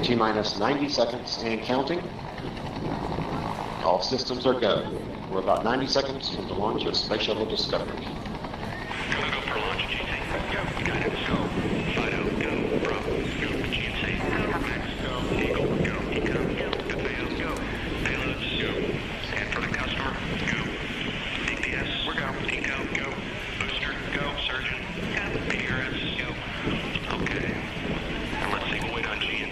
T-minus 90 seconds and counting. All systems are go. We're about 90 seconds from the launch of Space Shuttle Discovery. Go for launch, GC. Go. Guidance, go. Fido, go. Bravo, go. GC. Max, go. Eagle, go. Eco, go. Defeo, go. Payloads, go. Stand for the customer, go. DPS, we're go. Eco, go. Booster, go. Surgeon, go. PRS, go. Okay. And let's see what we on GNC.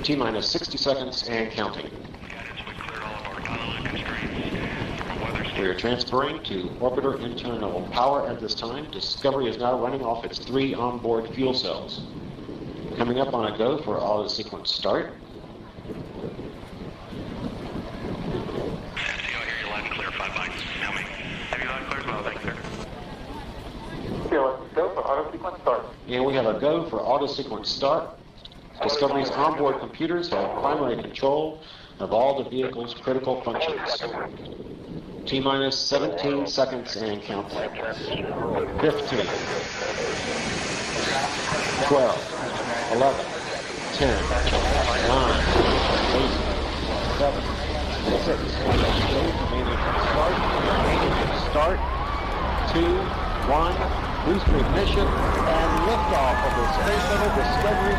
T-minus 60 seconds and counting. We are transferring to orbiter internal power at this time. Discovery is now running off its 3 onboard fuel cells. Coming up on a go for auto sequence start. FTO, I hear you loud and clear. 5 bytes. How many? Have you loud and clear as well? Thank you, sir. Let's go for auto sequence start. And we have a go for auto sequence start. Discovery's onboard computers have primary control of all the vehicle's critical functions. T-minus 17 seconds and counting. 15, 12, 11, 10, 9, 8, 7, 6, start, 2, 1, booster ignition, and liftoff of the Space Shuttle Discovery,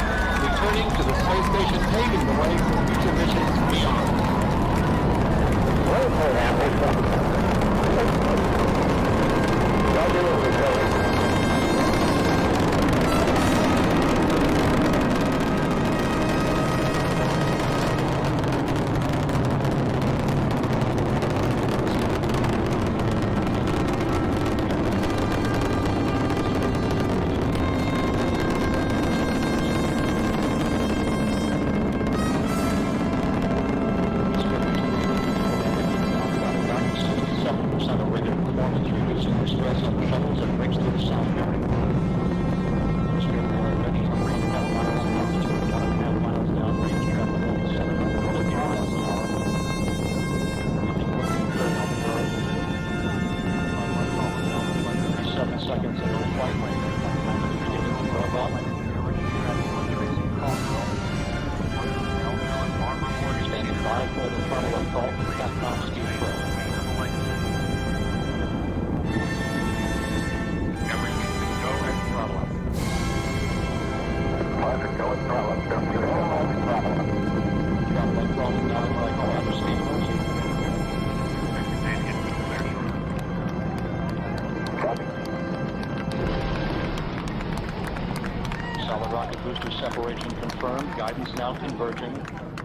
returning to the space station, paving the way for future missions beyond. Solid rocket booster separation confirmed. Guidance now converging.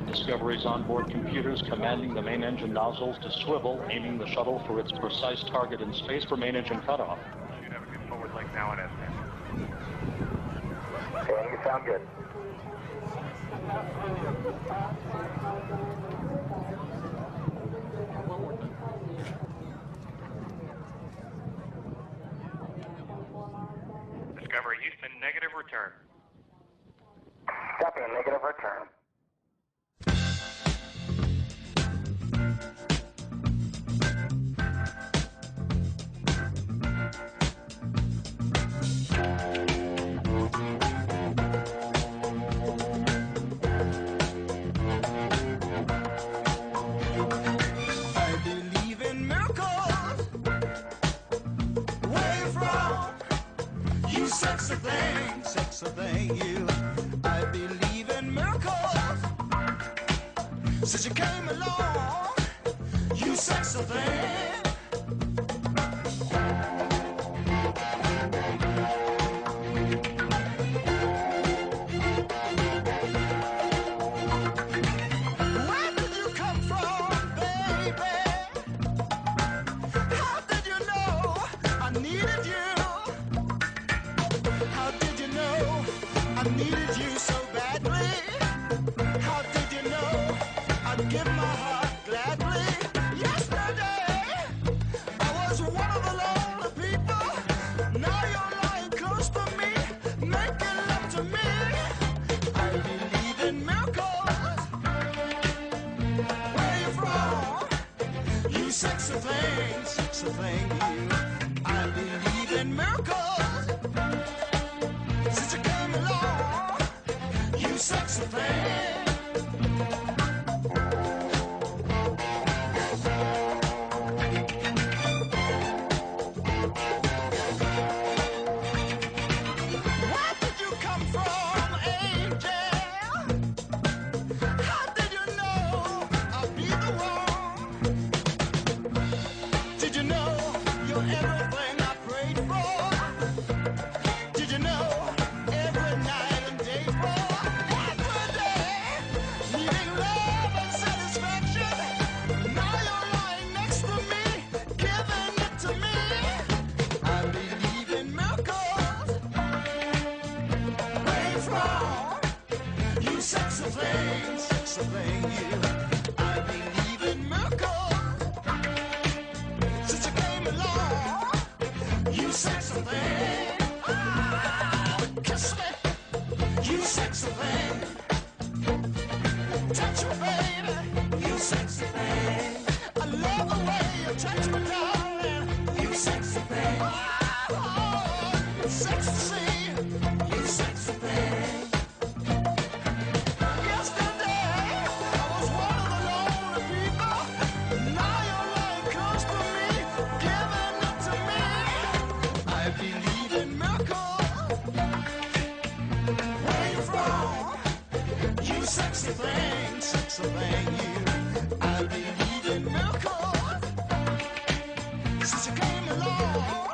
Discovery's onboard computers commanding the main engine nozzles to swivel, aiming the shuttle for its precise target in space for main engine cutoff. Should have a good forward link now in SM. Okay, you sound good. Discovery Houston, negative return. Copy, a negative return. I believe in miracles. Where you from? You sexy thing, you. I believe in miracles. Since you came along, you sexy thing. Where did you come from, baby? How did you know I needed you? How did you know I needed you so badly? How did you know I'd give my heart gladly? Yesterday sexy thing, you. I believe in miracles. Since you came along, you sexy thing. Ah, kiss me, you sexy thing. Touch me, baby, you sexy thing. I love the way you touch me, darling. You sexy thing. Oh, sexy, you sexy thing. Yesterday, I was one of the lonely people. Now you're lying close to me, giving it to me. I believe in miracles. Where you from? You sexy thing, you. I believe in miracles. Since you came along,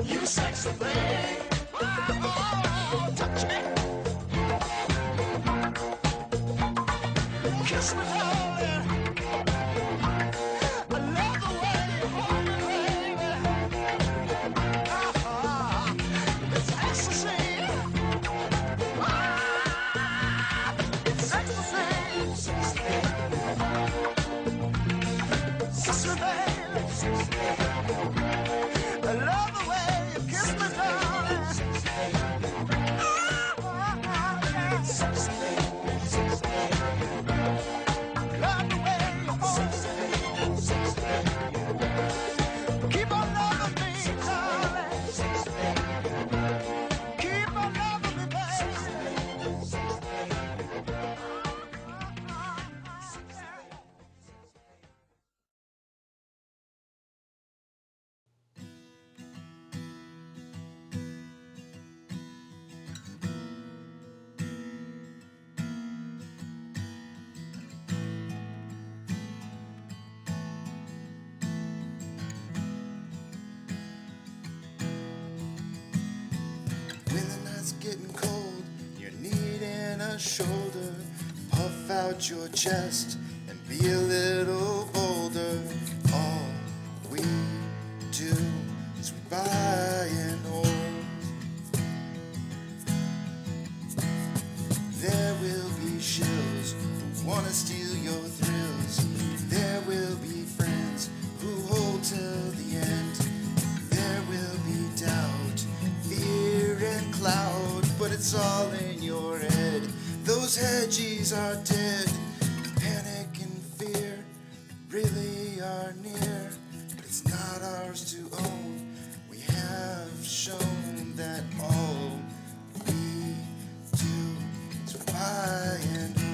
you sexy thing. Oh, touch me. Kiss me, darling. I love the way you hold me, baby. Ah, it's ecstasy. Ah, it's ecstasy. Kiss me, baby. I love the way you kiss me, darling. Ah, love the way you hold me. Keep on loving me, darling. Keep on loving me, When the night's getting cold, you're needing a shoulder. Puff out your chest and be a little bolder. All we do is we buy and hold. There will be shills who wanna steal your thrills. There will be friends who hold till the end. There will be doubt, fear and cloud, but it's all in your head. Those hedgies are dead. Panic and fear really are near, but it's not ours to own. We have shown that all we do is buy and hold.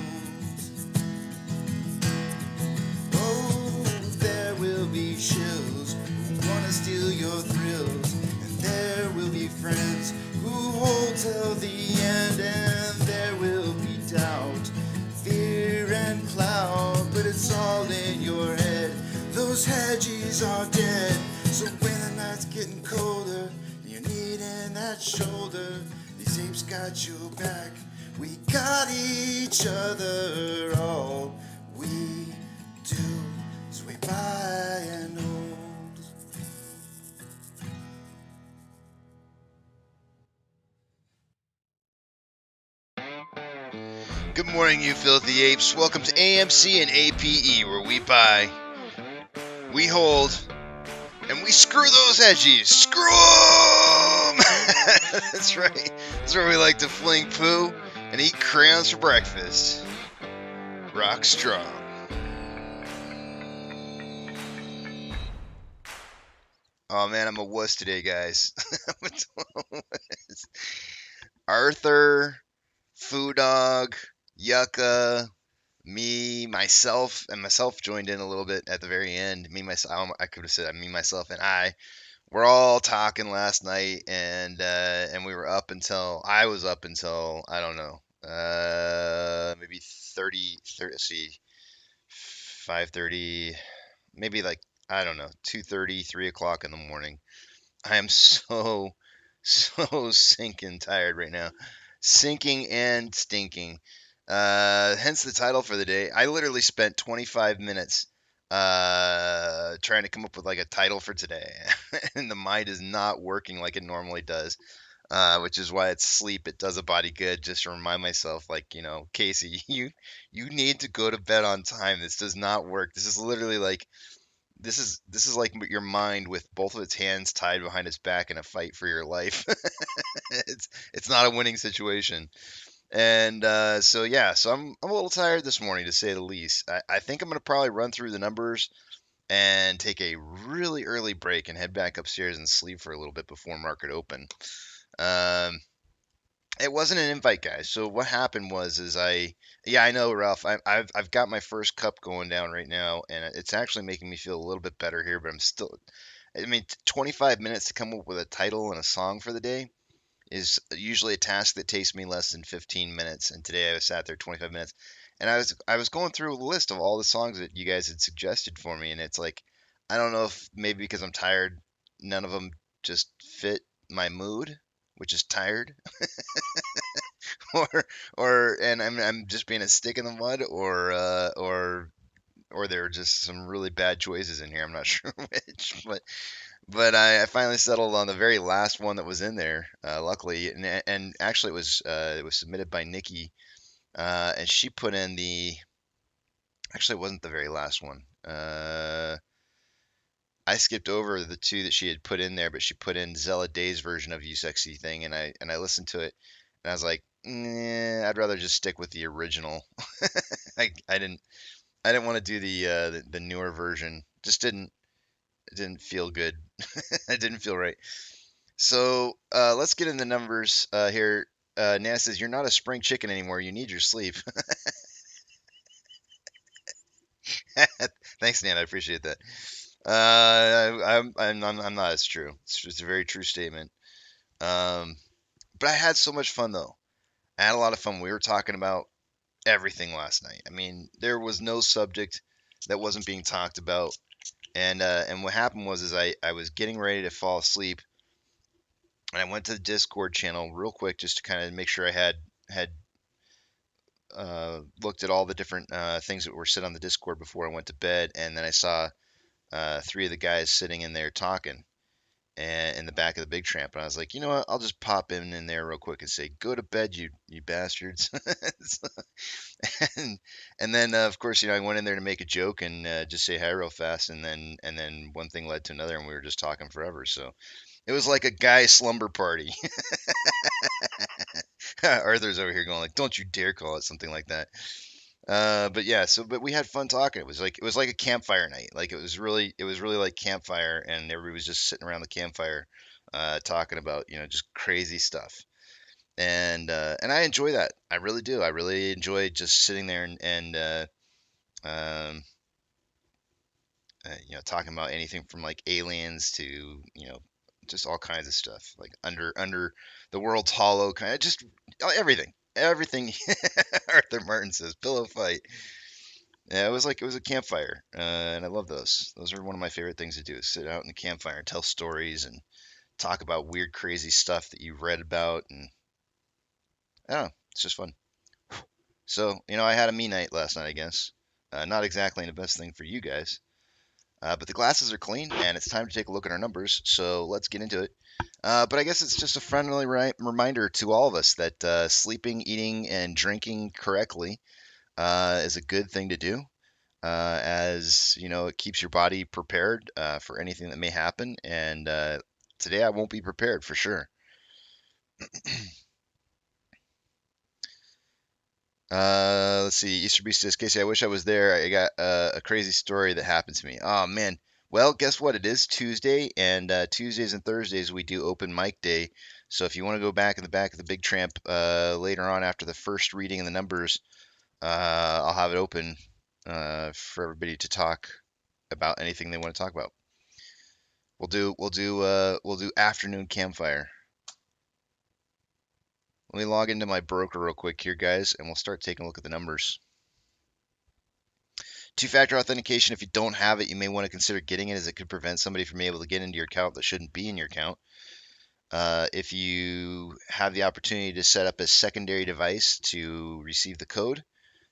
Oh, there will be shills who wanna steal your thrills, and there will be friends who hold till the end, and there will be doubt, fear and cloud, but it's all in your head. Those hedgies are dead. So when the night's getting colder, you're needing that shoulder. These apes got your back. We got each other. All we do is we buy and hold. Good morning, you filthy apes. Welcome to AMC and APE, where we buy, we hold, and we screw those hedgies. Screw 'em! That's right. That's where we like to fling poo and eat crayons for breakfast. Rock strong. Oh man, I'm a wuss today, guys. I'm a total wuss. Arthur, Foo Dog, Yucca, me, myself, and myself joined in a little bit at the very end. Me, myself, I could have said me, myself, and I. We're all talking last night, and we were up until, I was up until, I don't know, maybe 30, let's see, 5:30, maybe like, I don't know, 2:30, 3 o'clock in the morning. I am so sinking tired right now. Sinking and stinking. Hence the title for the day. I literally spent 25 minutes trying to come up with like a title for today, and the mind is not working like it normally does. which is why it's sleep. It does a body good just to remind myself, like, Casey, you need to go to bed on time. This does not work. This is literally like this is like your mind with both of its hands tied behind its back in a fight for your life. it's not a winning situation. And so yeah, so I'm a little tired this morning to say the least. I think I'm gonna probably run through the numbers and take a really early break and head back upstairs and sleep for a little bit before market open. Um, it wasn't an invite, guys. So what happened was, yeah, I know, Ralph. I've got my first cup going down right now, and it's actually making me feel a little bit better here. But I'm still, I mean, 25 minutes to come up with a title and a song for the day is usually a task that takes me less than 15 minutes. And today I sat there 25 minutes, and I was going through a list of all the songs that you guys had suggested for me, and it's like, I don't know if maybe because I'm tired, none of them just fit my mood, which is tired, or and I'm just being a stick in the mud, or there are just some really bad choices in here. I'm not sure which, but I finally settled on the very last one that was in there, luckily, and actually it was submitted by Nikki, and she put in the actually it wasn't the very last one. I skipped over the two that she had put in there, but she put in Zella Day's version of "You Sexy Thing," and I listened to it, and I was like, I'd rather just stick with the original. I didn't want to do the newer version. Just it didn't feel good. It didn't feel right. So let's get into numbers here. Nana says you're not a spring chicken anymore. You need your sleep. Thanks, Nana. I appreciate that. I'm not as true. It's a very true statement. Um, but I had so much fun though. I had a lot of fun. We were talking about everything last night. I mean, there was no subject that wasn't being talked about. And what happened was is I was getting ready to fall asleep, and I went to the Discord channel real quick just to kind of make sure I had looked at all the different things that were said on the Discord before I went to bed, and then I saw three of the guys sitting in there talking and in the back of the big tramp, and I was like, you know what, I'll just pop in there real quick and say, go to bed, you bastards. And then of course, I went in there to make a joke and just say hi real fast, and then one thing led to another, and we were just talking forever. So it was like a guy slumber party. Arthur's over here going like, don't you dare call it something like that. But yeah, but we had fun talking. It was like a campfire night. Like it was really like campfire, and everybody was just sitting around the campfire, talking about just crazy stuff. And I enjoy that. I really do. I really enjoy just sitting there and um, talking about anything from like aliens to just all kinds of stuff, like under the world's hollow, kind of just everything. Arthur Martin says pillow fight. Yeah, it was a campfire, and I love those. Those are one of my favorite things to do, is sit out in the campfire and tell stories and talk about weird, crazy stuff that you've read about, and I don't know, it's just fun. So, I had a me night last night, I guess. Not exactly the best thing for you guys, but the glasses are clean, and it's time to take a look at our numbers. So let's get into it. But I guess it's just a friendly reminder to all of us that sleeping, eating, and drinking correctly is a good thing to do. As it keeps your body prepared for anything that may happen. And today I won't be prepared for sure. Let's see. Easter Beast says, Casey, I wish I was there. I got a crazy story that happened to me. Oh, man. Well, guess what? It is Tuesday, and Tuesdays and Thursdays we do open mic day. So if you want to go back in the back of the Big Tramp later on after the first reading of the numbers, I'll have it open for everybody to talk about anything they want to talk about. We'll do afternoon campfire. Let me log into my broker real quick here, guys, and we'll start taking a look at the numbers. Two-factor authentication, if you don't have it, you may want to consider getting it, as it could prevent somebody from being able to get into your account that shouldn't be in your account. If you have the opportunity to set up a secondary device to receive the code,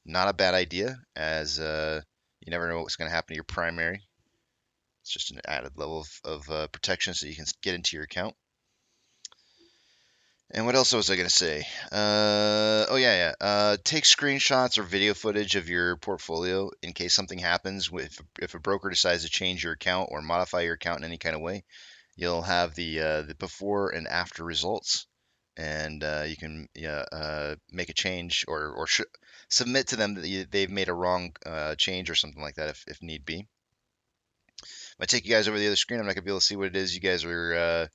not a bad idea, as you never know what's going to happen to your primary. It's just an added level of protection so you can get into your account. And what else was I going to say? Oh, yeah, yeah. Take screenshots or video footage of your portfolio in case something happens. If a broker decides to change your account or modify your account in any kind of way, you'll have the before and after results, and you can make a change or submit to them that they've made a wrong change or something like that if need be. If I take you guys over the other screen, I'm not going to be able to see what it is you guys are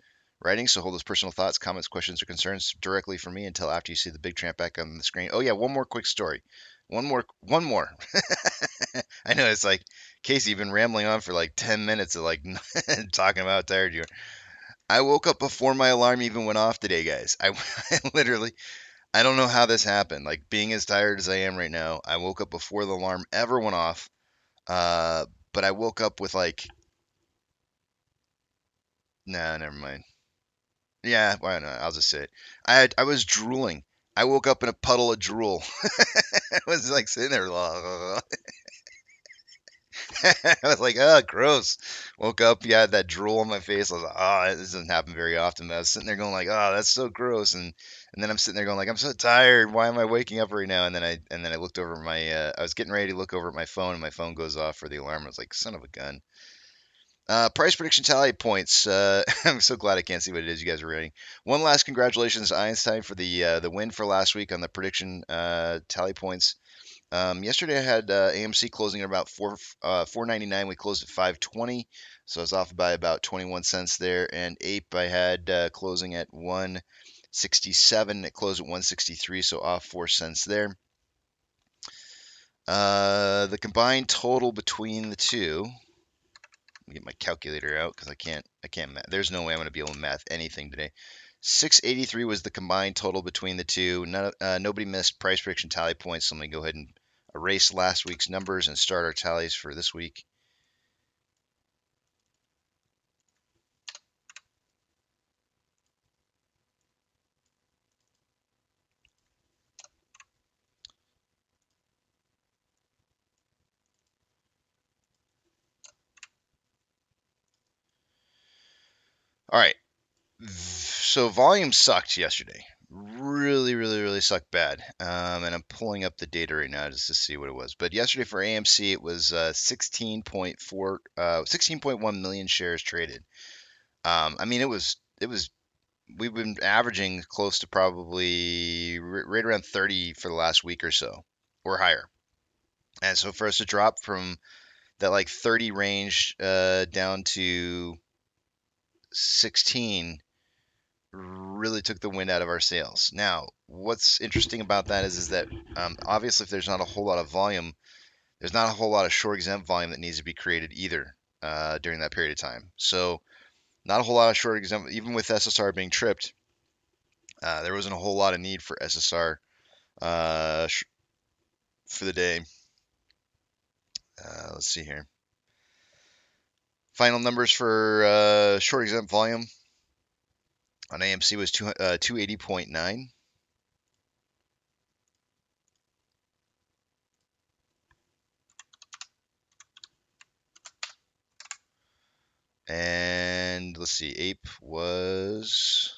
writing, so hold those personal thoughts, comments, questions, or concerns directly for me until after you see the big tramp back on the screen. Oh, yeah, one more quick story. One more. I know it's like, Casey, you've been rambling on for like 10 minutes of like talking about how tired you are. I woke up before my alarm even went off today, guys. I literally, I don't know how this happened. Like, being as tired as I am right now, I woke up before the alarm ever went off. But I woke up with like, nah, never mind. Yeah, why not? I'll just say it. I was drooling. I woke up in a puddle of drool. I was like sitting there. I was like, oh, gross. Woke up, yeah, had that drool on my face. I was like, oh, this doesn't happen very often. But I was sitting there going like, oh, that's so gross. And then I'm sitting there going like, I'm so tired. Why am I waking up right now? And then I looked over at my I was getting ready to look over at my phone, and my phone goes off for the alarm. I was like, son of a gun. Price prediction tally points. I'm so glad I can't see what it is you guys are writing. One last congratulations to Einstein for the win for last week on the prediction tally points. Yesterday I had AMC closing at about 4.99. We closed at 5.20, so I was off by about 21 cents there. And Ape I had closing at 1.67. It closed at 1.63, so off 4 cents there. The combined total between the two. Let me get my calculator out because I can't math. There's no way I'm going to be able to math anything today. 683 was the combined total between the two. Nobody missed price prediction tally points, so I'm going to go ahead and erase last week's numbers and start our tallies for this week. All right. So volume sucked yesterday. Really, really, really sucked bad. And I'm pulling up the data right now just to see what it was. But yesterday for AMC, it was 16.1 million shares traded. I mean, it was we've been averaging close to probably right around 30 for the last week or so, or higher. And so for us to drop from that like 30 range down to 16 really took the wind out of our sails. Now, what's interesting about that is that obviously if there's not a whole lot of volume, there's not a whole lot of short exempt volume that needs to be created either during that period of time. So not a whole lot of short exempt, even with SSR being tripped, there wasn't a whole lot of need for SSR for the day. Let's see here. Final numbers for short exempt volume on AMC was 280.9. And let's see, Ape was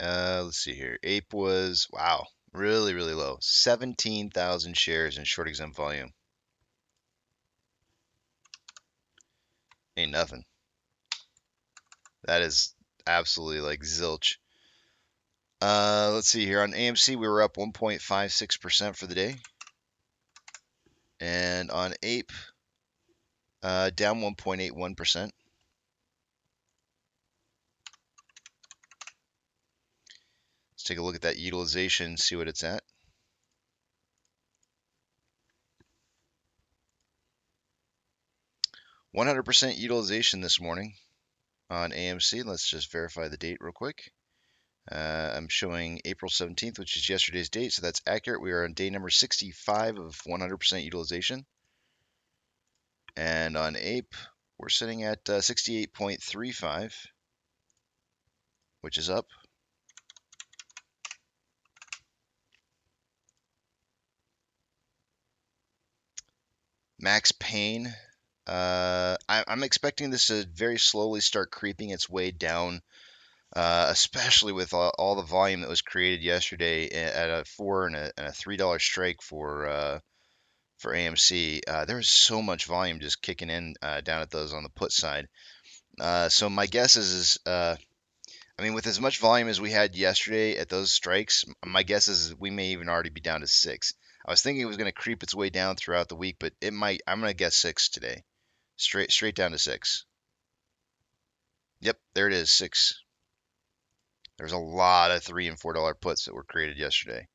let's see here. Ape was, wow, really, really low. 17,000 shares in short exempt volume. Ain't nothing. That is absolutely like zilch. Let's see here. On AMC, we were up 1.56% for the day. And on Ape, down 1.81%. Let's take a look at that utilization, see what it's at. 100% utilization this morning on AMC. Let's just verify the date real quick. I'm showing April 17th, which is yesterday's date, so that's accurate. We are on day number 65 of 100% utilization. And on Ape, we're sitting at 68.35, which is up Max Payne. I'm expecting this to very slowly start creeping its way down, especially with all the volume that was created yesterday at a $4 and a $3 strike for AMC. There was so much volume just kicking in down at those on the put side. So my guess I mean, with as much volume as we had yesterday at those strikes, my guess is we may even already be down to 6. I was thinking it was going to creep its way down throughout the week, but it might. I'm going to guess 6 today. Straight down to 6. Yep, there it is, 6. There's a lot of $3 and $4 puts that were created yesterday.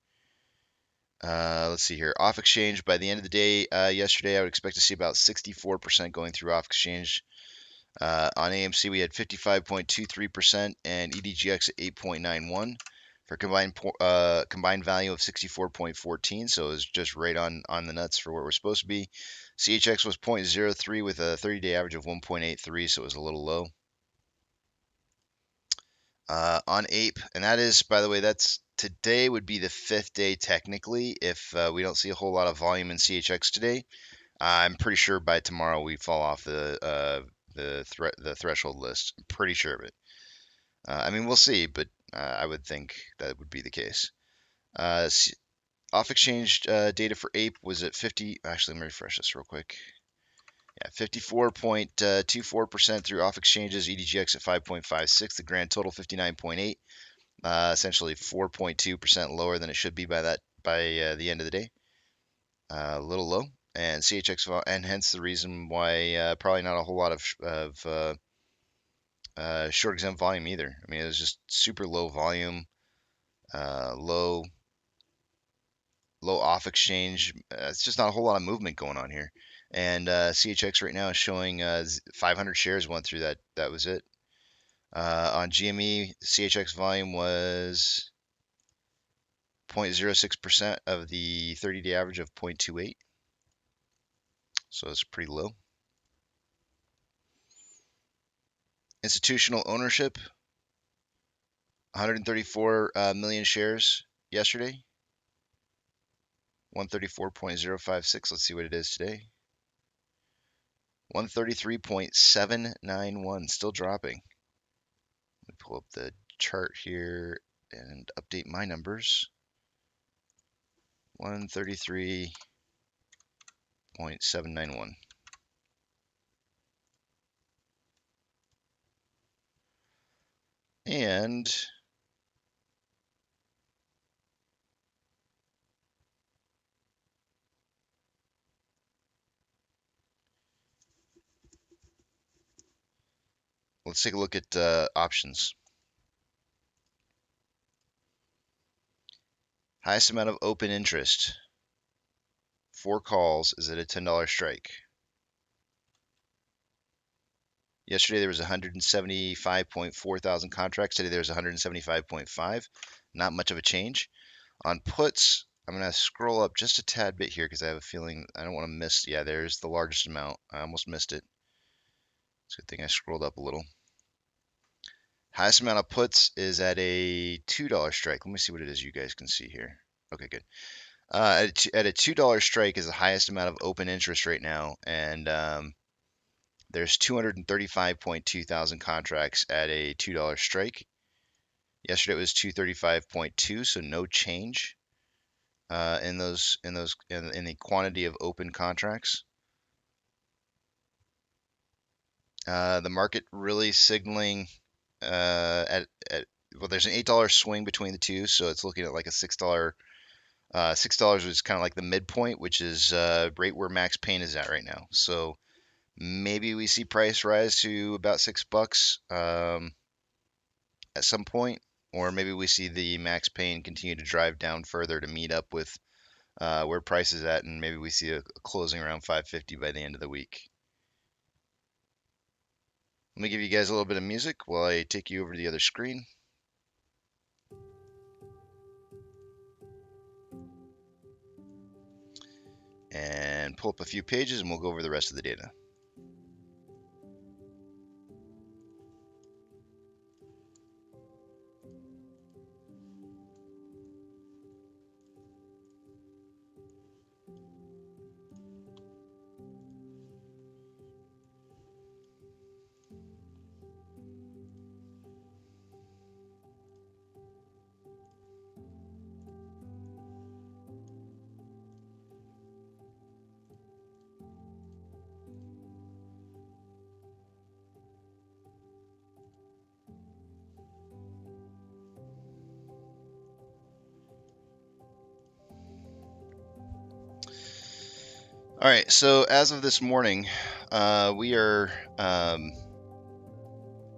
Let's see here. Off exchange by the end of the day yesterday, I would expect to see about 64% going through off exchange. On AMC, we had 55.23% and EDGX at 8.91 for combined value of 64.14. So it was just right on the nuts for where we're supposed to be. CHX was 0.03 with a 30-day average of 1.83, so it was a little low. On Ape, and that is, by the way, that's today would be the 5th day technically if we don't see a whole lot of volume in CHX today. I'm pretty sure by tomorrow we fall off the threshold list. I'm pretty sure of it. I mean, we'll see, but I would think that would be the case. Off exchange data for Ape was at 50. Actually, let me refresh this real quick. Yeah, 54.24% through off exchanges. EDGX at 5.56. The grand total 59.8. Essentially 4.2% lower than it should be by the end of the day. A little low. And CHX, and hence the reason why probably not a whole lot of short exempt volume either. I mean, it was just super low volume, low off exchange. It's just not a whole lot of movement going on here. And CHX right now is showing 500 shares went through that. That was it. On GME, CHX volume was 0.06% of the 30-day average of 0.28. So it's pretty low. Institutional ownership, 134 million shares yesterday. 134.056. Let's see what it is today. 133.791. Still dropping. Let me pull up the chart here and update my numbers. 133.791. And let's take a look at options. Highest amount of open interest. 4 calls is at a $10 strike. Yesterday there was 175.4 thousand contracts. Today there's 175.5. Not much of a change. On puts, I'm going to scroll up just a tad bit here because I have a feeling I don't want to miss. Yeah, there's the largest amount. I almost missed it. It's a good thing I scrolled up a little. Highest amount of puts is at a $2 strike. Let me see what it is you guys can see here. Okay, good. At a $2 strike is the highest amount of open interest right now, and there's 235.2 thousand contracts at a $2 strike. Yesterday it was 235.2, so no change in the quantity of open contracts. The market really signaling well, there's an $8 swing between the two, so it's looking at like a $6. $6 was kind of like the midpoint, which is right where Max Payne is at right now. So maybe we see price rise to about $6 at some point, or maybe we see the Max Payne continue to drive down further to meet up with where price is at, and maybe we see a closing around 550 by the end of the week. Let me give you guys a little bit of music while I take you over to the other screen. And pull up a few pages and we'll go over the rest of the data. All right, so as of this morning, we are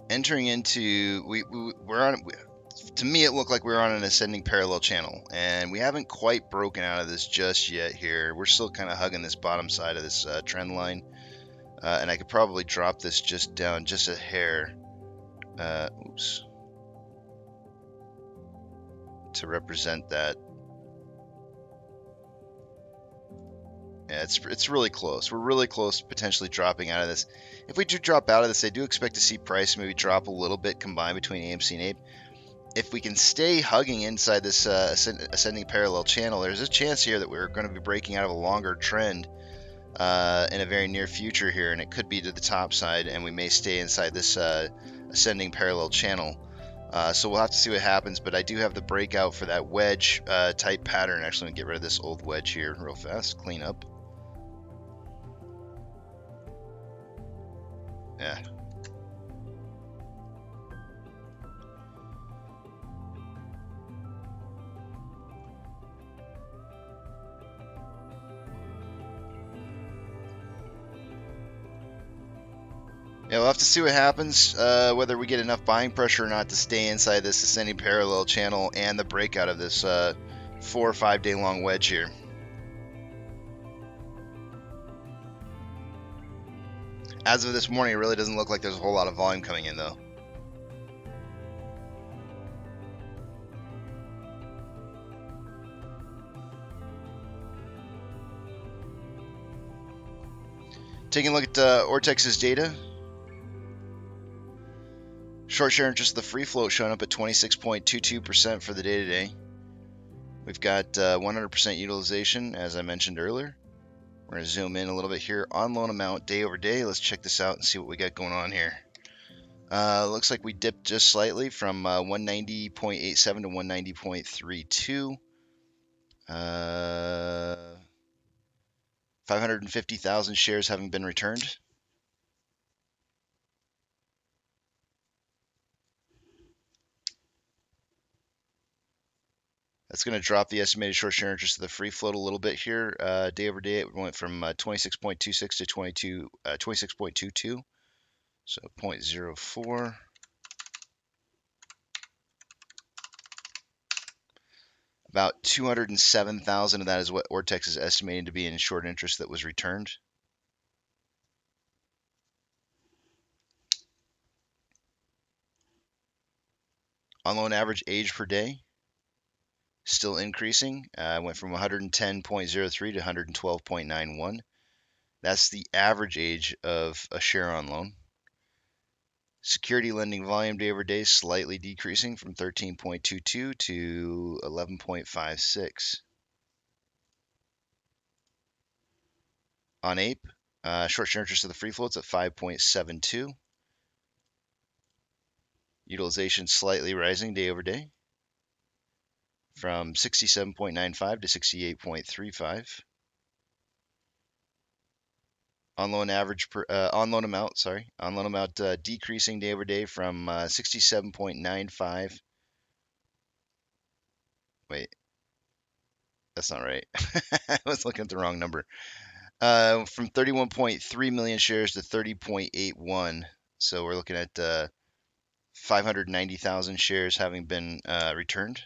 entering into we're on. To me, it looked like we were on an ascending parallel channel, and we haven't quite broken out of this just yet. Here, we're still kind of hugging this bottom side of this trend line, and I could probably drop this just down just a hair. Oops, to represent that. Yeah, it's really close. We're really close to potentially dropping out of this. If we do drop out of this, I do expect to see price maybe drop a little bit combined between AMC and APE. If we can stay hugging inside this ascending parallel channel, there's a chance here that we're going to be breaking out of a longer trend in a very near future here, and it could be to the top side, and we may stay inside this ascending parallel channel. So we'll have to see what happens, but I do have the breakout for that wedge type pattern. Actually, I'm going to get rid of this old wedge here real fast, clean up. Yeah. Yeah, we'll have to see what happens, whether we get enough buying pressure or not to stay inside this ascending parallel channel and the breakout of this 4 or 5 day long wedge here. As of this morning, it really doesn't look like there's a whole lot of volume coming in, though. Taking a look at Ortex's data. Short share interest of the free float showing up at 26.22% for the day today. We've got 100% utilization, as I mentioned earlier. We're going to zoom in a little bit here on loan amount day over day. Let's check this out and see what we got going on here. Looks like we dipped just slightly from 190.87 to 190.32. 550,000 shares having been returned. That's going to drop the estimated short share interest of the free float a little bit here. Day over day, it went from 26.26 to 26.22, so 0.04. About 207,000 of that is what Ortex is estimating to be in short interest that was returned. On loan average age per day, still increasing. Went from 110.03 to 112.91. That's the average age of a share on loan. Security lending volume day over day slightly decreasing from 13.22 to 11.56. On APE, short share interest of the free float's at 5.72. Utilization slightly rising day over day from 67.95 to 68.35. On loan amount decreasing day over day from 67.95. Wait, that's not right. I was looking at the wrong number. From 31.3 million shares to 30.81. So we're looking at 590,000 shares having been returned.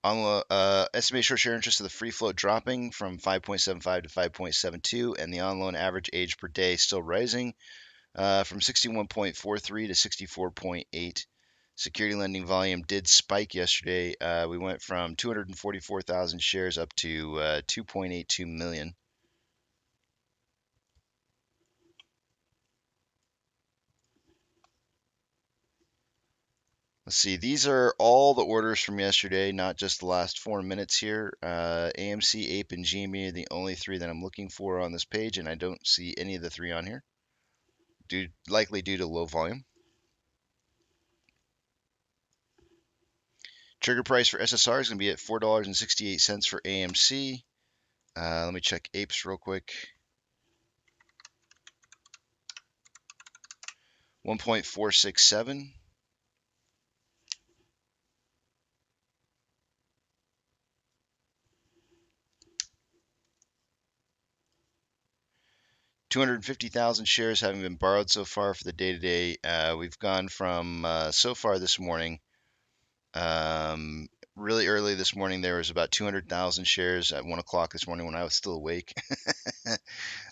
On estimated short share interest of the free float dropping from 5.75 to 5.72, and the on loan average age per day still rising from 61.43 to 64.8. Security lending volume did spike yesterday. We went from 244,000 shares up to 2.82 million. Let's see, these are all the orders from yesterday, not just the last 4 minutes here. AMC, APE, and GME are the only 3 that I'm looking for on this page, and I don't see any of the 3 on here, likely due to low volume. Trigger price for SSR is going to be at $4.68 for AMC. Let me check APEs real quick. 1.467. 250,000 shares having been borrowed so far for the day today. We've gone from so far this morning. Really early this morning, there was about 200,000 shares at 1 o'clock this morning when I was still awake.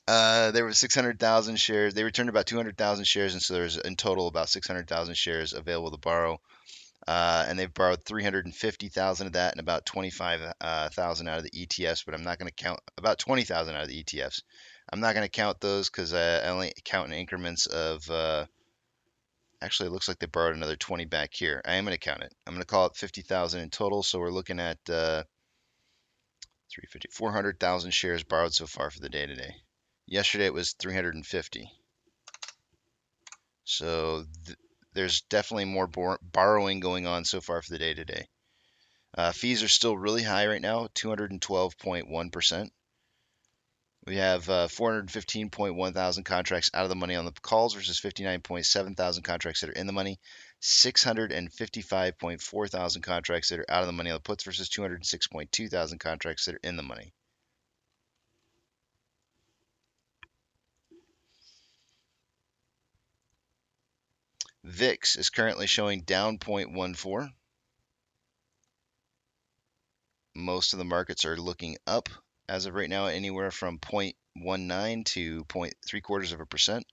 There were 600,000 shares. They returned about 200,000 shares, and so there's in total about 600,000 shares available to borrow. And they've borrowed 350,000 of that and about 25,000 out of the ETFs, but I'm not going to count about 20,000 out of the ETFs. I'm not going to count those because I only count in increments of. Actually, it looks like they borrowed another 20 back here. I am going to count it. I'm going to call it 50,000 in total. So we're looking at 350, 400,000 shares borrowed so far for the day today. Yesterday it was 350. So there's definitely more borrowing going on so far for the day today. Fees are still really high right now, 212.1%. We have 415.1 thousand contracts out of the money on the calls versus 59.7 thousand contracts that are in the money. 655.4 thousand contracts that are out of the money on the puts versus 206.2 thousand contracts that are in the money. VIX is currently showing down 0.14. Most of the markets are looking up as of right now, anywhere from 0.19 to 0.75%.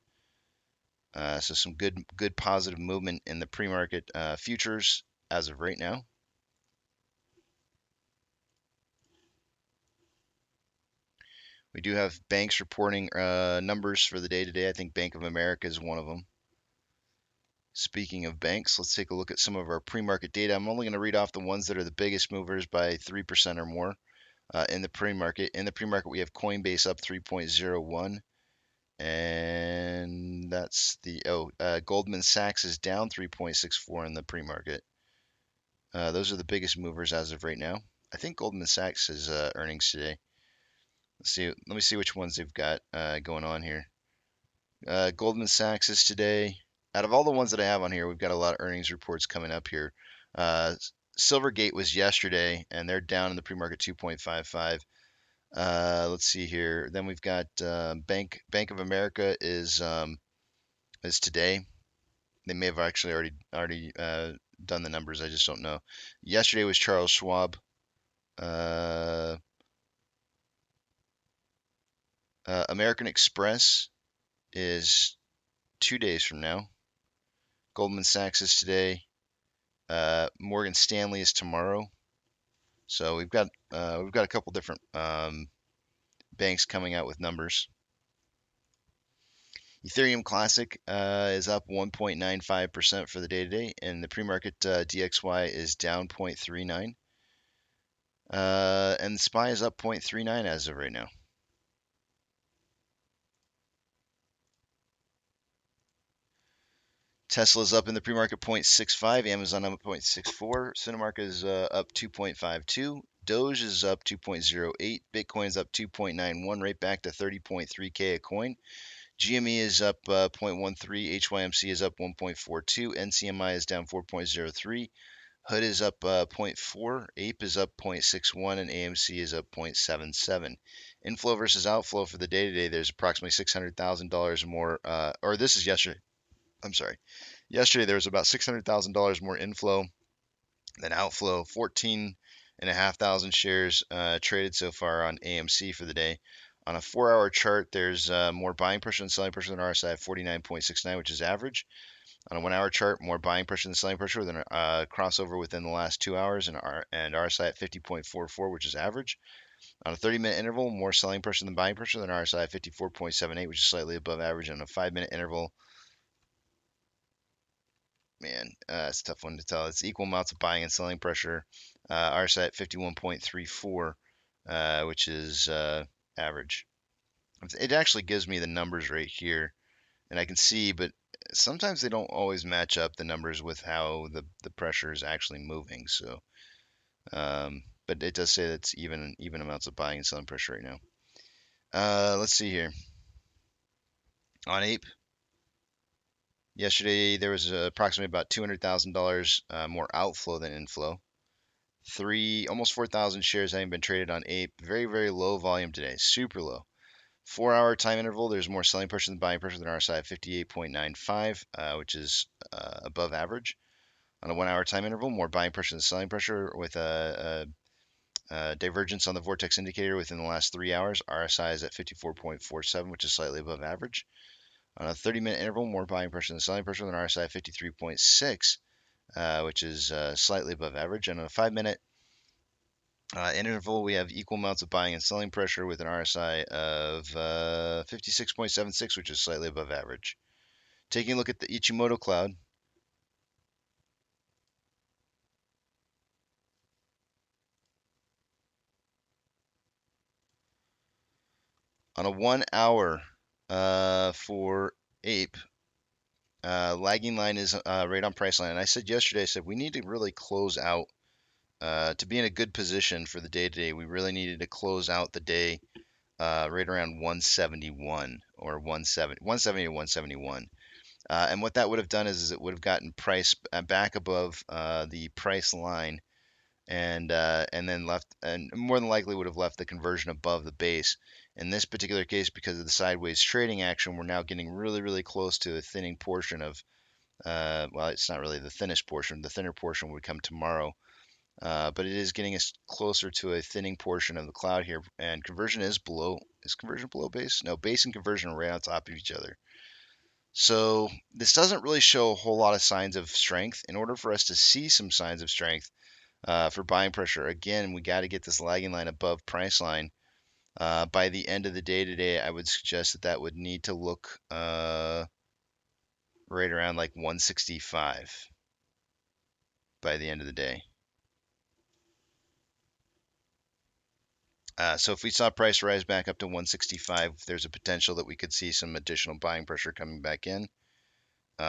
So some good positive movement in the pre-market futures as of right now. We do have banks reporting numbers for the day today. I think Bank of America is one of them. Speaking of banks, let's take a look at some of our pre-market data. I'm only going to read off the ones that are the biggest movers by 3% or more in the pre-market. In the pre-market, we have Coinbase up 3.01. And that's the, Goldman Sachs is down 3.64 in the pre-market. Those are the biggest movers as of right now. I think Goldman Sachs has earnings today. Let me see which ones they've got going on here. Goldman Sachs is today. Out of all the ones that I have on here, we've got a lot of earnings reports coming up here. Silvergate was yesterday, and they're down in the pre-market 2.55. Let's see here. Then we've got Bank of America is today. They may have actually already done the numbers. I just don't know. Yesterday was Charles Schwab. American Express is 2 days from now. Goldman Sachs is today. Morgan Stanley is tomorrow. So we've got a couple different banks coming out with numbers. Ethereum Classic is up 1.95% for the day today, and the pre-market DXY is down 0.39. And the SPY is up 0.39 as of right now. Tesla's up in the pre-market 0.65, Amazon up 0.64, Cinemark is up 2.52, Doge is up 2.08, Bitcoin is up 2.91, right back to 30.3K a coin. GME is up 0.13, HYMC is up 1.42, NCMI is down 4.03, HOOD is up 0.4, APE is up 0.61, and AMC is up 0.77. Inflow versus outflow for the day today, there's approximately $600,000 more, or this is yesterday. I'm sorry. Yesterday there was about $600,000 more inflow than outflow. 14,500 shares traded so far on AMC for the day. On a 4-hour chart, there's more buying pressure and selling pressure than RSI at 49.69, which is average. On a 1-hour chart, more buying pressure than selling pressure with a crossover within the last 2 hours, and RSI at 50.44, which is average. On a 30-minute interval, more selling pressure than buying pressure than RSI at 54.78, which is slightly above average. On a 5-minute interval, man, it's a tough one to tell. It's equal amounts of buying and selling pressure. RSI at 51.34, which is average. It actually gives me the numbers right here, and I can see, but sometimes they don't always match up the numbers with how the pressure is actually moving. So, but it does say that it's even amounts of buying and selling pressure right now. Let's see here. On Ape, yesterday there was approximately about $200,000 more outflow than inflow. Almost 4,000 shares having been traded on Ape. Very, very low volume today, super low. 4-hour time interval, there's more selling pressure than buying pressure than RSI at 58.95, which is above average. On a 1-hour time interval, more buying pressure than selling pressure with a divergence on the vortex indicator within the last 3 hours. RSI is at 54.47, which is slightly above average. On a 30-minute interval, more buying pressure than selling pressure than RSI at 53.6, which is slightly above average. And on a 5-minute interval, we have equal amounts of buying and selling pressure with an RSI of 56.76, which is slightly above average. Taking a look at the Ichimoku cloud, on a 1 hour for Ape, lagging line is right on price line. And I said yesterday, I said we need to really close out to be in a good position for the day today. We really needed to close out the day right around 171 or 170 to 171. And what that would have done is it would have gotten price back above the price line, and then left, and more than likely would have left the conversion above the base. In this particular case, because of the sideways trading action, we're now getting really, really close to a thinning portion of, well, it's not really the thinnest portion. The thinner portion would come tomorrow. But it is getting us closer to a thinning portion of the cloud here, and conversion is below. Is conversion below base? No, base and conversion are right on top of each other. So this doesn't really show a whole lot of signs of strength. In order for us to see some signs of strength for buying pressure, again, we got to get this lagging line above price line. By the end of the day today, I would suggest that that would need to look right around like 165 by the end of the day. So if we saw price rise back up to 165, there's a potential that we could see some additional buying pressure coming back in.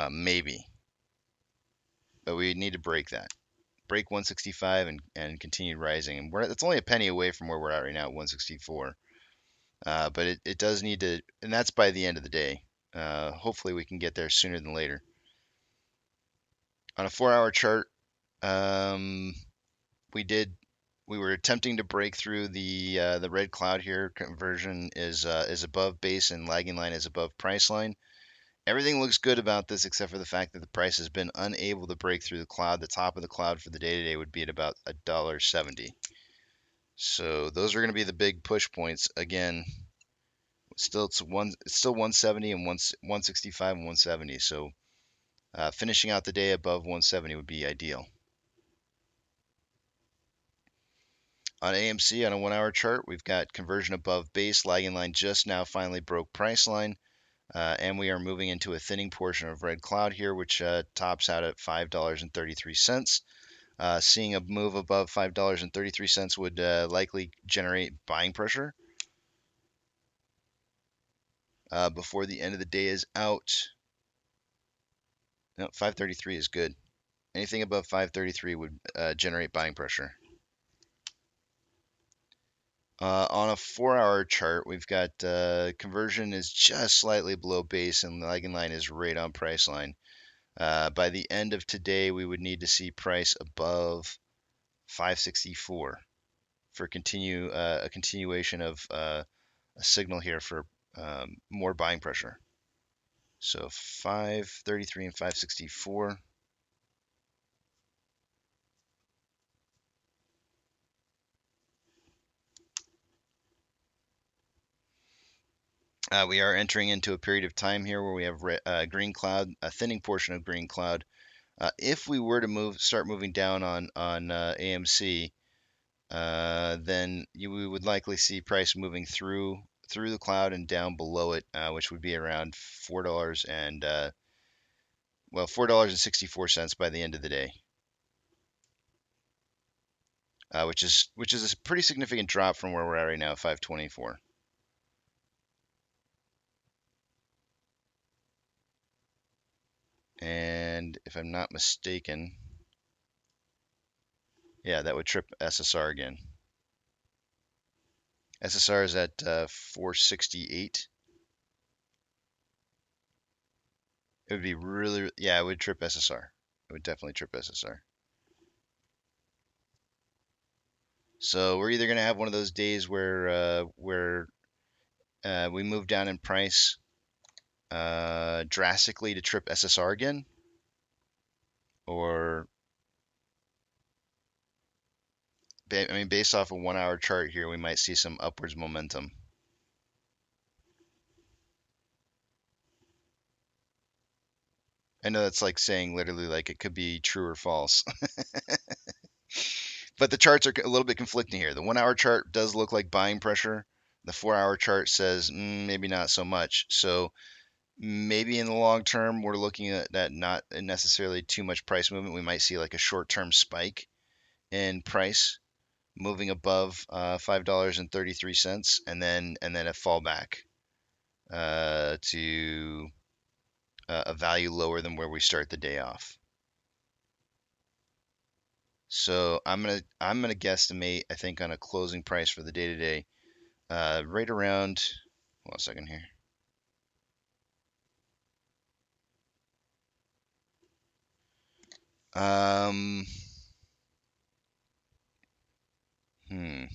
Maybe. But we need to break that. Break 165 and continue rising. And it's only a penny away from where we're at right now at 164. But it does need to, and that's by the end of the day. Hopefully we can get there sooner than later. On a 4-hour chart, we were attempting to break through the red cloud here. Conversion is above base and lagging line is above price line. Everything looks good about this except for the fact that the price has been unable to break through the cloud. The top of the cloud for the day today would be at about $1.70. So those are going to be the big push points. Again, it's still 170 and 165 and 170. So finishing out the day above 170 would be ideal. On AMC, on a 1-hour chart, we've got conversion above base. Lagging line just now finally broke price line. And we are moving into a thinning portion of red cloud here, which tops out at $5.33. Seeing a move above $5.33 would likely generate buying pressure before the end of the day is out. No, 533 is good. Anything above 533 would generate buying pressure. On a 4-hour chart, we've got conversion is just slightly below base and the lagging line is right on price line. By the end of today, we would need to see price above 564 for a continuation of a signal here for more buying pressure. So 533 and 564. We are entering into a period of time here where we have green cloud, a thinning portion of green cloud. If we were to start moving down on AMC, then we would likely see price moving through the cloud and down below it, which would be around $4 and $4.64 by the end of the day, which is a pretty significant drop from where we're at right now, 524. And if I'm not mistaken, yeah, that would trip SSR again. SSR is at 468. It would be really, yeah, it would trip SSR. It would definitely trip SSR. So we're either going to have one of those days where we move down in price drastically to trip SSR again, or I mean, based off a 1-hour chart here, we might see some upwards momentum. I know that's like saying literally like it could be true or false. But the charts are a little bit conflicting here. The 1-hour chart does look like buying pressure. The 4-hour chart says maybe not so much. So maybe in the long term, we're looking at that not necessarily too much price movement. We might see like a short-term spike in price moving above $5.33, and then a fallback to a value lower than where we start the day off. So I'm gonna guesstimate, I think, on a closing price for the day today, right around. Hold on a second here. Um, hmm.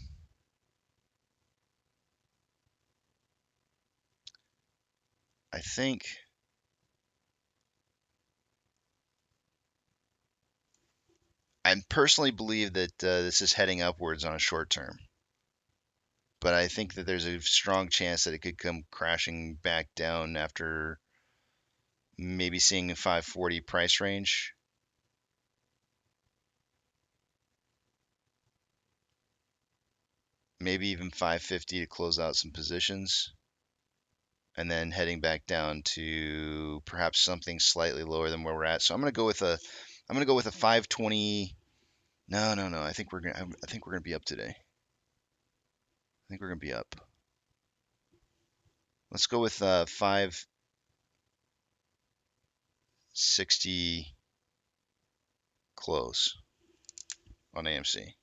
I think I personally believe that this is heading upwards on a short term, but I think that there's a strong chance that it could come crashing back down after maybe seeing a 540 price range. Maybe even 550 to close out some positions, and then heading back down to perhaps something slightly lower than where we're at. So I'm gonna go with a 520. No, no, no. I think we're gonna be up today. I think we're gonna be up. Let's go with 560 close on AMC.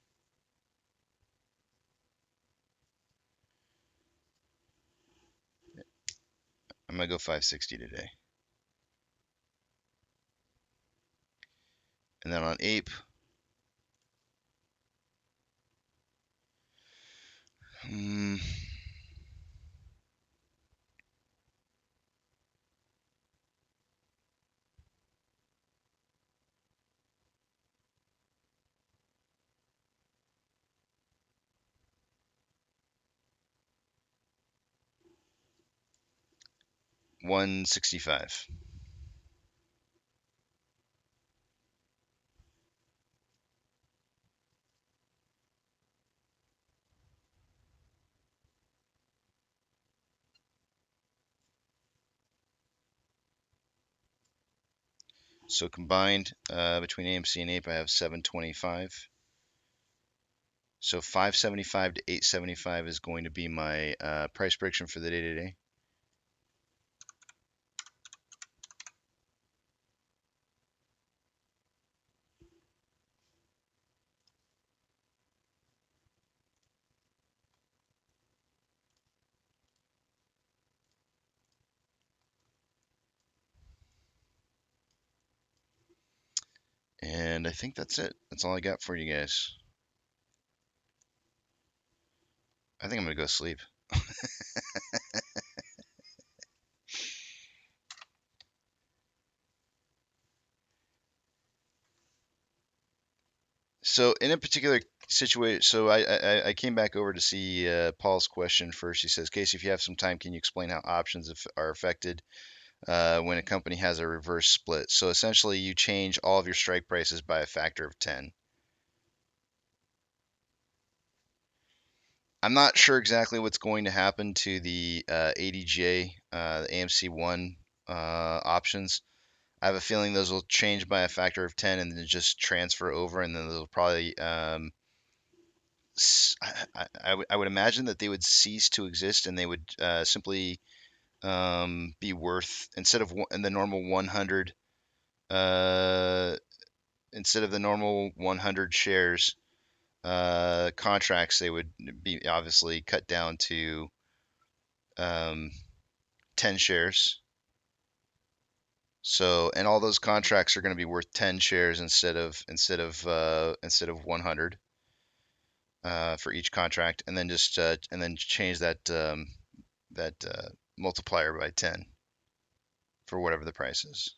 I'm gonna go 560 today. And then on Ape, 165. So combined between AMC and Ape, I have 725. So 575 to 875 is going to be my price prediction for the day today. And I think that's it. That's all I got for you guys. I think I'm going to go sleep. So in a particular situation, so I came back over to see Paul's question first. He says, Casey, if you have some time, can you explain how options are affected when a company has a reverse split? So essentially, you change all of your strike prices by a factor of 10. I'm not sure exactly what's going to happen to the ADJ, the AMC1 options. I have a feeling those will change by a factor of 10 and then just transfer over, and then they'll probably I would imagine that they would cease to exist, and they would simply be worth, instead of in the normal 100 instead of the normal 100 shares contracts, they would be obviously cut down to 10 shares. So, and all those contracts are going to be worth 10 shares instead of 100 for each contract, and then just and then change that multiplier by 10 for whatever the price is.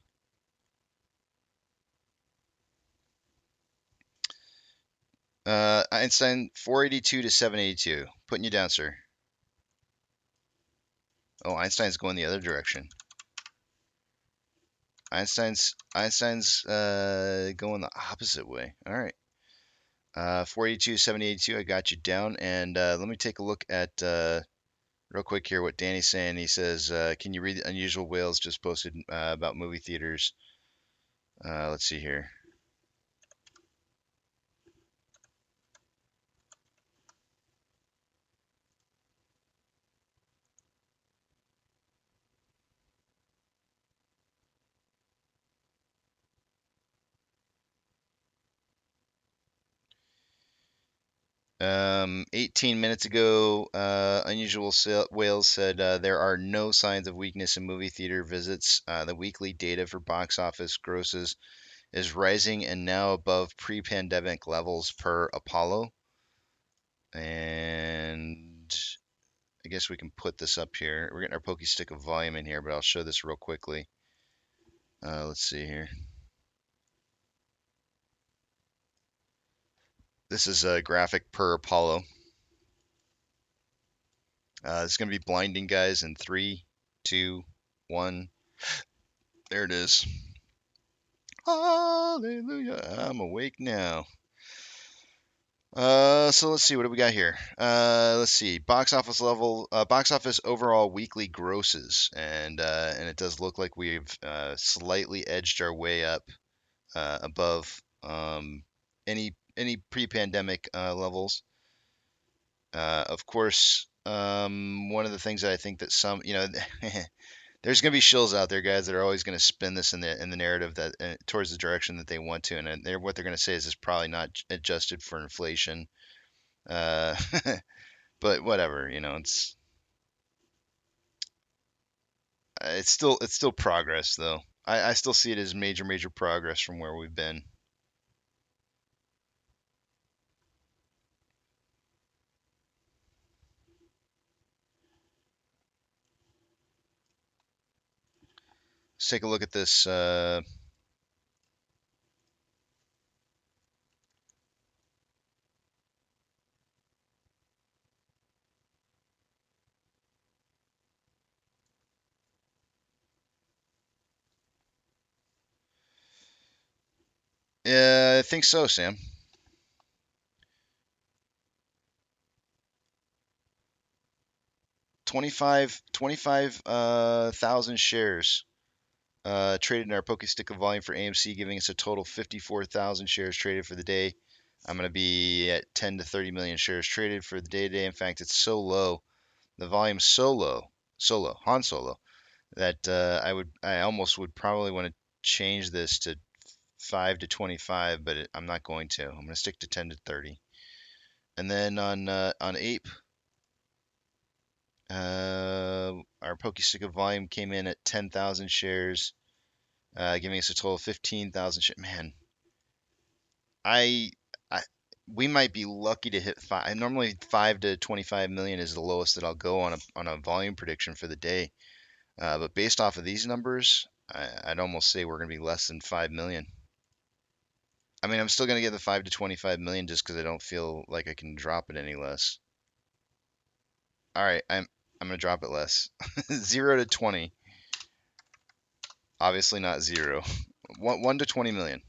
Einstein 482 to 782. Putting you down, sir. Oh, Einstein's going the other direction. Einstein's going the opposite way. All right. 482 782. I got you down, and let me take a look at real quick here what Danny's saying. He says, "Can you read the Unusual Whales just posted about movie theaters?" Let's see here. 18 minutes ago, Unusual Whales said there are no signs of weakness in movie theater visits. The weekly data for box office grosses is rising and now above pre-pandemic levels per Apollo. And I guess we can put this up here. We're getting our pokey stick of volume in here, but I'll show this real quickly. Let's see here. This is a graphic per Apollo. It's going to be blinding, guys, in 3, 2, 1. There it is. Hallelujah. I'm awake now. So let's see, what do we got here? Let's see, box office level, box office overall weekly grosses, and it does look like we've slightly edged our way up above any pre-pandemic levels. Of course, one of the things that I think that some, there's going to be shills out there, guys, that are always going to spin this in the narrative that towards the direction that they want to, and what they're going to say is it's probably not adjusted for inflation. But whatever, it's still progress though. I still see it as major progress from where we've been. Let's take a look at this. I think so, Sam. 25,000 shares traded in our Pokestick of volume for AMC, giving us a total 54,000 shares traded for the day. I'm going to be at 10 to 30 million shares traded for the day today. In fact, it's so low, the volume's so low, Han Solo, that I almost would probably want to change this to 5 to 25, but I'm not going to. I'm going to stick to 10 to 30. And then on Ape, our Pokestick of volume came in at 10,000 shares, giving us a total of 15,000 shares. Man, I we might be lucky to hit 5. Normally 5 to 25 million is the lowest that I'll go on a volume prediction for the day. But based off of these numbers, I'd almost say we're going to be less than 5 million. I mean, I'm still going to get the 5 to 25 million just because I don't feel like I can drop it any less. All right, I'm going to drop it less. 0 to 20. Obviously not 0. 1 to 20 million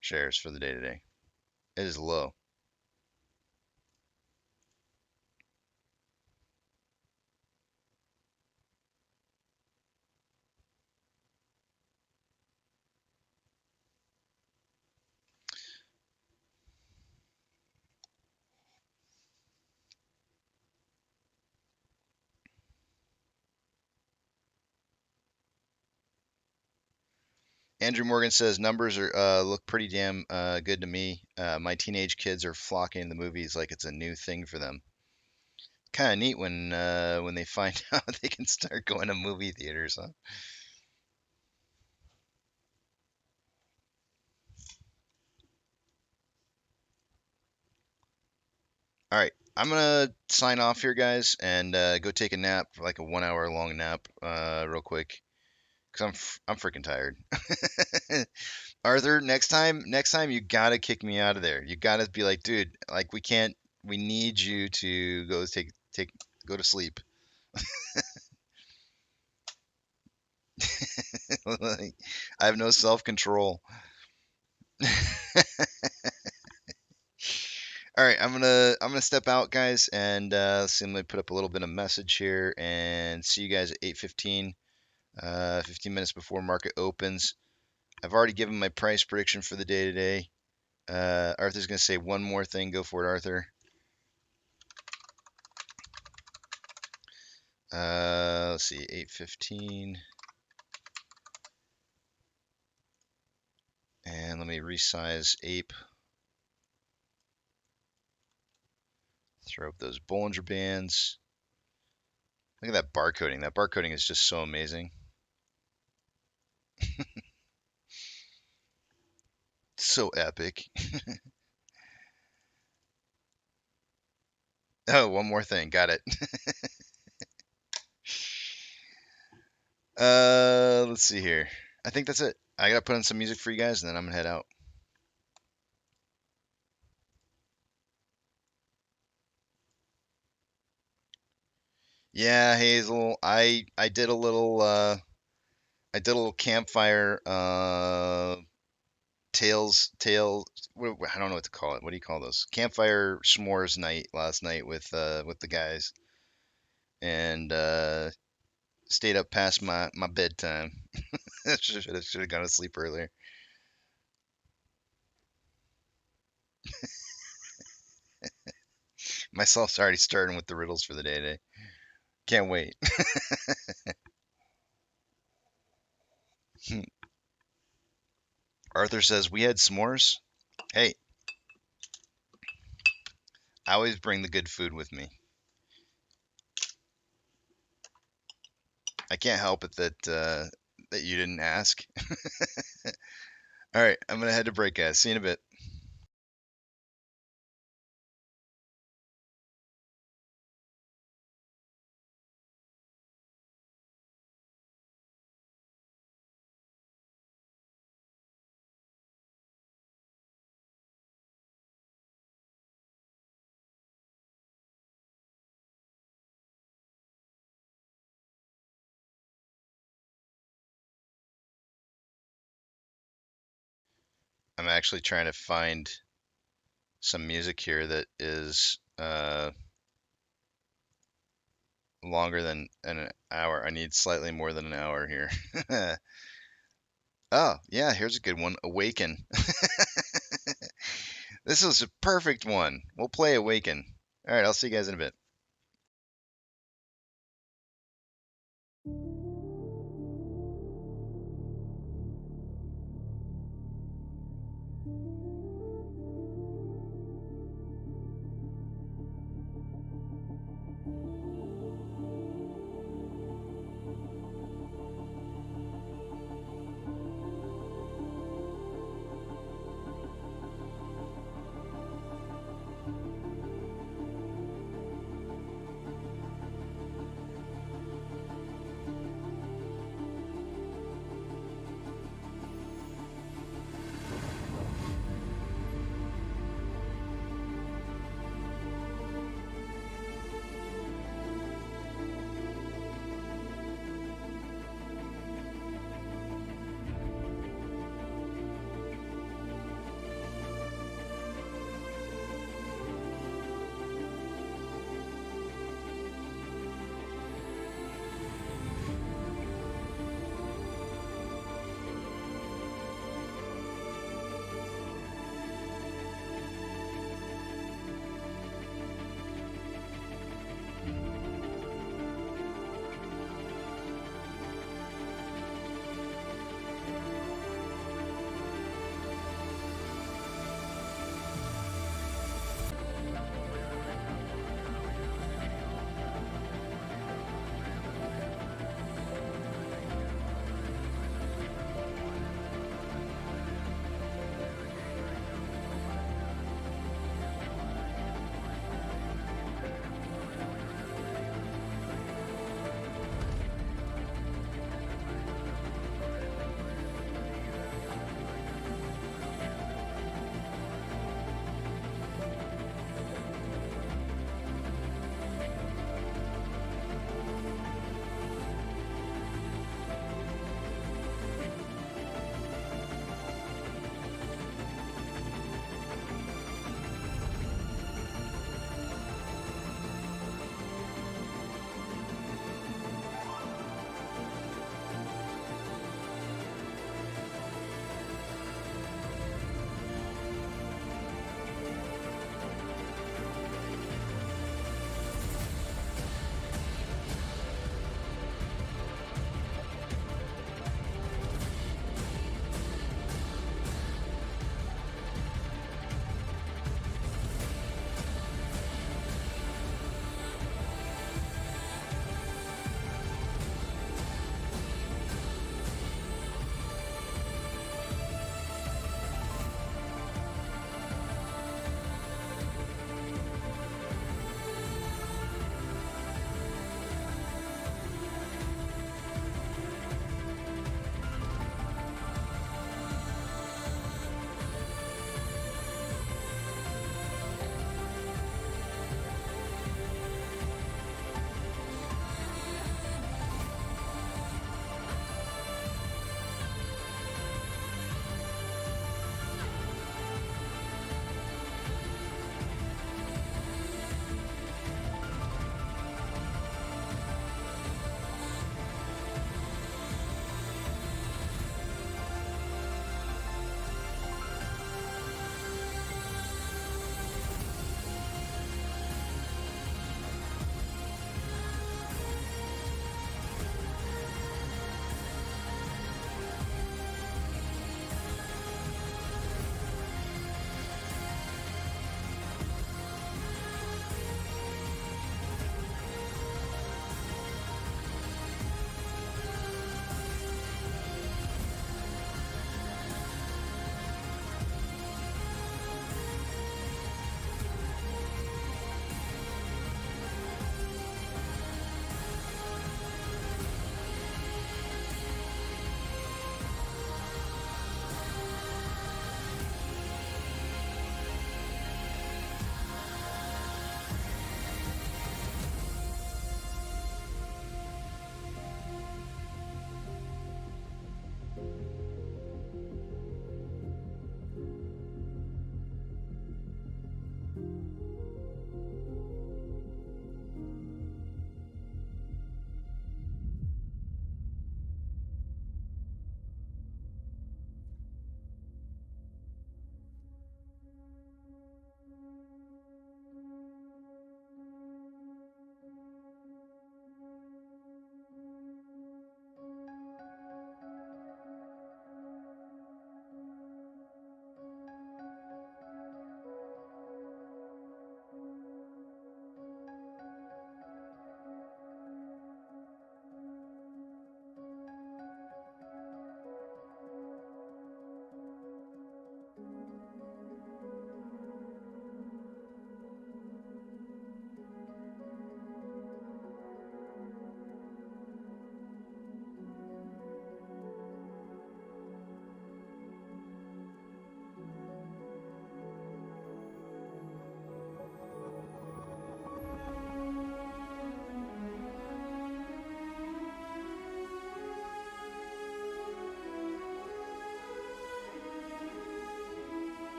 shares for the day today. It is low. Andrew Morgan says numbers are look pretty damn good to me. My teenage kids are flocking to the movies like it's a new thing for them. Kind of neat when they find out they can start going to movie theaters, huh? All right, I'm gonna sign off here, guys, and go take a nap, like a 1 hour long nap, real quick, cause I'm freaking tired. Arthur, next time you gotta kick me out of there. You gotta be like, dude, like we can't. We need you to go go to sleep. Like, I have no self control. All right, I'm gonna step out, guys, and let's see. I'm gonna put up a little bit of message here, and see you guys at 8:15. 15 minutes before market opens. I've already given my price prediction for the day today. Arthur's gonna say one more thing. Go for it, Arthur. Let's see, 8:15, and let me resize Ape. Throw up those Bollinger Bands. Look at that barcoding. That barcoding is just so amazing. So epic. Oh, one more thing. Got it. Let's see here. I think that's it. I gotta put on some music for you guys, and then I'm gonna head out. Yeah, Hazel. I did a little campfire tales. I don't know what to call it. What do you call those? Campfire s'mores night last night with the guys, and stayed up past my bedtime. Should have gone to sleep earlier. Myself's already starting with the riddles for the day today. Can't wait. Arthur says we had s'mores. Hey, I always bring the good food with me. I can't help it that you didn't ask. All right, I'm gonna head to break, guys. See you in a bit. I'm actually trying to find some music here that is longer than an hour. I need slightly more than an hour here. Oh, yeah, here's a good one. Awaken. This is a perfect one. We'll play Awaken. All right, I'll see you guys in a bit.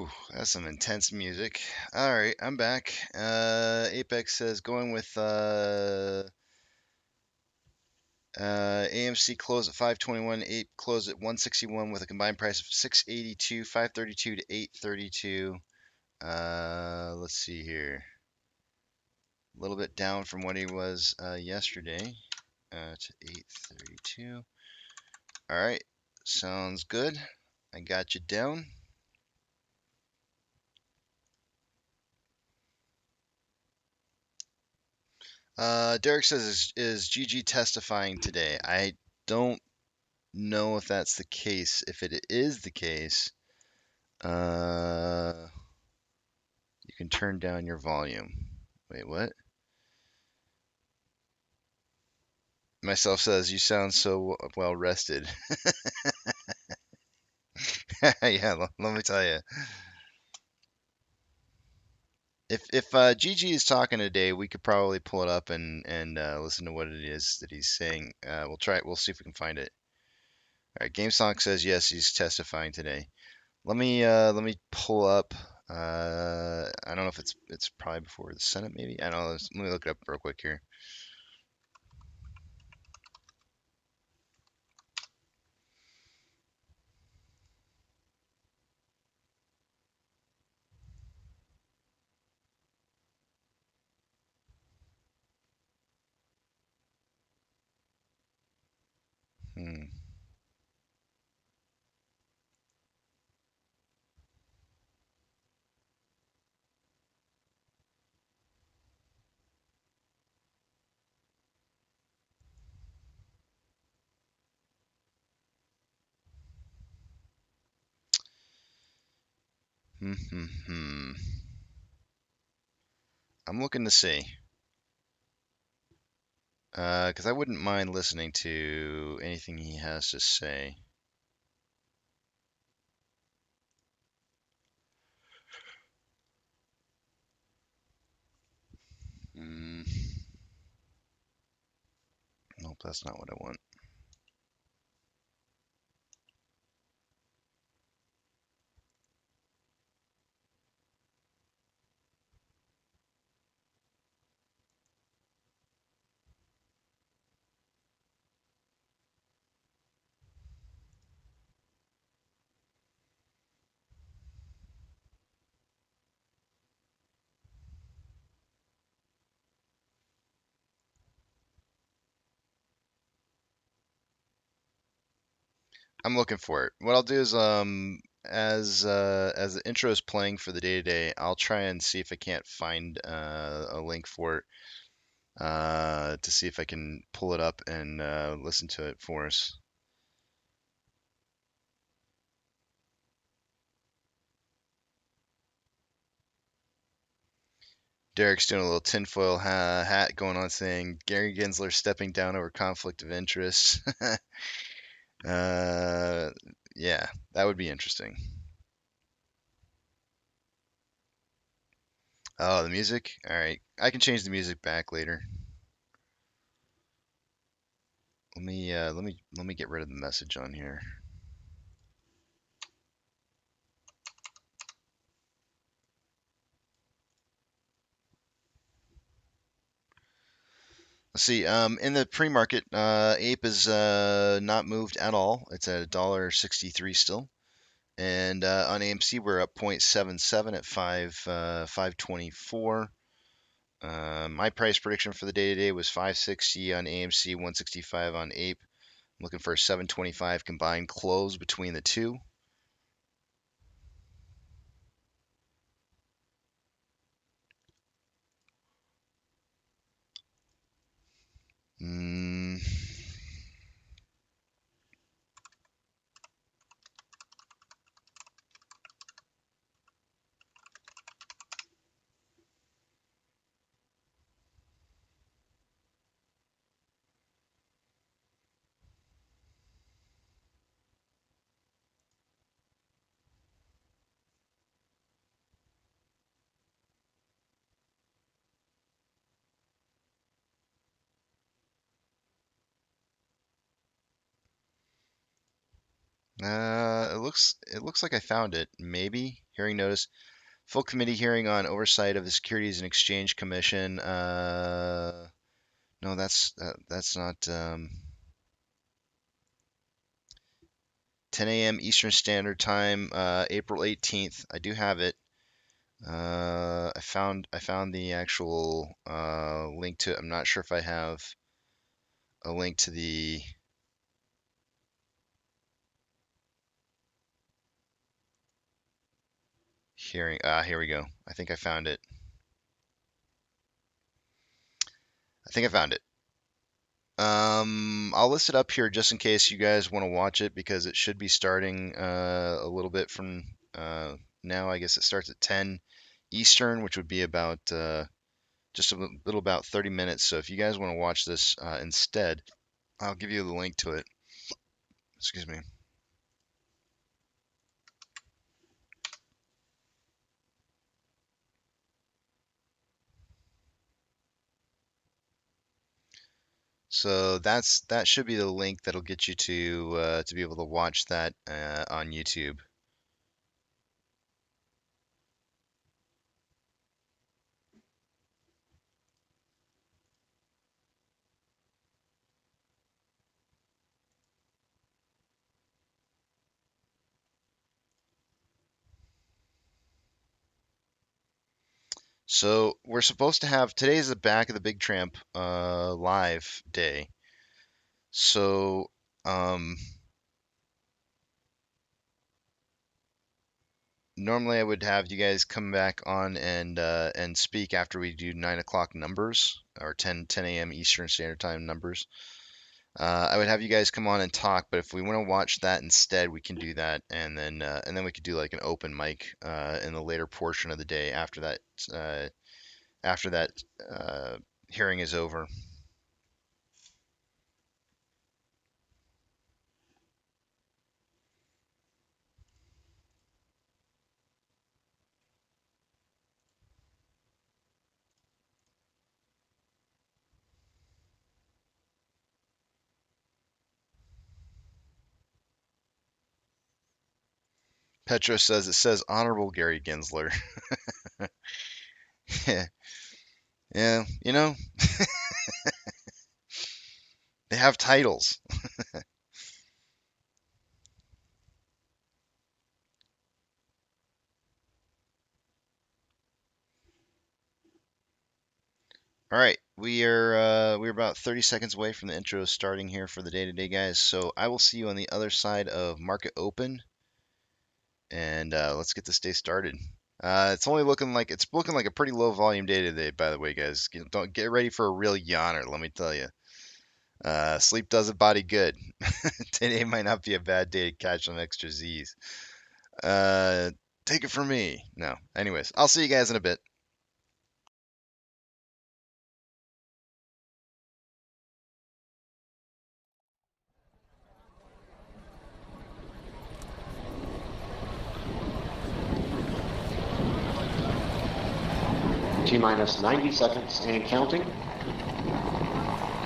Whew, that's some intense music. All right, I'm back. Apex says going with AMC close at 521, Ape close at 161 with a combined price of 682, 532 to 832. Let's see here. A little bit down from what he was yesterday to 832. All right, sounds good. I got you down. Derek says, is GG testifying today? I don't know if that's the case. If it is the case, you can turn down your volume. Wait, what? Myself says, you sound so well rested. Yeah, let me tell you. If GG is talking today, we could probably pull it up and listen to what it is that he's saying. We'll try it. We'll see if we can find it. All right, GameSong says yes, he's testifying today. Let me pull up. I don't know if it's probably before the Senate, maybe. I don't know. Let me look it up real quick here. Hmm. Hmm. Hmm. Hmm. I'm looking to see. Because I wouldn't mind listening to anything he has to say. Hmm. Nope, that's not what I want. I'm looking for it. What I'll do is as the intro is playing for the day to day, I'll try and see if I can't find a link for it to see if I can pull it up and listen to it for us. Derek's doing a little tinfoil hat going on, saying Gary Gensler stepping down over conflict of interest. uh, yeah, that would be interesting. Oh, the music. All right, I can change the music back later. Let me get rid of the message on here. Let's see. In the pre-market, Ape is not moved at all. It's at $1.63 still. And on AMC, we're up 0.77 at 524. My price prediction for the day today was 560 on AMC, 165 on Ape. I'm looking for a 725 combined close between the two. Mm. It looks like I found it. Maybe. hearing notice. Full committee hearing on oversight of the Securities and Exchange Commission. No, that's not. 10 a.m. Eastern Standard Time, April 18th. I do have it. I found the actual link to it. I'm not sure if I have a link to the hearing. Here we go. I think I found it. I'll list it up here just in case you guys want to watch it, because it should be starting a little bit from now. I guess it starts at 10 Eastern, which would be about just a little about 30 minutes. So if you guys want to watch this instead, I'll give you the link to it. Excuse me. So that should be the link that'll get you to be able to watch that on YouTube. So we're supposed to have today's the back of the Big Tramp live day. So normally I would have you guys come back on and speak after we do 9 o'clock numbers, or 10 a.m. Eastern Standard Time numbers. I would have you guys come on and talk, but if we want to watch that instead, we can do that, and then we could do like an open mic in the later portion of the day after that hearing is over. Petro says it says Honorable Gary Gensler. Yeah, you know, they have titles. All right, we're about 30 seconds away from the intro starting here for the day-to-day, guys. So I will see you on the other side of market open, and let's get this day started. It's looking like a pretty low volume day today, by the way, guys. Don't get ready for a real yawner, let me tell you. Sleep does a body good. Today might not be a bad day to catch some extra Z's. Take it from me. No. Anyways, I'll see you guys in a bit. T-minus 90 seconds and counting.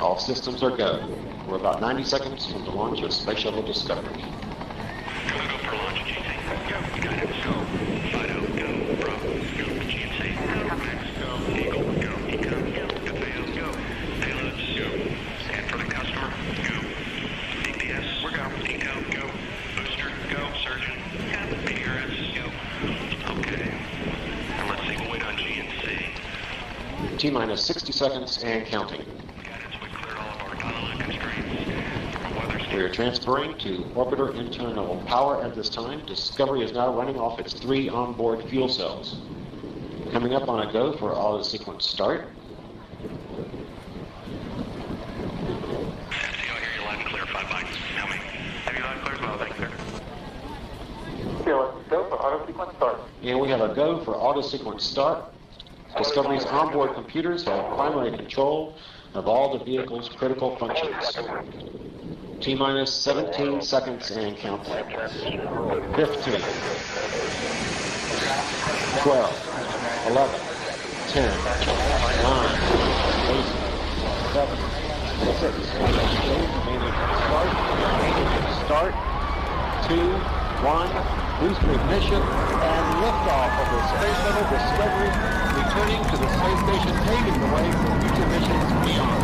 All systems are go. We're about 90 seconds from the launch of Space Shuttle Discovery. Go for launch, GC. Go. Guidance, go. Fido, go. Bravo, go. GC. Max, go. Eagle, go. Ecom, go. DeFeo, go. Payloads, go. Scan for the customer, go. DPS, we're go. Eco, go. Booster, go. Surgeon, go. PRS, go. Okay. And let's see, we'll wait on GNC. T-minus 60 seconds and counting. We are transferring to orbiter internal power at this time. Discovery is now running off its 3 onboard fuel cells. Coming up on a go for auto sequence start. FTO, I hear you loud and clear. 5 bytes. Tell me. Have you loud and clear as well? Thank you, sir. Okay, let's go for auto sequence start. And we have a go for auto sequence start. Discovery's onboard computers have primary control of all the vehicle's critical functions. T-minus 17 seconds and counting. 15, 12, 11, 10, 9, 8, 7, 6, start, 2, 1, booster ignition, and liftoff of the Space Shuttle Discovery, returning to the space station, paving the way for future missions beyond.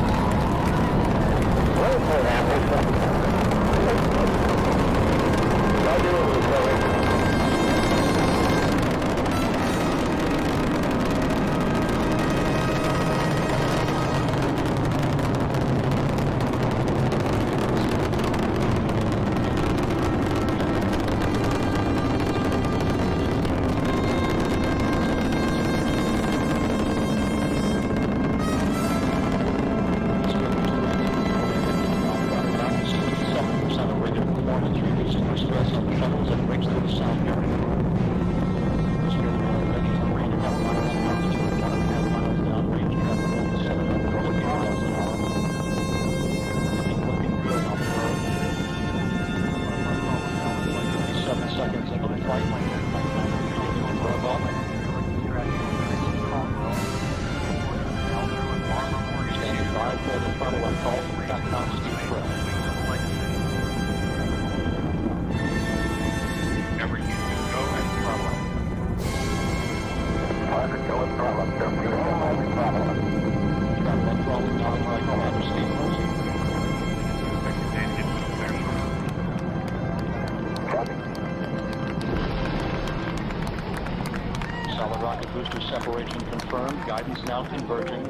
Solid rocket booster separation confirmed. Guidance now converging.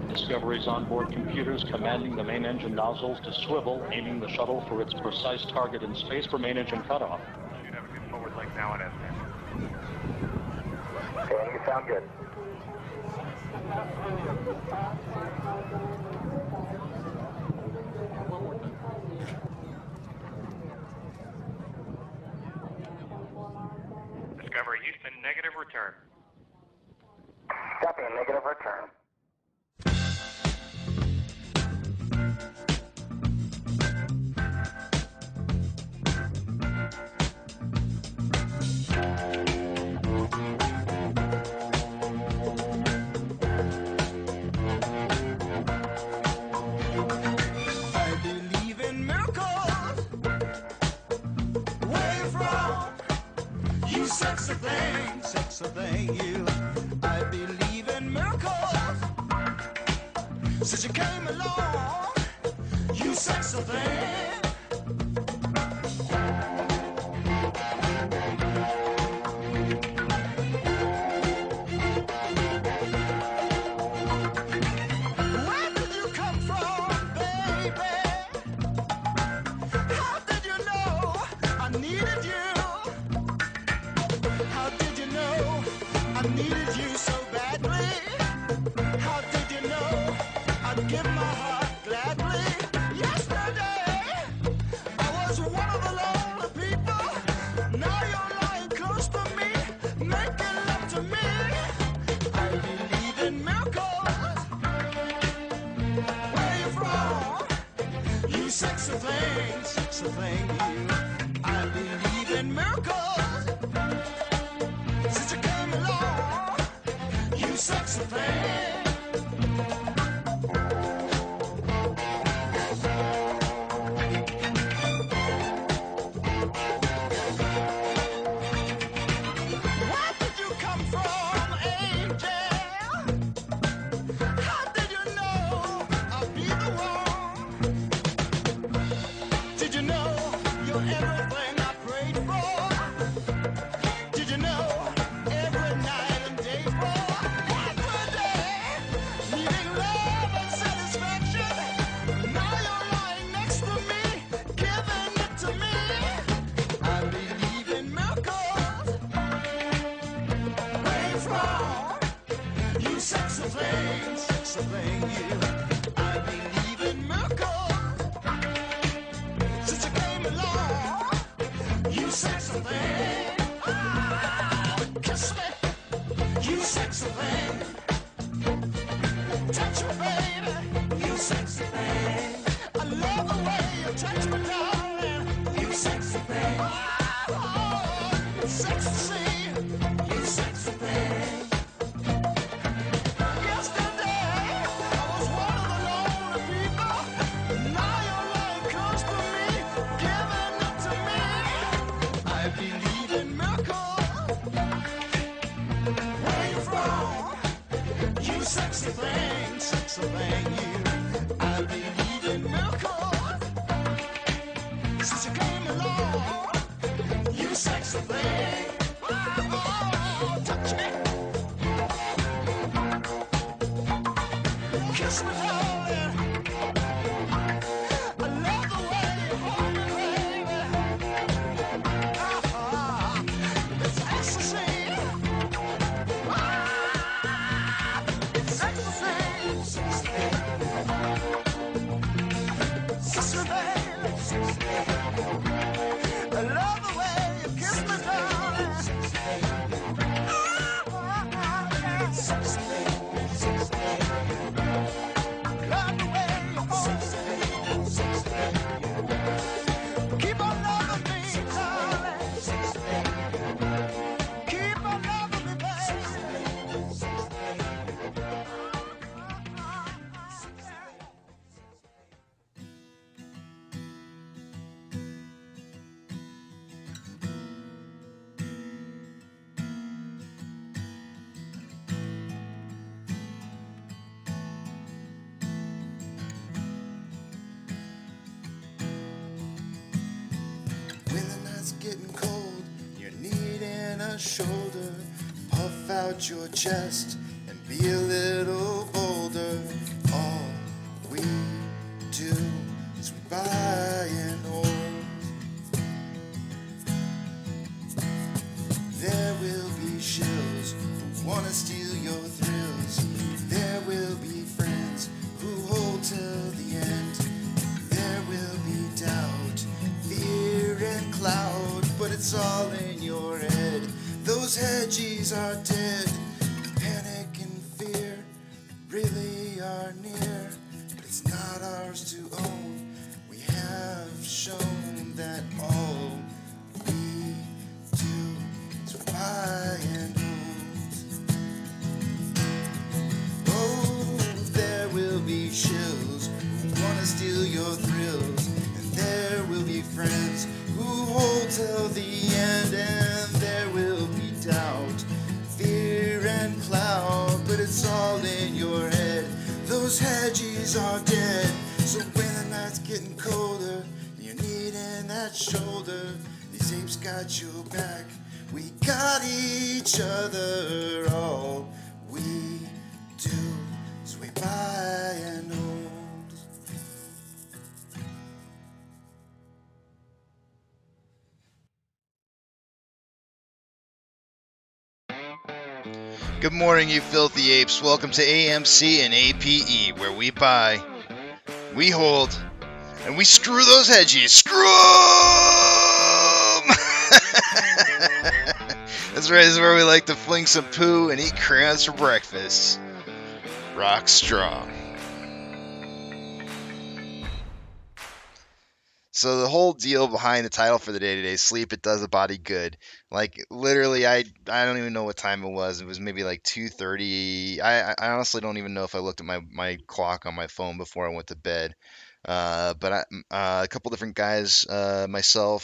Discovery's onboard computers commanding the main engine nozzles to swivel, aiming the shuttle for its precise target in space for main engine cutoff. Should have a good forward leg now at SM. Okay, you sound good. Discovery Houston, negative return. Copy, a negative return. I believe in miracles. Where you from? You sexy thing, you. I believe in miracles. Since you came along, you sexy thing. Where did you come from, baby? How did you know I needed you? How did you know I needed you so badly? How did you know I'd give my heart gladly? Yesterday, I was one of the lonely people. Now you're lying close to me, making love to me. I believe in miracles. Where you from? You sexy thing, you. I believe in miracles. Since you came along, you sexy thing. Where did you come from, angel? How did you know I'd be the one? Did you know you're everything I prayed for? I love the way you kiss me, darling. Love the way you hold me. Keep on loving me, darling. Keep on loving me, baby. When the night's getting cold, you're needing a shoulder. Puff out your chest and be a little bolder. All we do is we buy and hold. There will be shills who wanna steal your thrills. There will be friends who hold till the end. There will be doubt, fear and cloud, but it's all in your head. Those hedgies are dead. Panic and fear really are near, but it's not ours to own. We have shown that all we do is buy and hold. Oh, there will be shills who wanna steal your thrills, and there will be friends who hold till the end, and there will be doubt, fear and cloud, but it's all in your head. Those hedgies are dead. So when the night's getting colder, you're needing that shoulder. These apes got your back. We got each other. All we do is we buy and hold. Good morning, you filthy apes. Welcome to AMC and APE, where we buy, we hold, and we screw those hedgies. Screw 'em! That's right, this is where we like to fling some poo and eat crayons for breakfast. Rock strong. So the whole deal behind the title for the day today, Sleep It Does a Body Good. Like literally I don't even know what time it was. It was maybe like 2:30. I honestly don't even know if I looked at my clock on my phone before I went to bed. But a couple different guys, myself,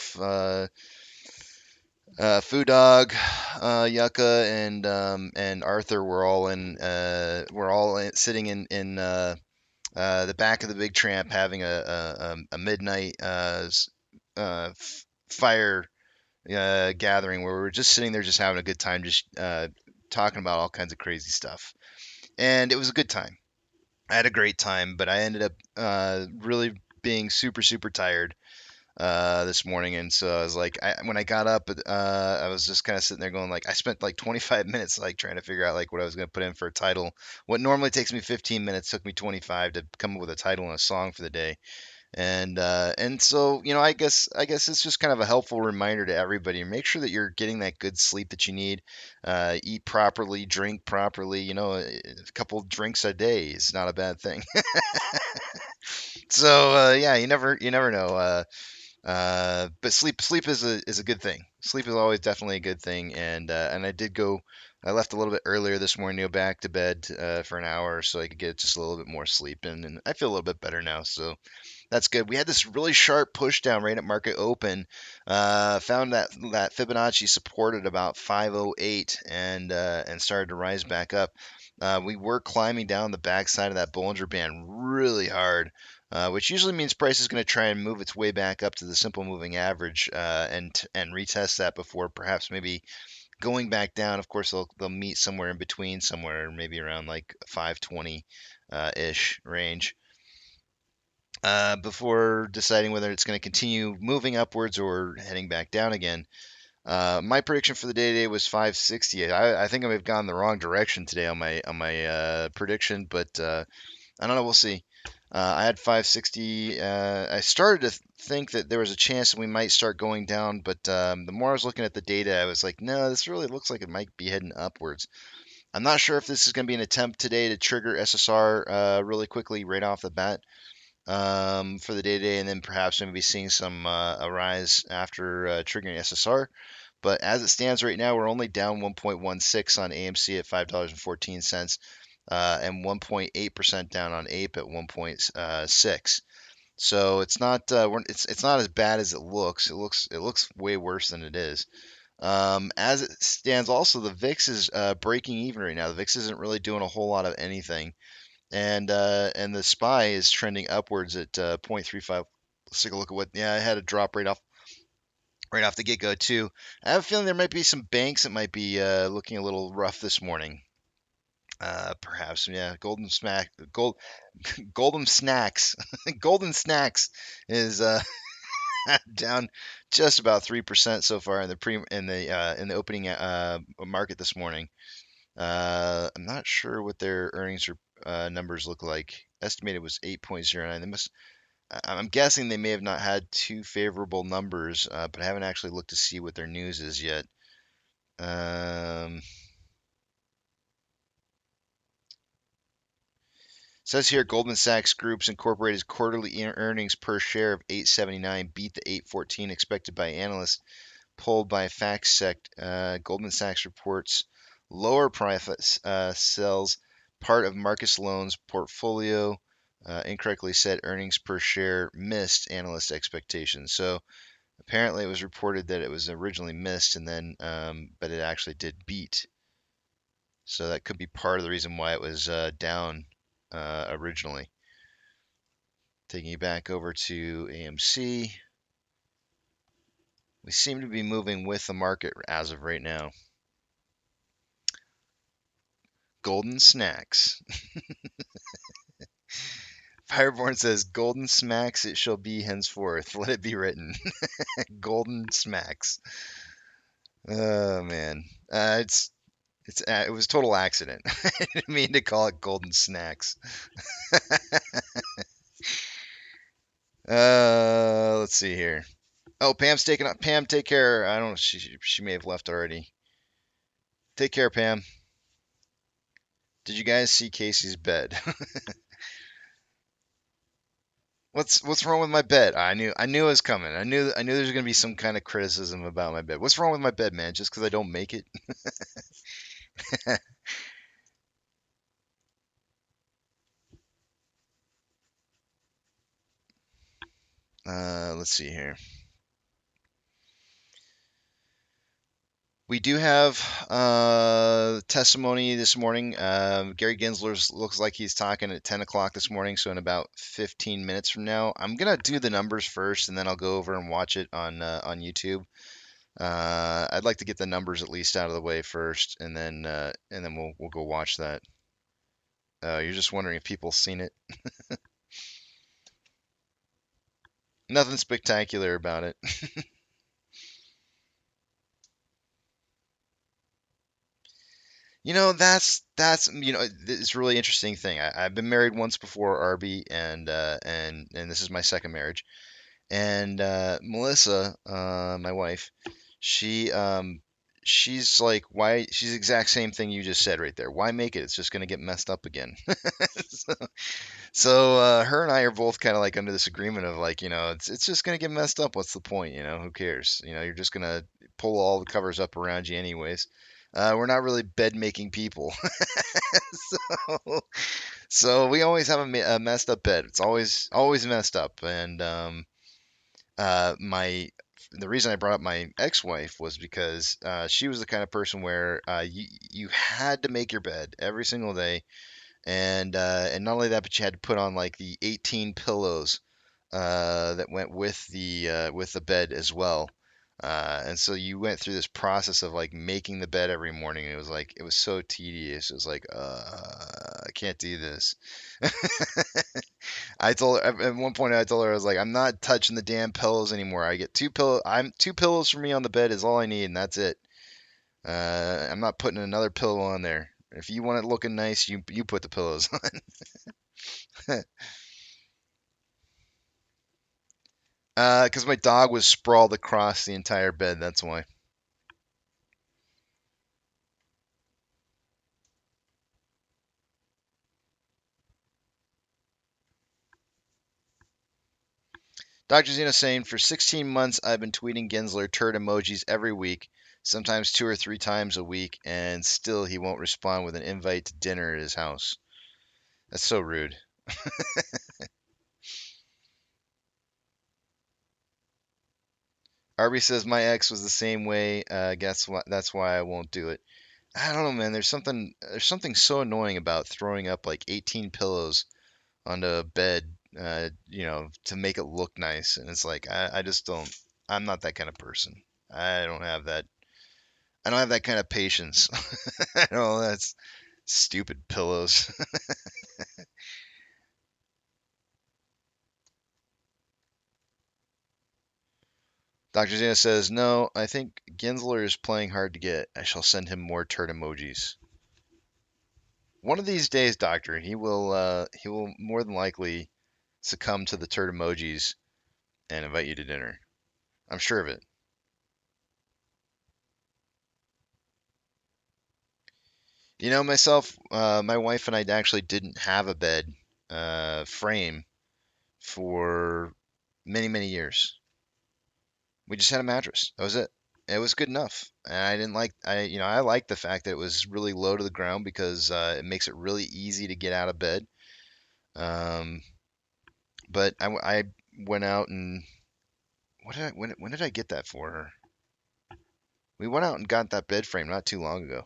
Foo Dog, Yucca, and Arthur were all sitting in the back of the big tramp having a midnight fire gathering where we were just sitting there just having a good time, just talking about all kinds of crazy stuff. And it was a good time. I had a great time, but I ended up really being super, super tired this morning. And so I was like, when I got up, I was just kind of sitting there going like, I spent like 25 minutes like trying to figure out like what I was going to put in for a title. What normally takes me 15 minutes took me 25 to come up with a title and a song for the day. And so, you know, I guess it's just kind of a helpful reminder to everybody. Make sure that you're getting that good sleep that you need. Eat properly, drink properly. You know, a couple drinks a day is not a bad thing. So yeah, you never know. But sleep is a good thing. Sleep is always definitely a good thing. And I left a little bit earlier this morning to go back to bed for an hour so I could get just a little bit more sleep in, and I feel a little bit better now. So that's good. We had this really sharp push down right at market open. Found that Fibonacci supported about 508 and started to rise back up. We were climbing down the backside of that Bollinger Band really hard, which usually means price is going to try and move its way back up to the simple moving average and retest that before perhaps maybe going back down. Of course, they'll meet somewhere in between, somewhere maybe around like 520 ish range. Before deciding whether it's going to continue moving upwards or heading back down again. My prediction for the day today was 560. I think I may have gone the wrong direction today on my prediction, but I don't know. We'll see. I had 560. I started to think that there was a chance that we might start going down, but the more I was looking at the data, I was like, no, this really looks like it might be heading upwards. I'm not sure if this is going to be an attempt today to trigger SSR really quickly right off the bat for the day to day, and then perhaps maybe seeing some a rise after triggering SSR. But as it stands right now, we're only down 1.16 on AMC at $5.14, and 1.8% down on Ape at 1.6. So it's not it's not as bad as it looks. It looks way worse than it is. As it stands, also the VIX is breaking even right now. The VIX isn't really doing a whole lot of anything, and the SPY is trending upwards at 0.35. Let's take a look at what. Yeah, I had a drop right off the get go too. I have a feeling there might be some banks that might be looking a little rough this morning. Perhaps, yeah. Golden Snacks, Golden Snacks is down just about 3% so far in the in the opening market this morning. I'm not sure what their earnings numbers look like. Estimated was 8.09. I'm guessing they may have not had too favorable numbers, but I haven't actually looked to see what their news is yet. Says here Goldman Sachs Group's Incorporated's quarterly earnings per share of 8.79 beat the 8.14 expected by analysts, polled by FactSet. Goldman Sachs reports lower profits sells part of Marcus Loan's portfolio. Incorrectly said earnings per share missed analyst expectations. So apparently it was reported that it was originally missed, and then but it actually did beat. So that could be part of the reason why it was down originally. Taking you back over to AMC. We seem to be moving with the market as of right now. Golden Snacks. Fireborn says, Golden Smacks it shall be henceforth. Let it be written. Golden Smacks. Oh, man. It was a total accident. I didn't mean to call it Golden Snacks. Let's see here. Oh, Pam's taking up. Pam, take care. I don't know. She may have left already. Take care, Pam. Did you guys see Casey's bed? What's wrong with my bed? I knew it was coming. I knew there's gonna be some kind of criticism about my bed. What's wrong with my bed, man? Just because I don't make it? Let's see here. We do have testimony this morning. Gary Gensler looks like he's talking at 10 o'clock this morning, so in about 15 minutes from now. I'm gonna do the numbers first, and then I'll go over and watch it on YouTube. I'd like to get the numbers at least out of the way first, and then we'll go watch that. You're just wondering if people seen it. Nothing spectacular about it. That's it's a really interesting thing. I've been married once before, Arby, and this is my second marriage. And Melissa, my wife, she's like, why? She's the exact same thing you just said right there. Why make it? It's just gonna get messed up again. So her and I are both kind of like under this agreement of like, it's just gonna get messed up. What's the point? Who cares? You're just gonna pull all the covers up around you anyways. We're not really bed making people, so we always have a messed up bed. It's always messed up, and my the reason I brought up my ex-wife was because she was the kind of person where you had to make your bed every single day, and not only that, but you had to put on like the 18 pillows that went with the bed as well. And so you went through this process of like making the bed every morning, and it was so tedious. It was like, I can't do this. I told her at one point, I told her, I was like, I'm not touching the damn pillows anymore. I get two pillows for me on the bed is all I need, and that's it. I'm not putting another pillow on there. If you want it looking nice, you put the pillows on. Because my dog was sprawled across the entire bed. That's why. Dr. Zeno saying, for 16 months, I've been tweeting Gensler turd emojis every week, sometimes 2 or 3 times a week, and still he won't respond with an invite to dinner at his house. That's so rude. Arby says my ex was the same way. Guess what? That's why I won't do it. I don't know, man. There's something so annoying about throwing up like 18 pillows onto a bed, to make it look nice. And it's like I just don't. I'm not that kind of person. I don't have that. I don't have that kind of patience. I know that's stupid pillows. Dr. Zena says, no, I think Gensler is playing hard to get. I shall send him more turd emojis. One of these days, Doctor, he will more than likely succumb to the turd emojis and invite you to dinner. I'm sure of it. Myself, my wife and I actually didn't have a bed frame for many, many years. We just had a mattress. That was it. It was good enough. And I didn't like I like the fact that it was really low to the ground because it makes it really easy to get out of bed. Um, but I went out and when did I get that for her? We went out and got that bed frame not too long ago.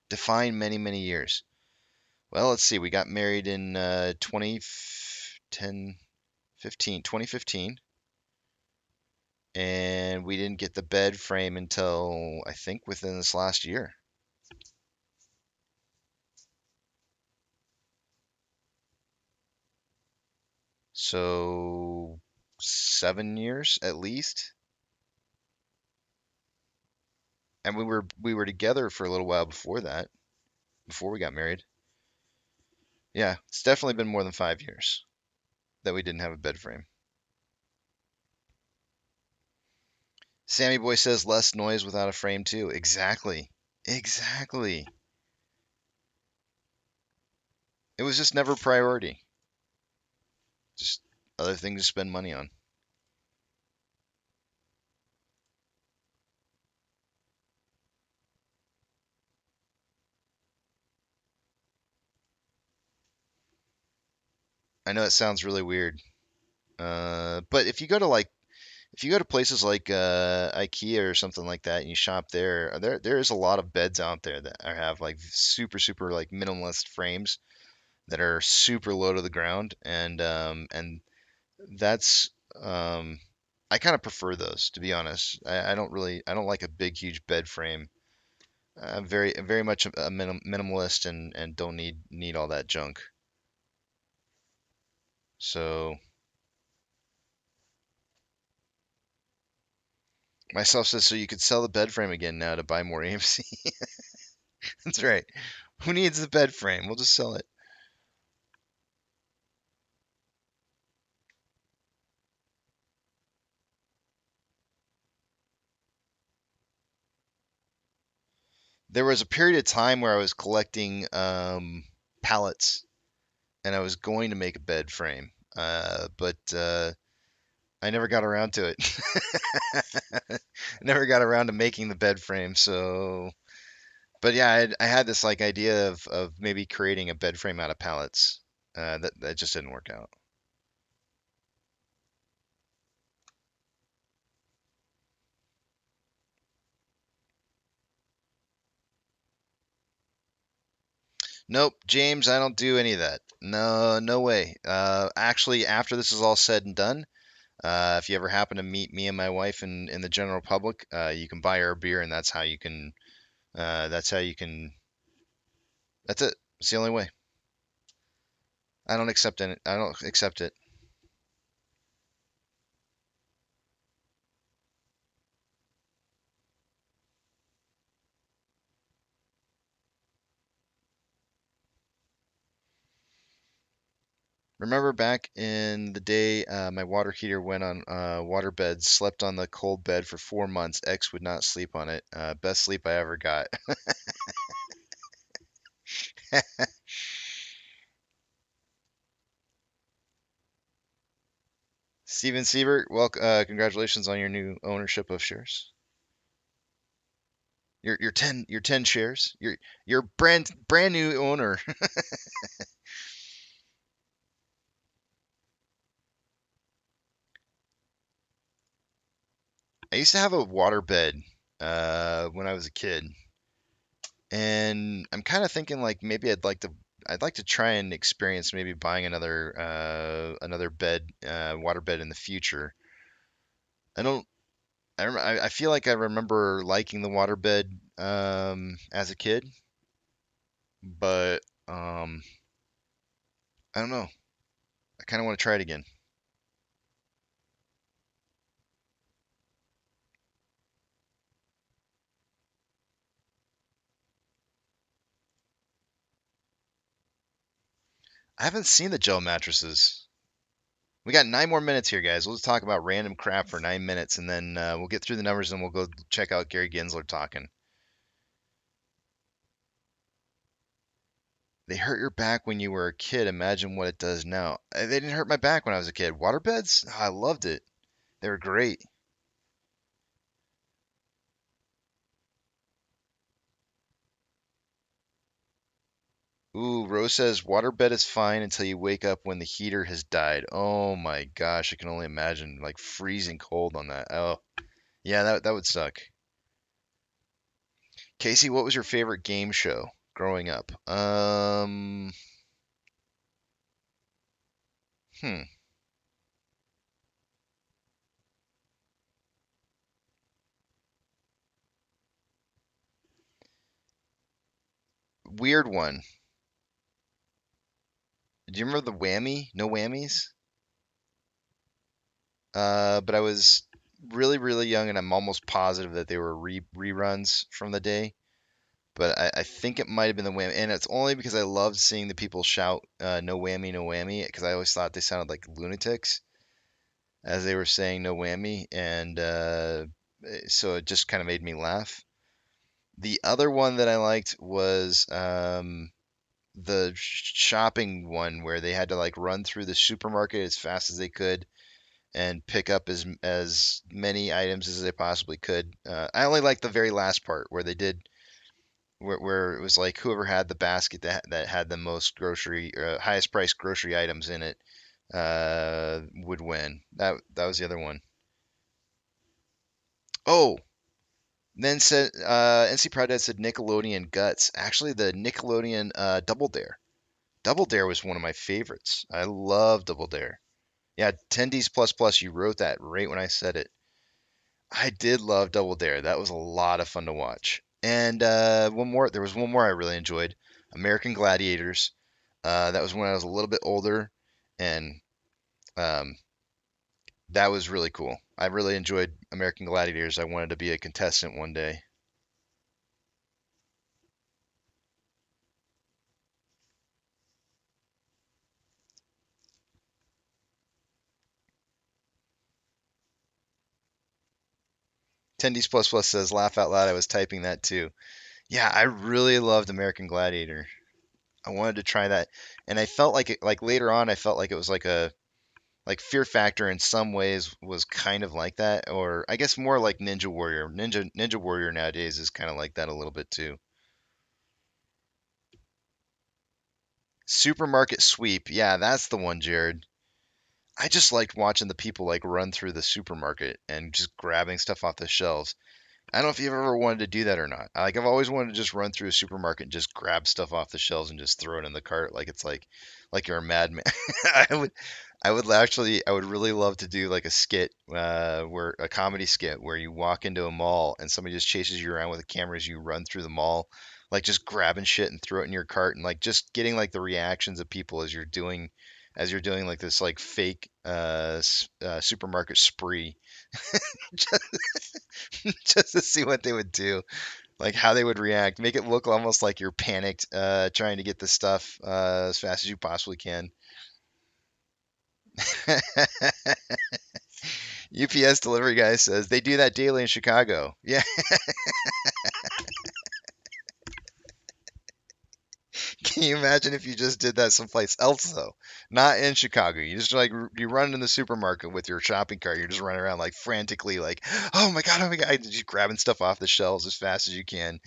Defined many, many years. Well, let's see. We got married in 2015, and we didn't get the bed frame until I think within this last year. So 7 years at least. And we were together for a little while before that, before we got married. Yeah, it's definitely been more than 5 years that we didn't have a bed frame. Sammy Boy says less noise without a frame too. Exactly. Exactly. It was just never a priority. Just other things to spend money on. I know it sounds really weird. But if you go to places like IKEA or something like that and you shop there is a lot of beds out there that have like super super like minimalist frames that are super low to the ground and that's I kind of prefer those, to be honest. I don't like a big huge bed frame. I'm very much a minimalist and don't need all that junk. So myself says, so you could sell the bed frame again now to buy more AMC. That's right. Who needs the bed frame? We'll just sell it. There was a period of time where I was collecting pallets and I was going to make a bed frame, but I never got around to it. Never got around to making the bed frame. So, but yeah, I had this like idea of maybe creating a bed frame out of pallets. That just didn't work out. Nope, James, I don't do any of that. No, no way. Actually, after this is all said and done, if you ever happen to meet me and my wife in the general public, you can buy our beer, and that's how you can. That's how you can. That's it. It's the only way. I don't accept it. I don't accept it. Remember back in the day, my water heater went on water beds, slept on the cold bed for 4 months. Ex would not sleep on it. Best sleep I ever got. Steven Siebert, well, congratulations on your new ownership of shares. Your 10 shares. Your brand new owner. I used to have a water bed when I was a kid, and I'm kind of thinking like maybe I'd like to try and experience maybe buying another bed, water bed in the future. I don't I feel like I remember liking the water bed as a kid, but I don't know. I kind of want to try it again. I haven't seen the gel mattresses. We got 9 more minutes here, guys. We'll just talk about random crap for 9 minutes, and then we'll get through the numbers, and we'll go check out Gary Gensler talking. They hurt your back when you were a kid. Imagine what it does now. They didn't hurt my back when I was a kid. Waterbeds? Oh, I loved it. They were great. Ooh, Rose says waterbed is fine until you wake up when the heater has died. Oh my gosh, I can only imagine like freezing cold on that. Oh, yeah, that would suck. Casey, what was your favorite game show growing up? Hmm, weird one. Do you remember the whammy? No whammies? But I was really, really young, and I'm almost positive that they were reruns from the day. But I think it might have been the whammy, and it's only because I loved seeing the people shout "no whammy, no whammy," because I always thought they sounded like lunatics as they were saying "no whammy," and so it just kind of made me laugh. The other one that I liked was the shopping one where they had to like run through the supermarket as fast as they could and pick up as many items as they possibly could. I only liked the very last part where they did where it was like whoever had the basket that had the most grocery highest price grocery items in it would win. That was the other one. Oh, then said NC Proud Dad said Nickelodeon Guts. Actually, the Nickelodeon Double Dare. Double Dare was one of my favorites. I love Double Dare. Yeah, 10Ds plus plus. You wrote that right when I said it. I did love Double Dare. That was a lot of fun to watch. And one more. There was one more I really enjoyed. American Gladiators. That was when I was a little bit older, and um, that was really cool. I really enjoyed American Gladiators. I wanted to be a contestant one day. 10Ds plus plus says laugh out loud. I was typing that too. Yeah, I really loved American Gladiator. I wanted to try that, and I felt like like later on, I felt like it was like Fear Factor in some ways was kind of like that, or I guess more like Ninja Warrior. Ninja Warrior nowadays is kind of like that a little bit too. Supermarket Sweep, yeah, that's the one, Jared. I just liked watching the people like run through the supermarket and just grabbing stuff off the shelves. I don't know if you've ever wanted to do that or not. Like I've always wanted to just run through a supermarket and just grab stuff off the shelves and just throw it in the cart like it's like you're a madman. I would I would really love to do like a skit where a comedy skit where you walk into a mall and somebody just chases you around with a camera as you run through the mall, like just grabbing shit and throw it in your cart and like just getting like the reactions of people as you're doing like this like fake supermarket spree just to see what they would do, like how they would react, make it look almost like you're panicked, trying to get the stuff as fast as you possibly can. UPS delivery guy says they do that daily in Chicago. Yeah. Can you imagine if you just did that someplace else though? Not in Chicago. You just like you run in the supermarket with your shopping cart. You're just running around like frantically, like, oh my god, just grabbing stuff off the shelves as fast as you can.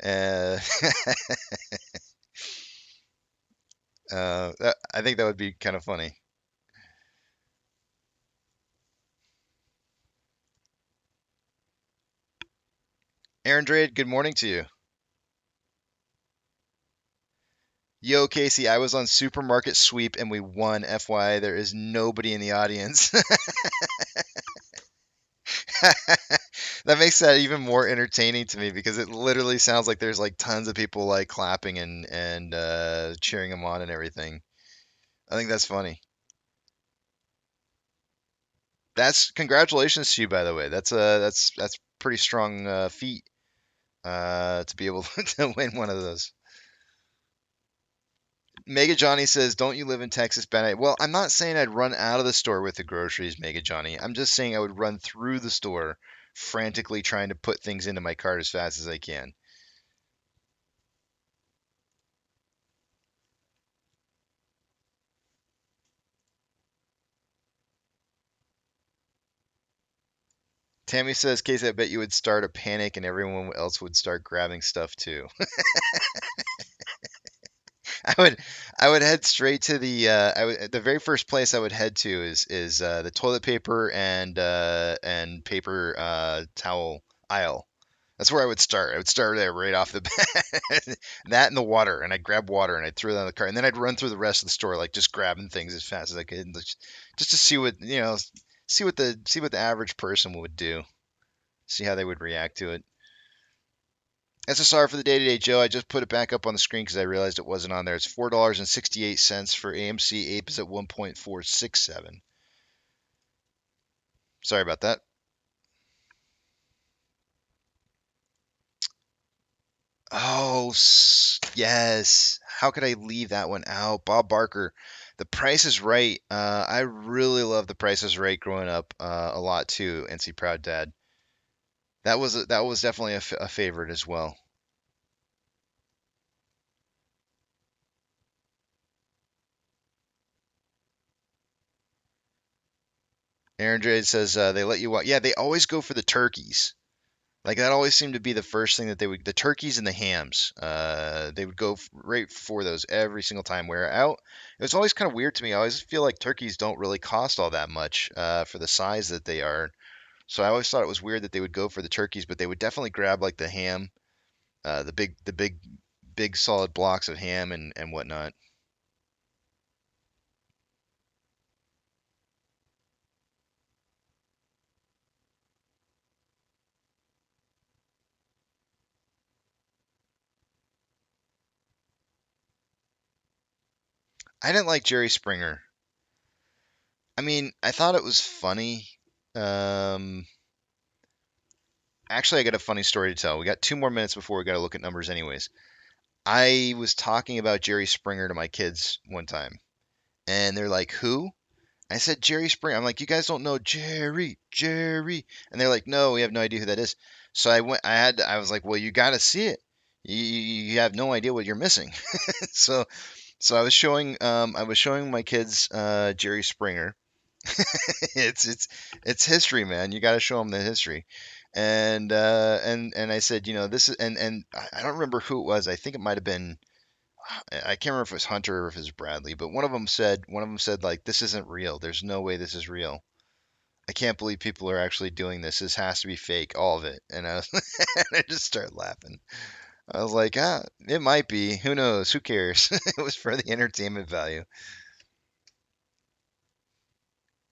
Uh, I think that would be kind of funny. Aaron Drade, good morning to you. Yo, Casey, I was on Supermarket Sweep and we won. FYI, there is nobody in the audience. That makes that even more entertaining to me because it literally sounds like there's like tons of people like clapping and cheering them on and everything. I think that's funny. That's congratulations to you, by the way. That's pretty strong feat to be able to win one of those. Mega Johnny says, "Don't you live in Texas, Ben?" Well, I'm not saying I'd run out of the store with the groceries, Mega Johnny. I'm just saying I would run through the store, frantically trying to put things into my cart as fast as I can. Tammy says, "Casey, I bet you would start a panic and everyone else would start grabbing stuff too." I would I would head straight to the very first place I would head to is the toilet paper and paper towel aisle. That's where I would start. I would start there right off the bat. That and the water, and I'd grab water and I'd throw that in the cart, and then I'd run through the rest of the store like just grabbing things as fast as I could, just to see what see what the average person would do, see how they would react to it. SSR for the day today, Joe. I just put it back up on the screen because I realized it wasn't on there. It's $4.68 for AMC Ape is at 1.467. Sorry about that. Oh, yes. How could I leave that one out? Bob Barker. The Price is Right. I really love The Price is Right growing up a lot too. NC Proud Dad. That was definitely a favorite as well. Aaron Jade says they let you walk. Yeah, they always go for the turkeys. Like that always seemed to be the first thing that they would, the turkeys and the hams. They would go right for those every single time we're out. It was always kind of weird to me. I always feel like turkeys don't really cost all that much for the size that they are. So I always thought it was weird that they would go for the turkeys, but they would definitely grab like the ham, big solid blocks of ham and whatnot. I didn't like Jerry Springer. I mean, I thought it was funny. Um, Actually, I got a funny story to tell. We got 2 more minutes before we got to look at numbers, anyways. I was talking about Jerry Springer to my kids one time, and they're like, "Who?" I said, "Jerry Springer." I'm like, "You guys don't know Jerry," and they're like, "No, we have no idea who that is." So I went. I was like, "Well, you got to see it. You have no idea what you're missing." so I was showing my kids Jerry Springer. It's history, man. You got to show them the history. And I said, this is and I don't remember who it was. I think it might have been, I can't remember if it was Hunter or if it was Bradley, but one of them said like, this isn't real. There's no way this is real. I can't believe people are actually doing this. This has to be fake, all of it. And I just started laughing. I was like, it might be. Who knows? Who cares? It was for the entertainment value.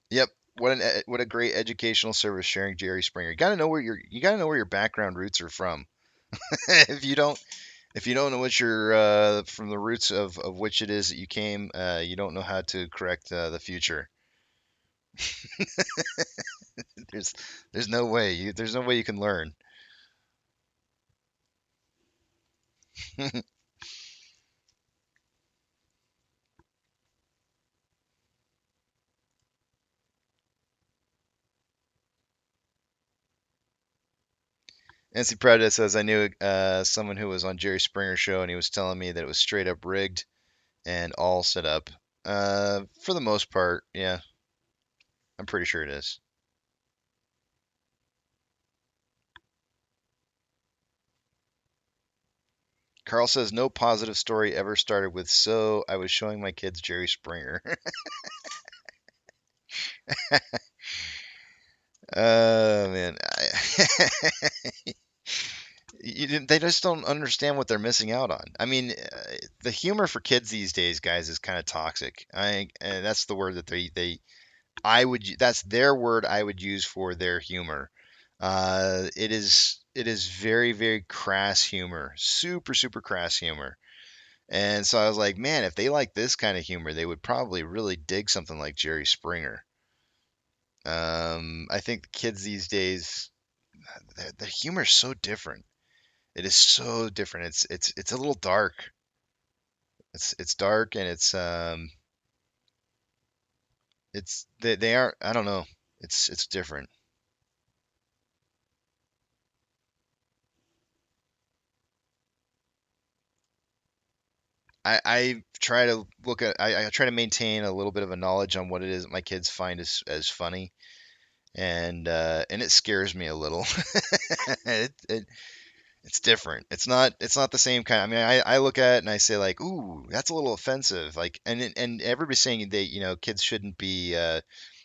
Yep. What a great educational service sharing Jerry Springer. You got to know where your background roots are from. if you don't if you don't know what your from the roots of which it is that you came, you don't know how to correct the future. There's there's no way you can learn. NC Predator says, I knew someone who was on Jerry Springer show, and he was telling me that it was straight up rigged and all set up. For the most part, yeah, I'm pretty sure it is. Carl says, no positive story ever started with, so I was showing my kids Jerry Springer. Man. They just don't understand what they're missing out on. I mean, the humor for kids these days, guys, is kind of toxic. That's the word that that's their word I would use for their humor. It is very, very crass humor, super, super crass humor. And so I was like, man, if they like this kind of humor, they would probably really dig something like Jerry Springer. I think the kids these days, the humor is so different. It is so different. It's a little dark. It's dark, and they aren't. I don't know. It's different. I try to I try to maintain a little bit of a knowledge on what it is that my kids find as funny, and it scares me a little. It's different. It's not the same kind. I mean, I look at it and I say like, ooh, that's a little offensive. Like, and everybody's saying that kids shouldn't be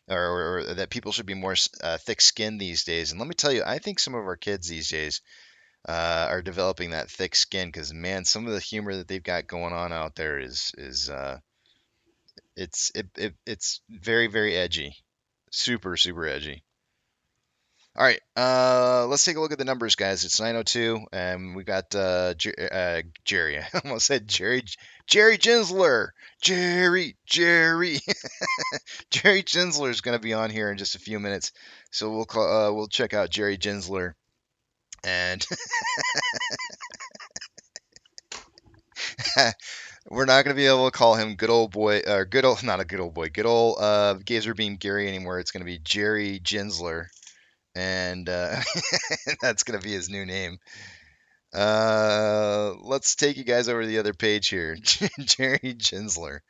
or that people should be more thick-skinned these days. And let me tell you, I think some of our kids these days are developing that thick skin because man, some of the humor that they've got going on out there is it's very, very edgy, super, super edgy. All right, let's take a look at the numbers, guys. It's 9:02, and we got Jerry. I almost said Jerry Ginsler. Jerry. Jerry Ginsler is going to be on here in just a few minutes, so we'll check out Jerry Ginsler, and we're not going to be able to call him good old boy, or good old, not a good old boy, good old Gazer Beam Gary anymore. It's going to be Jerry Ginsler, and that's going to be his new name. Let's take you guys over to the other page here. Jerry Ginsler.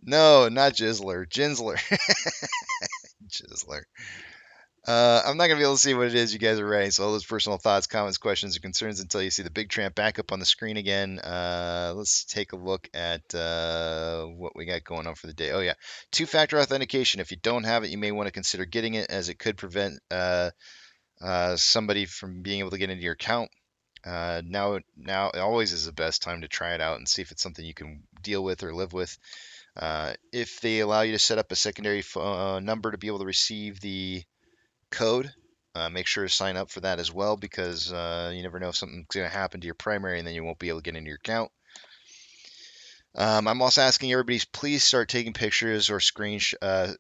No, not Ginsler. Ginsler. Ginsler. I'm not gonna be able to see what it is you guys are writing. So all those personal thoughts, comments, questions, or concerns until you see the big tramp back up on the screen again. Let's take a look at what we got going on for the day. Oh yeah, two-factor authentication. If you don't have it, you may want to consider getting it, as it could prevent somebody from being able to get into your account. Now it always is the best time to try it out and see if it's something you can deal with or live with. If they allow you to set up a secondary phone number to be able to receive the code, make sure to sign up for that as well, because you never know if something's going to happen to your primary and then you won't be able to get into your account. I'm also asking everybody, please start taking pictures or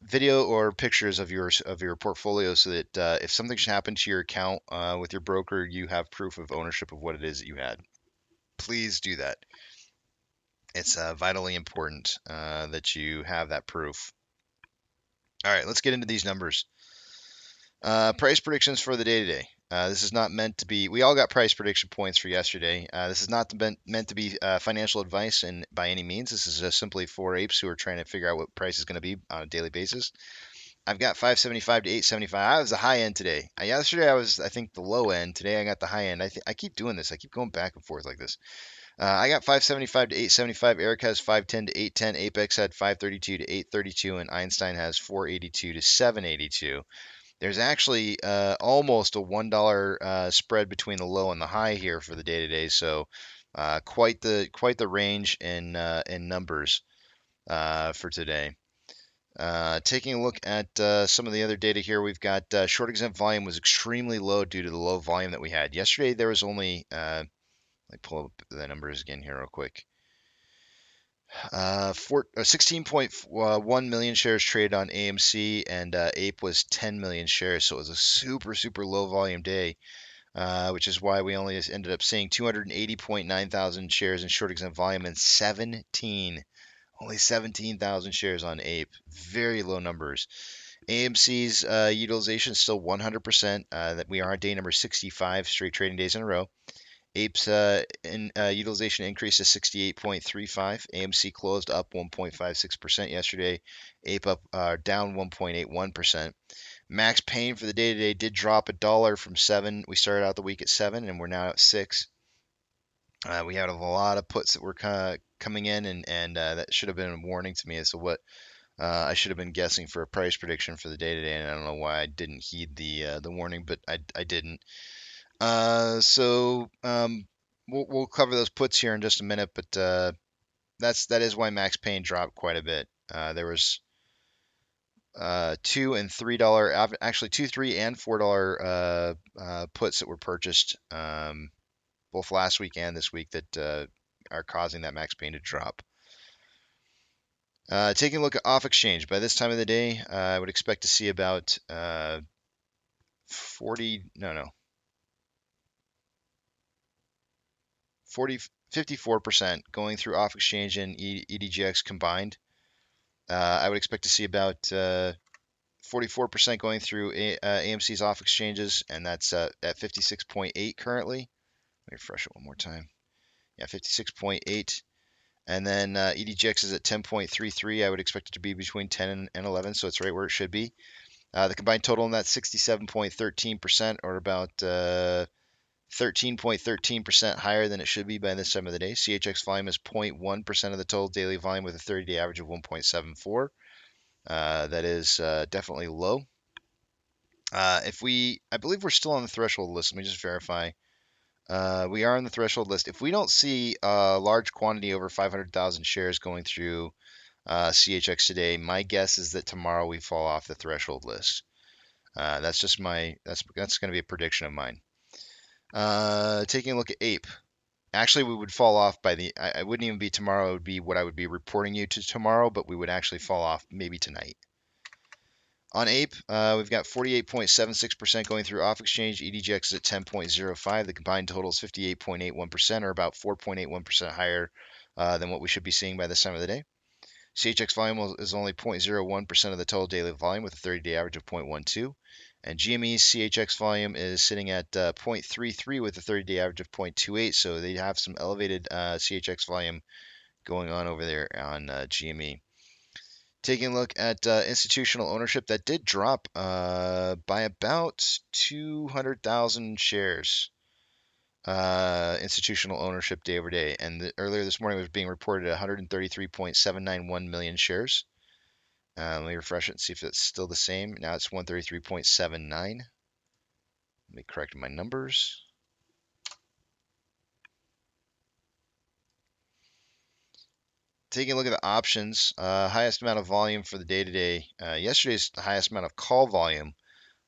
video or pictures of your portfolio, so that if something should happen to your account with your broker, you have proof of ownership of what it is that you had. Please do that. It's vitally important that you have that proof. All right, let's get into these numbers. Price predictions for the day today. This is not meant to be. We all got price prediction points for yesterday. This is not meant to be financial advice, and by any means. This is just simply for apes who are trying to figure out what price is going to be on a daily basis. I've got 575 to 875. I was the high end today. Yesterday I was, I think, the low end. Today I got the high end. I keep doing this. I keep going back and forth like this. I got 575 to 875. Eric has 510 to 810. Apex had 532 to 832, and Einstein has 482 to 782. There's actually almost a $1 spread between the low and the high here for the day today. So quite the range in numbers for today. Taking a look at some of the other data here, we've got short exempt volume was extremely low due to the low volume that we had yesterday. There was only let me pull up the numbers again here real quick. 16.1 million shares traded on AMC, and Ape was 10 million shares, so it was a super, super low volume day, which is why we only ended up seeing 280.9 thousand shares in short exempt volume and only 17,000 shares on Ape. Very low numbers. AMC's utilization is still 100%. That we are on day number 65 straight trading days in a row. APE's utilization increased to 68.35. AMC closed up 1.56% yesterday. APE up down 1.81%. Max pain for the day today did drop $1 from 7. We started out the week at 7, and we're now at 6. We had a lot of puts that were kind of coming in, and that should have been a warning to me as to what I should have been guessing for a price prediction for the day today, and I don't know why I didn't heed the warning, but I didn't. We'll cover those puts here in just a minute, but that is why max pain dropped quite a bit. There was $2 and $3, actually $2, $3, and $4 puts that were purchased both last week and this week that are causing that max pain to drop. Taking a look at off exchange, by this time of the day, I would expect to see about 54% going through off exchange and EDGX combined. I would expect to see about 44% going through AMC's off exchanges, and that's at 56.8 currently. Let me refresh it one more time. Yeah, 56.8. And then EDGX is at 10.33. I would expect it to be between 10 and 11, so it's right where it should be. The combined total in that 67.13%, or about 13.13% higher than it should be by this time of the day. CHX volume is 0.1% of the total daily volume with a 30-day average of 1.74. That is definitely low. I believe we're still on the threshold list. Let me just verify. We are on the threshold list. If we don't see a large quantity over 500,000 shares going through CHX today, my guess is that tomorrow we fall off the threshold list. That's going to be a prediction of mine. Taking a look at APE. Actually, we would fall off by it wouldn't even be tomorrow. It would be what I would be reporting you to tomorrow, but we would actually fall off maybe tonight. On APE, we've got 48.76% going through off exchange. EDGX is at 10.05. The combined total is 58.81%, or about 4.81% higher than what we should be seeing by this time of the day. CHX volume is only 0.01% of the total daily volume with a 30-day average of 0.12. And GME's CHX volume is sitting at 0.33 with a 30-day average of 0.28. So they have some elevated CHX volume going on over there on GME. Taking a look at institutional ownership, that did drop by about 200,000 shares. Institutional ownership day over day. And earlier this morning it was being reported at 133.791 million shares. Let me refresh it and see if it's still the same. Now it's 133.79. Let me correct my numbers. Taking a look at the options, highest amount of volume for the day today. Yesterday's highest amount of call volume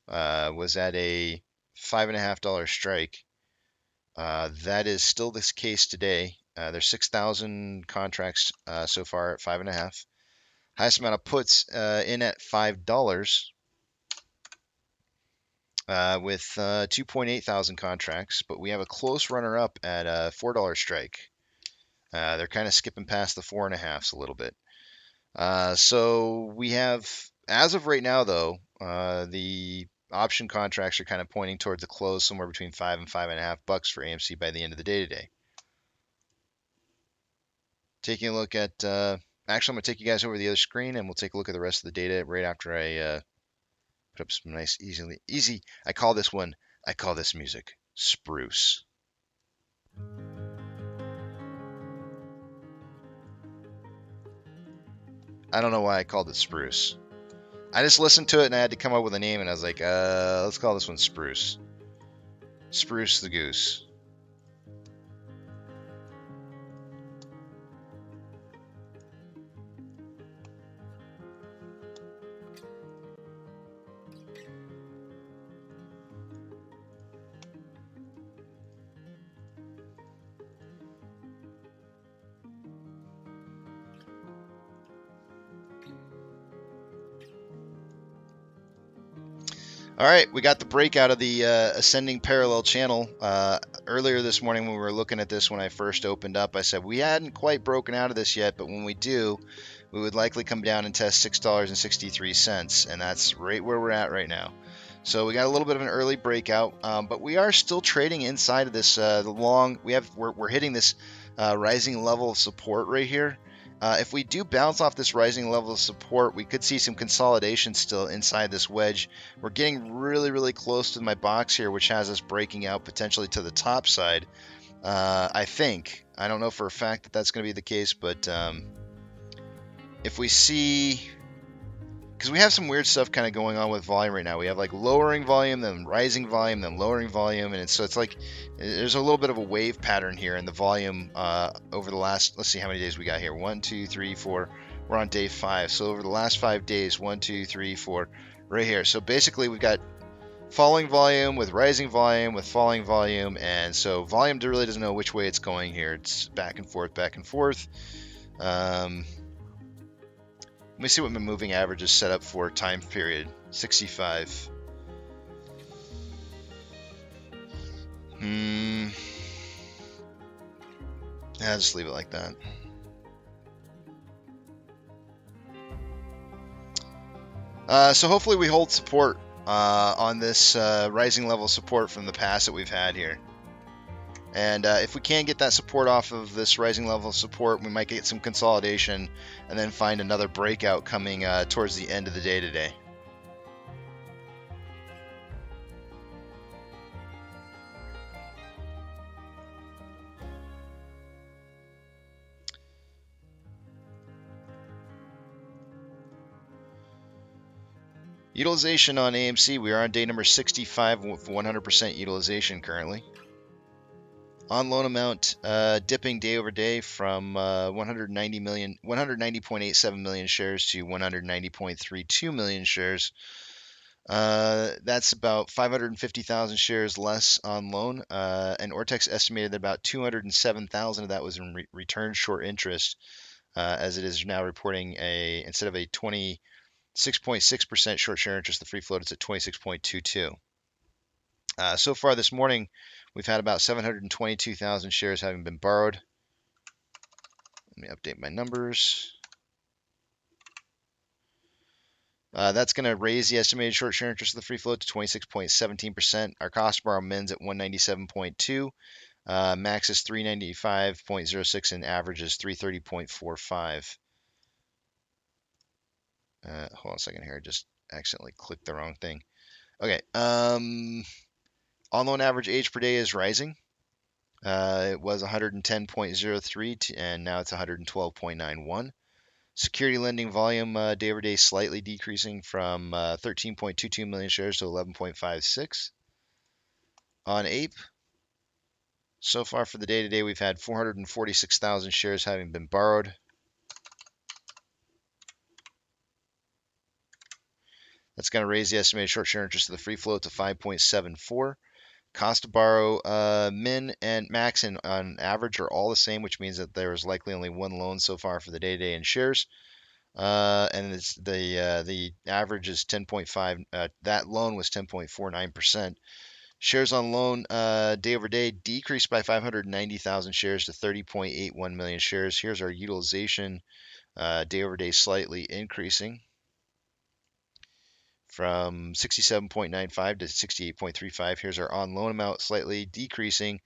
was at a $5.50 strike. That is still this case today. There's 6,000 contracts so far at 5.5. Highest amount of puts in at $5 with 2.8 thousand contracts, but we have a close runner-up at a $4 strike. They're kind of skipping past the 4.5s a little bit. So we have, as of right now, though, the option contracts are kind of pointing towards a close somewhere between $5 and $5.50 for AMC by the end of the day today. Taking a look at, actually, I'm going to take you guys over to the other screen, and we'll take a look at the rest of the data right after I put up some nice, easy. I call this music spruce. I don't know why I called it spruce. I just listened to it and I had to come up with a name, and I was like, let's call this one Spruce. Spruce the Goose. All right, we got the breakout of the ascending parallel channel. Earlier this morning when we were looking at this when I first opened up, I said we hadn't quite broken out of this yet, but when we do, we would likely come down and test $6.63, and that's right where we're at right now. So we got a little bit of an early breakout, but we are still trading inside of this we're hitting this rising level of support right here. If we do bounce off this rising level of support, we could see some consolidation still inside this wedge. We're getting really, really close to my box here, which has us breaking out potentially to the top side. I think. I don't know for a fact that that's going to be the case, but if we see... Because we have some weird stuff kind of going on with volume right now. We have like lowering volume, then rising volume, then lowering volume, and so it's like there's a little bit of a wave pattern here in the volume over the last. Let's see how many days we got here. 1, 2, 3, 4. We're on day 5. So over the last 5 days, 1, 2, 3, 4, right here. So basically, we've got falling volume with rising volume with falling volume, and so volume really doesn't know which way it's going here. It's back and forth, back and forth. Let me see what my moving average is set up for time period. 65. I'll just leave it like that. So hopefully we hold support on this rising level support from the past that we've had here. And if we can get that support off of this rising level of support, we might get some consolidation and then find another breakout coming towards the end of the day today. Utilization on AMC, we are on day number 65 with 100% utilization currently. On loan amount dipping day over day from 190.87 million shares to 190.32 million shares. That's about 550,000 shares less on loan. And Ortex estimated that about 207,000 of that was in return short interest, as it is now reporting instead of a 26.6% short share interest, the free float is at 26.22. So far this morning, we've had about 722,000 shares having been borrowed. Let me update my numbers. That's going to raise the estimated short share interest of the free float to 26.17%. Our cost to borrow min's at 197.2. Max is 395.06 and average is 330.45. Hold on a second here. I just accidentally clicked the wrong thing. Okay. On loan average age per day is rising. It was 110.03 and now it's 112.91. Security lending volume day over day slightly decreasing from 13.22 million shares to 11.56. On Ape, so far for the day today, we've had 446,000 shares having been borrowed. That's going to raise the estimated short share interest of the free float to 5.74. Cost to borrow, min and max and on average are all the same, which means that there is likely only one loan so far for the day-to-day in shares. And it's the average is 10.5. That loan was 10.49%. Shares on loan day over day decreased by 590,000 shares to 30.81 million shares. Here's our utilization day over day slightly increasing from 67.95 to 68.35. Here's our on loan amount slightly decreasing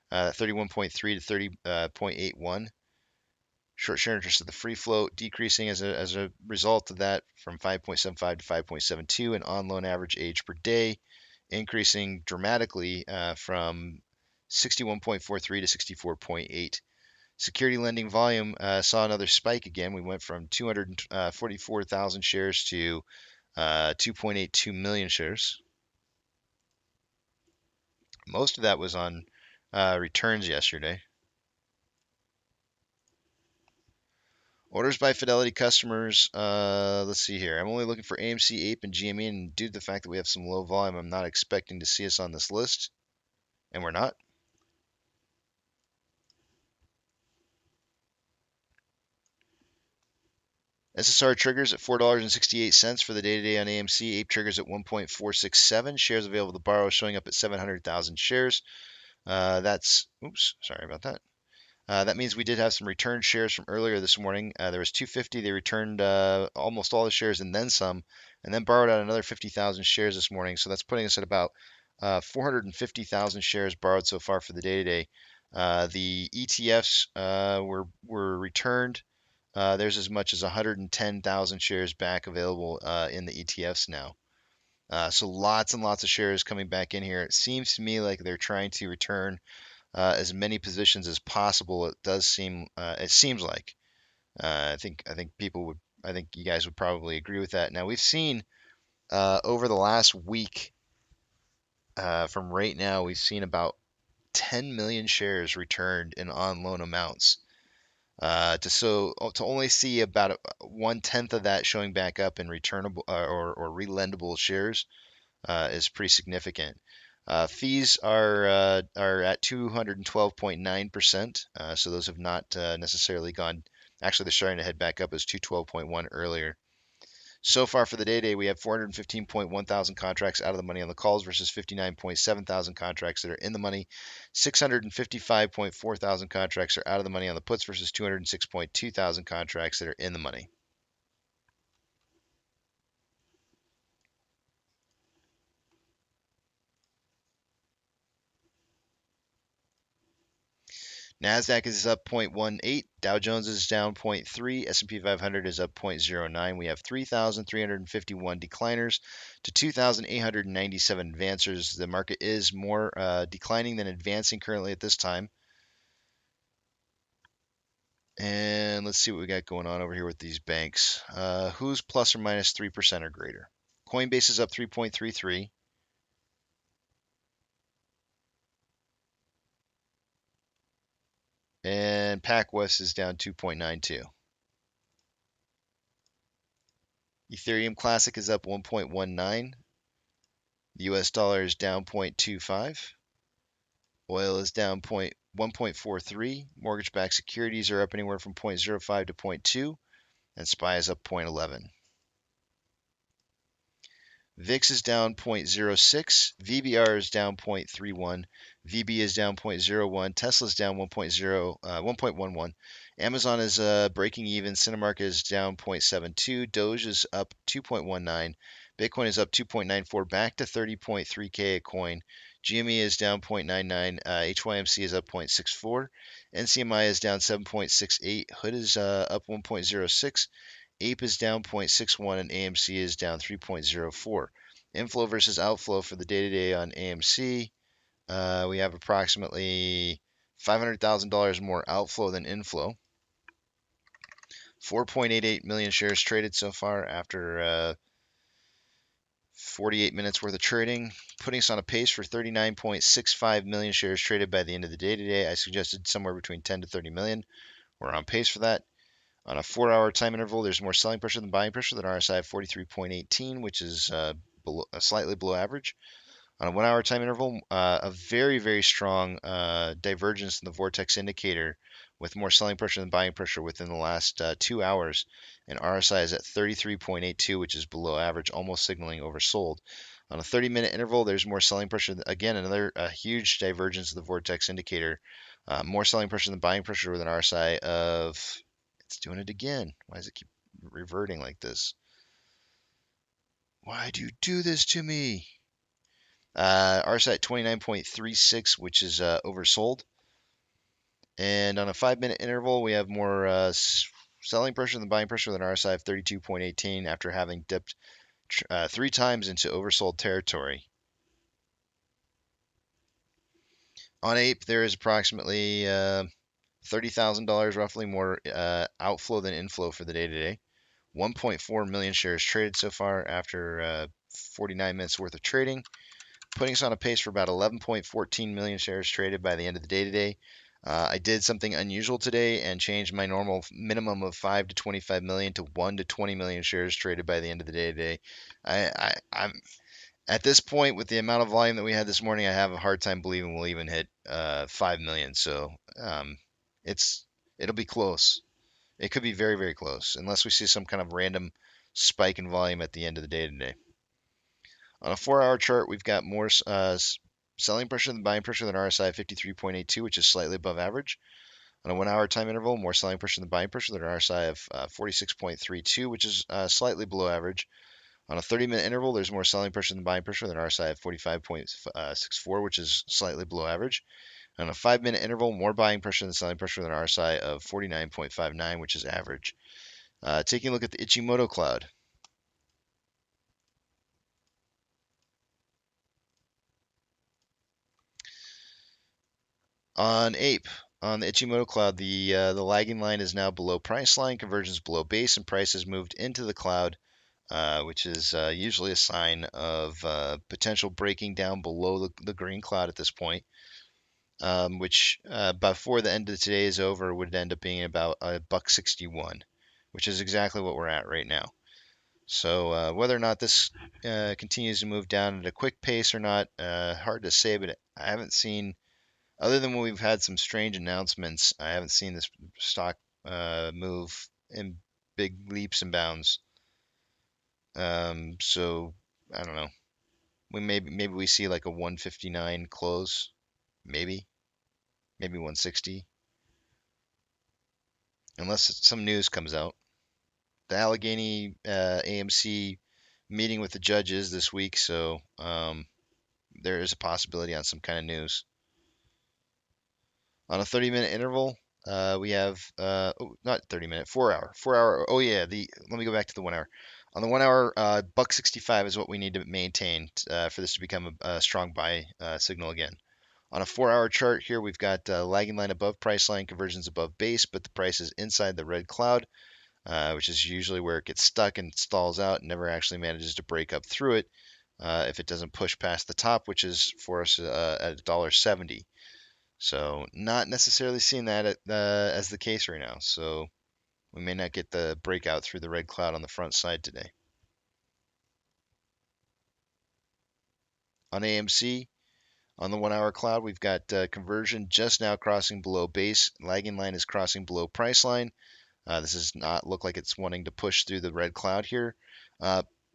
31.3 to 30.81. Short share interest of the free float decreasing as a result of that from 5.75 to 5.72, and on loan average age per day increasing dramatically from 61.43 to 64.8. Security lending volume saw another spike again. We went from 244,000 shares to 2.82 million shares. Most of that was on returns yesterday. Orders by Fidelity customers, let's see here. I'm only looking for AMC, APE, and GME, and due to the fact that we have some low volume, I'm not expecting to see us on this list, and we're not. SSR triggers at $4.68 for the day-to-day on AMC. APE triggers at 1.467. Shares available to borrow showing up at 700,000 shares. Oops, sorry about that. That means we did have some returned shares from earlier this morning. There was 250. They returned almost all the shares and then some, and then borrowed out another 50,000 shares this morning. So that's putting us at about 450,000 shares borrowed so far for the day today. The ETFs were returned. There's as much as 110,000 shares back available in the ETFs now. So lots and lots of shares coming back in here. It seems to me like they're trying to return as many positions as possible. It does seem. It seems like. I think people would. I think you guys would probably agree with that. Now we've seen over the last week, from right now, we've seen about 10 million shares returned in on loan amounts. To only see about 1/10 of that showing back up in returnable or relendable shares is pretty significant. Fees are at 212.9%, so those have not necessarily gone. Actually, they're starting to head back up as 212.1 earlier. So far for the day, we have 415.1 thousand contracts out of the money on the calls versus 59.7 thousand contracts that are in the money. 655.4 thousand contracts are out of the money on the puts versus 206.2 thousand contracts that are in the money. Nasdaq is up 0.18, Dow Jones is down 0.3, S&P 500 is up 0.09. We have 3,351 decliners to 2,897 advancers. The market is more declining than advancing currently at this time. And let's see what we got going on over here with these banks. Who's plus or minus 3% or greater? Coinbase is up 3.33. And PacWest is down 2.92. Ethereum Classic is up 1.19. The US dollar is down 0.25. Oil is down 1.43. Mortgage-backed securities are up anywhere from 0.05 to 0.2. And SPY is up 0.11. VIX is down 0.06, VBR is down 0.31, VB is down 0.01, Tesla is down 1.11, Amazon is breaking even, Cinemark is down 0.72, Doge is up 2.19, Bitcoin is up 2.94, back to 30.3K a coin, GME is down 0.99, HYMC is up 0.64, NCMI is down 7.68, Hood is up 1.06, Ape is down 0.61 and AMC is down 3.04. Inflow versus outflow for the day-to-day on AMC. We have approximately $500,000 more outflow than inflow. 4.88 million shares traded so far after 48 minutes worth of trading, putting us on a pace for 39.65 million shares traded by the end of the day today. I suggested somewhere between 10 to 30 million. We're on pace for that. On a 4-hour time interval, there's more selling pressure than buying pressure than RSI of 43.18, which is slightly below average. On a 1-hour time interval, a very, very strong divergence in the vortex indicator with more selling pressure than buying pressure within the last 2 hours. And RSI is at 33.82, which is below average, almost signaling oversold. On a 30-minute interval, there's more selling pressure. Again, another huge divergence of the vortex indicator. More selling pressure than buying pressure with an RSI of... It's doing it again. Why does it keep reverting like this? Why do you do this to me? RSI at 29.36, which is oversold. And on a 5-minute interval, we have more selling pressure than buying pressure with an RSI of 32.18 after having dipped 3 times into oversold territory. On Ape, there is approximately $30,000 roughly more outflow than inflow for the day today. 1.4 million shares traded so far after 49 minutes worth of trading, putting us on a pace for about 11.14 million shares traded by the end of the day today. I did something unusual today and changed my normal minimum of 5 to 25 million to 1 to 20 million shares traded by the end of the day today. I'm at this point, with the amount of volume that we had this morning, I have a hard time believing we'll even hit 5 million. So it'll be close. It could be very, very close, unless we see some kind of random spike in volume at the end of the day today. On a 4-hour chart, we've got more selling pressure than buying pressure than RSI 53.82, which is slightly above average. On a 1 hour time interval, more selling pressure than buying pressure with an RSI of 46.32, which is slightly below average. On a 30-minute interval, there's more selling pressure than buying pressure with an RSI of 45.64, which is slightly below average. On a 5-minute interval, more buying pressure than selling pressure with an RSI of 49.59, which is average. Taking a look at the Ichimoku cloud. On Ape, on the Ichimoku cloud, the lagging line is now below price line, conversions below base, and price has moved into the cloud, which is usually a sign of potential breaking down below the green cloud at this point, which before the end of today is over would end up being about $1.61, which is exactly what we're at right now. So whether or not this continues to move down at a quick pace or not, hard to say, but I haven't seen, other than when we've had some strange announcements, I haven't seen this stock move in big leaps and bounds. So I don't know. Maybe we see like a 159 close, maybe 160, unless some news comes out. The Allegheny AMC meeting with the judges this week, so there is a possibility on some kind of news. On a 30-minute interval, we have not 30-minute, 4 hour, 4 hour. Oh yeah, let me go back to the 1 hour. On the 1 hour, $1.65 is what we need to maintain for this to become a strong buy signal again. On a 4 hour chart here, we've got lagging line above price line, conversions above base, but the price is inside the red cloud, which is usually where it gets stuck and stalls out and never actually manages to break up through it if it doesn't push past the top, which is for us at $1.70. So not necessarily seeing that as the case right now. So we may not get the breakout through the red cloud on the front side today. On AMC, on the 1 hour cloud, we've got conversion just now crossing below base. Lagging line is crossing below price line. This does not look like it's wanting to push through the red cloud here.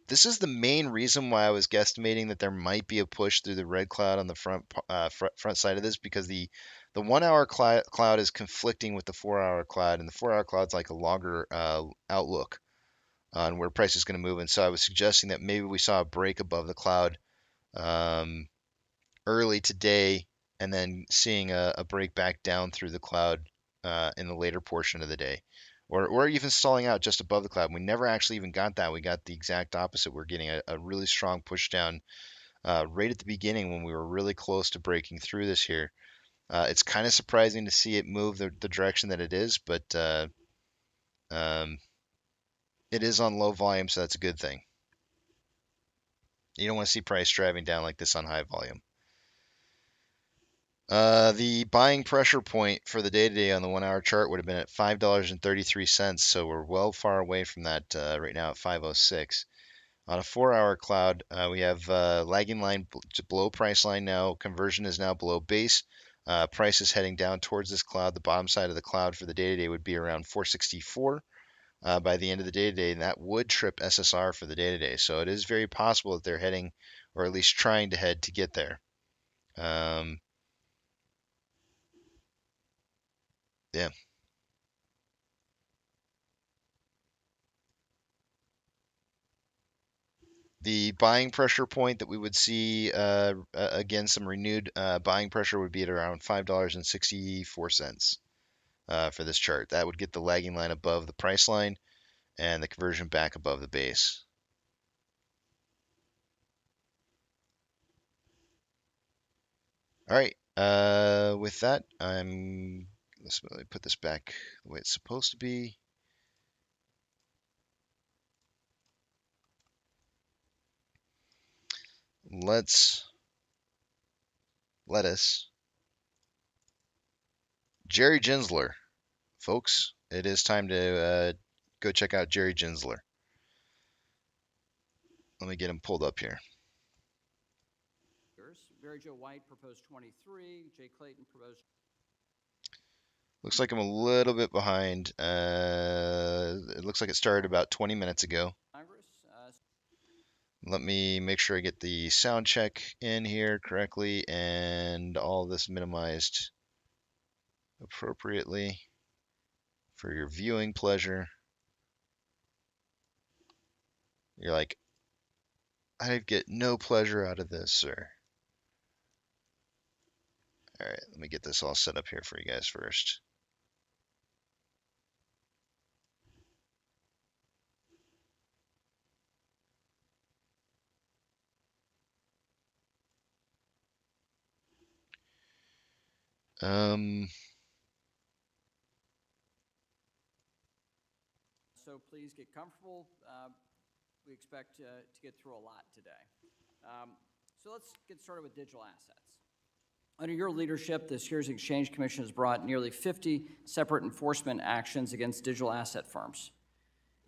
This is the main reason why I was guesstimating that there might be a push through the red cloud on the front side of this, because the 1 hour cloud is conflicting with the 4 hour cloud, and the 4 hour cloud's like a longer outlook on where price is going to move. And so I was suggesting that maybe we saw a break above the cloud early today, and then seeing a break back down through the cloud in the later portion of the day. Or even stalling out just above the cloud. We never actually even got that. We got the exact opposite. We're getting a really strong push down right at the beginning when we were really close to breaking through this here. It's kind of surprising to see it move the direction that it is, but it is on low volume, so that's a good thing. You don't want to see price driving down like this on high volume. The buying pressure point for the day today on the 1 hour chart would have been at $5.33, so we're well far away from that right now at 506. On a 4 hour cloud, we have lagging line below price line now. Conversion is now below base. Price is heading down towards this cloud. The bottom side of the cloud for the day today would be around 464 by the end of the day today, and that would trip SSR for the day today. So it is very possible that they're heading, or at least trying to head to get there. Yeah. The buying pressure point that we would see, again, some renewed buying pressure would be at around $5.64 for this chart. That would get the lagging line above the price line and the conversion back above the base. All right. With that, let's put this back the way it's supposed to be. Let us Jerry Ginsler, folks. It is time to go check out Jerry Ginsler. Let me get him pulled up here. Mary Jo White proposed 23. Jay Clayton proposed. Looks like I'm a little bit behind. It looks like it started about 20 minutes ago. Let me make sure I get the sound check in here correctly and all this minimized. appropriately for your viewing pleasure. You're like, I get no pleasure out of this, sir. All right, let me get this all set up here for you guys first. So please get comfortable. We expect to get through a lot today. So let's get started with digital assets. Under your leadership, the Securities and Exchange Commission has brought nearly 50 separate enforcement actions against digital asset firms.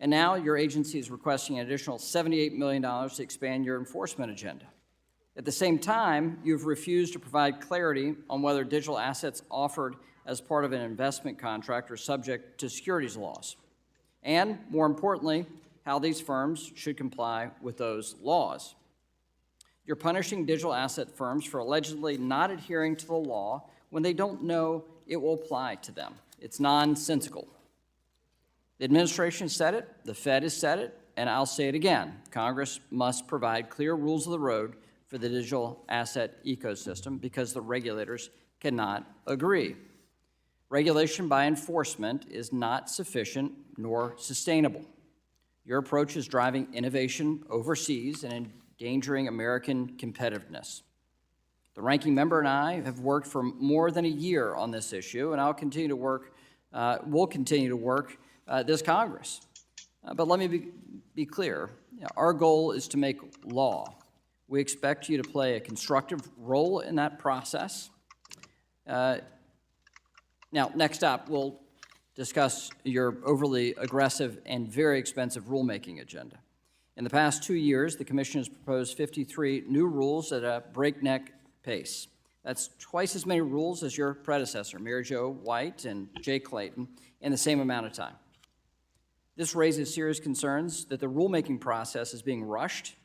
And now your agency is requesting an additional $78 million to expand your enforcement agenda. At the same time, you've refused to provide clarity on whether digital assets offered as part of an investment contract are subject to securities laws. And, more importantly, how these firms should comply with those laws. You're punishing digital asset firms for allegedly not adhering to the law when they don't know it will apply to them. It's nonsensical. The administration said it, the Fed has said it, and I'll say it again. Congress must provide clear rules of the road for the digital asset ecosystem because the regulators cannot agree. Regulation by enforcement is not sufficient nor sustainable. Your approach is driving innovation overseas and endangering American competitiveness. The ranking member and I have worked for more than a year on this issue, and we'll continue to work this Congress. But let me be clear. Our goal is to make law. We expect you to play a constructive role in that process. Now, next up, we'll discuss your overly aggressive and very expensive rulemaking agenda. In the past 2 years, the Commission has proposed 53 new rules at a breakneck pace. That's twice as many rules as your predecessor, Mary Jo White and Jay Clayton, in the same amount of time. This raises serious concerns that the rulemaking process is being rushed,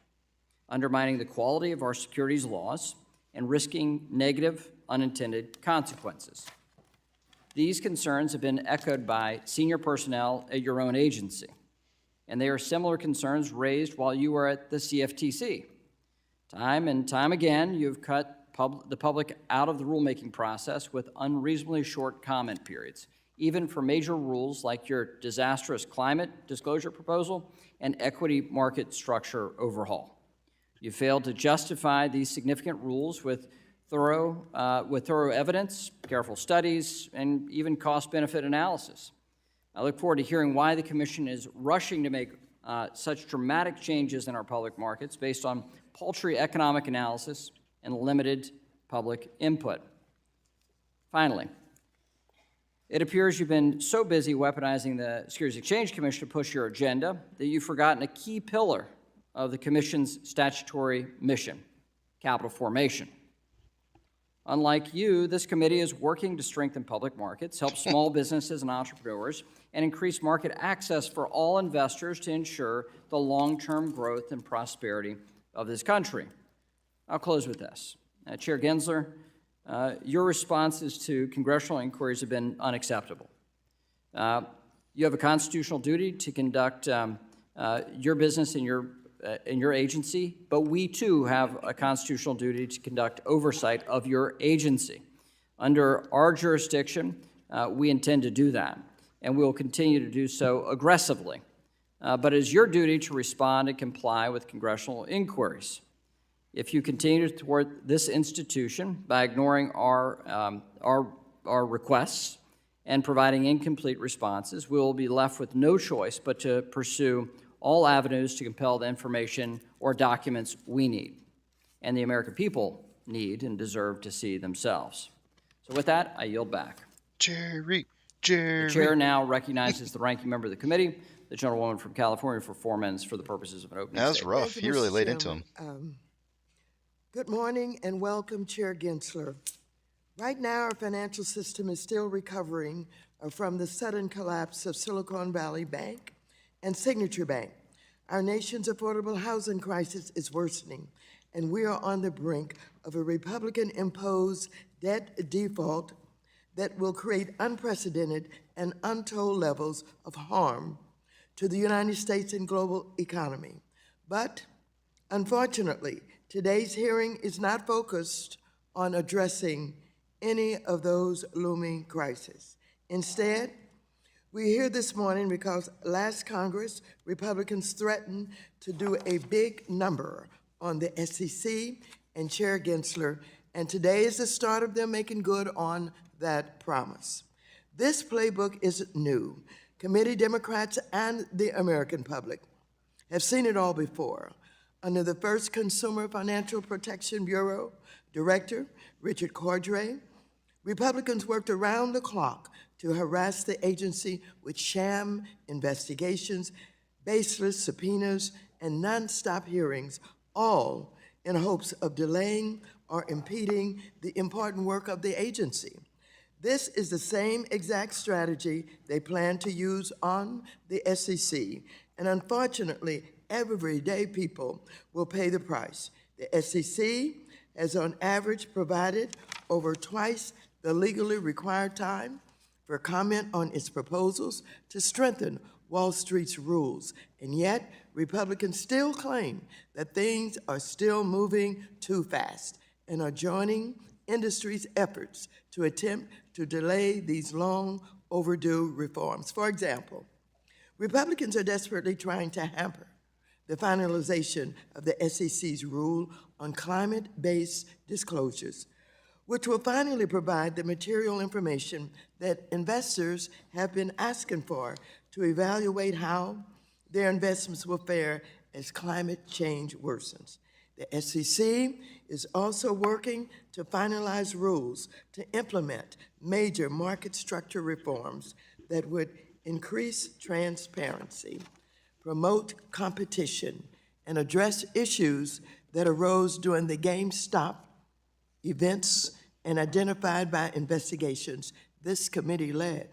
undermining the quality of our securities laws, and risking negative unintended consequences. These concerns have been echoed by senior personnel at your own agency, and they are similar concerns raised while you were at the CFTC. Time and time again, you've cut the public out of the rulemaking process with unreasonably short comment periods, even for major rules like your disastrous climate disclosure proposal and equity market structure overhaul. You failed to justify these significant rules with thorough evidence, careful studies, and even cost-benefit analysis. I look forward to hearing why the Commission is rushing to make such dramatic changes in our public markets based on paltry economic analysis and limited public input. Finally, it appears you've been so busy weaponizing the Securities and Exchange Commission to push your agenda that you've forgotten a key pillar of the Commission's statutory mission, capital formation. Unlike you, this committee is working to strengthen public markets, help small businesses and entrepreneurs, and increase market access for all investors to ensure the long-term growth and prosperity of this country. I'll close with this. Chair Gensler, your responses to congressional inquiries have been unacceptable. You have a constitutional duty to conduct your business in your agency, but we too have a constitutional duty to conduct oversight of your agency. Under our jurisdiction, we intend to do that, and we will continue to do so aggressively. But it is your duty to respond and comply with congressional inquiries. If you continue to thwart this institution by ignoring our requests and providing incomplete responses, we will be left with no choice but to pursue all avenues to compel the information or documents we need and the American people need and deserve to see themselves. So with that, I yield back. Jerry. The chair now recognizes the ranking member of the committee, the gentlewoman from California, for 4 minutes for the purposes of an opening That was statement. rough. He really laid into him. Good morning and welcome, Chair Gensler. Right now, our financial system is still recovering from the sudden collapse of Silicon Valley Bank and Signature Bank. Our nation's affordable housing crisis is worsening, and we are on the brink of a Republican-imposed debt default that will create unprecedented and untold levels of harm to the United States and global economy. But unfortunately, today's hearing is not focused on addressing any of those looming crises. Instead, we're here this morning because last Congress, Republicans threatened to do a big number on the SEC and Chair Gensler, and today is the start of them making good on that promise. This playbook isn't new. Committee Democrats and the American public have seen it all before. Under the first Consumer Financial Protection Bureau Director, Richard Cordray, Republicans worked around the clock to harass the agency with sham investigations, baseless subpoenas, and nonstop hearings, all in hopes of delaying or impeding the important work of the agency. This is the same exact strategy they plan to use on the SEC, and unfortunately, everyday people will pay the price. The SEC has on average provided over twice the legally required time for comment on its proposals to strengthen Wall Street's rules, and yet Republicans still claim that things are still moving too fast and are joining industry's efforts to attempt to delay these long overdue reforms. For example, Republicans are desperately trying to hamper the finalization of the SEC's rule on climate-based disclosures, which will finally provide the material information that investors have been asking for to evaluate how their investments will fare as climate change worsens. The SEC is also working to finalize rules to implement major market structure reforms that would increase transparency, promote competition, and address issues that arose during the GameStop events and identified by investigations this committee led.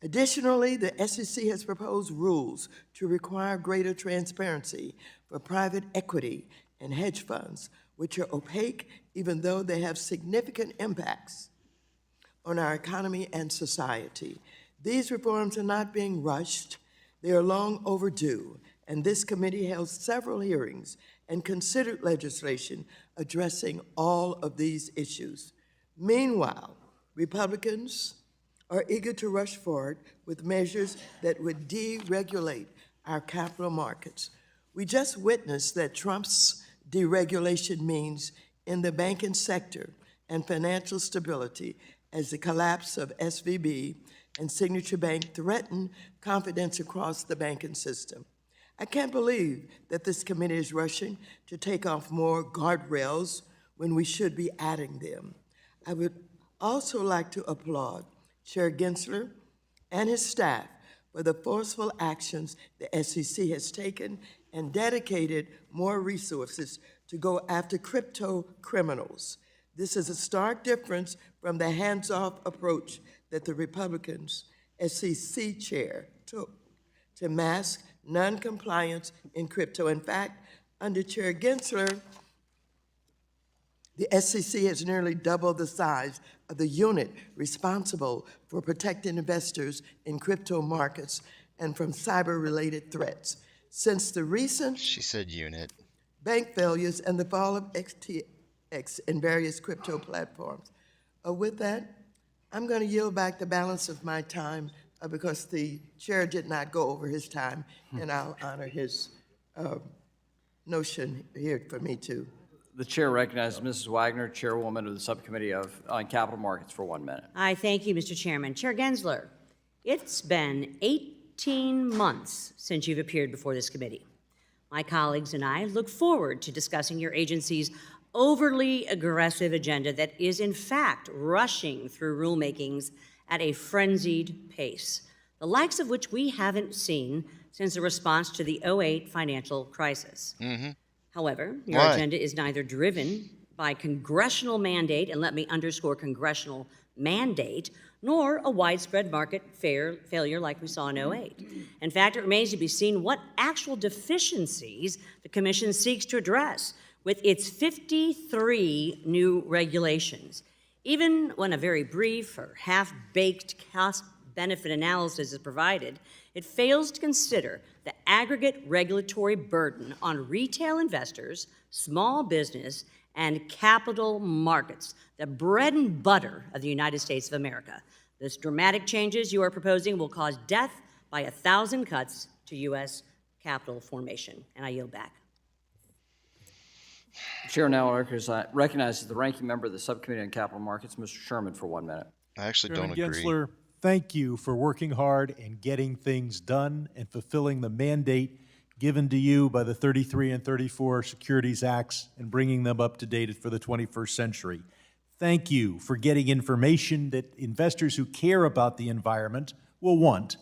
Additionally, the SEC has proposed rules to require greater transparency for private equity and hedge funds, which are opaque even though they have significant impacts on our economy and society. These reforms are not being rushed. They are long overdue, and this committee held several hearings and considered legislation addressing all of these issues. Meanwhile, Republicans are eager to rush forward with measures that would deregulate our capital markets. We just witnessed that Trump's deregulation means in the banking sector and financial stability as the collapse of SVB and Signature Bank threaten confidence across the banking system. I can't believe that this committee is rushing to take off more guardrails when we should be adding them. I would also like to applaud Chair Gensler and his staff for the forceful actions the SEC has taken and dedicated more resources to go after crypto criminals. This is a stark difference from the hands-off approach that the Republicans' SEC chair took to mask non-compliance in crypto. In fact, under Chair Gensler, the SEC has nearly doubled the size of the unit responsible for protecting investors in crypto markets and from cyber-related threats. Since the recent She said unit. bank failures and the fall of XTX and various crypto platforms. With that, I'm going to yield back the balance of my time because the chair did not go over his time, and I'll honor his notion here for me to. The chair recognizes Mrs. Wagner, chairwoman of the subcommittee on capital markets, for 1 minute. I thank you, Mr. Chairman. Chair Gensler, it's been 18 months since you've appeared before this committee. My colleagues and I look forward to discussing your agency's overly aggressive agenda that is, in fact, rushing through rulemakings at a frenzied pace, the likes of which we haven't seen since the response to the 2008 financial crisis. However, your agenda is neither driven by congressional mandate, and let me underscore congressional mandate, nor a widespread market failure like we saw in 2008. In fact, it remains to be seen what actual deficiencies the Commission seeks to address with its 53 new regulations. Even when a very brief or half-baked cost-benefit analysis is provided, it fails to consider the aggregate regulatory burden on retail investors, small business, and capital markets, the bread and butter of the United States of America. This dramatic changes you are proposing will cause death by 1,000 cuts to U.S. capital formation. And I yield back. The chair now recognizes the ranking member of the Subcommittee on Capital Markets, Mr. Sherman, for 1 minute. I actually Chairman don't agree. Gensler, thank you for working hard and getting things done and fulfilling the mandate given to you by the 33 and 34 Securities Acts and bringing them up to date for the 21st century. Thank you for getting information that investors who care about the environment will want.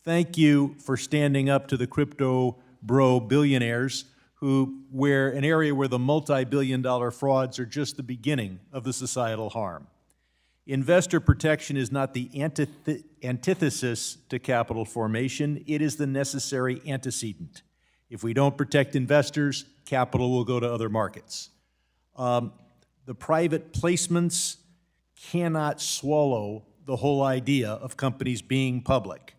Thank you for standing up to the crypto bro billionaires where an area where the multi-billion-dollar frauds are just the beginning of the societal harm. Investor protection is not the antithesis to capital formation, it is the necessary antecedent. If we don't protect investors, capital will go to other markets. The private placements cannot swallow the whole idea of companies being public.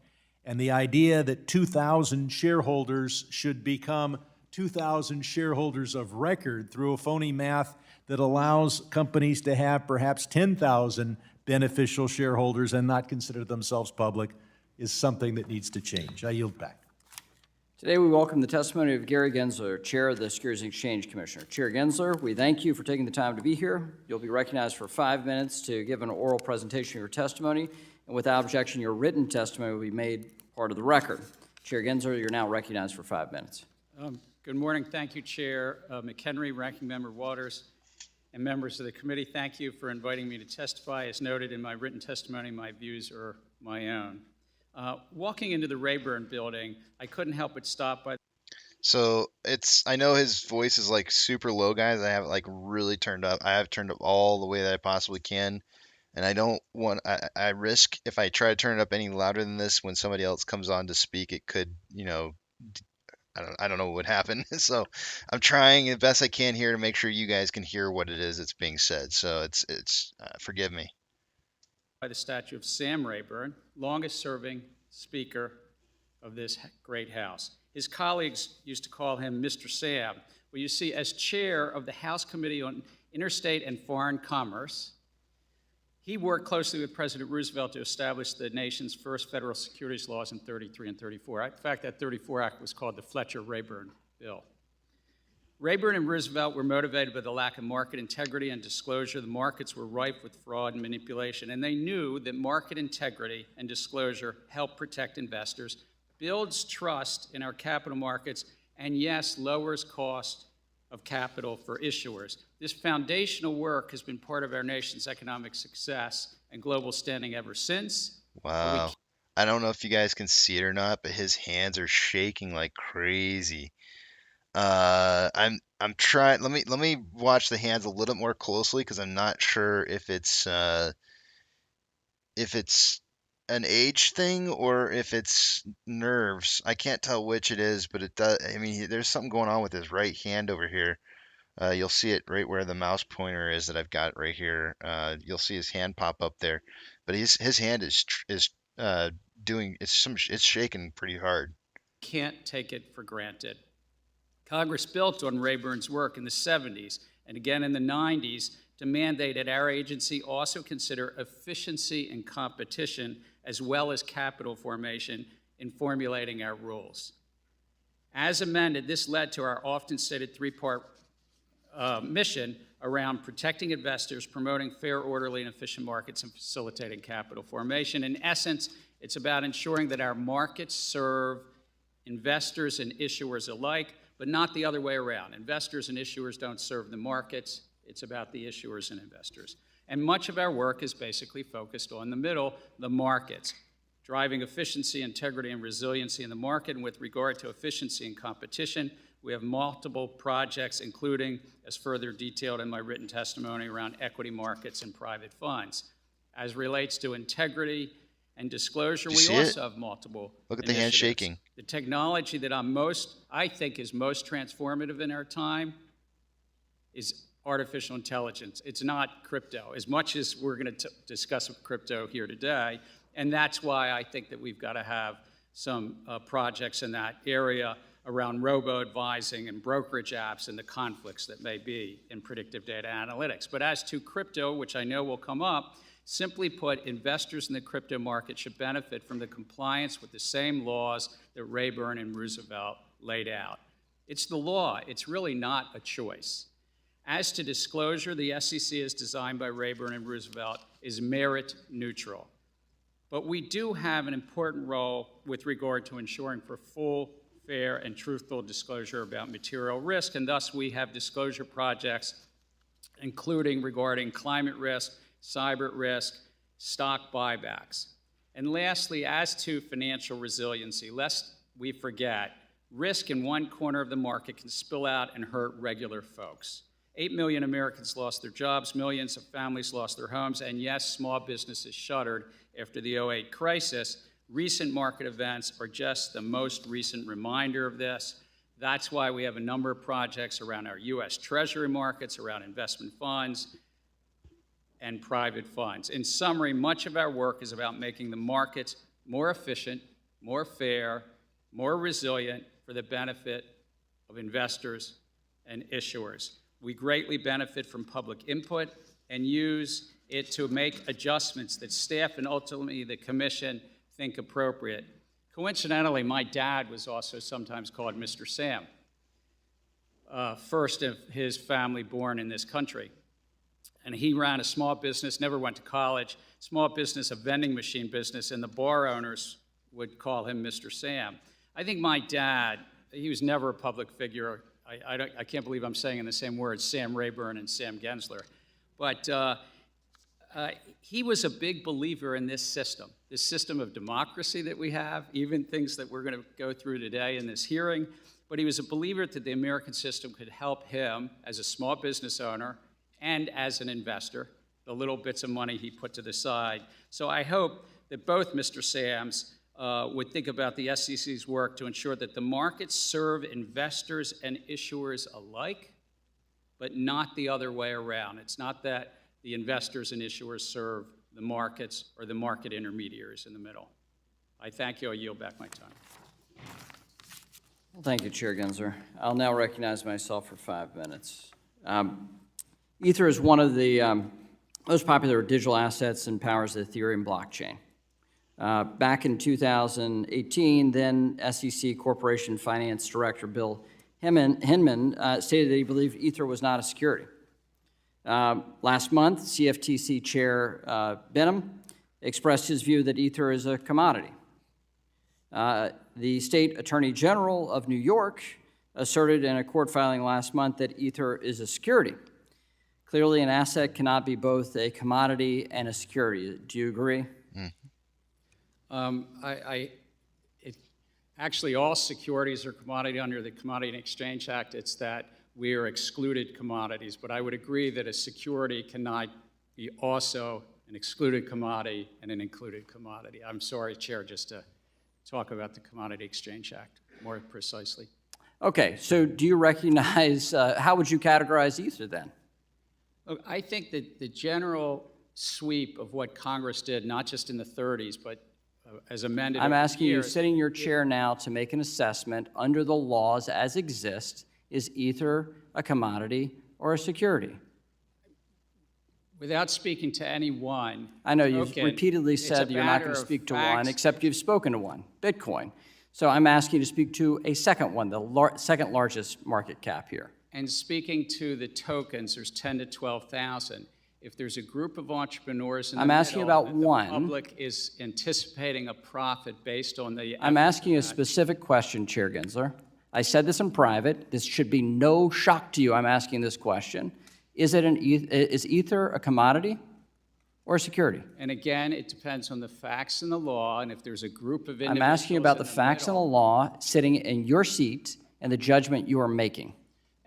And the idea that 2,000 shareholders should become 2,000 shareholders of record through a phony math that allows companies to have perhaps 10,000 beneficial shareholders and not consider themselves public is something that needs to change. I yield back. Today, we welcome the testimony of Gary Gensler, Chair of the Securities and Exchange Commission. Chair Gensler, we thank you for taking the time to be here. You'll be recognized for 5 minutes to give an oral presentation of your testimony, and without objection, your written testimony will be made part of the record. Chair Gensler, you're now recognized for 5 minutes. Good morning. Thank you, Chair McHenry, Ranking Member Waters, and members of the committee. Thank you for inviting me to testify. As noted in my written testimony, my views are my own. Walking into the Rayburn building, I couldn't help but stop by. So I know his voice is like super low, guys. I have it like really turned up. I have turned up all the way that I possibly can. And I don't want, I risk if I try to turn it up any louder than this, when somebody else comes on to speak, it could, I don't know what would happen. So I'm trying the best I can here to make sure you guys can hear what it is that's being said. So it's forgive me. By the statue of Sam Rayburn, longest serving Speaker of this great House. His colleagues used to call him Mr. Sam. Well, you see, as chair of the House Committee on Interstate and Foreign Commerce, he worked closely with President Roosevelt to establish the nation's first federal securities laws in 33 and 34. In fact, that 34 Act was called the Fletcher-Rayburn Bill. Rayburn and Roosevelt were motivated by the lack of market integrity and disclosure. The markets were rife with fraud and manipulation, and they knew that market integrity and disclosure help protect investors, builds trust in our capital markets, and yes, lowers cost of capital for issuers. This foundational work has been part of our nation's economic success and global standing ever since. Wow. I don't know if you guys can see it or not, but his hands are shaking like crazy. I'm trying. Let me watch the hands a little bit more closely, because I'm not sure if it's an age thing or if it's nerves. I can't tell which it is, but it does. I mean, there's something going on with his right hand over here. You'll see it right where the mouse pointer is that I've got right here. You'll see his hand pop up there, but his hand is it's shaking pretty hard. Can't take it for granted. Congress built on Rayburn's work in the 70s and again in the 90s to mandate that our agency also consider efficiency and competition as well as capital formation in formulating our rules. As amended, this led to our often stated three-part mission around protecting investors, promoting fair, orderly, and efficient markets, and facilitating capital formation. In essence, it's about ensuring that our markets serve investors and issuers alike, but not the other way around. Investors and issuers don't serve the markets. It's about the issuers and investors. And much of our work is basically focused on the middle, the markets, driving efficiency, integrity, and resiliency in the market. And with regard to efficiency and competition, we have multiple projects, including, as further detailed in my written testimony, around equity markets and private funds. As relates to integrity and disclosure, we also have multiple Look at the hand shaking. The technology that I think is most transformative in our time is artificial intelligence. It's not crypto, as much as we're going to discuss crypto here today. And that's why I think that we've got to have some projects in that area around robo-advising and brokerage apps and the conflicts that may be in predictive data analytics. But as to crypto, which I know will come up, simply put, investors in the crypto market should benefit from the compliance with the same laws that Rayburn and Roosevelt laid out. It's the law. It's really not a choice. As to disclosure, the SEC, as designed by Rayburn and Roosevelt, is merit neutral. But we do have an important role with regard to ensuring for full, fair, and truthful disclosure about material risk, and thus we have disclosure projects, including regarding climate risk, cyber risk, stock buybacks. And lastly, as to financial resiliency, lest we forget, risk in one corner of the market can spill out and hurt regular folks. 8 million Americans lost their jobs, millions of families lost their homes, and yes, small businesses shuttered after the 2008 crisis. Recent market events are just the most recent reminder of this. That's why we have a number of projects around our U.S. Treasury markets, around investment funds, and private funds. In summary, much of our work is about making the markets more efficient, more fair, more resilient for the benefit of investors and issuers. We greatly benefit from public input and use it to make adjustments that staff and ultimately the Commission think appropriate. Coincidentally, my dad was also sometimes called Mr. Sam, first of his family born in this country. And he ran a small business, never went to college, small business, a vending machine business, and the bar owners would call him Mr. Sam. I think my dad, he was never a public figure. I can't believe I'm saying in the same words, Sam Rayburn and Sam Gensler. But he was a big believer in this system of democracy that we have, even things that we're going to go through today in this hearing. But he was a believer that the American system could help him as a small business owner and as an investor, the little bits of money he put to the side. So I hope that both Mr. Sams would think about the SEC's work to ensure that the markets serve investors and issuers alike, but not the other way around. It's not that the investors and issuers serve the markets or the market intermediaries in the middle. I thank you. I yield back my time. Well, thank you, Chair Gensler. I'll now recognize myself for 5 minutes. Ether is one of the most popular digital assets and powers the Ethereum blockchain. Back in 2018, then SEC Corporation Finance Director Bill Hinman stated that he believed Ether was not a security. Last month, CFTC Chair Benham expressed his view that Ether is a commodity. The State Attorney General of New York asserted in a court filing last month that Ether is a security. Clearly, an asset cannot be both a commodity and a security. Do you agree? Actually, all securities are commodity under the Commodity and Exchange Act. It's that we are excluded commodities. But I would agree that a security cannot be also an excluded commodity and an included commodity. I'm sorry, Chair, just to talk about the Commodity Exchange Act more precisely. Okay, so do you recognize, how would you categorize Ether then? Look, I think that the general sweep of what Congress did, not just in the 30s, but as amended. I'm asking you, sitting in your chair now, to make an assessment under the laws as exist. Is Ether a commodity or a security? Without speaking to any one. I know you've repeatedly said you're not going to speak to one, except you've spoken to one, Bitcoin. So I'm asking you to speak to a second one, the second largest market cap here. And speaking to the tokens, there's 10 to 12,000. If there's a group of entrepreneurs in the middle, asking about one. The public is anticipating a profit based on the... I'm asking you a specific question, Chair Gensler. I said this in private. This should be no shock to you. I'm asking this question. Is Ether a commodity or a security? And again, it depends on the facts and the law, and if there's a group of individuals... I'm asking you about the facts and the law sitting in your seat and the judgment you are making.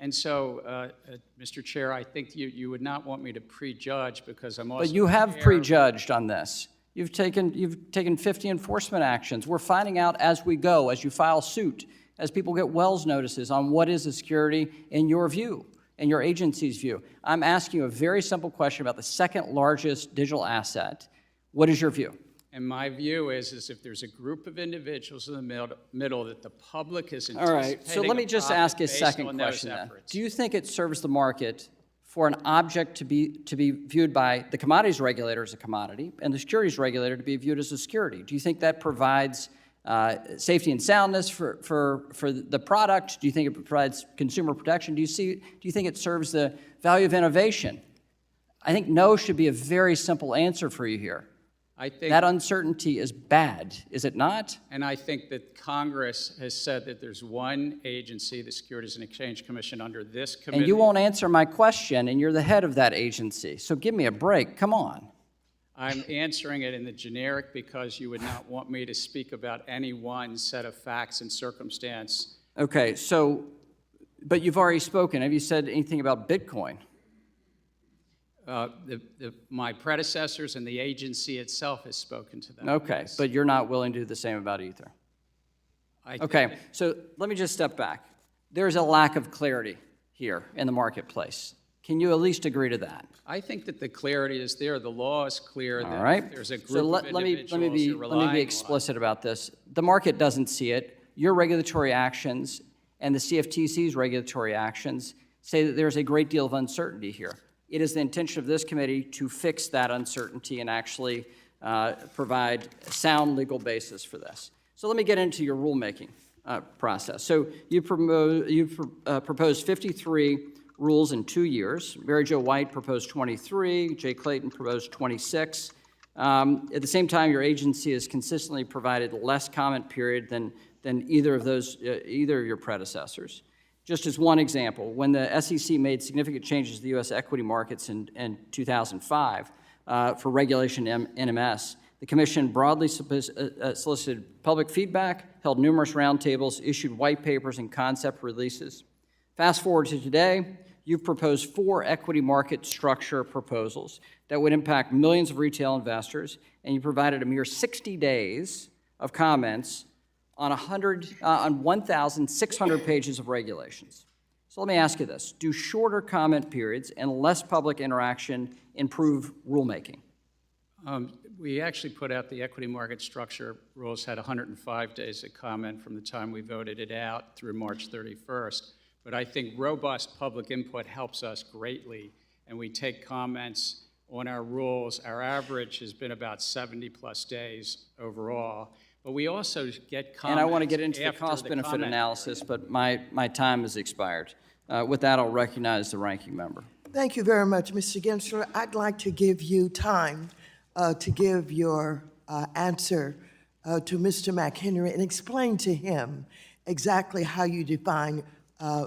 And so, Mr. Chair, I think you would not want me to prejudge because I'm also... But you have prejudged on this. You've taken 50 enforcement actions. We're finding out as we go, as you file suit, as people get Wells notices on what is a security in your view. and your agency's view. I'm asking you a very simple question about the second largest digital asset. What is your view? And my view is if there's a group of individuals in the middle that the public is All right, so let me just ask a second question then. efforts. Do you think it serves the market for an object to be viewed by the commodities regulator as a commodity and the securities regulator to be viewed as a security? Do you think that provides safety and soundness for the product? Do you think it provides consumer protection? Do you think it serves the value of innovation? I think no should be a very simple answer for you here. I think that uncertainty is bad, is it not? And I think that Congress has said that there's one agency, the Securities and Exchange Commission, under this committee. And you won't answer my question, and you're the head of that agency. So give me a break. Come on. I'm answering it in the generic because you would not want me to speak about any one set of facts and circumstance. Okay, so, but you've already spoken. Have you said anything about Bitcoin? My predecessors and the agency itself has spoken to that. Okay, but you're not willing to do the same about Ether. Okay, so let me just step back. There's a lack of clarity here in the marketplace. Can you at least agree to that? I think that the clarity is there. The law is clear. All that right. There's a group So of individuals let me be explicit about this. The market doesn't see it. Your regulatory actions and the CFTC's regulatory actions say that there's a great deal of uncertainty here. It is the intention of this committee to fix that uncertainty and actually provide a sound legal basis for this. So let me get into your rulemaking process. So you proposed 53 rules in 2 years. Mary Jo White proposed 23. Jay Clayton proposed 26. At the same time, your agency has consistently provided less comment period than either of your predecessors. Just as one example, when the SEC made significant changes to the U.S. equity markets in 2005 for regulation NMS, the Commission broadly solicited public feedback, held numerous roundtables, issued white papers and concept releases. Fast forward to today, you've proposed 4 equity market structure proposals that would impact millions of retail investors, and you provided a mere 60 days of comments on 1,600 pages of regulations. So let me ask you this. Do shorter comment periods and less public interaction improve rulemaking? We actually put out the equity market structure rules, had 105 days of comment from the time we voted it out through March 31st. But I think robust public input helps us greatly, and we take comments on our rules. Our average has been about 70-plus days overall. But we also get comments. And I want to get into the cost-benefit analysis, but my time has expired. With that, I'll recognize the ranking member. Thank you very much, Mr. Gensler. I'd like to give you time to give your answer to Mr. McHenry and explain to him exactly how you define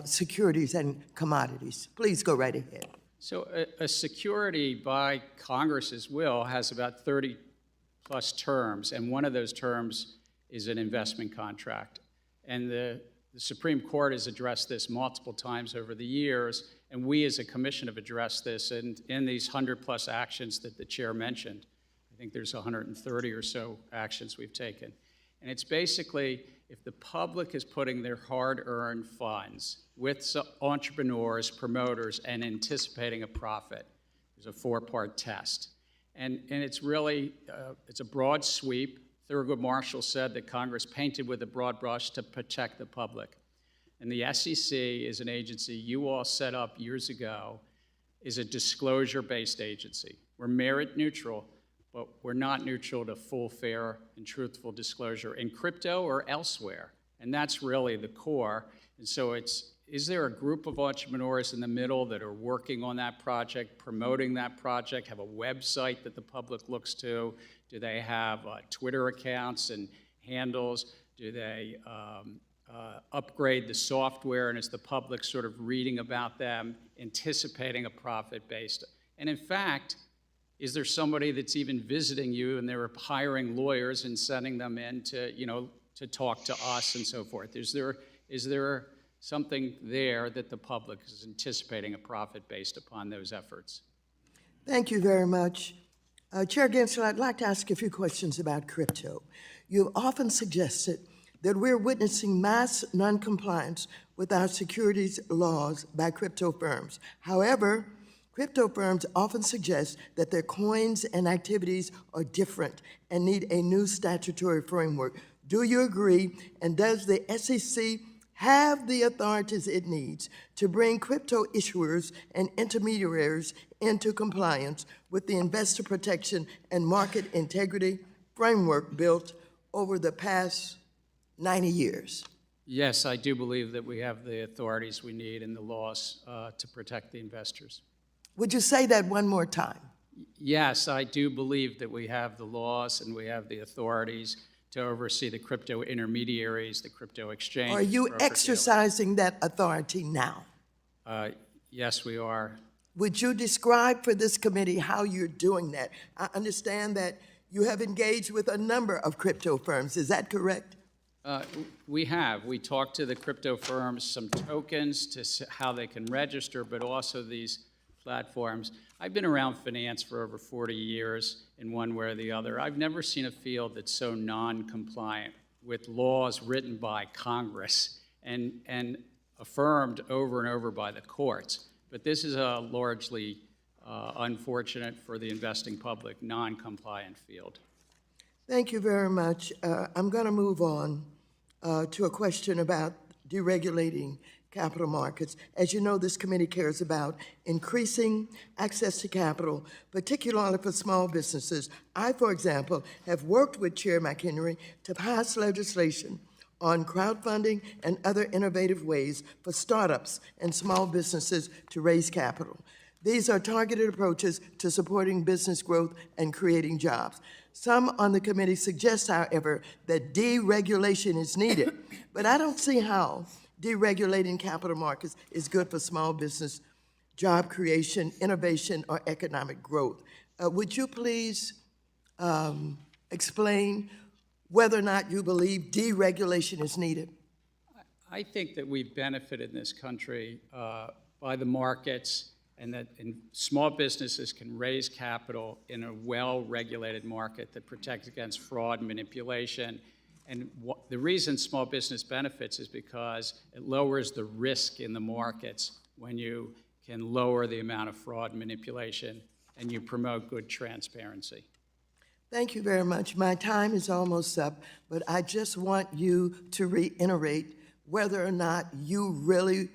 securities and commodities. Please go right ahead. So a security by Congress's will has about 30-plus terms, and one of those terms is an investment contract. And the Supreme Court has addressed this multiple times over the years, and we as a commission have addressed this in these 100-plus actions that the chair mentioned. I think there's 130 or so actions we've taken. And it's basically, if the public is putting their hard-earned funds with entrepreneurs, promoters, and anticipating a profit, there's a 4-part test. And it's really, it's a broad sweep. Thurgood Marshall said that Congress painted with a broad brush to protect the public. And the SEC is an agency you all set up years ago, is a disclosure-based agency. We're merit neutral, but we're not neutral to full, fair, and truthful disclosure in crypto or elsewhere. And that's really the core. And so is there a group of entrepreneurs in the middle that are working on that project, promoting that project, have a website that the public looks to? Do they have Twitter accounts and handles? Do they upgrade the software, and is the public sort of reading about them, anticipating a profit based? And in fact, is there somebody that's even visiting you and they're hiring lawyers and sending them in to, to talk to us and so forth? Is there something there that the public is anticipating a profit based upon those efforts? Thank you very much. Chair Gensler, I'd like to ask a few questions about crypto. You've often suggested that we're witnessing mass noncompliance with our securities laws by crypto firms. However, crypto firms often suggest that their coins and activities are different and need a new statutory framework. Do you agree? And does the SEC have the authorities it needs to bring crypto issuers and intermediaries into compliance with the investor protection and market integrity framework built over the past 90 years? Yes, I do believe that we have the authorities we need and the laws to protect the investors. Would you say that one more time? Yes, I do believe that we have the laws and we have the authorities to oversee the crypto intermediaries, the crypto exchange. Are you exercising that authority now? Yes, we are. Would you describe for this committee how you're doing that? I understand that you have engaged with a number of crypto firms. Is that correct? We have. We talked to the crypto firms, some tokens to how they can register, but also these platforms. I've been around finance for over 40 years in one way or the other. I've never seen a field that's so non-compliant with laws written by Congress and affirmed over and over by the courts. But this is a largely unfortunate for the investing public, non-compliant field. Thank you very much. I'm going to move on to a question about deregulating capital markets. As you know, this committee cares about increasing access to capital, particularly for small businesses. I, for example, have worked with Chair McHenry to pass legislation on crowdfunding and other innovative ways for startups and small businesses to raise capital. These are targeted approaches to supporting business growth and creating jobs. Some on the committee suggest, however, that deregulation is needed, but I don't see how deregulating capital markets is good for small business, job creation, innovation, or economic growth. Would you please explain whether or not you believe deregulation is needed? I think that we've benefited in this country by the markets, and that small businesses can raise capital in a well-regulated market that protects against fraud and manipulation. And the reason small business benefits is because it lowers the risk in the markets when you can lower the amount of fraud and manipulation and you promote good transparency. Thank you very much. My time is almost up, but I just want you to reiterate whether or not you really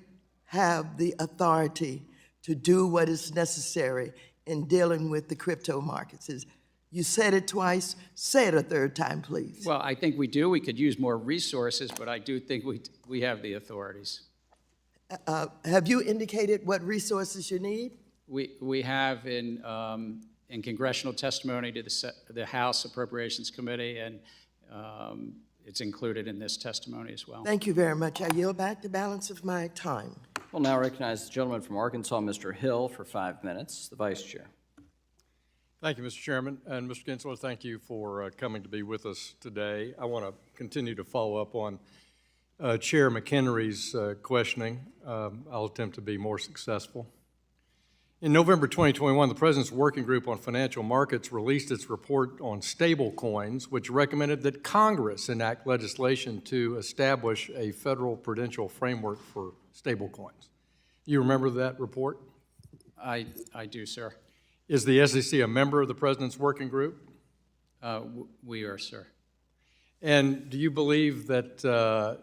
have the authority to do what is necessary in dealing with the crypto markets. You said it twice, say it a third time, please. Well, I think we do. We could use more resources, but I do think we have the authorities. Have you indicated what resources you need? We have in congressional testimony to the House Appropriations Committee, and it's included in this testimony as well. Thank you very much. I yield back the balance of my time. We'll now recognize the gentleman from Arkansas, Mr. Hill, for 5 minutes, the Vice Chair. Thank you, Mr. Chairman. And Mr. Gensler, thank you for coming to be with us today. I want to continue to follow up on Chair McHenry's questioning. I'll attempt to be more successful. In November 2021, the President's Working Group on Financial Markets released its report on stable coins, which recommended that Congress enact legislation to establish a federal prudential framework for stable coins. You remember that report? I do, sir. Is the SEC a member of the President's Working Group? We are, sir. And do you believe that,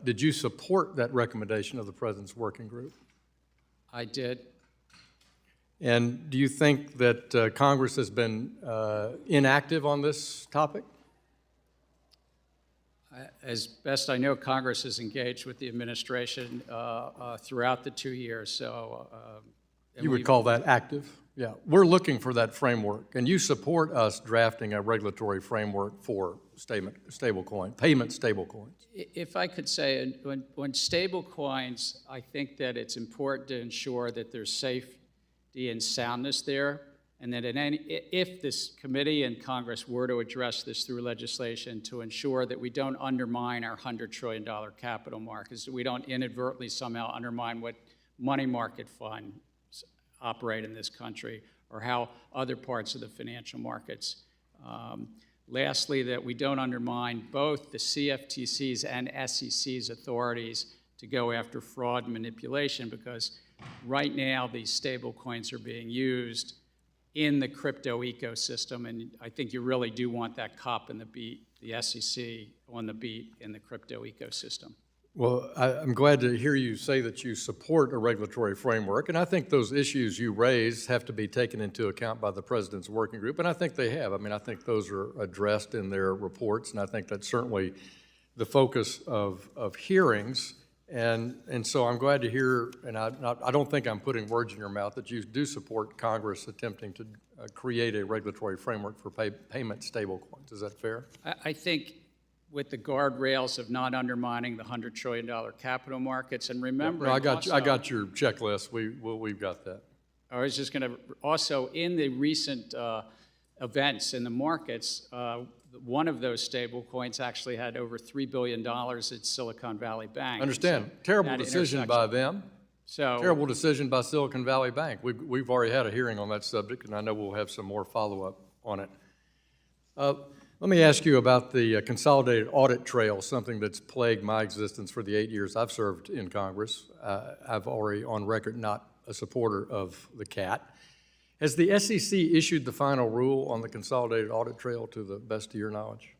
did you support that recommendation of the President's Working Group? I did. And do you think that Congress has been inactive on this topic? As best I know, Congress is engaged with the administration throughout the 2 years, so... You would call that active? Yeah. We're looking for that framework, and you support us drafting a regulatory framework for payment stablecoins. If I could say, when stablecoins, I think that it's important to ensure that there's safety and soundness there, and that if this committee and Congress were to address this through legislation, to ensure that we don't undermine our $100 trillion capital markets, that we don't inadvertently somehow undermine what money market funds operate in this country, or how other parts of the financial markets Lastly, that we don't undermine both the CFTC's and SEC's authorities to go after fraud and manipulation, because right now these stable coins are being used in the crypto ecosystem, and I think you really do want that cop in the beat, the SEC on the beat in the crypto ecosystem. Well, I'm glad to hear you say that you support a regulatory framework, and I think those issues you raise have to be taken into account by the President's working group, and I think they have. I mean, I think those are addressed in their reports, and I think that's certainly the focus of hearings. And so I'm glad to hear, and I don't think I'm putting words in your mouth, that you do support Congress attempting to create a regulatory framework for payment stablecoins. Is that fair? I think with the guardrails of not undermining the $100 trillion capital markets, and remember, no, I got your checklist. We've got that. I was just going to also, in the recent events in the markets, one of those stable coins actually had over $3 billion at Silicon Valley Bank. Understand. So terrible decision by them. So terrible decision by Silicon Valley Bank. We've already had a hearing on that subject, and I know we'll have some more follow-up on it. Let me ask you about the consolidated audit trail, something that's plagued my existence for the 8 years I've served in Congress. I've already on record not a supporter of the CAT. Has the SEC issued the final rule on the consolidated audit trail to the best of your knowledge?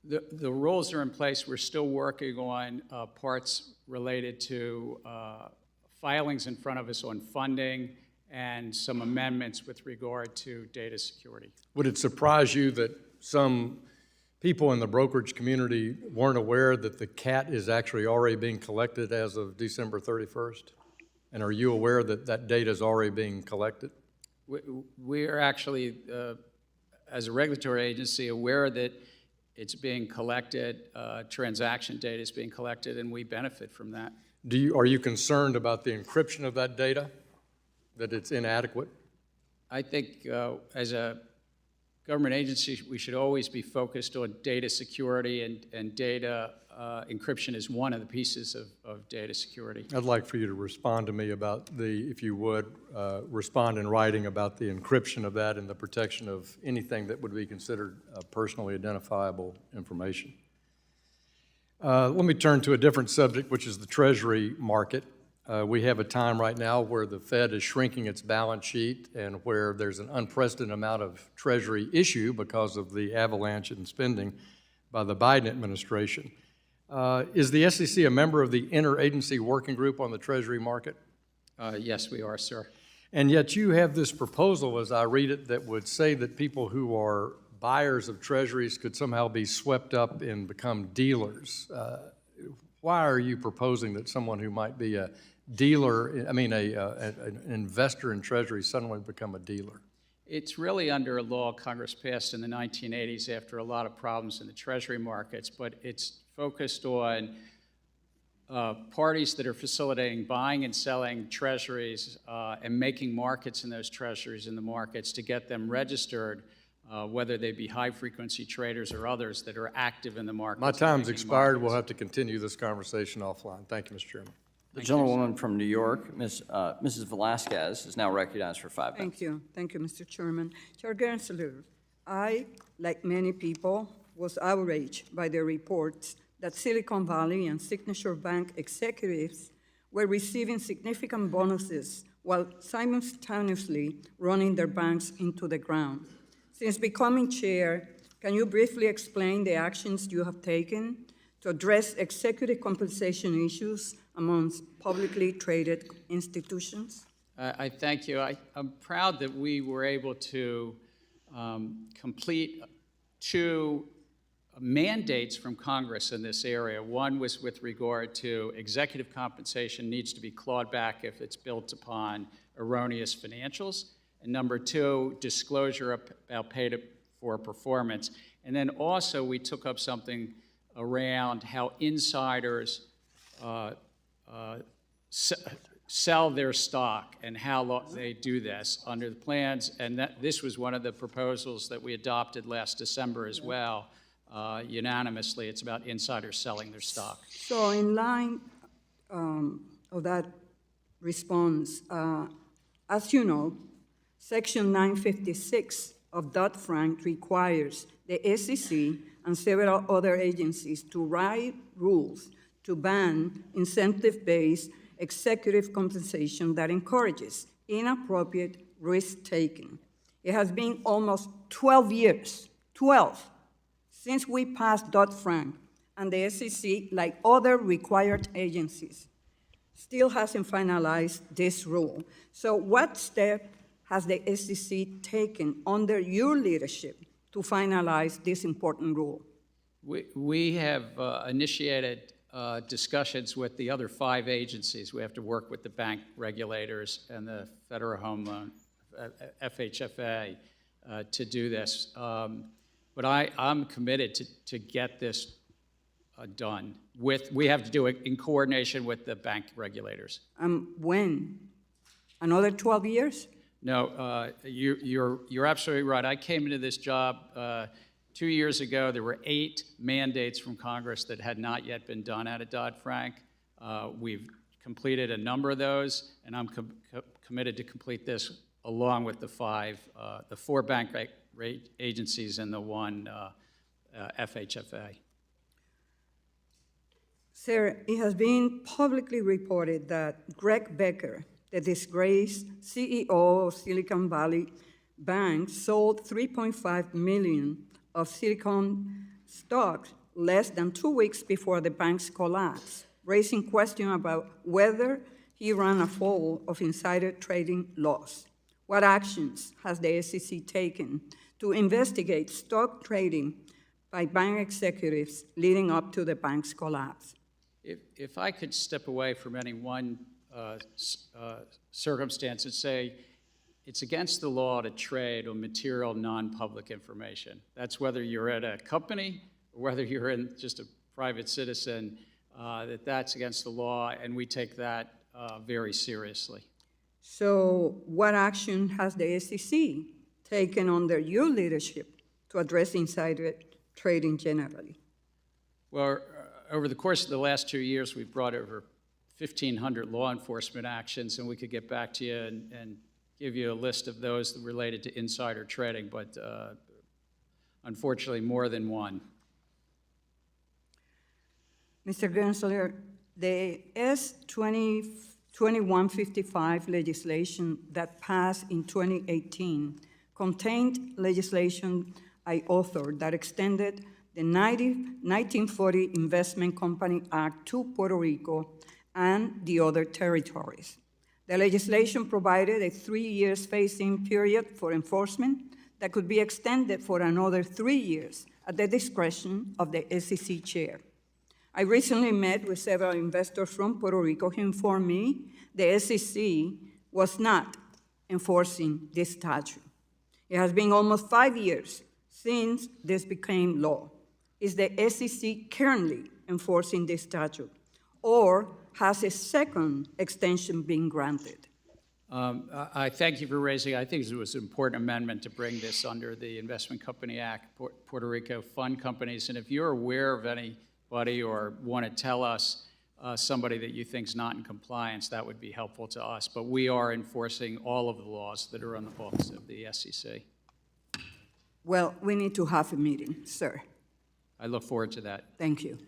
the rules are in place. We're still working on parts related to filings in front of us on funding and some amendments with regard to data security. Would it surprise you that some people in the brokerage community weren't aware that the CAT is actually already being collected as of December 31st? And are you aware that that data is already being collected? We're actually, as a regulatory agency, aware that it's being collected, transaction data is being collected, and we benefit from that. Are you concerned about the encryption of that data, that it's inadequate? I think as a government agency, we should always be focused on data security, and data encryption is one of the pieces of data security. I'd like for you to respond to me about if you would, respond in writing about the encryption of that and the protection of anything that would be considered personally identifiable information. Let me turn to a different subject, which is the Treasury market. We have a time right now where the Fed is shrinking its balance sheet and where there's an unprecedented amount of Treasury issue because of the avalanche in spending by the Biden administration. Is the SEC a member of the Interagency Working Group on the Treasury market? Yes, we are, sir. And yet you have this proposal, as I read it, that would say that people who are buyers of Treasuries could somehow be swept up and become dealers. Why are you proposing that someone who might be a dealer, an investor in Treasury suddenly become a dealer? It's really under a law Congress passed in the 1980s after a lot of problems in the Treasury markets, but it's focused on parties that are facilitating buying and selling Treasuries and making markets in those Treasuries in the markets to get them registered, whether they be high-frequency traders or others that are active in the market. My time's expired. We'll have to continue this conversation offline. Thank you, Mr. Chairman. The gentlewoman from New York, Mrs. Velasquez, is now recognized for 5 minutes. Thank you. Thank you, Mr. Chairman. Chair Gensler, I, like many people, was outraged by the reports that Silicon Valley and Signature Bank executives were receiving significant bonuses while simultaneously running their banks into the ground. Since becoming chair, can you briefly explain the actions you have taken to address executive compensation issues amongst publicly traded institutions? I thank you. I'm proud that we were able to complete 2 mandates from Congress in this area. One was with regard to executive compensation needs to be clawed back if it's built upon erroneous financials. And number 2, disclosure about pay for performance. And then also we took up something around how insiders sell their stock and how they do this under the plans. And this was one of the proposals that we adopted last December as well, unanimously. It's about insiders selling their stock. So in line of that response, as you know, Section 956 of Dodd-Frank requires the SEC and several other agencies to write rules to ban incentive-based executive compensation that encourages inappropriate risk-taking. It has been almost 12 years, 12, since we passed Dodd-Frank, and the SEC, like other required agencies, still hasn't finalized this rule. So what step has the SEC taken under your leadership to finalize this important rule? We have initiated discussions with the other 5 agencies. We have to work with the bank regulators and the Federal Home Loan, FHFA, to do this. But I'm committed to get this done. We have to do it in coordination with the bank regulators. When? Another 12 years? No, you're absolutely right. I came into this job 2 years ago. There were 8 mandates from Congress that had not yet been done out of Dodd-Frank. We've completed a number of those, and I'm committed to complete this along with the 4 bank rate agencies and the 1 FHFA. Sir, it has been publicly reported that Greg Becker, the disgraced CEO of Silicon Valley Bank, sold $3.5 million of Silicon stock less than 2 weeks before the bank's collapse, raising questions about whether he ran afoul of insider trading laws. What actions has the SEC taken to investigate stock trading by bank executives leading up to the bank's collapse? If I could step away from any one circumstance and say it's against the law to trade on material non-public information. That's whether you're at a company or whether you're in just a private citizen, that's against the law, and we take that very seriously. So what action has the SEC taken under your leadership to address insider trading generally? Well, over the course of the last 2 years, we've brought over 1,500 law enforcement actions, and we could get back to you and give you a list of those related to insider trading, but unfortunately more than one. Mr. Gensler, the S-2155 legislation that passed in 2018 contained legislation I authored that extended the 1940 Investment Company Act to Puerto Rico and the other territories. The legislation provided a 3-year phase-in period for enforcement that could be extended for another 3 years at the discretion of the SEC chair. I recently met with several investors from Puerto Rico who informed me the SEC was not enforcing this statute. It has been almost 5 years since this became law. Is the SEC currently enforcing this statute, or has a second extension been granted? I thank you for raising. I think it was an important amendment to bring this under the Investment Company Act, Puerto Rico fund companies. And if you're aware of anybody or want to tell us somebody that you think is not in compliance, that would be helpful to us. But we are enforcing all of the laws that are on the books of the SEC. Well, we need to have a meeting, sir. I look forward to that. Thank you.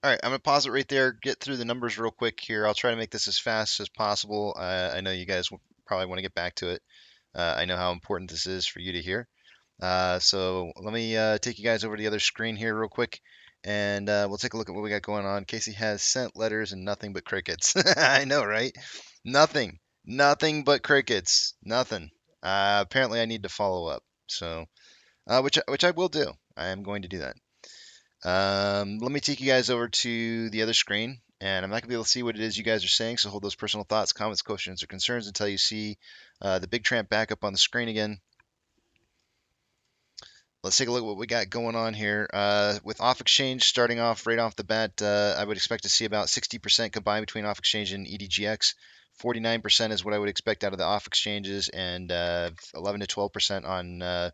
All right, I'm going to pause it right there, get through the numbers real quick here. I'll try to make this as fast as possible. I know you guys will probably want to get back to it. I know how important this is for you to hear. So let me take you guys over to the other screen here real quick, and we'll take a look at what we got going on. Casey has sent letters and nothing but crickets. I know, right? Nothing but crickets. Nothing. Apparently I need to follow up. So, which I will do. I am going to do that. Let me take you guys over to the other screen, and I'm not going to be able to see what it is you guys are saying, so hold those personal thoughts, comments, questions, or concerns until you see the big tramp back up on the screen again. Let's take a look at what we got going on here. With off-exchange starting off right off the bat, I would expect to see about 60% combined between off-exchange and EDGX. 49% is what I would expect out of the off-exchanges, and 11 to 12% on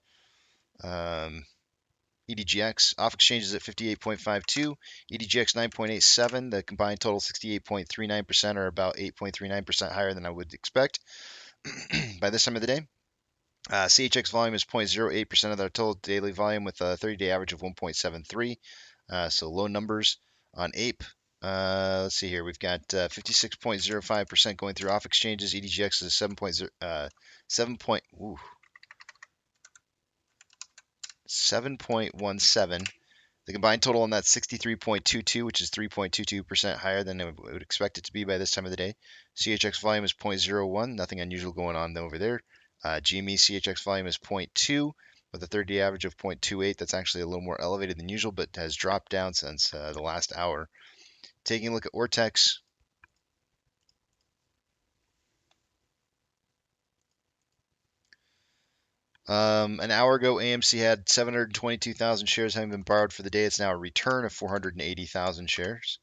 EDGX. Off exchanges at 58.52, EDGX 9.87. The combined total 68.39%, or about 8.39% higher than I would expect by this time of the day. CHX volume is 0.08% of their total daily volume with a 30-day average of 1.73. So low numbers on Ape. Let's see here. We've got 56.05% going through off exchanges. EDGX is 7.17. The combined total on that 63.22, which is 3.22% higher than I would expect it to be by this time of the day. CHX volume is 0.01. Nothing unusual going on over there. GME CHX volume is 0.2 with a 30-day average of 0.28. That's actually a little more elevated than usual, but has dropped down since the last hour. Taking a look at Ortex. An hour ago, AMC had 722,000 shares having been borrowed for the day. It's now a return of 480,000 shares.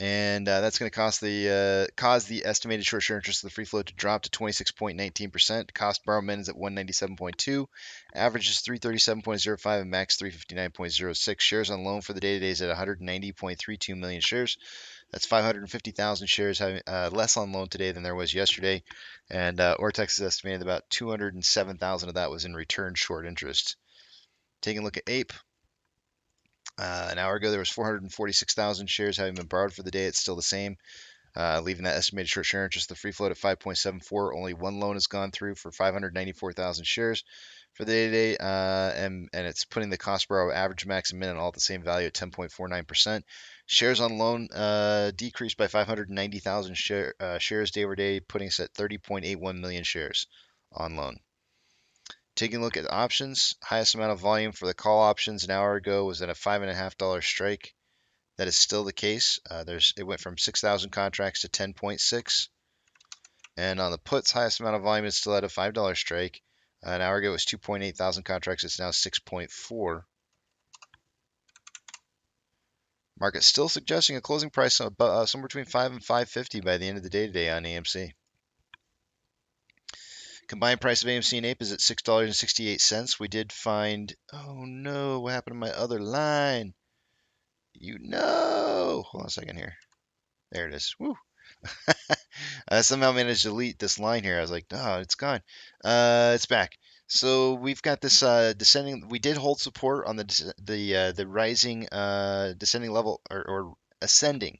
And that's going to cause the estimated short share interest of the free float to drop to 26.19%. Cost borrow min is at 197.2. Average is 337.05 and max 359.06. Shares on loan for the day today is at 190.32 million shares. That's 550,000 shares having less on loan today than there was yesterday. And Ortex is estimated about 207,000 of that was in return short interest. Taking a look at Ape. An hour ago, there was 446,000 shares having been borrowed for the day. It's still the same, leaving that estimated short share interest, the free float at 5.74. Only one loan has gone through for 594,000 shares for the day today, and it's putting the cost per hour average max and min all at the same value at 10.49%. Shares on loan decreased by 590,000 shares day over day, putting us at 30.81 million shares on loan. Taking a look at options, highest amount of volume for the call options an hour ago was at a $5.50 strike. That is still the case. It went from 6,000 contracts to 10.6. And on the puts, highest amount of volume is still at a $5 strike. An hour ago it was 2.8 thousand contracts. It's now 6.4. Market still suggesting a closing price of somewhere between 5 and 5.50 by the end of the day today on AMC. Combined price of AMC and Ape is at $6.68. We did find, oh no, what happened to my other line? Hold on a second here. There it is. Woo. I somehow managed to delete this line here. I was like, oh, it's gone. It's back. So we've got this descending. We did hold support on the rising descending level or ascending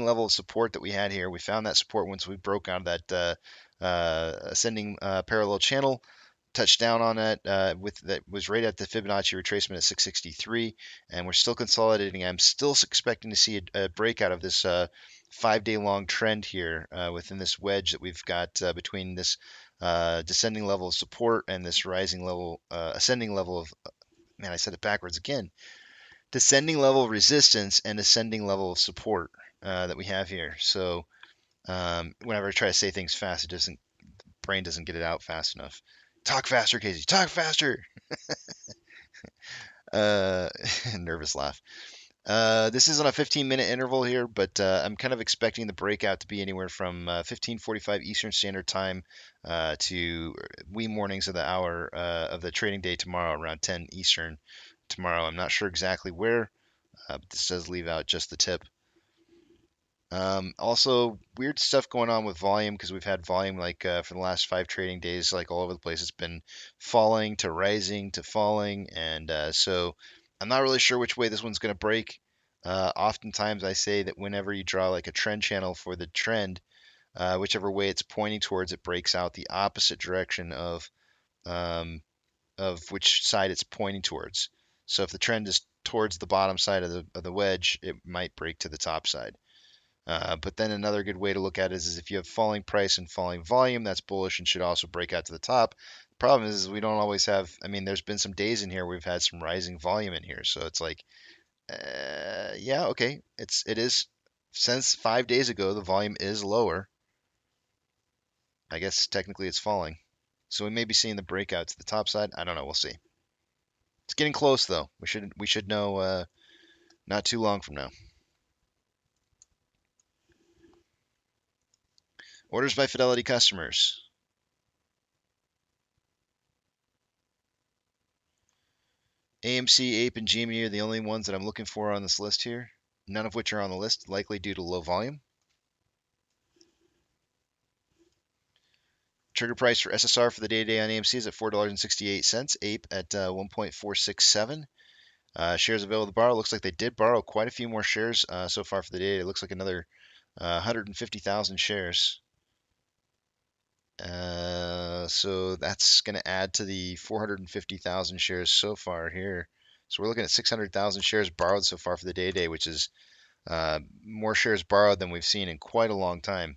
level of support that we had here. We found that support once we broke out of that ascending parallel channel, touched down on it that was right at the Fibonacci retracement at 663, and we're still consolidating. I'm still expecting to see a breakout of this 5-day long trend here within this wedge that we've got between this descending level of support and this rising level, ascending level of, man, I said it backwards again, descending level of resistance and ascending level of support that we have here. So whenever I try to say things fast, brain doesn't get it out fast enough. Talk faster, Casey. Talk faster. Nervous laugh. This is on a 15-minute interval here, but I'm kind of expecting the breakout to be anywhere from 15:45 Eastern Standard Time to wee mornings of the hour of the trading day tomorrow around 10 Eastern tomorrow. I'm not sure exactly where, but this does leave out just the tip. Also, weird stuff going on with volume because we've had volume like for the last 5 trading days, like all over the place. It's been falling to rising to falling, and so I'm not really sure which way this one's going to break. Oftentimes, I say that whenever you draw like a trend channel for the trend, whichever way it's pointing towards, it breaks out the opposite direction of which side it's pointing towards. So if the trend is towards the bottom side of the wedge, it might break to the top side. But then another good way to look at it is if you have falling price and falling volume, that's bullish and should also break out to the top. The problem is we don't always have, I mean, there's been some days in here we've had some rising volume in here. So it's like, yeah, okay. It is, since 5 days ago, the volume is lower. I guess technically it's falling. So we may be seeing the breakout to the top side. I don't know. We'll see. It's getting close though. We should know not too long from now. Orders by Fidelity customers. AMC, Ape, and GME are the only ones that I'm looking for on this list here, none of which are on the list, likely due to low volume. Trigger price for SSR for the day-to-day on AMC is at $4.68. Ape at 1.467. Shares available to borrow. Looks like they did borrow quite a few more shares so far for the day. It looks like another 150,000 shares. So that's going to add to the 450,000 shares so far here. So we're looking at 600,000 shares borrowed so far for the day-to-day, which is more shares borrowed than we've seen in quite a long time.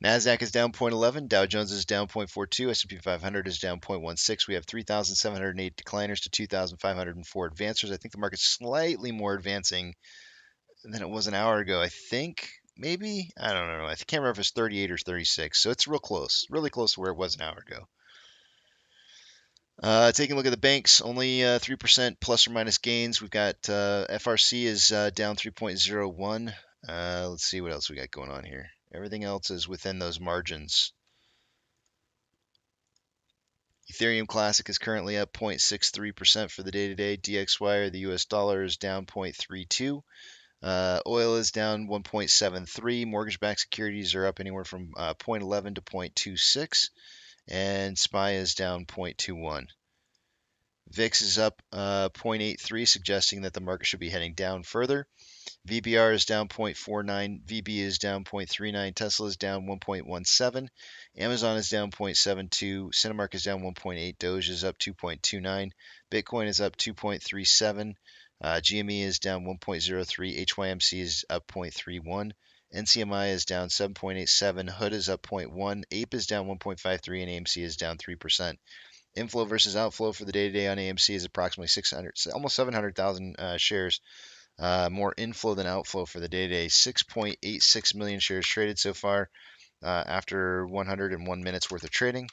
NASDAQ is down 0.11, Dow Jones is down 0.42, S&P 500 is down 0.16. We have 3,708 decliners to 2,504 advancers. I think the market's slightly more advancing than it was an hour ago. I think, maybe? I don't know. I can't remember if it's 38 or 36. So it's real close, really close to where it was an hour ago. Taking a look at the banks, only 3% plus or minus gains. We've got FRC is down 3.01. Let's see what else we got going on here. Everything else is within those margins. Ethereum Classic is currently up 0.63% for the day-to-day. DXY, or the US dollar, is down 0.32. Oil is down 1.73. Mortgage-backed securities are up anywhere from 0.11 to 0.26. And SPY is down 0.21. VIX is up 0.83, suggesting that the market should be heading down further. VBR is down 0.49, VB is down 0.39, Tesla is down 1.17, Amazon is down 0.72, Cinemark is down 1.8, Doge is up 2.29, Bitcoin is up 2.37, GME is down 1.03, HYMC is up 0.31, NCMI is down 7.87, HOOD is up 0.1, Ape is down 1.53, and AMC is down 3%. Inflow versus outflow for the day-to-day on AMC is approximately 600, almost 700,000 shares. More inflow than outflow for the day-to-day. 6.86 million shares traded so far after 101 minutes worth of trading,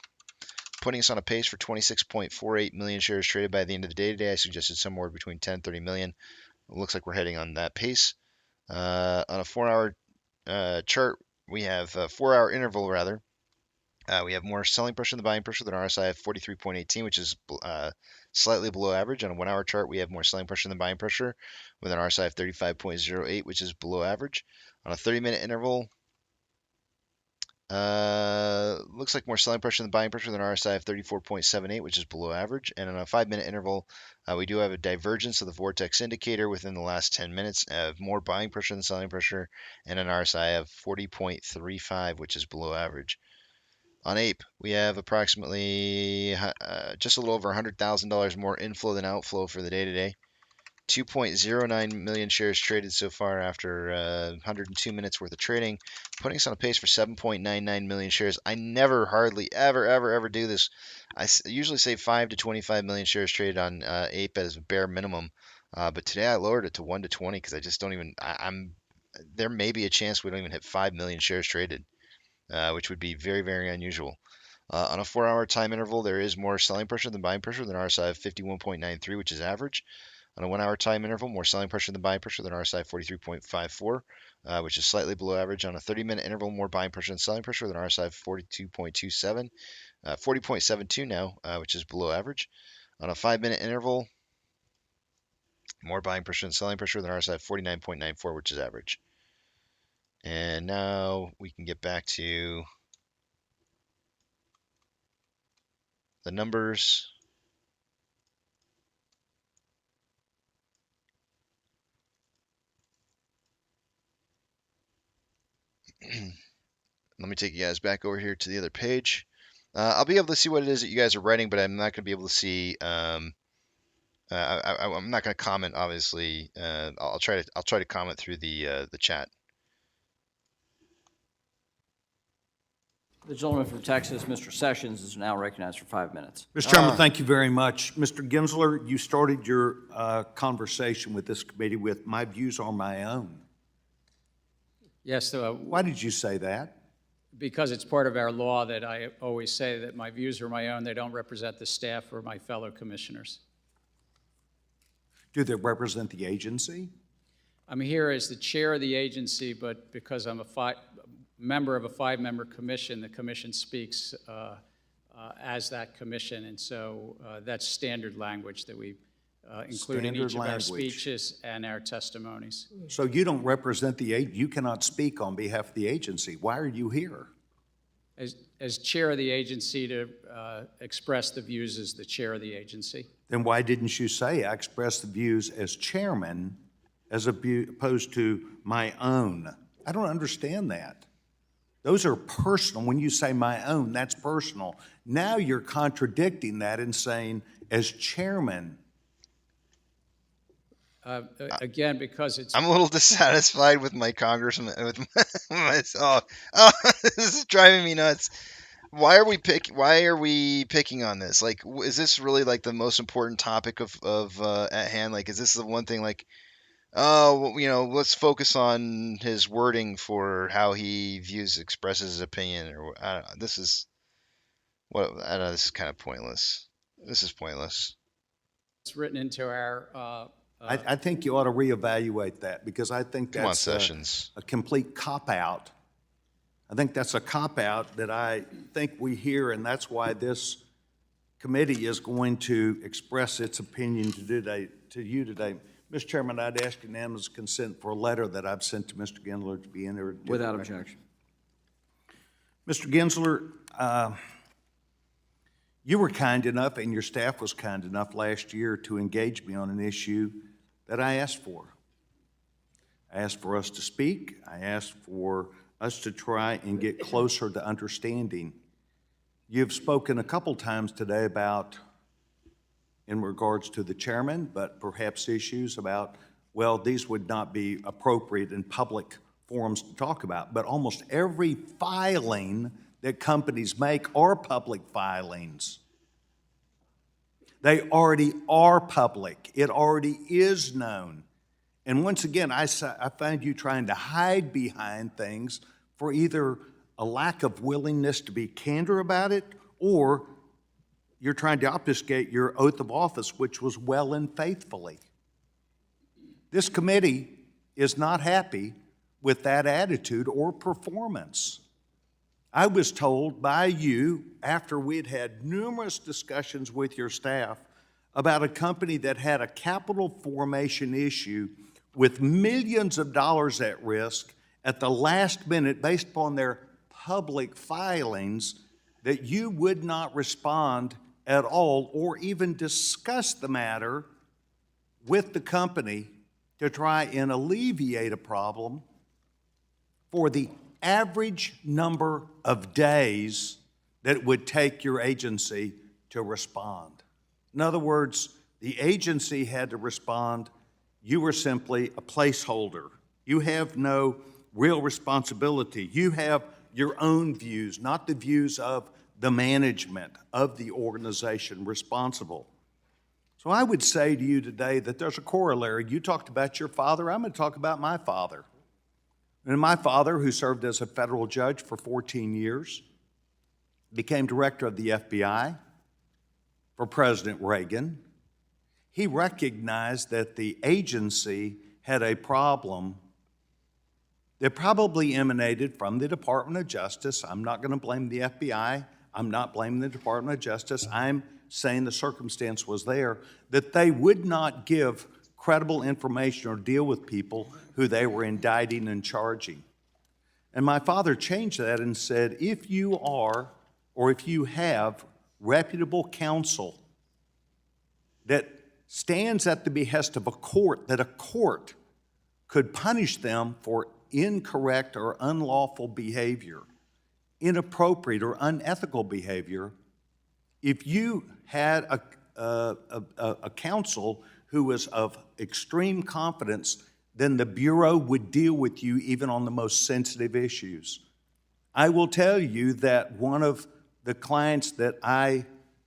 putting us on a pace for 26.48 million shares traded by the end of the day today. I suggested somewhere between 10 and 30 million. It looks like we're heading on that pace. On a 4-hour chart, we have a 4-hour interval rather. We have more selling pressure than buying pressure than RSI of 43.18, which is slightly below average. On a 1-hour chart, we have more selling pressure than buying pressure with an RSI of 35.08, which is below average. On a 30-minute interval, looks like more selling pressure than buying pressure than RSI of 34.78, which is below average. And on a 5-minute interval, we do have a divergence of the vortex indicator within the last 10 minutes of more buying pressure than selling pressure and an RSI of 40.35, which is below average. On Ape, we have approximately just a little over $100,000 more inflow than outflow for the day-to-day. 2.09 million shares traded so far after 102 minutes worth of trading, putting us on a pace for 7.99 million shares. I never, hardly, ever do this. I usually say 5 to 25 million shares traded on Ape as a bare minimum, but today I lowered it to 1 to 20 because I just don't even. There may be a chance we don't even hit 5 million shares traded. Which would be very, very unusual. On a 4-hour time interval, there is more selling pressure than buying pressure than RSI of 51.93, which is average. On a 1-hour time interval, more selling pressure than buying pressure than RSI of 43.54, which is slightly below average. On a 30-minute interval, more buying pressure than selling pressure than RSI of 42.27, 40.72 now, which is below average. On a 5-minute interval, more buying pressure than selling pressure than RSI of 49.94, which is average. And now we can get back to the numbers. Let me take you guys back over here to the other page. I'll be able to see what it is that you guys are writing, but I'm not going to be able to see. I'm not going to comment, obviously. I'll try to comment through the chat. The gentleman from Texas, Mr. Sessions, is now recognized for 5 minutes. Mr. Chairman, thank you very much. Mr. Gensler, you started your conversation with this committee with "my views are my own." Yes. Why did you say that? Because it's part of our law that I always say that my views are my own. They don't represent the staff or my fellow commissioners. Do they represent the agency? I'm here as the chair of the agency, but because I'm a member of a 5-member commission, the commission speaks as that commission, and so that's standard language that we including Standard each of our language. speeches and our testimonies. So you don't represent you cannot speak on behalf of the agency. Why are you here? As chair of the agency, to express the views as the chair of the agency. Then why didn't you say I express the views as chairman as opposed to my own? I don't understand that. Those are personal. When you say my own, that's personal. Now you're contradicting that and saying as chairman. Again, because it's... I'm a little dissatisfied with my congressman, with myself. Oh, this is driving me nuts. Why are we picking on this? Like, is this really like the most important topic of at hand? Like, is this the one thing? Like, oh, let's focus on his wording for how he expresses his opinion, or I don't know. This is kind of pointless. This is pointless. It's written into our. I think you ought to reevaluate that, because I think Come on, that's Sessions. a complete cop-out. I think that's a cop-out that I think we hear, and that's why this committee is going to express its opinion to you today. Mr. Chairman, I'd ask unanimous consent for a letter that I've sent to Mr. Gensler to be entered. Without objection. Mr. Gensler, you were kind enough, and your staff was kind enough last year to engage me on an issue that I asked for. I asked for us to speak. I asked for us to try and get closer to understanding. You've spoken a couple times today about, in regards to the chairman, but perhaps issues about, well, these would not be appropriate in public forums to talk about. But almost every filing that companies make are public filings. They already are public. It already is known. And once again, I find you trying to hide behind things for either a lack of willingness to be candor about it, or you're trying to obfuscate your oath of office, which was well and faithfully. This committee is not happy with that attitude or performance. I was told by you, after we'd had numerous discussions with your staff, about a company that had a capital formation issue with millions of dollars at risk at the last minute based upon their public filings, that you would not respond at all or even discuss the matter with the company to try and alleviate a problem for the average number of days that it would take your agency to respond. In other words, the agency had to respond. You were simply a placeholder. You have no real responsibility. You have your own views, not the views of the management of the organization responsible. So I would say to you today that there's a corollary. You talked about your father. I'm going to talk about my father. And my father, who served as a federal judge for 14 years, became director of the FBI for President Reagan. He recognized that the agency had a problem that probably emanated from the Department of Justice. I'm not going to blame the FBI. I'm not blaming the Department of Justice. I'm saying the circumstance was there, that they would not give credible information or deal with people who they were indicting and charging. And my father changed that and said, if you are, or if you have reputable counsel that stands at the behest of a court, that a court could punish them for incorrect or unlawful behavior, inappropriate or unethical behavior, if you had a counsel who was of extreme confidence, then the Bureau would deal with you even on the most sensitive issues. I will tell you that one of the clients that I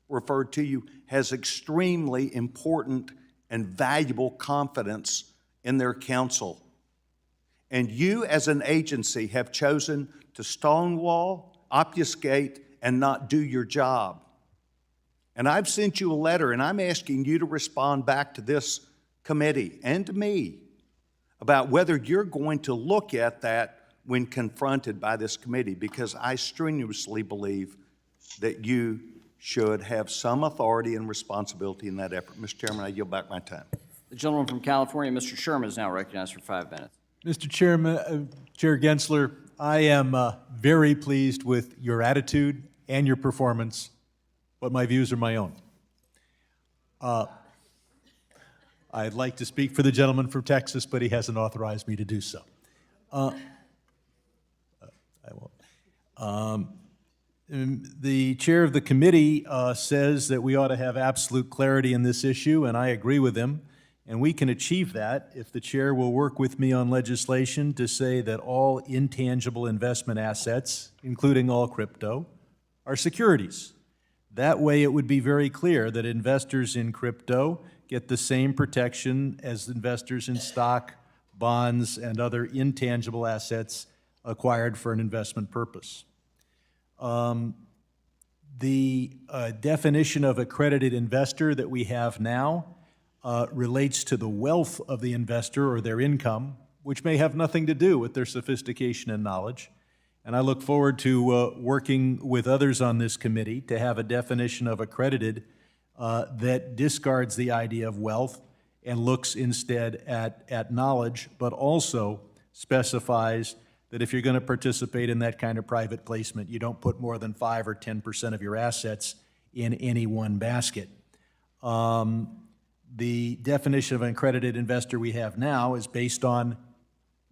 referred to you has extremely important and valuable confidence in their counsel. And you as an agency have chosen to stonewall, obfuscate, and not do your job. And I've sent you a letter, and I'm asking you to respond back to this committee and to me about whether you're going to look at that when confronted by this committee, because I strenuously believe that you should have some authority and responsibility in that effort. Mr. Chairman, I yield back my time. The gentleman from California, Mr. Sherman, is now recognized for 5 minutes. Mr. Chairman, Chair Gensler, I am very pleased with your attitude and your performance, but my views are my own. I'd like to speak for the gentleman from Texas, but he hasn't authorized me to do so. I won't. The chair of the committee says that we ought to have absolute clarity in this issue, and I agree with him. And we can achieve that if the chair will work with me on legislation to say that all intangible investment assets, including all crypto, are securities. That way it would be very clear that investors in crypto get the same protection as investors in stock, bonds, and other intangible assets acquired for an investment purpose. The definition of accredited investor that we have now relates to the wealth of the investor or their income, which may have nothing to do with their sophistication and knowledge. And I look forward to working with others on this committee to have a definition of accredited that discards the idea of wealth and looks instead at knowledge, but also specifies that if you're going to participate in that kind of private placement, you don't put more than 5 or 10% of your assets in any one basket. The definition of an accredited investor we have now is based on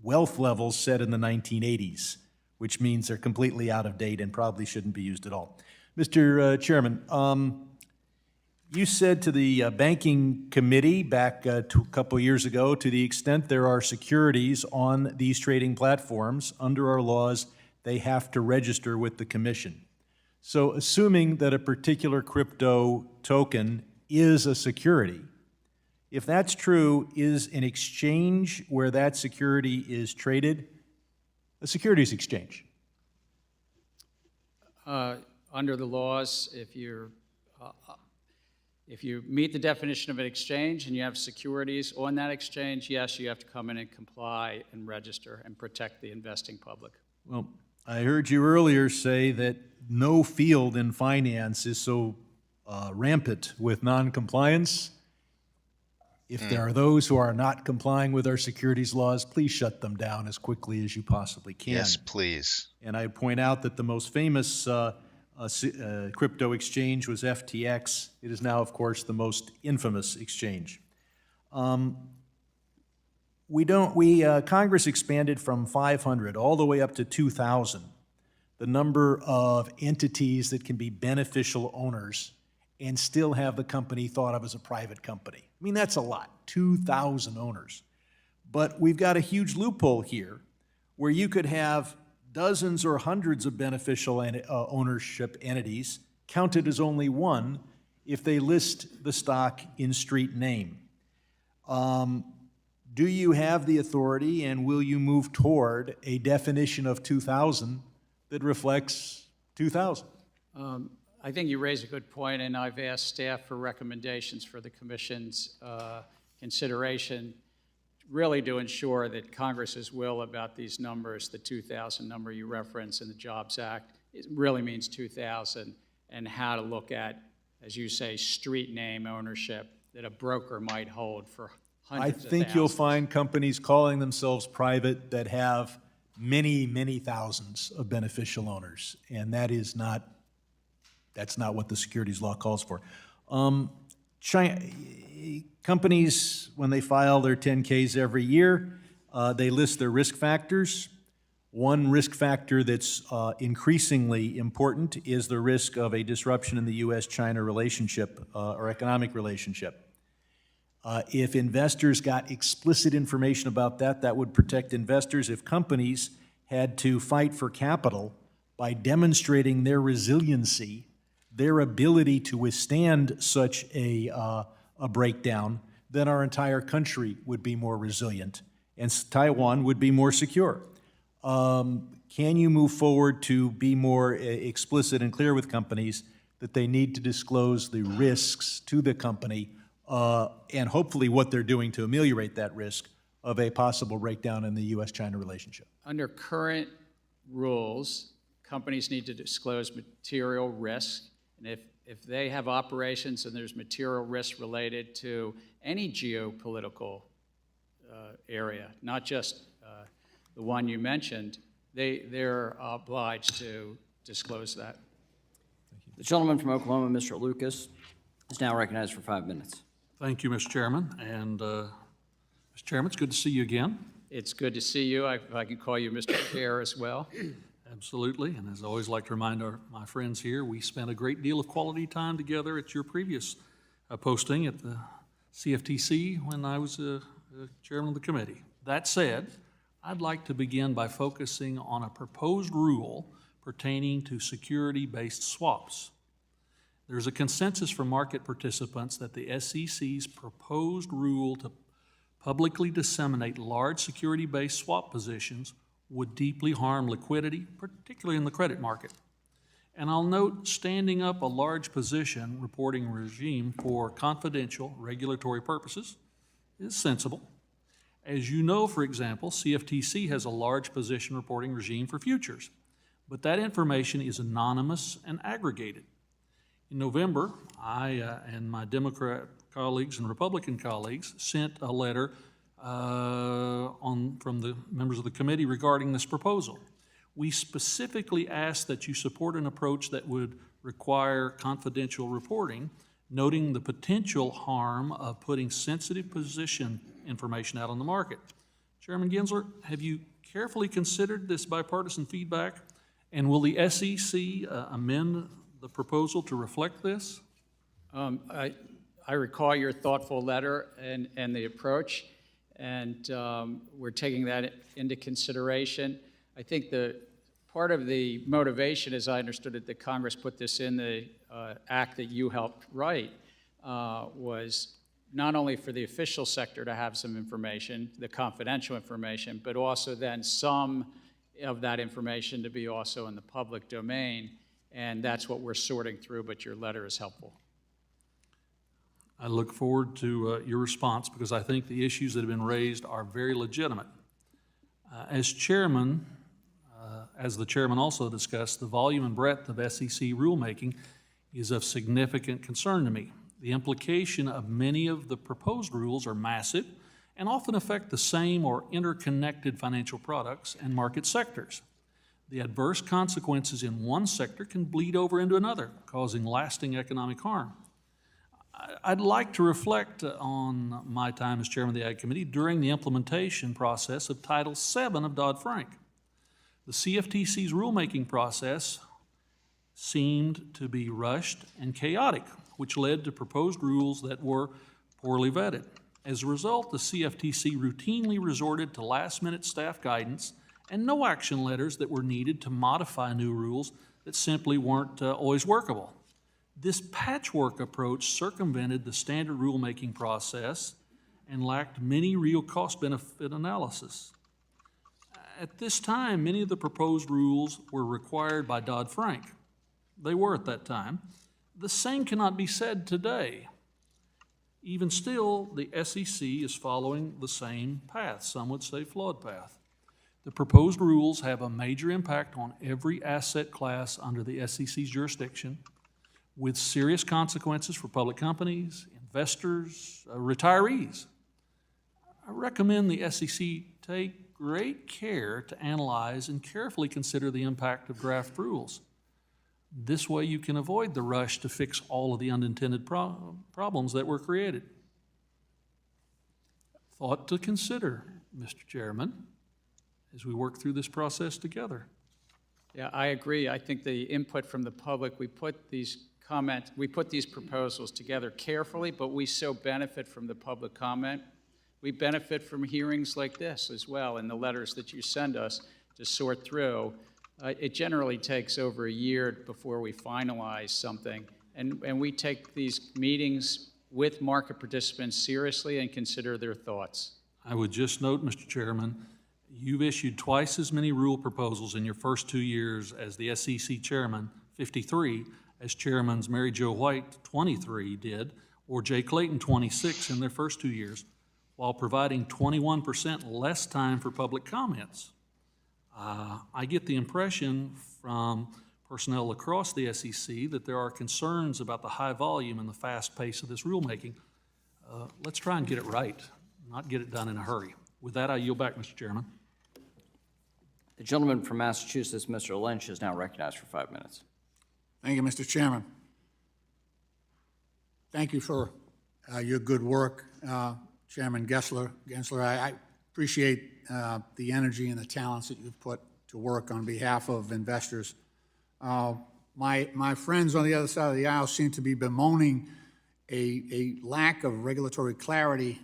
wealth levels set in the 1980s, which means they're completely out of date and probably shouldn't be used at all. Mr. Chairman, you said to the Banking Committee back a couple years ago, to the extent there are securities on these trading platforms, under our laws, they have to register with the Commission. So assuming that a particular crypto token is a security, if that's true, is an exchange where that security is traded a securities exchange? Under the laws, if you meet the definition of an exchange and you have securities on that exchange, yes, you have to come in and comply and register and protect the investing public. Well, I heard you earlier say that no field in finance is so rampant with non-compliance. If there are those who are not complying with our securities laws, please shut them down as quickly as you possibly can. Yes, please. And I point out that the most famous crypto exchange was FTX. It is now, of course, the most infamous exchange. Congress expanded from 500 all the way up to 2,000 the number of entities that can be beneficial owners and still have the company thought of as a private company. I mean, that's a lot, 2,000 owners. But we've got a huge loophole here where you could have dozens or hundreds of beneficial ownership entities counted as only one if they list the stock in street name. Do you have the authority, and will you move toward a definition of 2,000 that reflects 2,000? I think you raise a good point, and I've asked staff for recommendations for the Commission's consideration, really to ensure that Congress's will about these numbers, the 2,000 number you reference in the Jobs Act, it really means 2,000, and how to look at, as you say, street name ownership that a broker might hold for hundreds of thousands. I think you'll find companies calling themselves private that have many, many thousands of beneficial owners, and that's not what the securities law calls for. Companies, when they file their 10Ks every year, they list their risk factors. One risk factor that's increasingly important is the risk of a disruption in the U.S.-China relationship or economic relationship. If investors got explicit information about that, that would protect investors. If companies had to fight for capital by demonstrating their resiliency, their ability to withstand such a breakdown, then our entire country would be more resilient and Taiwan would be more secure. Can you move forward to be more explicit and clear with companies that they need to disclose the risks to the company and hopefully what they're doing to ameliorate that risk of a possible breakdown in the U.S.-China relationship? Under current rules, companies need to disclose material risk, and if they have operations and there's material risk related to any geopolitical area, not just the one you mentioned, they're obliged to disclose that. The gentleman from Oklahoma, Mr. Lucas, is now recognized for 5 minutes. Thank you, Mr. Chairman. And, Mr. Chairman, it's good to see you again. It's good to see you. If I can call you Mr. Chair as well. Absolutely. And as I always like to remind my friends here, we spent a great deal of quality time together at your previous posting at the CFTC when I was chairman of the committee. That said, I'd like to begin by focusing on a proposed rule pertaining to security-based swaps. There's a consensus from market participants that the SEC's proposed rule to publicly disseminate large security-based swap positions would deeply harm liquidity, particularly in the credit market. And I'll note standing up a large position reporting regime for confidential regulatory purposes is sensible. As you know, for example, CFTC has a large position reporting regime for futures, but that information is anonymous and aggregated. In November, I and my Democrat colleagues and Republican colleagues sent a letter from the members of the committee regarding this proposal. We specifically asked that you support an approach that would require confidential reporting, noting the potential harm of putting sensitive position information out on the market. Chairman Gensler, have you carefully considered this bipartisan feedback, and will the SEC amend the proposal to reflect this? I recall your thoughtful letter and the approach, and we're taking that into consideration. I think the part of the motivation, as I understood it, that Congress put this in the act that you helped write was not only for the official sector to have some information, the confidential information, but also then some of that information to be also in the public domain, and that's what we're sorting through, but your letter is helpful. I look forward to your response because I think the issues that have been raised are very legitimate. As chairman, as the chairman also discussed, the volume and breadth of SEC rulemaking is of significant concern to me. The implication of many of the proposed rules are massive and often affect the same or interconnected financial products and market sectors. The adverse consequences in one sector can bleed over into another, causing lasting economic harm. I'd like to reflect on my time as chairman of the Ag Committee during the implementation process of Title VII of Dodd-Frank. The CFTC's rulemaking process seemed to be rushed and chaotic, which led to proposed rules that were poorly vetted. As a result, the CFTC routinely resorted to last-minute staff guidance and no action letters that were needed to modify new rules that simply weren't always workable. This patchwork approach circumvented the standard rulemaking process and lacked many real cost-benefit analysis. At this time, many of the proposed rules were required by Dodd-Frank. They were at that time. The same cannot be said today. Even still, the SEC is following the same path, some would say flawed path. The proposed rules have a major impact on every asset class under the SEC's jurisdiction, with serious consequences for public companies, investors, retirees. I recommend the SEC take great care to analyze and carefully consider the impact of draft rules. This way you can avoid the rush to fix all of the unintended problems that were created. Thought to consider, Mr. Chairman, as we work through this process together. Yeah, I agree. I think the input from the public, we put these proposals together carefully, but we so benefit from the public comment. We benefit from hearings like this as well, and the letters that you send us to sort through. It generally takes over a year before we finalize something, and we take these meetings with market participants seriously and consider their thoughts. I would just note, Mr. Chairman, you've issued twice as many rule proposals in your first 2 years as the SEC chairman, 53, as chairmans Mary Jo White, 23, did, or Jay Clayton, 26, in their first 2 years, while providing 21% less time for public comments. I get the impression from personnel across the SEC that there are concerns about the high volume and the fast pace of this rulemaking. Let's try and get it right, not get it done in a hurry. With that, I yield back, Mr. Chairman. The gentleman from Massachusetts, Mr. Lynch, is now recognized for 5 minutes. Thank you, Mr. Chairman. Thank you for your good work, Chairman Gensler. I appreciate the energy and the talents that you've put to work on behalf of investors. My friends on the other side of the aisle seem to be bemoaning a lack of regulatory clarity,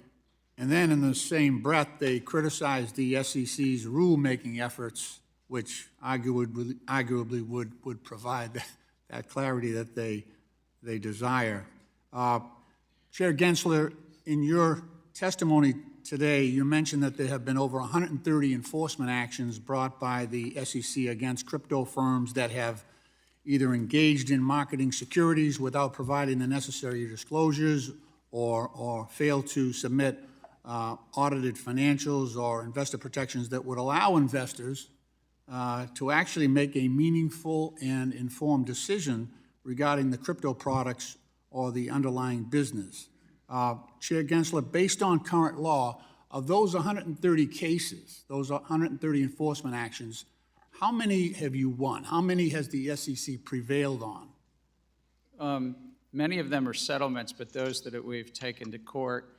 and then in the same breath, they criticize the SEC's rulemaking efforts, which arguably would provide that clarity that they desire. Chair Gensler, in your testimony today, you mentioned that there have been over 130 enforcement actions brought by the SEC against crypto firms that have either engaged in marketing securities without providing the necessary disclosures or failed to submit audited financials or investor protections that would allow investors to actually make a meaningful and informed decision regarding the crypto products or the underlying business. Chair Gensler, based on current law, of those 130 cases, those 130 enforcement actions, how many have you won? How many has the SEC prevailed on? Many of them are settlements, but those that we've taken to court,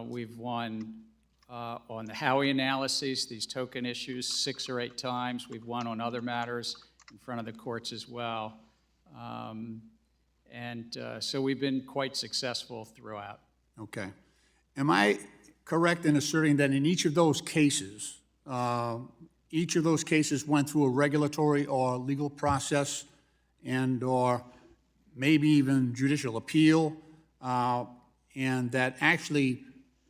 we've won on the Howey analyses, these token issues, 6 or 8 times. We've won on other matters in front of the courts as well. So we've been quite successful throughout. Okay. Am I correct in asserting that in each of those cases went through a regulatory or legal process and or maybe even judicial appeal, and that actually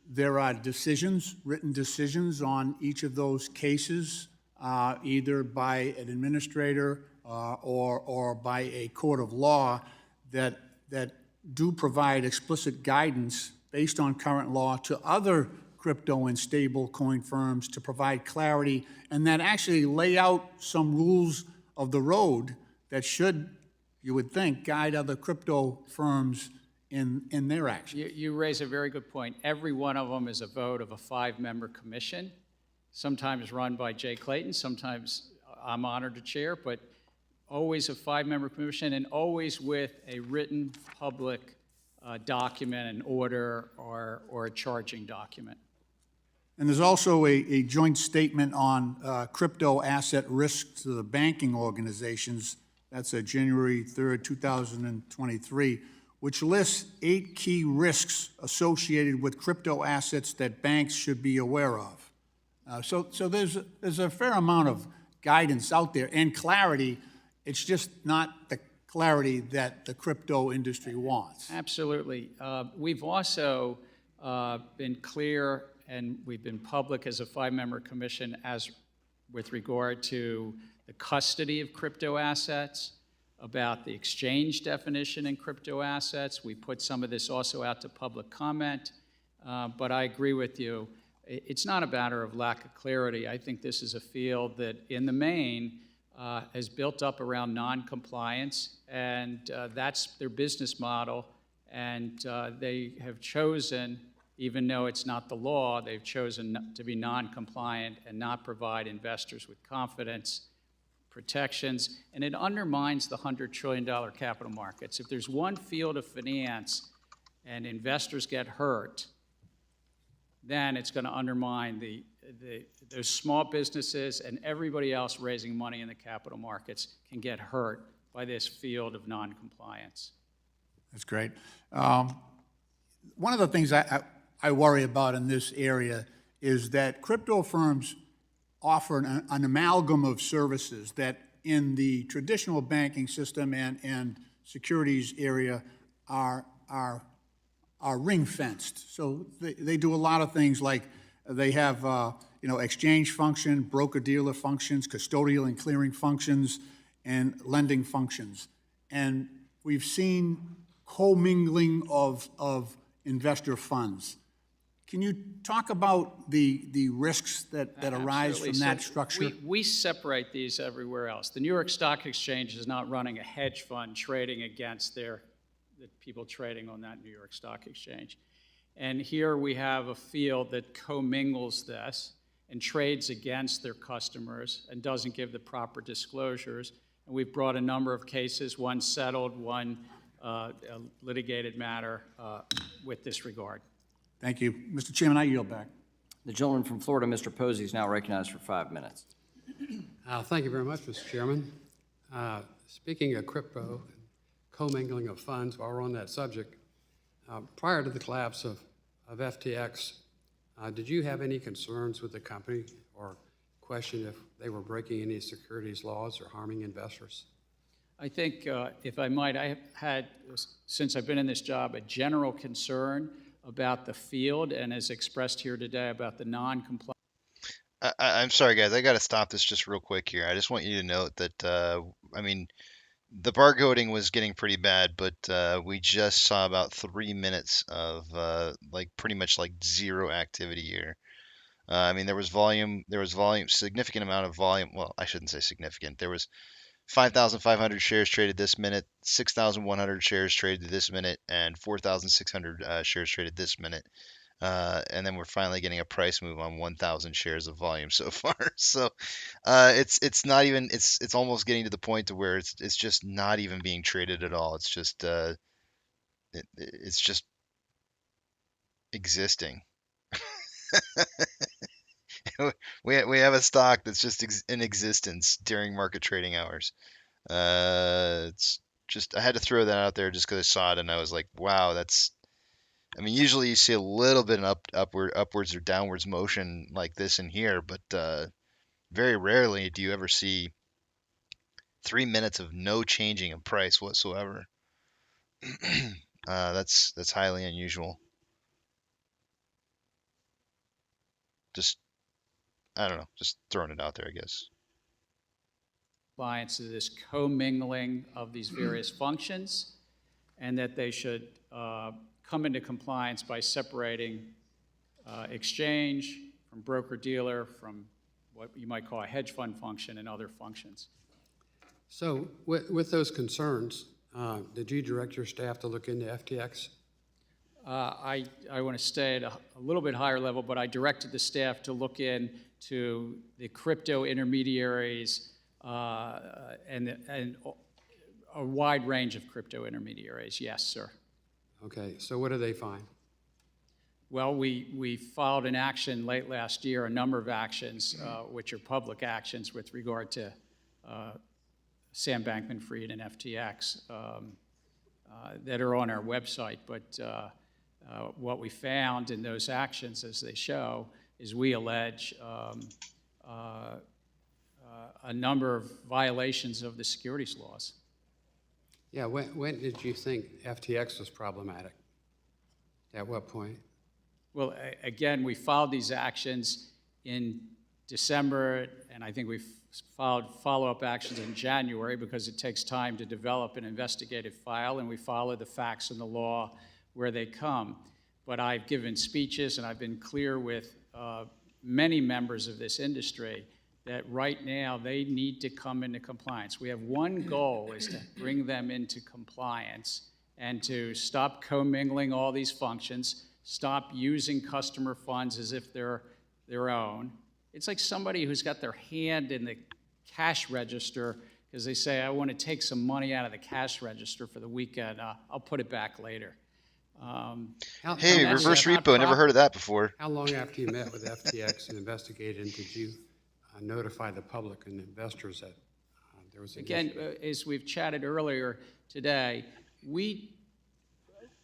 there are decisions, written decisions on each of those cases, either by an administrator or by a court of law that do provide explicit guidance based on current law to other crypto and stable coin firms to provide clarity, and that actually lay out some rules of the road that should, you would think, guide other crypto firms in their actions. You raise a very good point. Every one of them is a vote of a 5-member commission, sometimes run by Jay Clayton, sometimes I'm honored to chair, but always a 5-member commission and always with a written public document, an order, or a charging document. And there's also a joint statement on crypto asset risks to the banking organizations. That's January 3rd, 2023, which lists 8 key risks associated with crypto assets that banks should be aware of. So there's a fair amount of guidance out there and clarity. It's just not the clarity that the crypto industry wants. Absolutely. We've also been clear and we've been public as a 5-member commission as with regard to the custody of crypto assets, about the exchange definition in crypto assets. We put some of this also out to public comment, but I agree with you. It's not a matter of lack of clarity. I think this is a field that in the main has built up around non-compliance, and that's their business model, and they have chosen, even though it's not the law, they've chosen to be non-compliant and not provide investors with confidence, protections, and it undermines the $100 trillion capital markets. If there's one field of finance and investors get hurt, then it's going to undermine those small businesses, and everybody else raising money in the capital markets can get hurt by this field of non-compliance. That's great. One of the things I worry about in this area is that crypto firms offer an amalgam of services that in the traditional banking system and securities area are ring-fenced. So they do a lot of things like they have exchange function, broker-dealer functions, custodial and clearing functions, and lending functions. And we've seen commingling of investor funds. Can you talk about the risks that arise Absolutely. from that So structure? we separate these everywhere else. The New York Stock Exchange is not running a hedge fund trading against the people trading on that New York Stock Exchange. And here we have a field that commingles this and trades against their customers and doesn't give the proper disclosures. And we've brought a number of cases, one settled, one a litigated matter with this regard. Thank you. Mr. Chairman, I yield back. The gentleman from Florida, Mr. Posey, is now recognized for 5 minutes. Thank you very much, Mr. Chairman. Speaking of crypto, commingling of funds, while we're on that subject, prior to the collapse of FTX, did you have any concerns with the company or question if they were breaking any securities laws or harming investors? I think, if I might, I have had, since I've been in this job, a general concern about the field, and as expressed here today about the non-compliance. I'm sorry, guys. I got to stop this just real quick here. I just want you to note that, I mean, the barcoding was getting pretty bad, but we just saw about 3 minutes of like pretty much like zero activity here. I mean, there was volume, significant amount of volume. Well, I shouldn't say significant. There was 5,500 shares traded this minute, 6,100 shares traded this minute, and 4,600 shares traded this minute. And then we're finally getting a price move on 1,000 shares of volume so far. So it's not even, it's almost getting to the point to where it's just not even being traded at all. It's just it's just existing. we have a stock that's just in existence during market trading hours. It's just, I had to throw that out there just because I saw it and I was like, wow, that's. I mean, usually you see a little bit of upwards or downwards motion like this in here, but very rarely do you ever see 3 minutes of no changing of price whatsoever. That's highly unusual. Just, I don't know, just throwing it out there, I guess. Compliance to this commingling of these various functions, and that they should come into compliance by separating exchange from broker-dealer, from what you might call a hedge fund function and other functions. So with those concerns, did you direct your staff to look into FTX? I want to stay at a little bit higher level, but I directed the staff to look into the crypto intermediaries and a wide range of crypto intermediaries. Yes, sir. Okay, so what did they find? Well, we filed an action late last year, a number of actions, which are public actions with regard to Sam Bankman-Fried and FTX that are on our website. But what we found in those actions, as they show, is we allege a number of violations of the securities laws. Yeah, when did you think FTX was problematic? At what point? Well, again, we filed these actions in December, and I think we filed follow-up actions in January because it takes time to develop an investigative file, and we follow the facts and the law where they come. But I've given speeches, and I've been clear with many members of this industry that right now they need to come into compliance. We have one goal, is to bring them into compliance and to stop commingling all these functions, stop using customer funds as if they're their own. It's like somebody who's got their hand in the cash register because they say, I want to take some money out of the cash register for the weekend. I'll put it back later. Hey, reverse repo, never heard of that before. How long after you met with FTX and investigated, and did you notify the public and investors that there was an Again, as we've chatted earlier today, we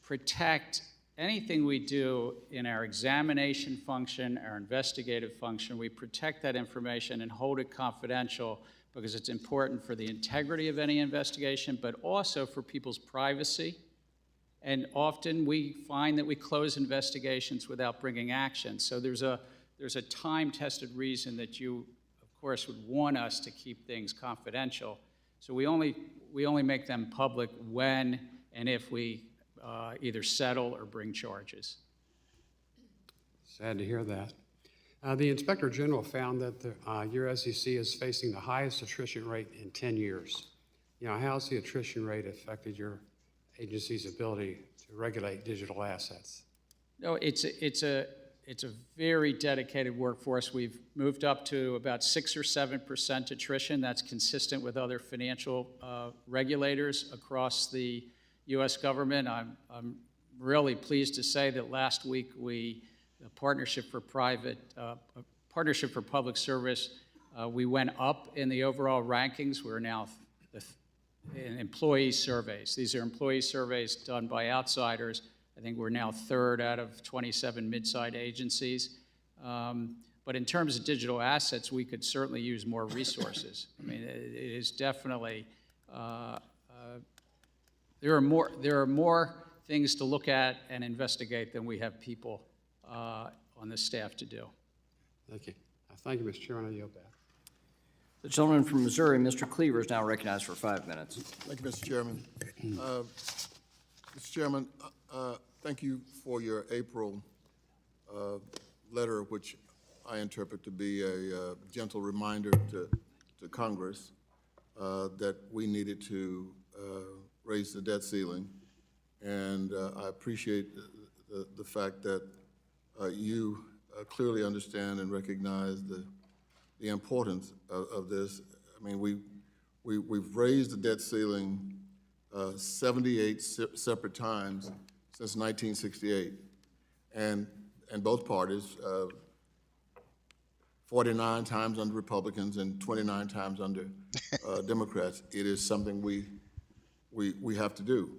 protect anything we do in our examination function, our investigative function. We protect that information and hold it confidential because it's important for the integrity of any investigation, but also for people's privacy. And often we find that we close investigations without bringing action. So there's a time-tested reason that you, of course, would want us to keep things confidential. So we only make them public when and if we either settle or bring charges. Sad to hear that. The Inspector General found that your SEC is facing the highest attrition rate in 10 years. How's the attrition rate affected your agency's ability to regulate digital assets? No, it's a very dedicated workforce. We've moved up to about 6 or 7% attrition. That's consistent with other financial regulators across the U.S. government. I'm really pleased to say that last week the Partnership for Public Service, we went up in the overall rankings. We're now in employee surveys. These are employee surveys done by outsiders. I think we're now 3rd out of 27 mid-sized agencies. But in terms of digital assets, we could certainly use more resources. I mean, it is definitely, there are more things to look at and investigate than we have people on the staff to do. Thank you. Thank you, Mr. Chairman. I yield back. The gentleman from Missouri, Mr. Cleaver, is now recognized for 5 minutes. Thank you, Mr. Chairman. Mr. Chairman, thank you for your April letter, which I interpret to be a gentle reminder to Congress that we needed to raise the debt ceiling. And I appreciate the fact that you clearly understand and recognize the importance of this. I mean, we've raised the debt ceiling 78 separate times since 1968, and both parties, 49 times under Republicans and 29 times under Democrats. It is something we have to do.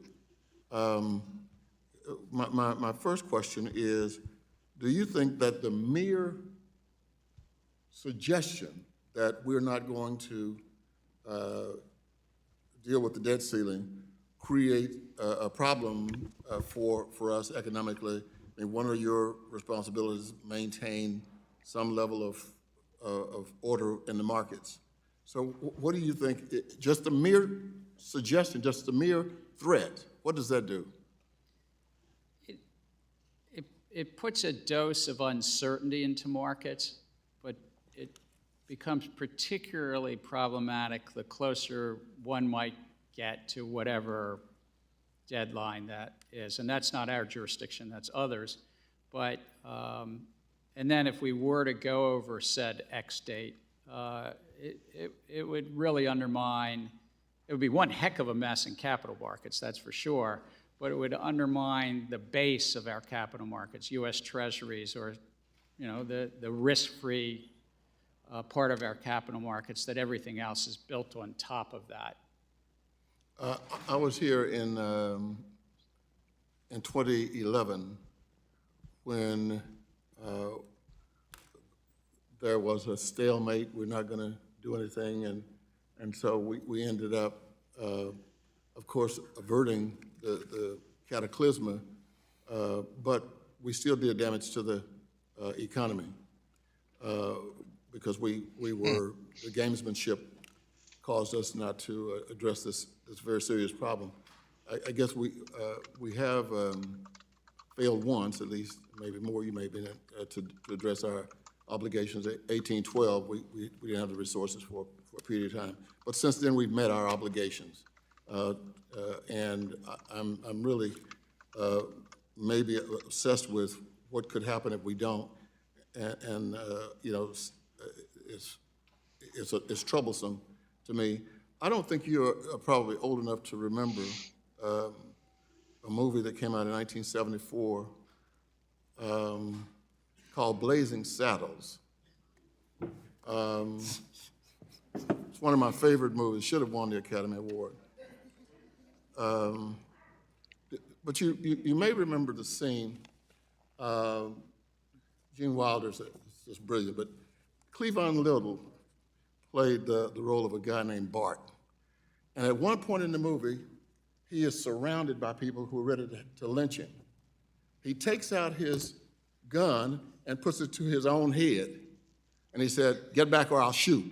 My first question is, do you think that the mere suggestion that we're not going to deal with the debt ceiling create a problem for us economically? I mean, one of your responsibilities is maintain some level of order in the markets. So what do you think, just the mere suggestion, just the mere threat, what does that do? It puts a dose of uncertainty into markets, but it becomes particularly problematic the closer one might get to whatever deadline that is. And that's not our jurisdiction, that's others. But, and then if we were to go over said X date, it would really undermine, it would be one heck of a mess in capital markets, that's for sure, but it would undermine the base of our capital markets, U.S. Treasuries, or the risk-free part of our capital markets, that everything else is built on top of that. I was here in 2011 when there was a stalemate. We're not going to do anything, and so we ended up, of course, averting the cataclysm, but we still did damage to the economy because we were, the gamesmanship caused us not to address this very serious problem. I guess we have failed once, at least, maybe more, you may have been, to address our obligations. 1812, we didn't have the resources for a period of time. But since then, we've met our obligations. And I'm really maybe obsessed with what could happen if we don't. And it's troublesome to me. I don't think you're probably old enough to remember a movie that came out in 1974 called Blazing Saddles. It's one of my favorite movies, should have won the Academy Award. But you may remember the scene. Gene Wilder's just brilliant, but Cleavon Little played the role of a guy named Bart. And at one point in the movie, he is surrounded by people who are ready to lynch him. He takes out his gun and puts it to his own head. And he said, "Get back or I'll shoot."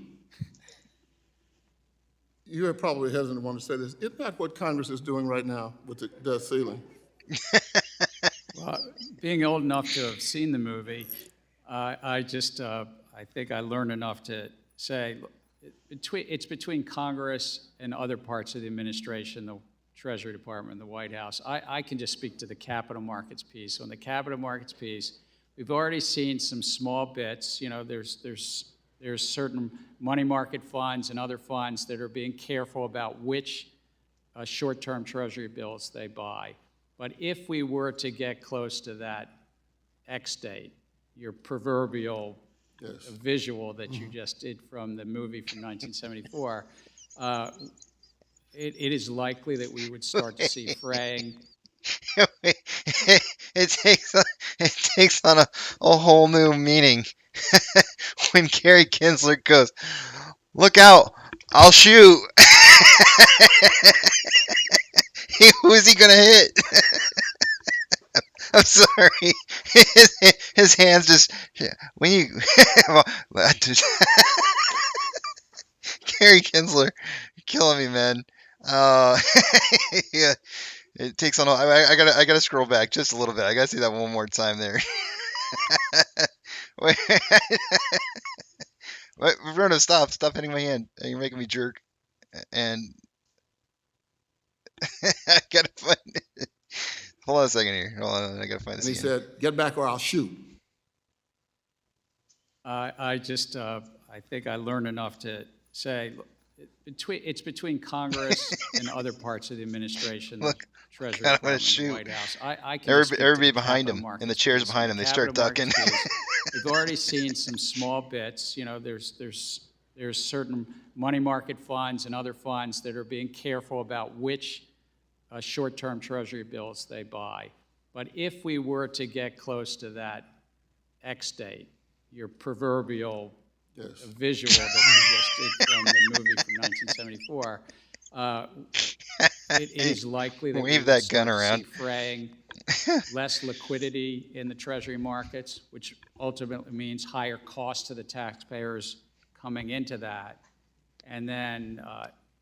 You're probably hesitant to want to say this. Isn't that what Congress is doing right now with the debt ceiling? Being old enough to have seen the movie, I think I learned enough to say it's between Congress and other parts of the administration, the Treasury Department, the White House. I can just speak to the capital markets piece. On the capital markets piece, we've already seen some small bits. You know, there's certain money market funds and other funds that are being careful about which short-term Treasury bills they buy. But if we were to get close to that X date, your proverbial visual that you just did from the movie from 1974, it is likely that we would start to see fraying. it takes on a whole new meaning when Gary Gensler goes, "Look out, I'll shoot." Who is he gonna hit? I'm sorry. His hands just when you Gary Gensler, you're killing me, man. Yeah, it takes on. I gotta scroll back just a little bit. I gotta see that one more time there. Wait, Bruno, stop hitting my hand. You're making me jerk. And I gotta find it. Hold on a second here. Hold on, I gotta find this. And he said, "Get back or I'll shoot." I think I learned enough to say it's between Congress and other parts of the administration, the Treasury Department, the White House. I can everybody behind him and the chairs behind him, they start ducking. We've already seen some small bits. You know, there's certain money market funds and other funds that are being careful about which short-term Treasury bills they buy. But if we were to get close to that X date, your proverbial visual that you just did from the movie from 1974, it is likely that wave that gun around. See fraying, less liquidity in the Treasury markets, which ultimately means higher costs to the taxpayers coming into that. And then,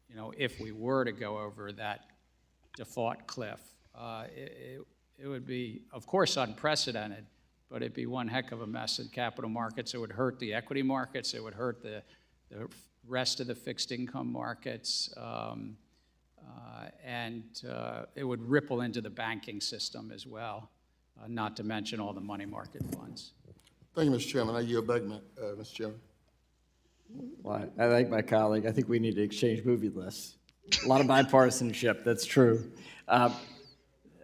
you know, if we were to go over that default cliff, it would be, of course, unprecedented, but it'd be one heck of a mess in capital markets. It would hurt the equity markets. It would hurt the rest of the fixed income markets. And it would ripple into the banking system as well, not to mention all the money market funds. Thank you, Mr. Chairman. I yield back, Mr. Chairman. Well, I like my colleague. I think we need to exchange movie lists. A lot of bipartisanship, that's true.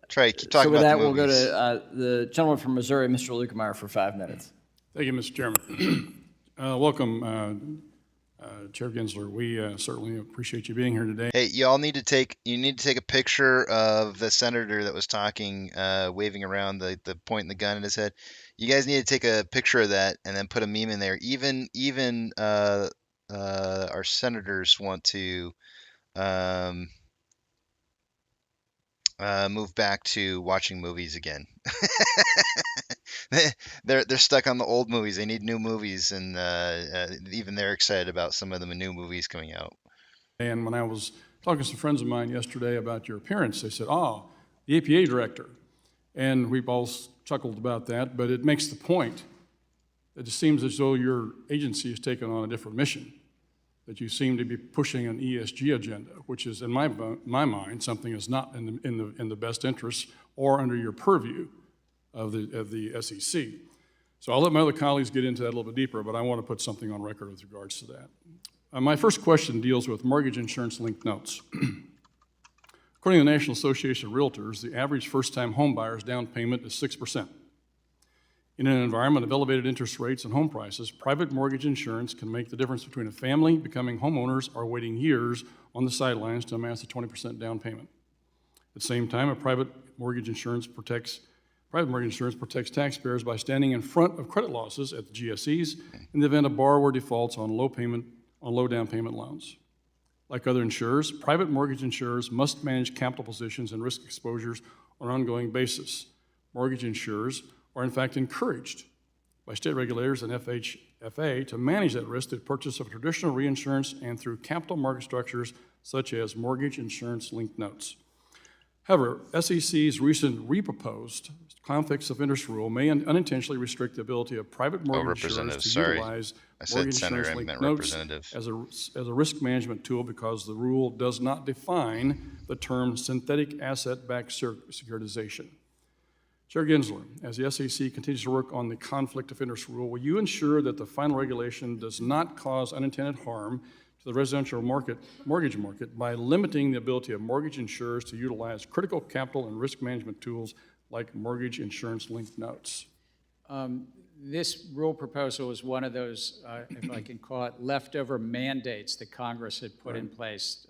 Trey, keep talking so with about that, the we'll movies. go to the gentleman from Missouri, Mr. Lukemeyer, for 5 minutes. Thank you, Mr. Chairman. Welcome, Chair Gensler. We certainly appreciate you being here today. Hey, y'all need to take a picture of the senator that was talking, waving around the pointing the gun at his head. You guys need to take a picture of that and then put a meme in there. Even our senators want to move back to watching movies again. They're stuck on the old movies. They need new movies, and even they're excited about some of the new movies coming out. And when I was talking to some friends of mine yesterday about your appearance, they said, "Oh, the APA director," and we both chuckled about that. But it makes the point that it seems as though your agency has taken on a different mission. That you seem to be pushing an ESG agenda, which is, in my mind, something that's not in the best interest or under your purview of the SEC. So I'll let my other colleagues get into that a little bit deeper, but I want to put something on record with regards to that. My first question deals with mortgage insurance linked notes. According to the National Association of Realtors, the average first-time home buyer's down payment is 6%. In an environment of elevated interest rates and home prices, private mortgage insurance can make the difference between a family becoming homeowners or waiting years on the sidelines to amass a 20% down payment. At the same time, private mortgage insurance protects taxpayers by standing in front of credit losses at the GSEs in the event a borrower defaults on low down payment loans. Like other insurers, private mortgage insurers must manage capital positions and risk exposures on an ongoing basis. Mortgage insurers are in fact encouraged by state regulators and FHFA to manage that risk through purchase of traditional reinsurance and through capital market structures such as mortgage insurance linked notes. However, SEC's recent reproposed conflicts of interest rule may unintentionally restrict the ability of private mortgage insurers Representative, to sorry. utilize I said mortgage senator, I insurance-linked meant notes representative. as a risk management tool because the rule does not define the term synthetic asset-backed securitization. Chair Gensler, as the SEC continues to work on the conflict of interest rule, will you ensure that the final regulation does not cause unintended harm to the residential mortgage market by limiting the ability of mortgage insurers to utilize critical capital and risk management tools like mortgage insurance-linked notes? This rule proposal is one of those, if I can call it, leftover mandates that Congress had put in place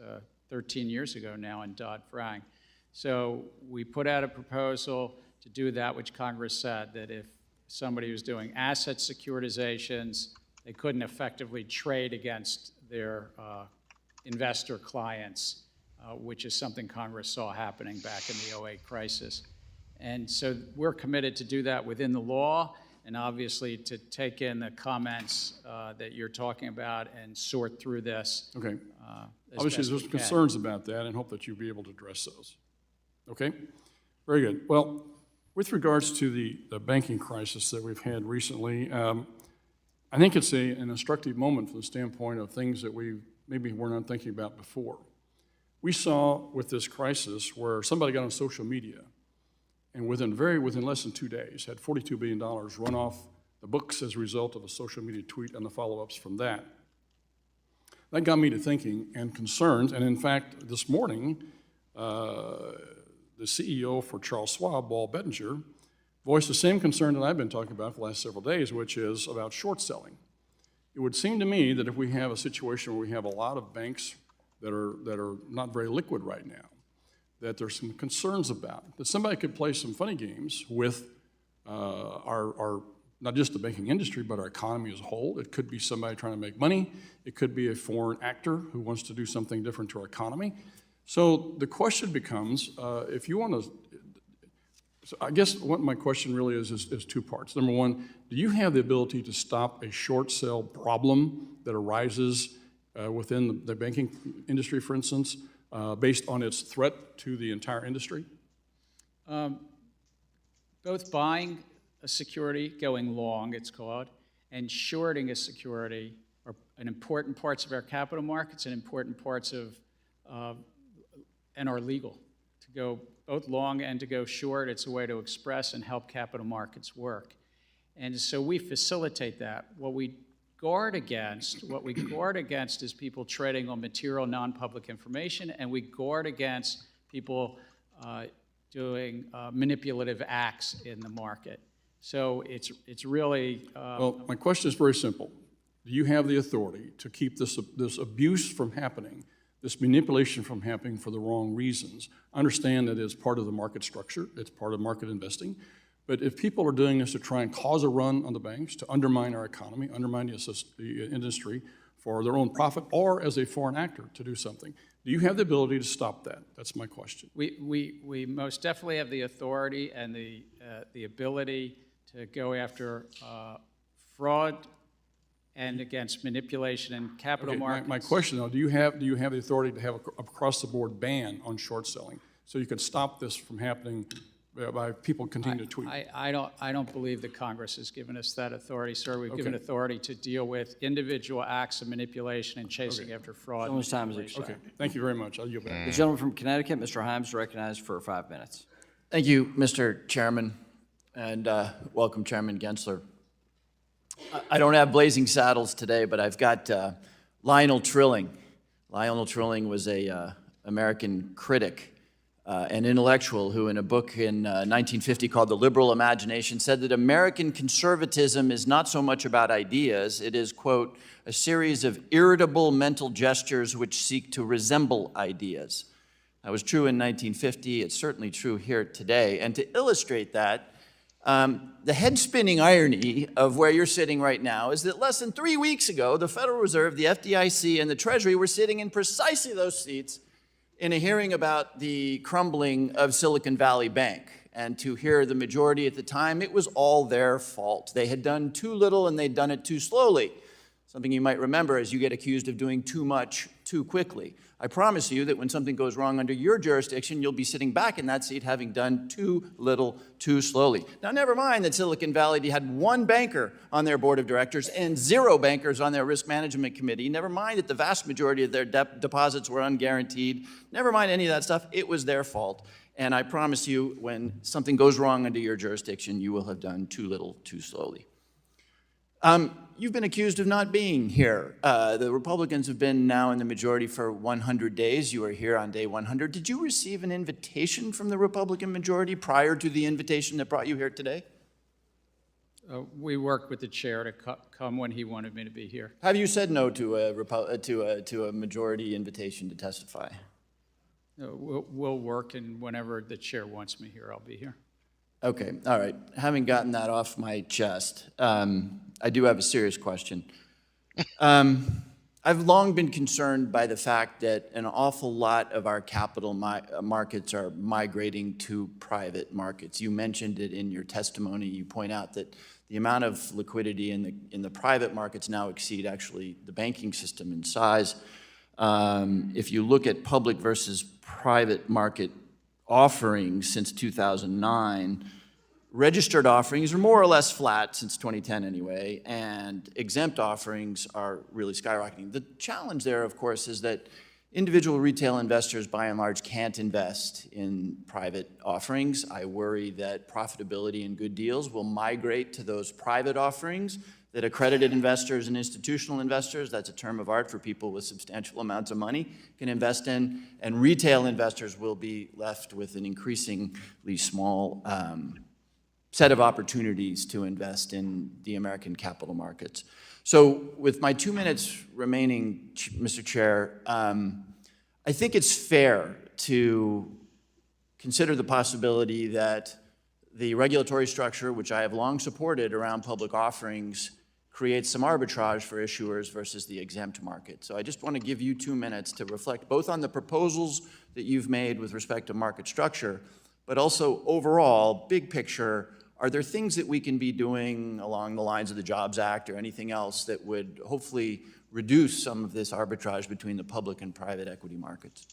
13 years ago now in Dodd-Frank. So we put out a proposal to do that which Congress said, that if somebody was doing asset securitizations, they couldn't effectively trade against their investor clients, which is something Congress saw happening back in the 2008 crisis. And so we're committed to do that within the law, and obviously to take in the comments that you're talking about and sort through this. Okay. Obviously, there's concerns about that, and hope that you'll be able to address those. Okay? Very good. Well, with regards to the banking crisis that we've had recently, I think it's an instructive moment from the standpoint of things that we maybe were not thinking about before. We saw with this crisis where somebody got on social media and within less than 2 days had $42 billion run off the books as a result of a social media tweet and the follow-ups from that. That got me to thinking and concerned, and in fact, this morning, the CEO for Charles Schwab, Paul Bettinger, voiced the same concern that I've been talking about for the last several days, which is about short selling. It would seem to me that if we have a situation where we have a lot of banks that are not very liquid right now, that there's some concerns about, that somebody could play some funny games with our not just the banking industry, but our economy as a whole. It could be somebody trying to make money. It could be a foreign actor who wants to do something different to our economy. So the question becomes, if you want to, so I guess what my question really is two parts. Number one, do you have the ability to stop a short sale problem that arises within the banking industry, for instance, based on its threat to the entire industry? Both buying a security, going long, it's called, and shorting a security are important parts of our capital markets and important parts of and are legal. To go both long and to go short, it's a way to express and help capital markets work. And so we facilitate that. What we guard against is people trading on material non-public information, and we guard against people doing manipulative acts in the market. So it's really... well, my question is very simple. Do you have the authority to keep this abuse from happening, this manipulation from happening for the wrong reasons? Understand that it's part of the market structure, it's part of market investing, but if people are doing this to try and cause a run on the banks, to undermine our economy, undermine the industry for their own profit, or as a foreign actor to do something, do you have the ability to stop that? That's my question. We most definitely have the authority and the ability to go after fraud and against manipulation in capital markets. My question, though, do you have the authority to have a across-the-board ban on short selling so you could stop this from happening by people continuing to tweet? I don't believe that Congress has given us that authority, sir. We've given authority to deal with individual acts of manipulation and chasing after fraud. So much time is expired. Okay, thank you very much. I'll yield back. The gentleman from Connecticut, Mr. Himes, recognized for 5 minutes. Thank you, Mr. Chairman, and welcome, Chairman Gensler. I don't have blazing saddles today, but I've got Lionel Trilling. Lionel Trilling was a American critic, an intellectual who in a book in 1950 called The Liberal Imagination said that American conservatism is not so much about ideas, it is, quote, a series of irritable mental gestures which seek to resemble ideas. That was true in 1950, it's certainly true here today, and to illustrate that, the head-spinning irony of where you're sitting right now is that less than 3 weeks ago, the Federal Reserve, the FDIC, and the Treasury were sitting in precisely those seats in a hearing about the crumbling of Silicon Valley Bank. And to hear the majority at the time, it was all their fault. They had done too little and they'd done it too slowly. Something you might remember is you get accused of doing too much too quickly. I promise you that when something goes wrong under your jurisdiction, you'll be sitting back in that seat having done too little, too slowly. Now, never mind that Silicon Valley had one banker on their board of directors and 0 bankers on their risk management committee. Never mind that the vast majority of their deposits were unguaranteed. Never mind any of that stuff. It was their fault. And I promise you, when something goes wrong under your jurisdiction, you will have done too little, too slowly. You've been accused of not being here. The Republicans have been now in the majority for 100 days. You are here on day 100. Did you receive an invitation from the Republican majority prior to the invitation that brought you here today? We worked with the chair to come when he wanted me to be here. Have you said no to a majority invitation to testify? We'll work, and whenever the chair wants me here, I'll be here. Okay, all right. Having gotten that off my chest, I do have a serious question. I've long been concerned by the fact that an awful lot of our capital markets are migrating to private markets. You mentioned it in your testimony. You point out that the amount of liquidity in the private markets now exceed actually the banking system in size. If you look at public versus private market offerings since 2009, registered offerings are more or less flat since 2010 anyway, and exempt offerings are really skyrocketing. The challenge there, of course, is that individual retail investors, by and large, can't invest in private offerings. I worry that profitability and good deals will migrate to those private offerings that accredited investors and institutional investors, that's a term of art for people with substantial amounts of money, can invest in, and retail investors will be left with an increasingly small set of opportunities to invest in the American capital markets. So with my 2 minutes remaining, Mr. Chair, I think it's fair to consider the possibility that the regulatory structure, which I have long supported around public offerings, creates some arbitrage for issuers versus the exempt market. So I just want to give you 2 minutes to reflect both on the proposals that you've made with respect to market structure, but also overall, big picture, are there things that we can be doing along the lines of the Jobs Act or anything else that would hopefully reduce some of this arbitrage between the public and private equity markets?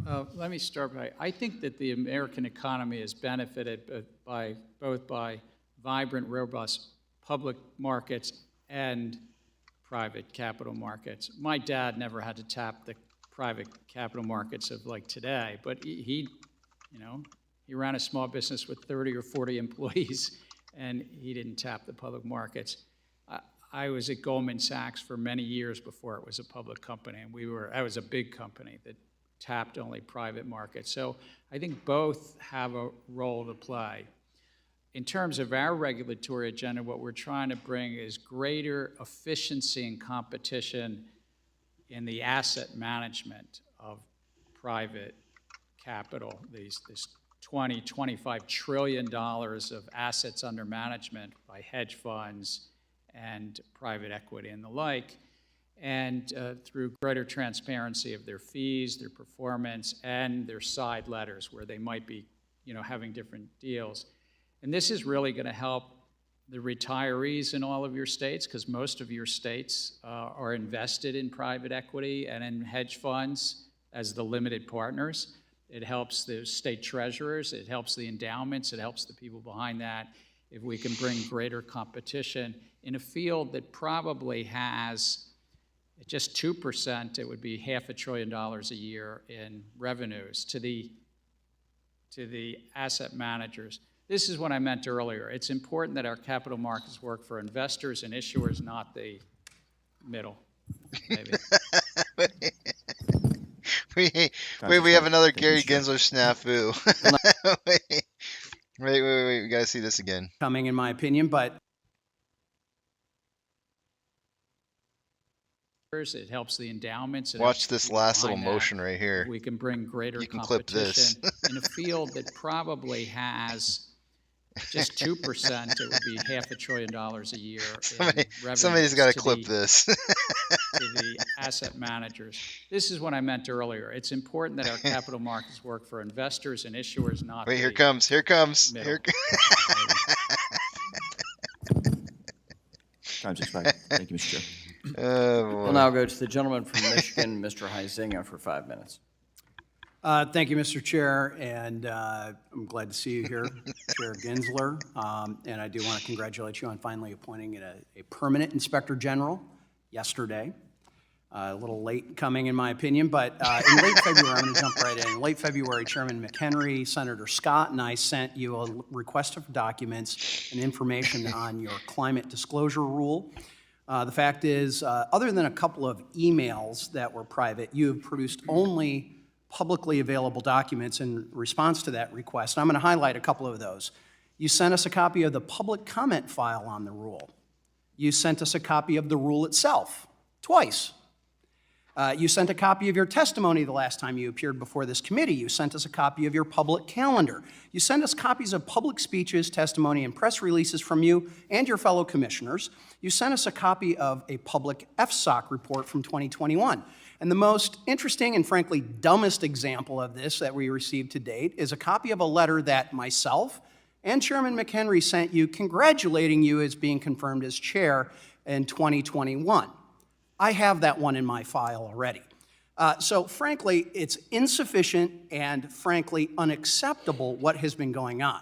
Let me start by, I think that the American economy has benefited both by vibrant, robust public markets and private capital markets. My dad never had to tap the private capital markets of like today, but he ran a small business with 30 or 40 employees, and he didn't tap the public markets. I was at Goldman Sachs for many years before it was a public company, and I was a big company that tapped only private markets. So I think both have a role to play. In terms of our regulatory agenda, what we're trying to bring is greater efficiency and competition in the asset management of private capital, this $20, $25 trillion of assets under management by hedge funds and private equity and the like, and through greater transparency of their fees, their performance, and their side letters where they might be having different deals. And this is really going to help the retirees in all of your states, because most of your states are invested in private equity and in hedge funds as the limited partners. It helps the state treasurers, it helps the endowments, it helps the people behind that if we can bring greater competition in a field that probably has, at just 2%, it would be $500 billion a year in revenues to the asset managers. This is what I meant earlier. It's important that our capital markets work for investors and issuers, not the middle, maybe. We have another Gary Gensler snafu. wait, we gotta see this again. Coming, in my opinion, but it helps the endowments. Watch this last little motion right here. We can bring greater you can competition clip this. in a field that probably has just 2%. It would be $500 billion a year. Somebody's got to clip this. To the asset managers. This is what I meant earlier. It's important that our capital markets work for investors and issuers, not. Wait, here comes. Time's expired. Thank you, Mr. Chair. We'll now go to the gentleman from Michigan, Mr. Huizinga, for 5 minutes. Thank you, Mr. Chair, and I'm glad to see you here, Chair Gensler. And I do want to congratulate you on finally appointing a permanent Inspector General yesterday. A little late coming, in my opinion, but in late February, I'm going to jump right in. In late February, Chairman McHenry, Senator Scott, and I sent you a request of documents and information on your climate disclosure rule. The fact is, other than a couple of emails that were private, you have produced only publicly available documents in response to that request. I'm going to highlight a couple of those. You sent us a copy of the public comment file on the rule. You sent us a copy of the rule itself, twice. You sent a copy of your testimony the last time you appeared before this committee. You sent us a copy of your public calendar. You sent us copies of public speeches, testimony, and press releases from you and your fellow commissioners. You sent us a copy of a public FSOC report from 2021. And the most interesting and frankly dumbest example of this that we received to date is a copy of a letter that myself and Chairman McHenry sent you congratulating you as being confirmed as chair in 2021. I have that one in my file already. So frankly, it's insufficient and frankly unacceptable what has been going on.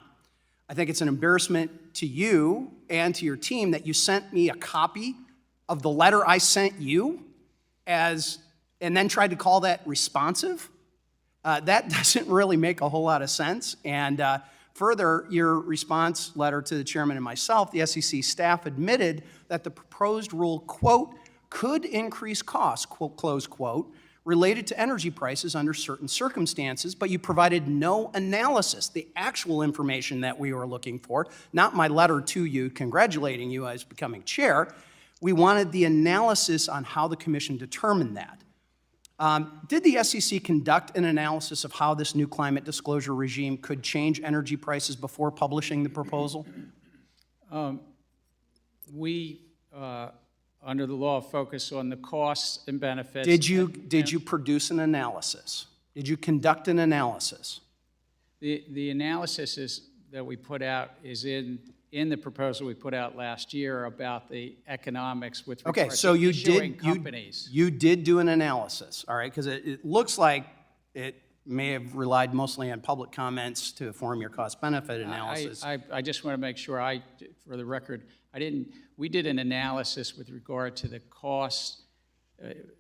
I think it's an embarrassment to you and to your team that you sent me a copy of the letter I sent you and then tried to call that responsive. That doesn't really make a whole lot of sense. And further, your response letter to the chairman and myself, the SEC staff admitted that the proposed rule, quote, could increase costs, quote, close quote, related to energy prices under certain circumstances, but you provided no analysis, the actual information that we were looking for, not my letter to you congratulating you as becoming chair. We wanted the analysis on how the commission determined that. Did the SEC conduct an analysis of how this new climate disclosure regime could change energy prices before publishing the proposal? We, under the law, focus on the costs and benefits. Did you produce an analysis? Did you conduct an analysis? The analysis that we put out is in the proposal we put out last year about the economics with regard to issuing companies. You did do an analysis, all right? Because it looks like it may have relied mostly on public comments to form your cost-benefit analysis. I just want to make sure, for the record, we did an analysis with regard to the cost.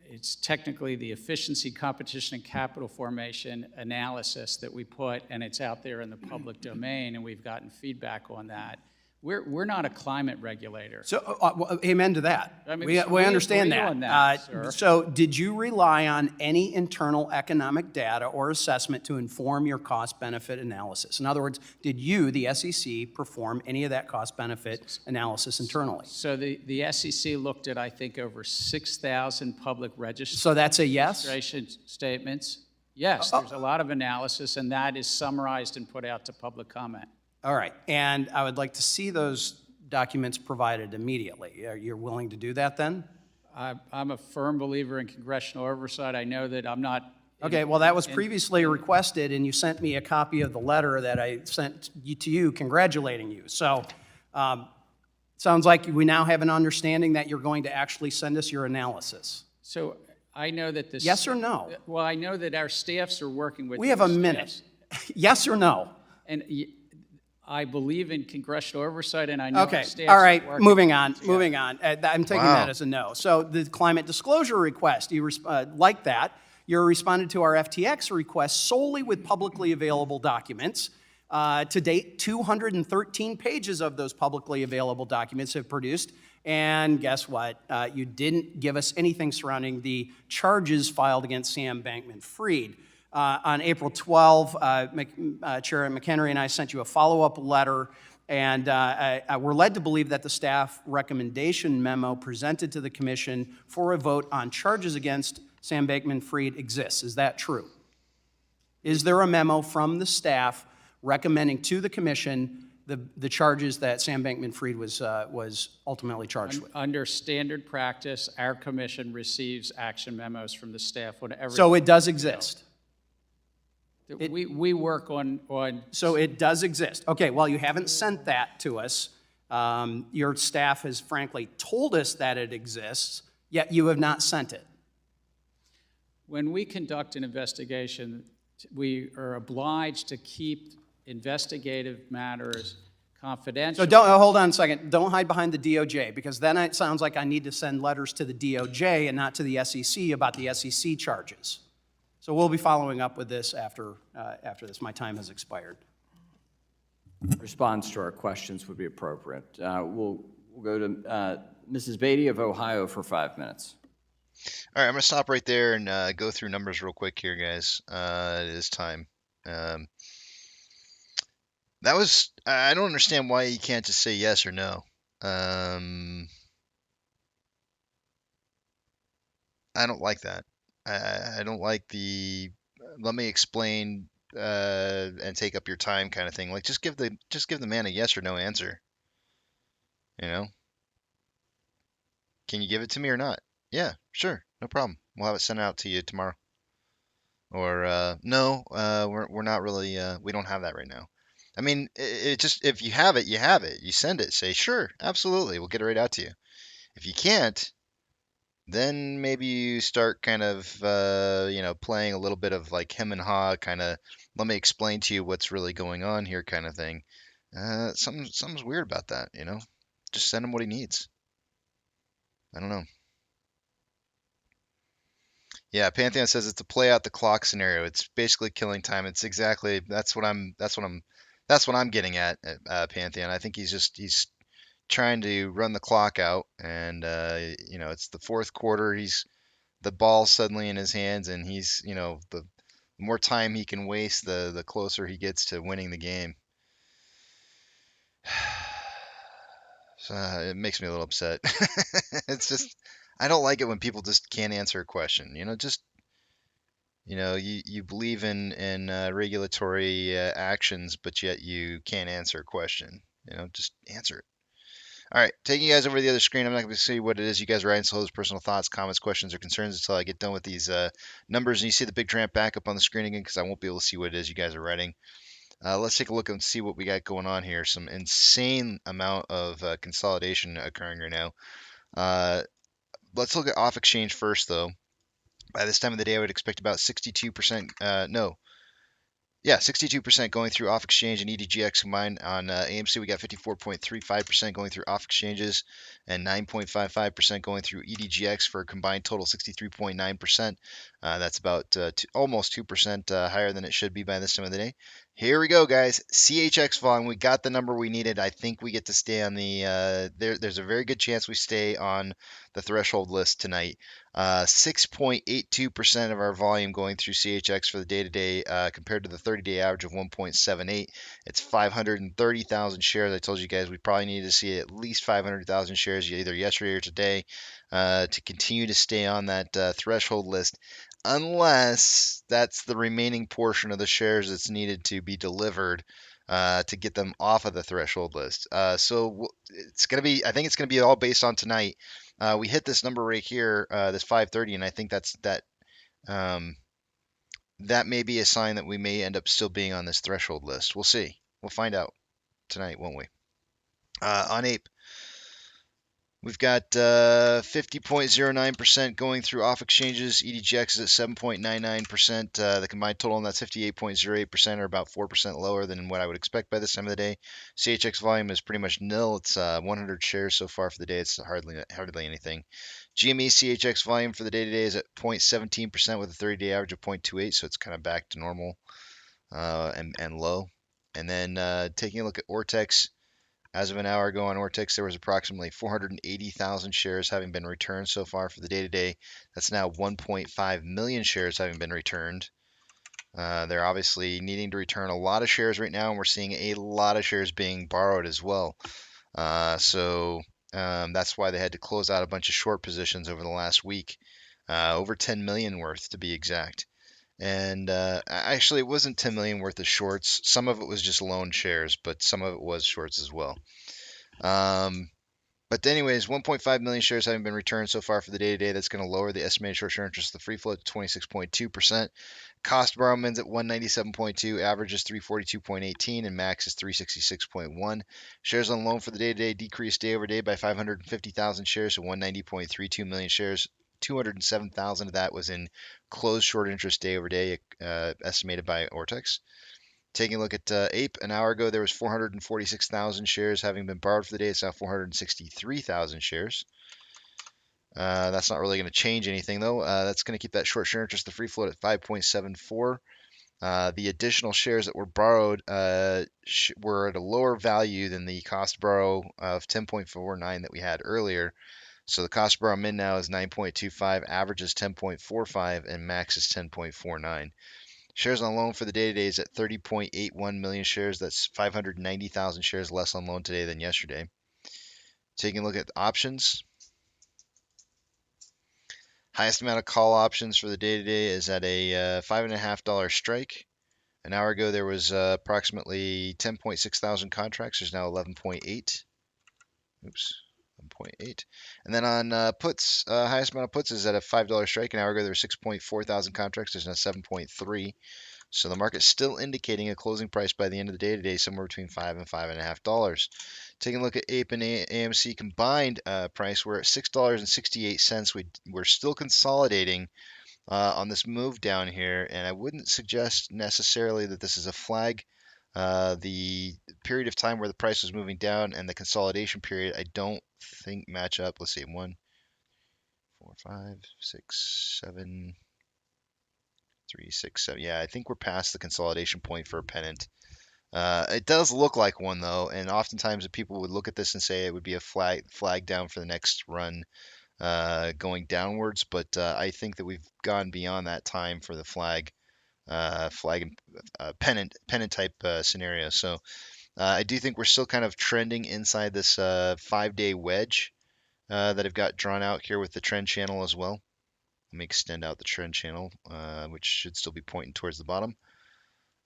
It's technically the efficiency, competition, and capital formation analysis that we put, and it's out there in the public domain, and we've gotten feedback on that. We're not a climate regulator. So, well, amen to that. I mean, we understand agree that. on that, sir. So did you rely on any internal economic data or assessment to inform your cost-benefit analysis? In other words, did you, the SEC, perform any of that cost-benefit analysis internally? So the SEC looked at, I think, over 6,000 public registration So that's a yes? statements. Yes, there's a lot of analysis, and that is summarized and put out to public comment. All right, and I would like to see those documents provided immediately. Are you willing to do that then? I'm a firm believer in congressional oversight. I know that I'm not... Okay, well, that was previously requested, and you sent me a copy of the letter that I sent to you congratulating you. So, sounds like we now have an understanding that you're going to actually send us your analysis. So, I know that this... Yes or no? Well, I know that our staffs are working with... We have a minute. Yes or no? And I believe in congressional oversight, and I know okay. our staffs All right, are working. moving on. I'm taking that as a no. So the climate disclosure request, you like that. You responded to our FTX request solely with publicly available documents. To date, 213 pages of those publicly available documents have produced. And guess what? You didn't give us anything surrounding the charges filed against Sam Bankman-Fried. On April 12, Chair McHenry and I sent you a follow-up letter, and we're led to believe that the staff recommendation memo presented to the commission for a vote on charges against Sam Bankman-Fried exists. Is that true? Is there a memo from the staff recommending to the commission the charges that Sam Bankman-Fried was ultimately charged with? Under standard practice, our commission receives action memos from the staff on every... So it does exist? We work on... So it does exist. Okay, well, you haven't sent that to us. Your staff has frankly told us that it exists, yet you have not sent it. When we conduct an investigation, we are obliged to keep investigative matters confidential. So don't, hold on a second, don't hide behind the DOJ, because then it sounds like I need to send letters to the DOJ and not to the SEC about the SEC charges. So we'll be following up with this after this. My time has expired. Response to our questions would be appropriate. We'll go to Mrs. Beatty of Ohio for 5 minutes. All right, I'm going to stop right there and go through numbers real quick here, guys. It is time. That was, I don't understand why you can't just say yes or no. I don't like that. I don't like the let me explain and take up your time kind of thing. Like just give the man a yes or no answer. You know? Can you give it to me or not? Yeah, sure, no problem. We'll have it sent out to you tomorrow. Or no, we're not really we don't have that right now. I mean, it just if you have it, you have it. You send it. Say sure, absolutely, we'll get it right out to you. If you can't, then maybe you start kind of playing a little bit of like him and ha, kind of let me explain to you what's really going on here kind of thing. Something's weird about that, you know. Just send him what he needs. I don't know. Yeah, Pantheon says it's a play out the clock scenario. It's basically killing time. It's exactly that's what I'm getting at Pantheon. I think he's trying to run the clock out, and it's the fourth quarter. The ball's suddenly in his hands, and he's the more time he can waste, the closer he gets to winning the game. So, it makes me a little upset. It's just I don't like it when people just can't answer a question. You believe in regulatory actions, but yet you can't answer a question. Just answer it. All right, taking you guys over to the other screen. I'm not going to see what it is you guys are writing. So those personal thoughts, comments, questions, or concerns until I get done with these numbers. And you see the big tramp back up on the screen again because I won't be able to see what it is you guys are writing. Let's take a look and see what we got going on here. Some insane amount of consolidation occurring right now. Let's look at off exchange first, though. By this time of the day, I would expect about 62%. 62% going through off exchange and EDGX combined. On AMC, we got 54.35% going through off exchanges and 9.55% going through EDGX for a combined total 63.9%. That's about almost 2% higher than it should be by this time of the day. Here we go, guys. CHX volume, we got the number we needed. I think we get to stay on the, there's a very good chance we stay on the threshold list tonight. 6.82% of our volume going through CHX for the day-to-day compared to the 30-day average of 1.78. It's 530,000 shares. I told you guys we probably need to see at least 500,000 shares either yesterday or today to continue to stay on that threshold list, unless that's the remaining portion of the shares that's needed to be delivered to get them off of the threshold list. So it's going to be, I think it's going to be all based on tonight. We hit this number right here, this 530, and I think that may be a sign that we may end up still being on this threshold list. We'll see. We'll find out tonight, won't we? On Ape, we've got 50.09% going through off exchanges. EDGX is at 7.99%. The combined total on that's 58.08%, or about 4% lower than what I would expect by this time of the day. CHX volume is pretty much nil. It's 100 shares so far for the day. It's hardly anything. GME CHX volume for the day today is at 0.17% with a 30-day average of 0.28, so it's kind of back to normal and low. And then taking a look at Ortex. As of an hour ago on Ortex, there was approximately 480,000 shares having been returned so far for the day-to-day. That's now 1.5 million shares having been returned. They're obviously needing to return a lot of shares right now, and we're seeing a lot of shares being borrowed as well. So that's why they had to close out a bunch of short positions over the last week, over 10 million worth to be exact. And actually, it wasn't 10 million worth of shorts. Some of it was just loan shares, but some of it was shorts as well. But anyways, 1.5 million shares having been returned so far for the day today. That's going to lower the estimated short-term interest of the free float to 26.2%. Cost to borrow mins at 197.2, average is 342.18, and max is 366.1. Shares on loan for the day today decreased day over day by 550,000 shares to 190.32 million shares. 207,000 of that was in closed short interest day over day, estimated by Ortex. Taking a look at Ape, an hour ago there was 446,000 shares having been borrowed for the day. It's now 463,000 shares. That's not really going to change anything though. That's going to keep that short share interest, the free float, at 5.74. The additional shares that were borrowed were at a lower value than the cost to borrow of 10.49 that we had earlier. So the cost to borrow min now is 9.25, average is 10.45, and max is 10.49. Shares on loan for the day today is at 30.81 million shares. That's 590,000 shares less on loan today than yesterday. Taking a look at options. Highest amount of call options for the day today is at a $5.50 strike. An hour ago there was approximately 10.6 thousand contracts. There's now 11.8. Oops. 1.8. And then on puts, highest amount of puts is at a $5 strike. An hour ago there were 6.4 thousand contracts. There's now 7.3. So the market's still indicating a closing price by the end of the day today somewhere between $5 and $5.50. Taking a look at Ape and AMC combined price, we're at $6.68. We're still consolidating on this move down here, and I wouldn't suggest necessarily that this is a flag. The period of time where the price was moving down and the consolidation period, I don't think match up. Let's see, 1, 4, 5, 6, 7, 3, 6, 7. Yeah, I think we're past the consolidation point for a pennant. It does look like one though, and oftentimes people would look at this and say it would be a flag down for the next run going downwards. But I think that we've gone beyond that time for the flag and pennant type scenario. So I do think we're still kind of trending inside this 5-day wedge that I've got drawn out here with the trend channel as well. Let me extend out the trend channel, which should still be pointing towards the bottom.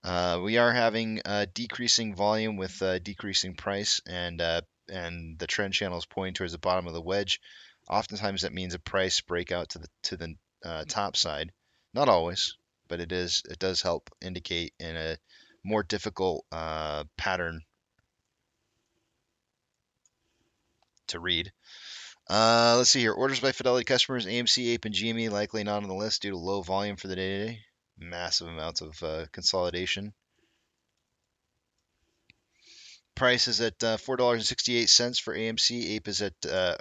We are having decreasing volume with decreasing price, and the trend channel is pointing towards the bottom of the wedge. Oftentimes that means a price breakout to the top side. Not always, but it does help indicate in a more difficult pattern to read. Let's see here. Orders by Fidelity customers, AMC, APE, and GME likely not on the list due to low volume for the day today. Massive amounts of consolidation. Price is at $4.68 for AMC. APE is at, the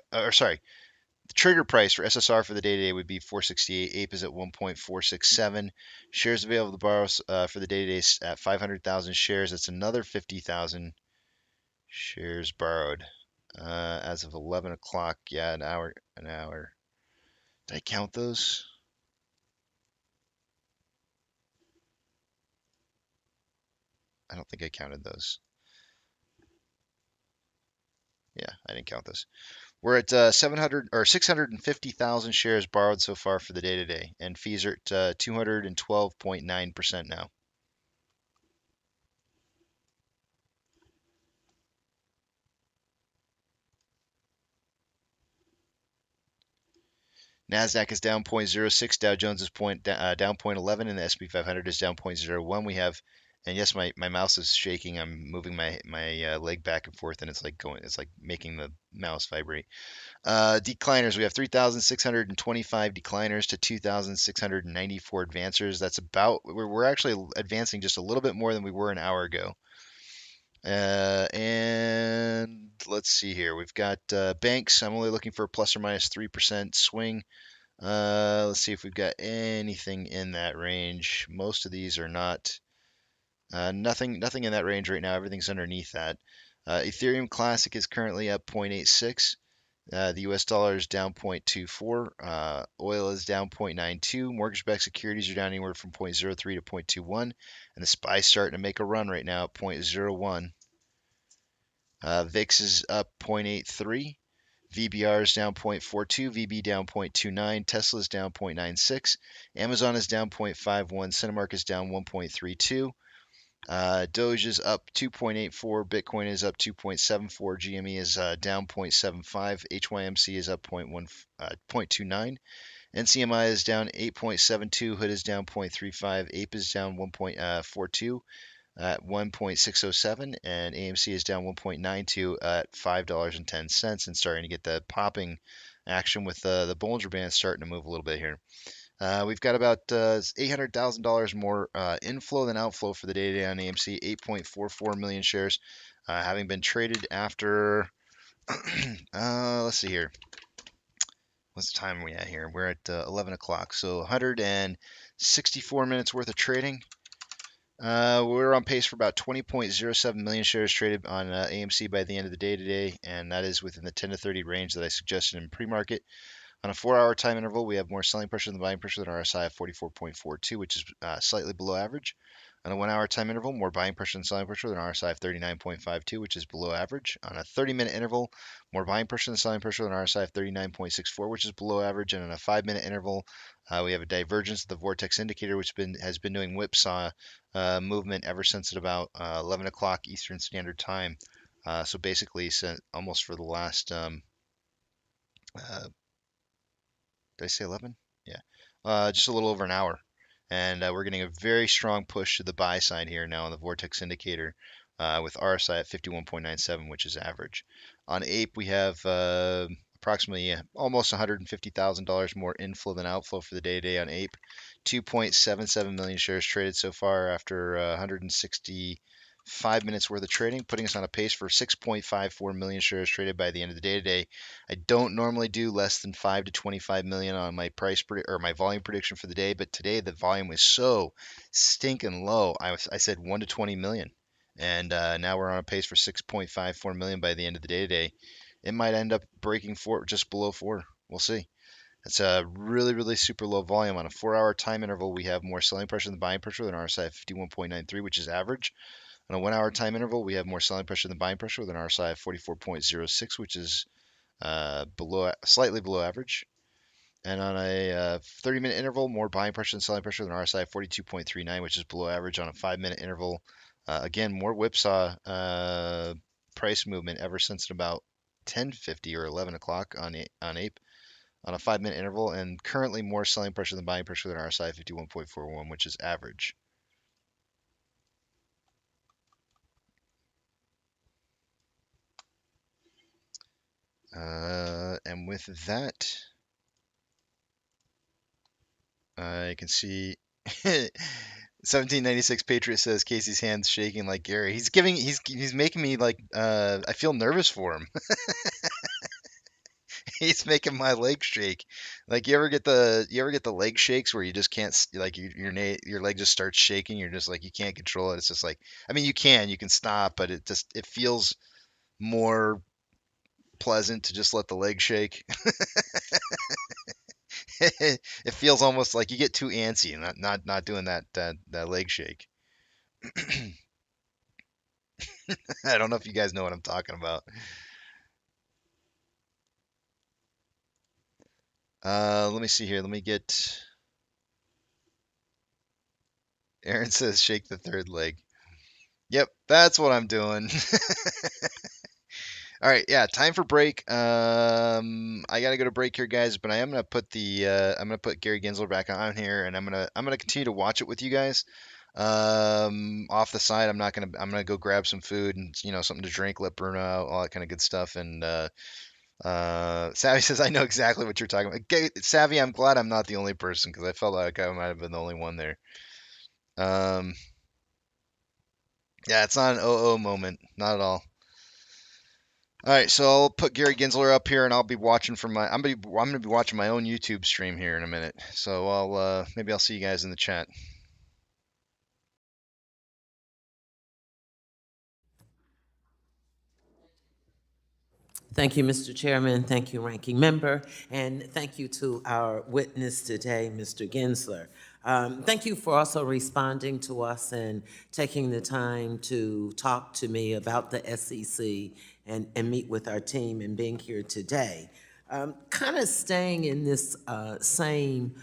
trigger price for SSR for the day today would be $4.68. APE is at 1.467. Shares available to borrow for the day today at 500,000 shares. That's another 50,000 shares borrowed. As of 11 o'clock, yeah, an hour. Did I count those? I don't think I counted those. Yeah, I didn't count those. We're at 650,000 shares borrowed so far for the day today, and fees are at 212.9% now. NASDAQ is down 0.06, Dow Jones is down 0.11, and the S&P 500 is down 0.01. We have, and yes, my mouse is shaking. I'm moving my leg back and forth, and it's like making the mouse vibrate. Decliners, we have 3,625 decliners to 2,694 advancers. That's about, we're actually advancing just a little bit more than we were an hour ago. And let's see here. We've got banks. I'm only looking for a plus or minus 3% swing. Let's see if we've got anything in that range. Most of these are not. Nothing in that range right now. Everything's underneath that. Ethereum Classic is currently up 0.86. The US dollar is down 0.24. Oil is down 0.92. Mortgage-backed securities are down anywhere from 0.03 to 0.21. And the SPY's starting to make a run right now at 0.01. VIX is up 0.83. VBR is down 0.42. VB down 0.29. Tesla is down 0.96. Amazon is down 0.51. Cinemark is down 1.32. Doge is up 2.84, Bitcoin is up 2.74, GME is down 0.75, HYMC is up 0.29, NCMI is down 8.72, Hood is down 0.35, Ape is down 1.42 at 1.607, and AMC is down 1.92 at $5.10, and starting to get the popping action with the Bollinger Band starting to move a little bit here. We've got about $800,000 more inflow than outflow for the day today on AMC, 8.44 million shares, having been traded after, let's see here. What's the time are we at here? We're at 11 o'clock, so 164 minutes worth of trading. We're on pace for about 20.07 million shares traded on AMC by the end of the day today, and that is within the 10 to 30 range that I suggested in pre-market. On a 4-hour time interval, we have more selling pressure than buying pressure than RSI of 44.42, which is slightly below average. On a 1-hour time interval, more buying pressure than selling pressure than RSI of 39.52, which is below average. On a 30-minute interval, more buying pressure than selling pressure than RSI of 39.64, which is below average. And on a 5-minute interval, we have a divergence of the vortex indicator, which has been doing whipsaw movement ever since at about 11 o'clock Eastern Standard Time. So basically, almost for the last did I say 11? Yeah. Just a little over an hour. And we're getting a very strong push to the buy side here now on the Vortex indicator with RSI at 51.97, which is average. On APE, we have approximately almost $150,000 more inflow than outflow for the day-to-day on APE. 2.77 million shares traded so far after 165 minutes worth of trading, putting us on a pace for 6.54 million shares traded by the end of the day today. I don't normally do less than 5 to 25 million on my my volume prediction for the day, but today the volume was so stinking low. I said 1 to 20 million, and now we're on a pace for 6.54 million by the end of the day today. It might end up breaking just below 4. We'll see. It's a really, really super low volume. On a 4-hour time interval, we have more selling pressure than buying pressure than RSI of 51.93, which is average. On a 1-hour time interval, we have more selling pressure than buying pressure than RSI of 44.06, which is slightly below average. And on a 30-minute interval, more buying pressure than selling pressure than RSI of 42.39, which is below average. On a 5-minute interval, again, more whipsaw price movement ever since about 10:50 or 11 o'clock on APE on a 5-minute interval, and currently more selling pressure than buying pressure than RSI 51.41, which is average. And with that, I can see 1796 Patriot says Casey's hands shaking like Gary. He's making me like I feel nervous for him. He's making my legs shake. Like you ever get the leg shakes where you just can't like your leg just starts shaking. You're just like you can't control it. It's just like I mean you can stop, but it feels more pleasant to just let the leg shake. It feels almost like you get too antsy and not doing that leg shake. I don't know if you guys know what I'm talking about. Let me see here. Let me get. Aaron says shake the third leg. Yep, that's what I'm doing. All right, yeah, time for break. I gotta go to break here, guys, but I am gonna put Gary Gensler back on here, and I'm gonna continue to watch it with you guys. Off the side, I'm gonna go grab some food and something to drink, let Bruno out, all that kind of good stuff. And Savvy says I know exactly what you're talking about. Savvy, I'm glad I'm not the only person because I felt like I might have been the only one there. Yeah, it's not an oh moment, not at all. All right, so I'll put Gary Gensler up here, and I'll be watching I'm gonna be watching my own YouTube stream here in a minute. So maybe I'll see you guys in the chat. Thank you, Mr. Chairman. Thank you, Ranking Member. And thank you to our witness today, Mr. Gensler. Thank you for also responding to us and taking the time to talk to me about the SEC and meet with our team and being here today. Kind of staying in this same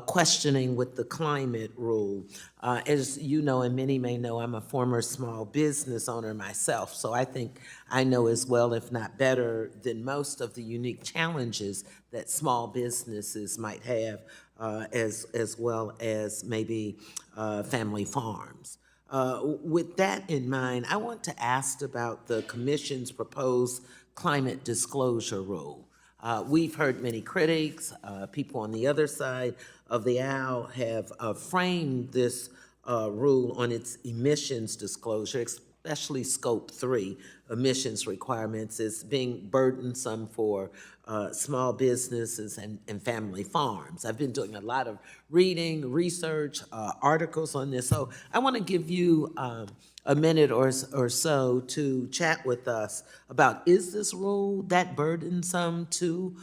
questioning with the climate rule. As you know, and many may know, I'm a former small business owner myself, so I think I know as well, if not better, than most of the unique challenges that small businesses might have, as well as maybe family farms. With that in mind, I want to ask about the Commission's proposed climate disclosure rule. We've heard many critics, people on the other side of the aisle have framed this rule on its emissions disclosure, especially Scope 3 emissions requirements, as being burdensome for small businesses and family farms. I've been doing a lot of reading, research, articles on this, so I want to give you a minute or so to chat with us about, is this rule that burdensome to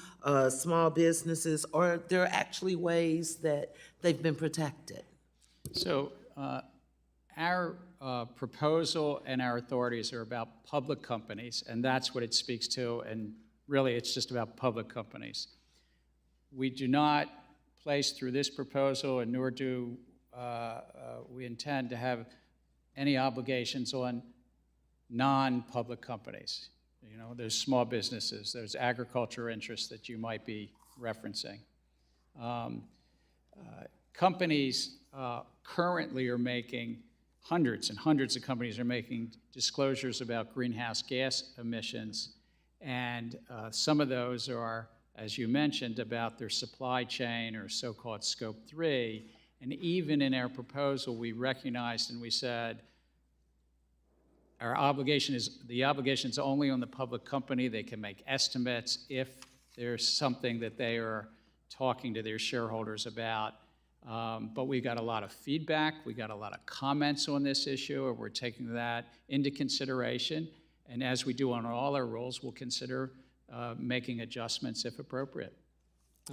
small businesses, or are there actually ways that they've been protected? So our proposal and our authorities are about public companies, and that's what it speaks to, and really it's just about public companies. We do not place through this proposal, and nor do we intend to have any obligations on non-public companies. You know, there's small businesses, there's agriculture interests that you might be referencing. Companies currently are making, hundreds and hundreds of companies are making disclosures about greenhouse gas emissions, and some of those are, as you mentioned, about their supply chain or so-called Scope 3. And even in our proposal, we recognized and we said, the obligation is only on the public company. They can make estimates if there's something that they are talking to their shareholders about. But we got a lot of feedback, we got a lot of comments on this issue, and we're taking that into consideration. And as we do on all our rules, we'll consider making adjustments if appropriate.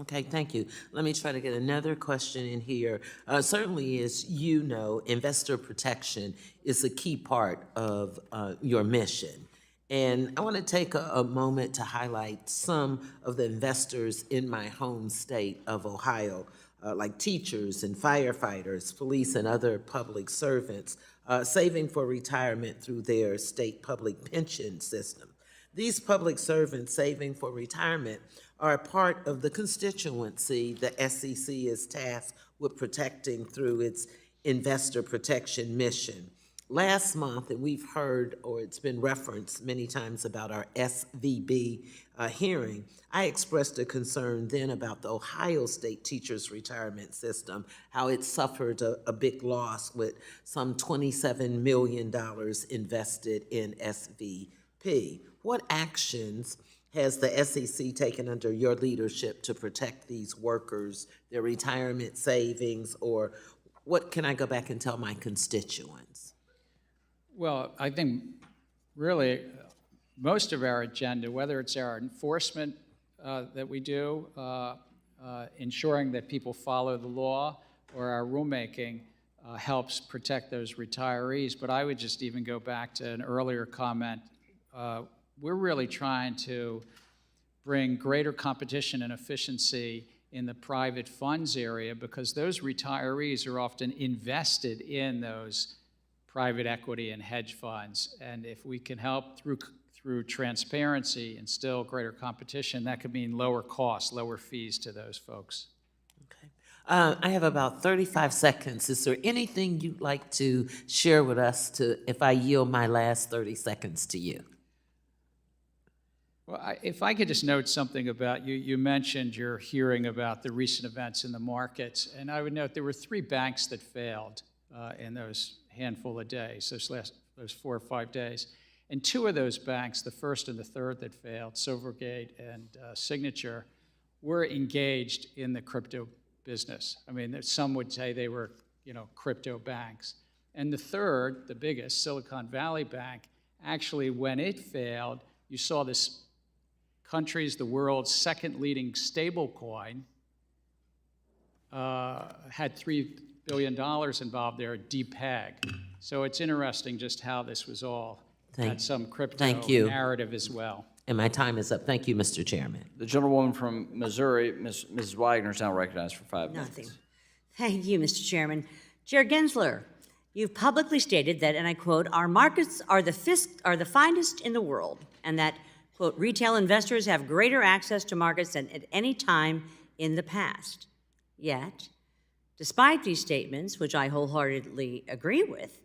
Okay, thank you. Let me try to get another question in here. Certainly, as you know, investor protection is a key part of your mission. And I want to take a moment to highlight some of the investors in my home state of Ohio, like teachers and firefighters, police, and other public servants, saving for retirement through their state public pension system. These public servants saving for retirement are a part of the constituency the SEC is tasked with protecting through its investor protection mission. Last month, and we've heard, or it's been referenced many times about our SVB hearing, I expressed a concern then about the Ohio State Teachers Retirement System, how it suffered a big loss with some $27 million invested in SVP. What actions has the SEC taken under your leadership to protect these workers, their retirement savings, or what can I go back and tell my constituents? Well, I think really most of our agenda, whether it's our enforcement that we do, ensuring that people follow the law, or our rulemaking, helps protect those retirees. But I would just even go back to an earlier comment. We're really trying to bring greater competition and efficiency in the private funds area, because those retirees are often invested in those private equity and hedge funds. And if we can help through transparency instill greater competition, that could mean lower costs, lower fees to those folks. Okay. I have about 35 seconds. Is there anything you'd like to share with us if I yield my last 30 seconds to you? Well, if I could just note something about you mentioned your hearing about the recent events in the markets, and I would note there were 3 banks that failed in those handful of days, those 4 or 5 days. And 2 of those banks, the first and the third that failed, Silvergate and Signature, were engaged in the crypto business. I mean, some would say they were, crypto banks. And the third, the biggest, Silicon Valley Bank, actually, when it failed, you saw this country's, the world's second leading stable coin, had $3 billion involved there, DPEG. So it's interesting just how this was all had some crypto narrative as well. And my time is up. Thank you, Mr. Chairman. The gentlewoman from Missouri, Mrs. Wagner, is now recognized for 5 minutes. Nothing. Thank you, Mr. Chairman. Chair Gensler, you've publicly stated that, and I quote, "Our markets are the finest in the world," and that, quote, "retail investors have greater access to markets than at any time in the past." Yet, despite these statements, which I wholeheartedly agree with,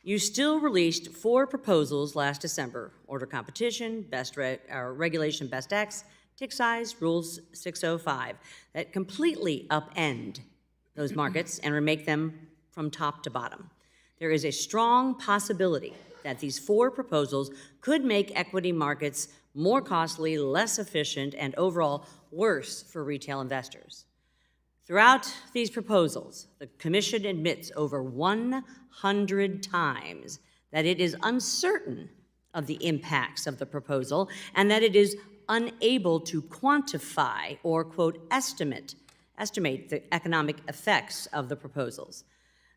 you still released 4 proposals last December: order competition, regulation best X, tick size, rules 605, that completely upend those markets and remake them from top to bottom. There is a strong possibility that these 4 proposals could make equity markets more costly, less efficient, and overall worse for retail investors. Throughout these proposals, the Commission admits over 100 times that it is uncertain of the impacts of the proposal and that it is unable to quantify or, quote, estimate the economic effects of the proposals.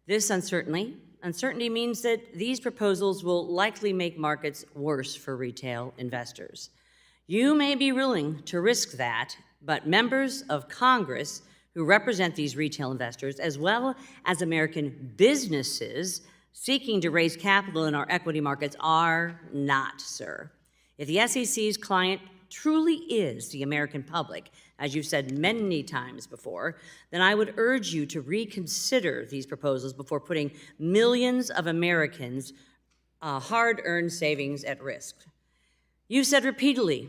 This uncertainty means that these proposals will likely make markets worse for retail investors. You may be willing to risk that, but members of Congress who represent these retail investors, as well as American businesses seeking to raise capital in our equity markets, are not, sir. If the SEC's client truly is the American public, as you've said many times before, then I would urge you to reconsider these proposals before putting millions of Americans' hard-earned savings at risk. You said repeatedly,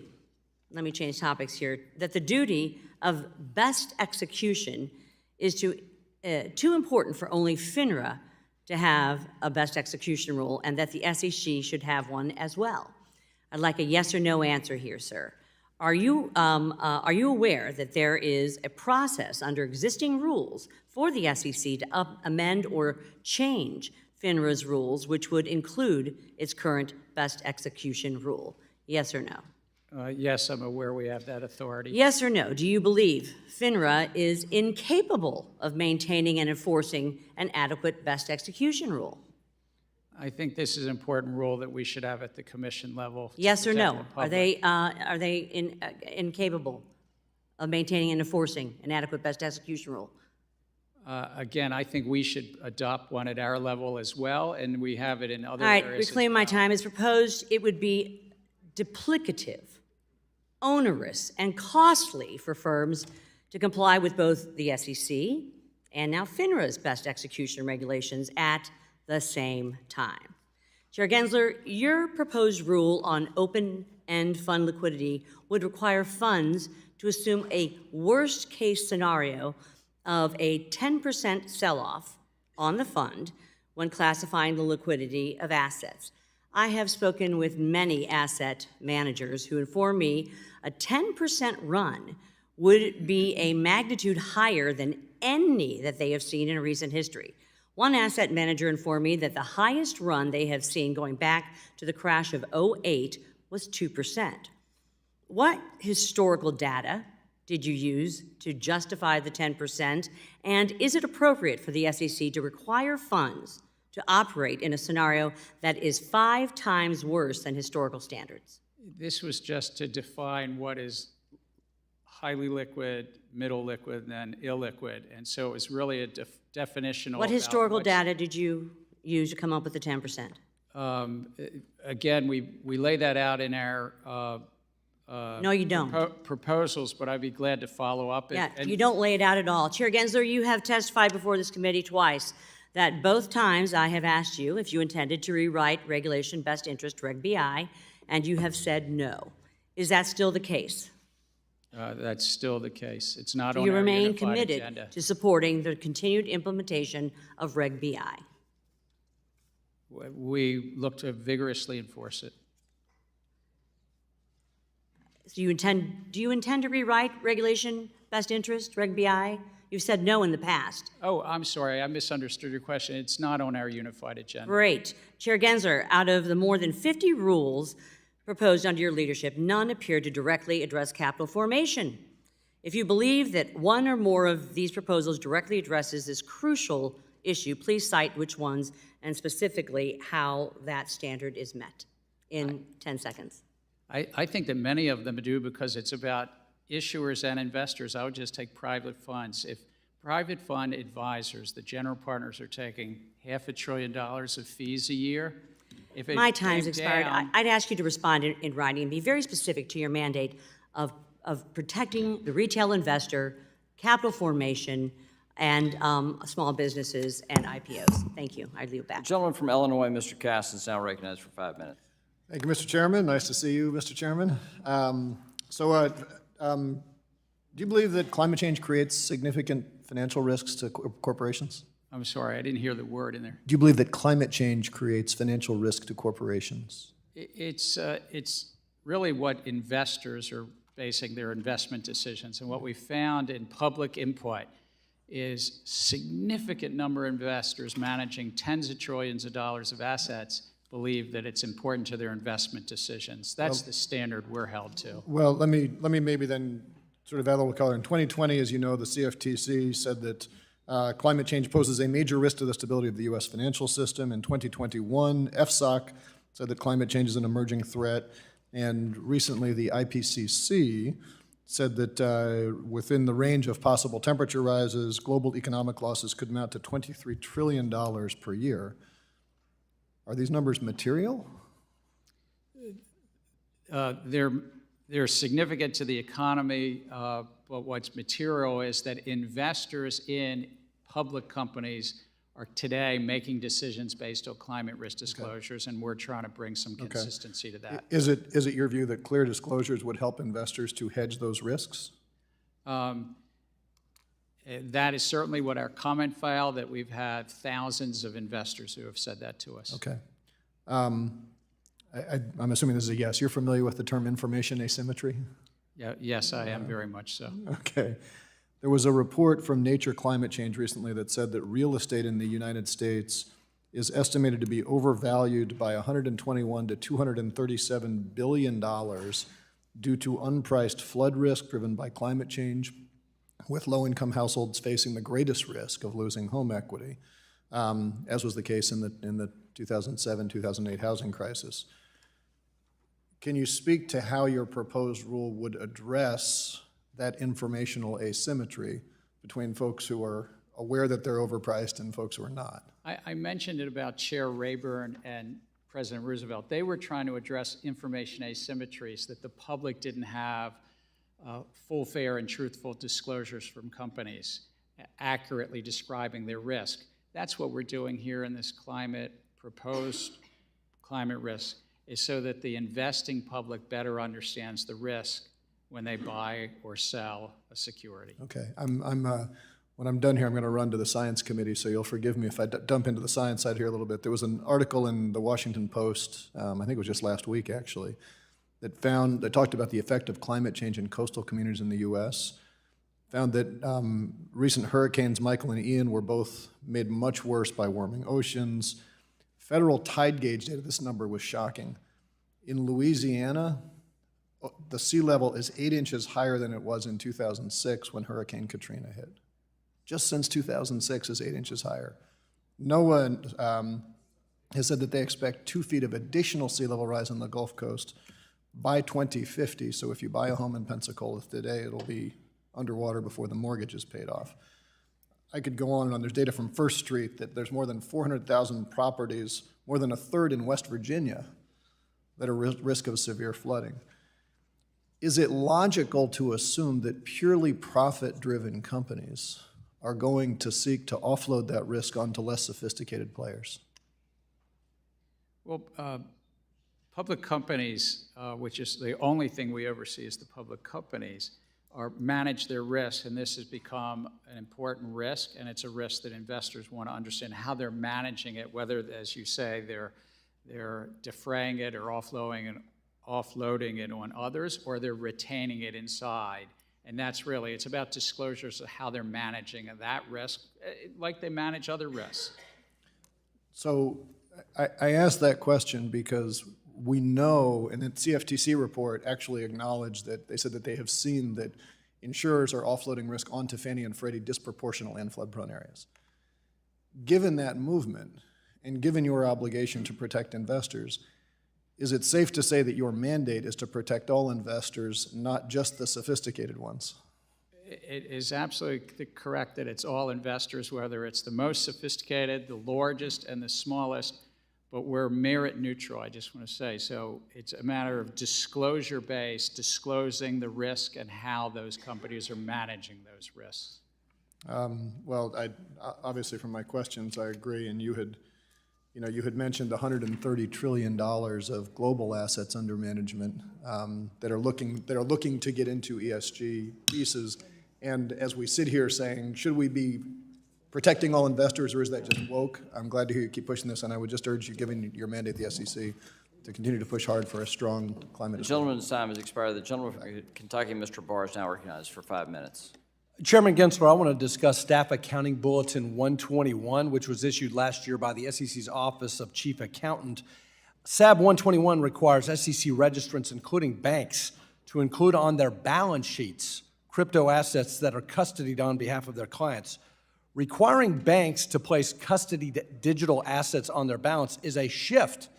let me change topics here, that the duty of best execution is too important for only FINRA to have a best execution rule, and that the SEC should have one as well. I'd like a yes or no answer here, sir. Are you aware that there is a process under existing rules for the SEC to amend or change FINRA's rules, which would include its current best execution rule? Yes or no? Yes, I'm aware we have that authority. Yes or no? Do you believe FINRA is incapable of maintaining and enforcing an adequate best execution rule? I think this is an important rule that we should have at the commission level. to Yes or protect no? the Are public. they incapable of maintaining and enforcing an adequate best execution rule? Again, I think we should adopt one at our level as well, and we have it in other All right, areas. reclaim my time. As proposed, it would be duplicative, onerous, and costly for firms to comply with both the SEC and now FINRA's best execution regulations at the same time. Chair Gensler, your proposed rule on open-end fund liquidity would require funds to assume a worst-case scenario of a 10% sell-off on the fund when classifying the liquidity of assets. I have spoken with many asset managers who inform me a 10% run would be a magnitude higher than any that they have seen in recent history. One asset manager informed me that the highest run they have seen going back to the crash of '08 was 2%. What historical data did you use to justify the 10%? And is it appropriate for the SEC to require funds to operate in a scenario that is 5 times worse than historical standards? This was just to define what is highly liquid, middle liquid, and illiquid. And so it was really a definitional. What historical data did you use to come up with the 10%? Again, we lay that out in our No, you don't. Proposals, but I'd be glad to follow up. Yeah, you don't lay it out at all. Chair Gensler, you have testified before this committee twice that both times I have asked you if you intended to rewrite Regulation Best Interest, Reg BI, and you have said no. Is that still the case? That's still the case. It's not Do on you our remain unified committed agenda. to supporting the continued implementation of Reg BI? We look to vigorously enforce it. So do you intend to rewrite Regulation Best Interest, Reg BI? You've said no in the past. Oh, I'm sorry, I misunderstood your question. It's not on our unified agenda. Great. Chair Gensler, out of the more than 50 rules proposed under your leadership, none appear to directly address capital formation. If you believe that one or more of these proposals directly addresses this crucial issue, please cite which ones and specifically how that standard is met in 10 seconds. I think that many of them do because it's about issuers and investors. I would just take private funds. If private fund advisors, the general partners, are taking $500 billion of fees a year, if it My time's came expired. down- I'd ask you to respond in writing and be very specific to your mandate of protecting the retail investor, capital formation, and small businesses and IPOs. Thank you. I leave it back. The gentleman from Illinois, Mr. Cass, is now recognized for 5 minutes. Thank you, Mr. Chairman. Nice to see you, Mr. Chairman. Do you believe that climate change creates significant financial risks to corporations? I'm sorry, I didn't hear the word in there. Do you believe that climate change creates financial risk to corporations? It's really what investors are basing their investment decisions. And what we found in public input is significant number of investors managing tens of trillions of dollars of assets believe that it's important to their investment decisions. That's the standard we're held to. Well, let me maybe then sort of add a little color. In 2020, as you know, the CFTC said that climate change poses a major risk to the stability of the U.S. financial system. In 2021, FSOC said that climate change is an emerging threat. And recently, the IPCC said that within the range of possible temperature rises, global economic losses could amount to $23 trillion per year. Are these numbers material? They're significant to the economy, but what's material is that investors in public companies are today making decisions based on climate risk disclosures, and we're trying to bring some consistency to that. Is it your view that clear disclosures would help investors to hedge those risks? That is certainly what our comment file, that we've had thousands of investors who have said that to us. Okay. I'm assuming this is a yes. You're familiar with the term information asymmetry? Yeah, yes, I am very much so. Okay. There was a report from Nature Climate Change recently that said that real estate in the United States is estimated to be overvalued by $121 to $237 billion due to unpriced flood risk driven by climate change, with low-income households facing the greatest risk of losing home equity, as was the case in the 2007-2008 housing crisis. Can you speak to how your proposed rule would address that informational asymmetry between folks who are aware that they're overpriced and folks who are not? I mentioned it about Chair Rayburn and President Roosevelt. They were trying to address information asymmetries, that the public didn't have full, fair, and truthful disclosures from companies accurately describing their risk. That's what we're doing here in this proposed climate risk, is so that the investing public better understands the risk when they buy or sell a security. Okay. When I'm done here, I'm going to run to the Science Committee, so you'll forgive me if I dump into the science side here a little bit. There was an article in the Washington Post, I think it was just last week actually, that talked about the effect of climate change in coastal communities in the U.S., found that recent hurricanes Michael and Ian were both made much worse by warming oceans. Federal tide gauge data, this number was shocking. In Louisiana, the sea level is 8 inches higher than it was in 2006 when Hurricane Katrina hit. Just since 2006 is 8 inches higher. NOAA has said that they expect 2 feet of additional sea level rise on the Gulf Coast by 2050. So if you buy a home in Pensacola today, it'll be underwater before the mortgage is paid off. I could go on and on. There's data from First Street that there's more than 400,000 properties, more than a third in West Virginia, that are at risk of severe flooding. Is it logical to assume that purely profit-driven companies are going to seek to offload that risk onto less sophisticated players? Well, public companies, which is the only thing we oversee is the public companies, manage their risk, and this has become an important risk, and it's a risk that investors want to understand how they're managing it, whether, as you say, they're defraying it or offloading it on others, or they're retaining it inside. And that's really, it's about disclosures of how they're managing that risk, like they manage other risks. So I asked that question because we know, and the CFTC report actually acknowledged that they said that they have seen that insurers are offloading risk onto Fannie and Freddie disproportionately in flood-prone areas. Given that movement, and given your obligation to protect investors, is it safe to say that your mandate is to protect all investors, not just the sophisticated ones? It is absolutely correct that it's all investors, whether it's the most sophisticated, the largest, and the smallest, but we're merit neutral, I just want to say. So it's a matter of disclosure-based, disclosing the risk and how those companies are managing those risks. Well, obviously from my questions, I agree, and you had mentioned $130 trillion of global assets under management that are looking to get into ESG pieces. And as we sit here saying, should we be protecting all investors, or is that just woke? I'm glad to hear you keep pushing this, and I would just urge you, given your mandate at the SEC, to continue to push hard for a strong climate. The gentleman's time has expired. The gentleman from Kentucky, Mr. Barr, is now recognized for 5 minutes. Chairman Gensler, I want to discuss Staff Accounting Bulletin 121, which was issued last year by the SEC's Office of Chief Accountant. SAB 121 requires SEC registrants, including banks, to include on their balance sheets crypto assets that are custodied on behalf of their clients. Requiring banks to place custodied digital assets on their balance is a shift,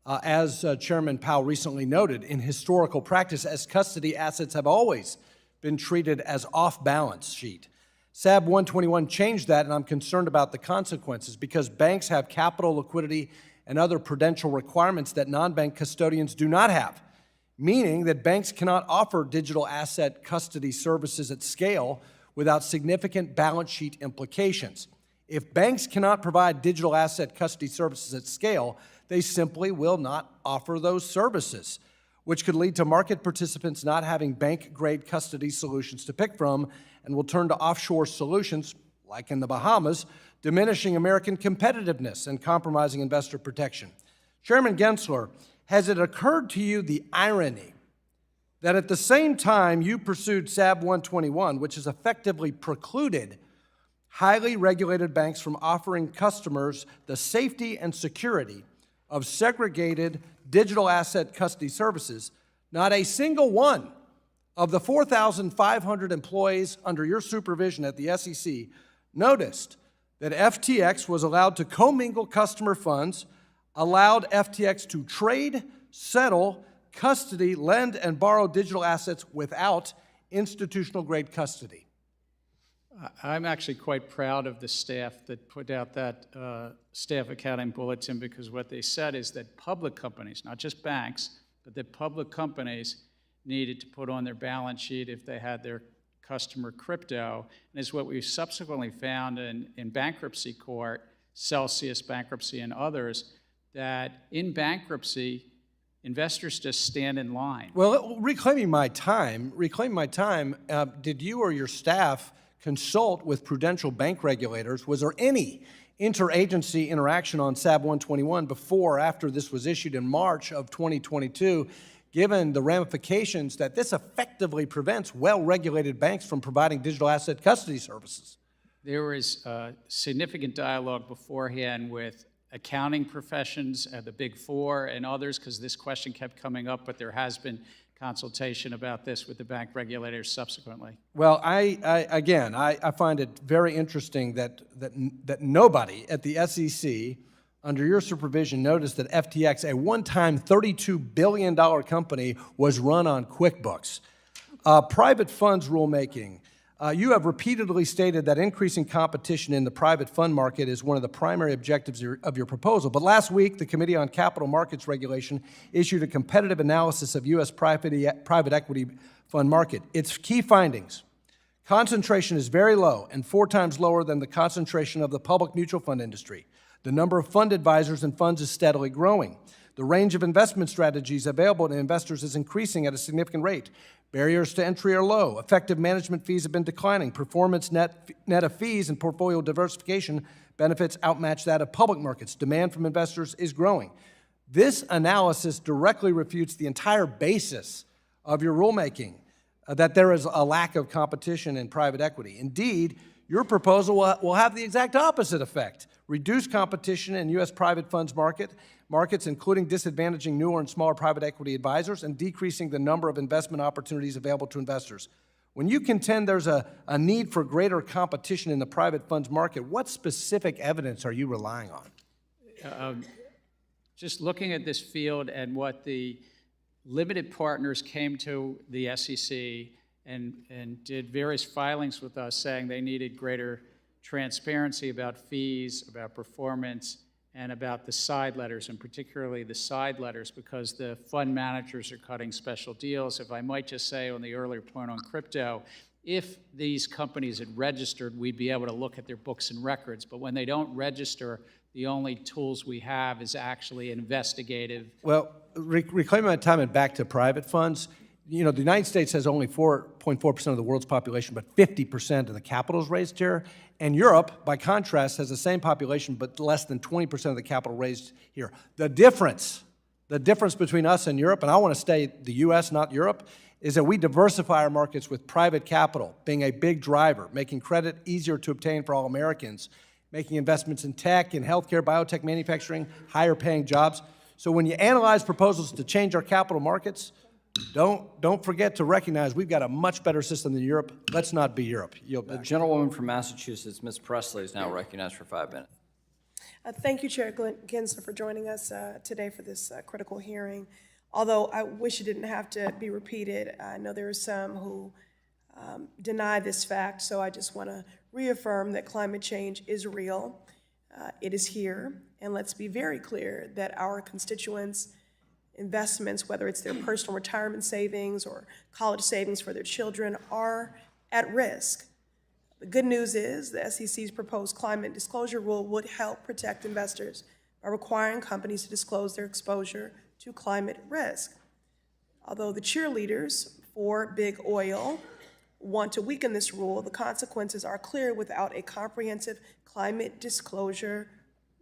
as Chairman Powell recently noted, in historical practice, as custody assets have always been treated as off-balance sheet. SAB 121 changed that, and I'm concerned about the consequences because banks have capital, liquidity, and other prudential requirements that non-bank custodians do not have, meaning that banks cannot offer digital asset custody services at scale without significant balance sheet implications. If banks cannot provide digital asset custody services at scale, they simply will not offer those services, which could lead to market participants not having bank-grade custody solutions to pick from and will turn to offshore solutions, like in the Bahamas, diminishing American competitiveness and compromising investor protection. Chairman Gensler, has it occurred to you the irony that at the same time you pursued SAB 121, which has effectively precluded highly regulated banks from offering customers the safety and security of segregated digital asset custody services, not a single one of the 4,500 employees under your supervision at the SEC noticed that FTX was allowed to commingle customer funds, allowed FTX to trade, settle, custody, lend, and borrow digital assets without institutional-grade custody? I'm actually quite proud of the staff that put out that staff accounting bulletin, because what they said is that public companies, not just banks, but that public companies needed to put on their balance sheet if they had their customer crypto. And it's what we've subsequently found in bankruptcy court, Celsius bankruptcy and others, that in bankruptcy, investors just stand in line. Well, reclaiming my time, did you or your staff consult with prudential bank regulators? Was there any interagency interaction on SAB 121 before or after this was issued in March of 2022, given the ramifications that this effectively prevents well-regulated banks from providing digital asset custody services? There was significant dialogue beforehand with accounting professions, the Big Four and others, because this question kept coming up, but there has been consultation about this with the bank regulators subsequently. Well, I find it very interesting that nobody at the SEC, under your supervision, noticed that FTX, a one-time $32 billion company, was run on QuickBooks. Private funds rulemaking. You have repeatedly stated that increasing competition in the private fund market is one of the primary objectives of your proposal. But last week, the Committee on Capital Markets Regulation issued a competitive analysis of U.S. private equity fund market. Its key findings: concentration is very low and 4 times lower than the concentration of the public mutual fund industry. The number of fund advisors and funds is steadily growing. The range of investment strategies available to investors is increasing at a significant rate. Barriers to entry are low. Effective management fees have been declining. Performance net of fees and portfolio diversification benefits outmatch that of public markets. Demand from investors is growing. This analysis directly refutes the entire basis of your rulemaking, that there is a lack of competition in private equity. Indeed, your proposal will have the exact opposite effect: reduce competition in U.S. private funds markets, including disadvantaging newer and smaller private equity advisors and decreasing the number of investment opportunities available to investors. When you contend there's a need for greater competition in the private funds market, what specific evidence are you relying on? just looking at this field and what the limited partners came to the SEC and did various filings with us saying they needed greater transparency about fees, about performance, and about the side letters, and particularly the side letters, because the fund managers are cutting special deals. If I might just say on the earlier point on crypto, if these companies had registered, we'd be able to look at their books and records. But when they don't register, the only tools we have is actually investigative. Well, reclaiming my time and back to private funds, you know, the United States has only 4.4% of the world's population, but 50% of the capital is raised here. And Europe, by contrast, has the same population, but less than 20% of the capital raised here. The difference between us and Europe, and I want to stay the US, not Europe, is that we diversify our markets with private capital being a big driver, making credit easier to obtain for all Americans, making investments in tech, in healthcare, biotech, manufacturing, higher paying jobs. So when you analyze proposals to change our capital markets, don't forget to recognize we've got a much better system than Europe. Let's not be Europe. The gentlewoman from Massachusetts, Ms. Presley, is now recognized for 5 minutes. Thank you, Chair Gensler, for joining us today for this critical hearing. Although I wish it didn't have to be repeated, I know there are some who deny this fact, so I just want to reaffirm that climate change is real. It is here, and let's be very clear that our constituents' investments, whether it's their personal retirement savings or college savings for their children, are at risk. The good news is the SEC's proposed climate disclosure rule would help protect investors by requiring companies to disclose their exposure to climate risk. Although the cheerleaders for big oil want to weaken this rule, the consequences are clear. Without a comprehensive climate disclosure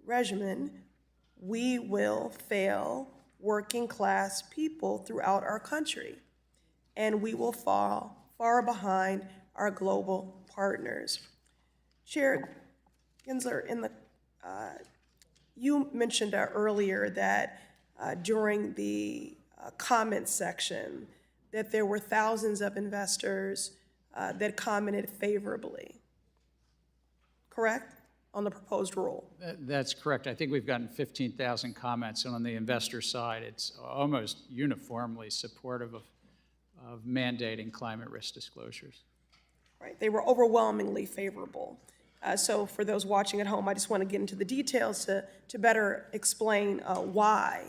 regimen, we will fail working class people throughout our country, and we will fall far behind our global partners. Chair Gensler, you mentioned earlier that during the comment section that there were thousands of investors that commented favorably, correct, on the proposed rule? That's correct. I think we've gotten 15,000 comments, and on the investor side, it's almost uniformly supportive of mandating climate risk disclosures. Right, they were overwhelmingly favorable. So for those watching at home, I just want to get into the details to better explain why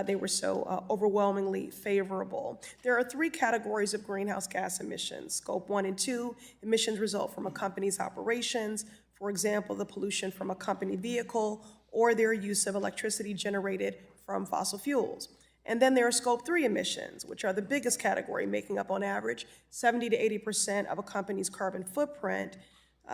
they were so overwhelmingly favorable. There are 3 categories of greenhouse gas emissions. Scope 1 and 2 emissions result from a company's operations, for example, the pollution from a company vehicle or their use of electricity generated from fossil fuels. And then there are Scope 3 emissions, which are the biggest category, making up on average 70 to 80% of a company's carbon footprint.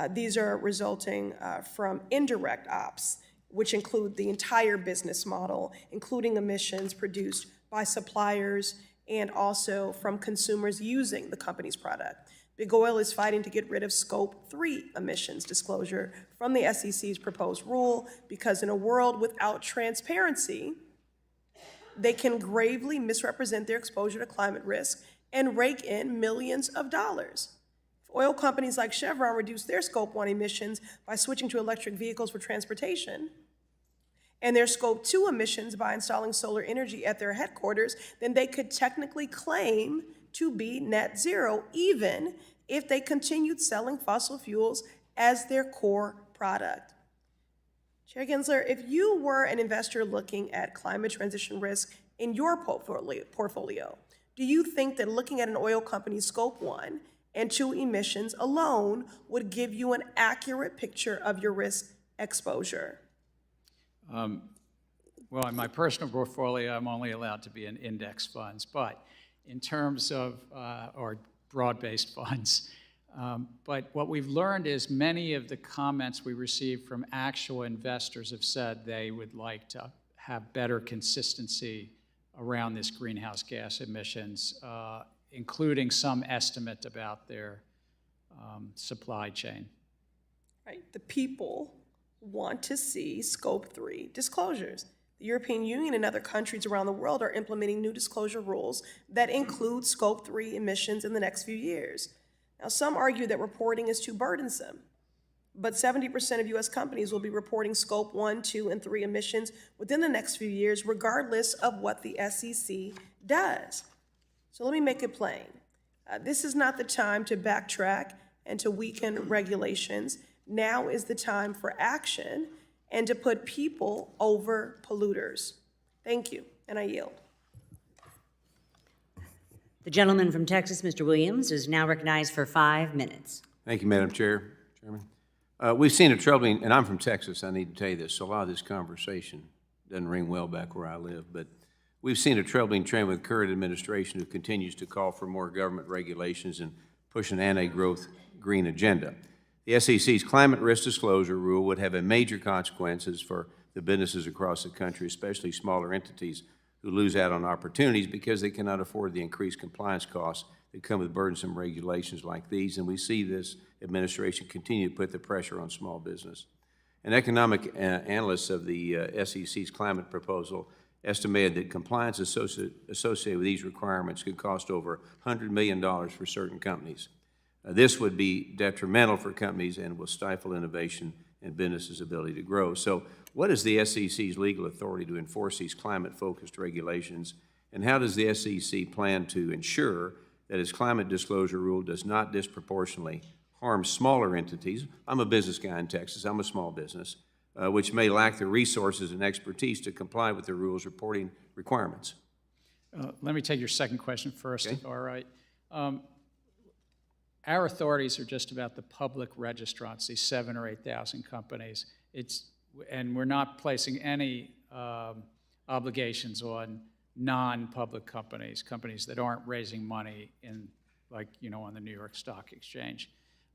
These are resulting from indirect ops, which include the entire business model, including emissions produced by suppliers and also from consumers using the company's product. Big Oil is fighting to get rid of Scope 3 emissions disclosure from the SEC's proposed rule because in a world without transparency, they can gravely misrepresent their exposure to climate risk and rake in millions of dollars. If oil companies like Chevron reduce their Scope 1 emissions by switching to electric vehicles for transportation, and their Scope 2 emissions by installing solar energy at their headquarters, then they could technically claim to be net zero, even if they continued selling fossil fuels as their core product. Chair Gensler, if you were an investor looking at climate transition risk in your portfolio, do you think that looking at an oil company's Scope 1 and 2 emissions alone would give you an accurate picture of your risk exposure? Well, in my personal portfolio, I'm only allowed to be in index funds, but in terms of, or broad-based funds. But what we've learned is many of the comments we received from actual investors have said they would like to have better consistency around this greenhouse gas emissions, including some estimate about their supply chain. Right, the people want to see Scope 3 disclosures. The European Union and other countries around the world are implementing new disclosure rules that include Scope 3 emissions in the next few years. Now, some argue that reporting is too burdensome. but 70% of U.S. companies will be reporting Scope 1, 2, and 3 emissions within the next few years, regardless of what the SEC does. So let me make it plain. This is not the time to backtrack and to weaken regulations. Now is the time for action and to put people over polluters. Thank you, and I yield. The gentleman from Texas, Mr. Williams, is now recognized for 5 minutes. Thank you, Madam Chairman. We've seen a troubling, and I'm from Texas, I need to tell you this, so a lot of this conversation doesn't ring well back where I live, but we've seen a troubling trend with current administration who continues to call for more government regulations and push an anti-growth green agenda. The SEC's climate risk disclosure rule would have a major consequences for the businesses across the country, especially smaller entities who lose out on opportunities because they cannot afford the increased compliance costs that come with burdensome regulations like these, and we see this administration continue to put the pressure on small business. An economic analyst of the SEC's climate proposal estimated that compliance associated with these requirements could cost over $100 million for certain companies. This would be detrimental for companies and will stifle innovation and businesses' ability to grow. So what is the SEC's legal authority to enforce these climate-focused regulations, and how does the SEC plan to ensure that its climate disclosure rule does not disproportionately harm smaller entities? I'm a business guy in Texas, I'm a small business, which may lack the resources and expertise to comply with the rule's reporting requirements. Let me take your second question first, Okay. if all right. Our authorities are just about the public registrants, these 7,000 or 8,000 companies. And we're not placing any obligations on non-public companies, companies that aren't raising money in, like, you know, on the New York Stock Exchange.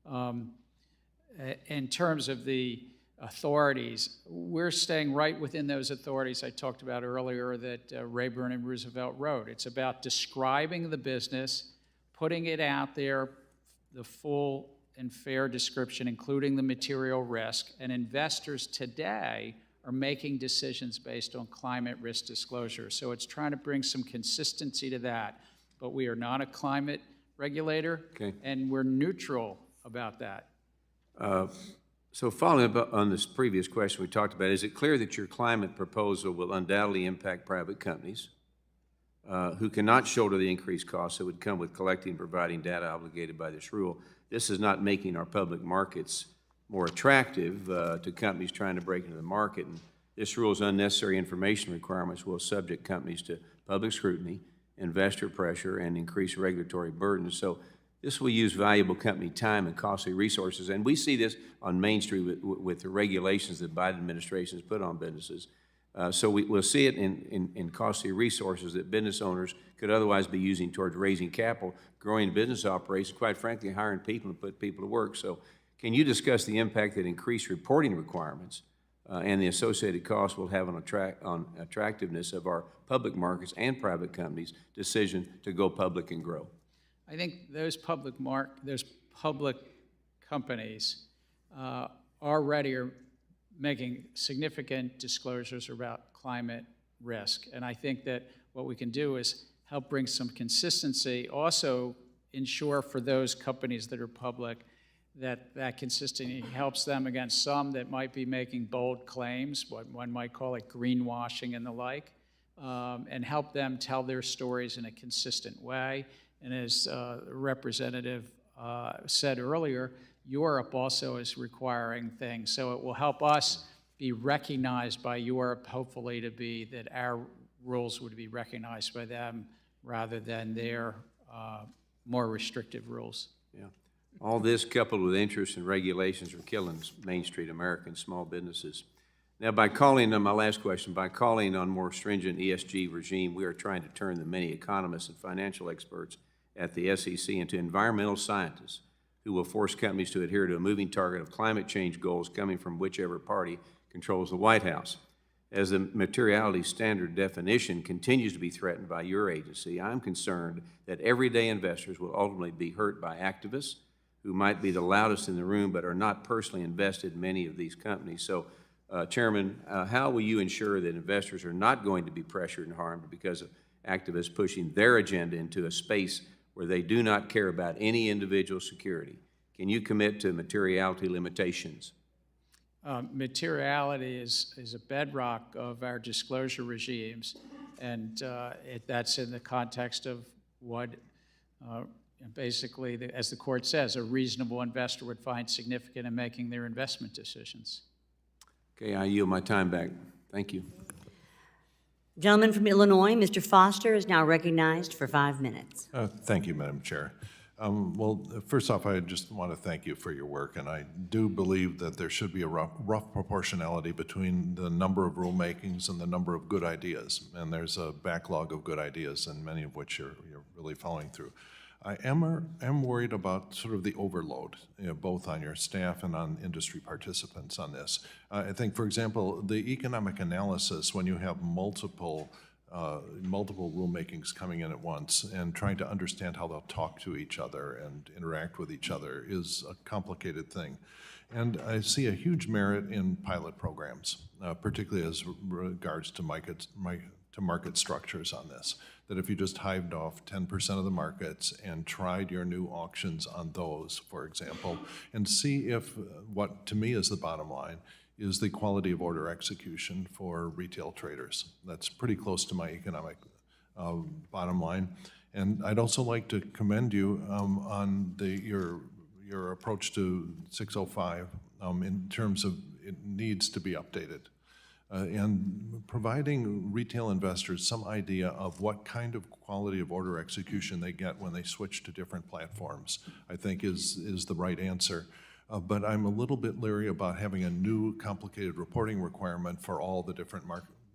In terms of the authorities, we're staying right within those authorities I talked about earlier that Rayburn and Roosevelt wrote. It's about describing the business, putting it out there, the full and fair description, including the material risk, and investors today are making decisions based on climate risk disclosure. So it's trying to bring some consistency to that, but we are not a climate regulator, Okay. and we're neutral about that. So following up on this previous question we talked about, is it clear that your climate proposal will undoubtedly impact private companies who cannot shoulder the increased costs that would come with collecting and providing data obligated by this rule? This is not making our public markets more attractive to companies trying to break into the market. And this rule's unnecessary information requirements will subject companies to public scrutiny, investor pressure, and increased regulatory burdens. So this will use valuable company time and costly resources. And we see this on Main Street with the regulations that Biden administration has put on businesses. So we'll see it in costly resources that business owners could otherwise be using towards raising capital, growing business operations, quite frankly, hiring people and put people to work. So can you discuss the impact that increased reporting requirements and the associated costs will have on attractiveness of our public markets and private companies' decision to go public and grow? I think those public companies already are making significant disclosures about climate risk. And I think that what we can do is help bring some consistency, also ensure for those companies that are public that consistency helps them against some that might be making bold claims, what one might call it greenwashing and the like, and help them tell their stories in a consistent way. And as the representative said earlier, Europe also is requiring things. So it will help us be recognized by Europe, hopefully to be that our rules would be recognized by them rather than their more restrictive rules. Yeah. All this coupled with interest and regulations are killing Main Street American small businesses. Now, by calling on my last question, by calling on more stringent ESG regime, we are trying to turn the many economists and financial experts at the SEC into environmental scientists who will force companies to adhere to a moving target of climate change goals coming from whichever party controls the White House. As the materiality standard definition continues to be threatened by your agency, I'm concerned that everyday investors will ultimately be hurt by activists who might be the loudest in the room but are not personally invested in many of these companies. So, Chairman, how will you ensure that investors are not going to be pressured and harmed because of activists pushing their agenda into a space where they do not care about any individual security? Can you commit to materiality limitations? Materiality is a bedrock of our disclosure regimes, and that's in the context of what basically, as the court says, a reasonable investor would find significant in making their investment decisions. Okay, I yield my time back. Thank you. Gentleman from Illinois, Mr. Foster, is now recognized for 5 minutes. Thank you, Madam Chair. Well, first off, I just want to thank you for your work, and I do believe that there should be a rough proportionality between the number of rulemakings and the number of good ideas, and there's a backlog of good ideas, and many of which you're really following through. I am worried about sort of the overload, both on your staff and on industry participants on this. I think, for example, the economic analysis, when you have multiple rulemakings coming in at once and trying to understand how they'll talk to each other and interact with each other is a complicated thing. And I see a huge merit in pilot programs, particularly as regards to market structures on this. That if you just hived off 10% of the markets and tried your new auctions on those, for example, and see if what to me is the bottom line is the quality of order execution for retail traders. That's pretty close to my economic bottom line. And I'd also like to commend you on your approach to 605 in terms of it needs to be updated. And providing retail investors some idea of what kind of quality of order execution they get when they switch to different platforms, I think is the right answer. But I'm a little bit leery about having a new complicated reporting requirement for all the different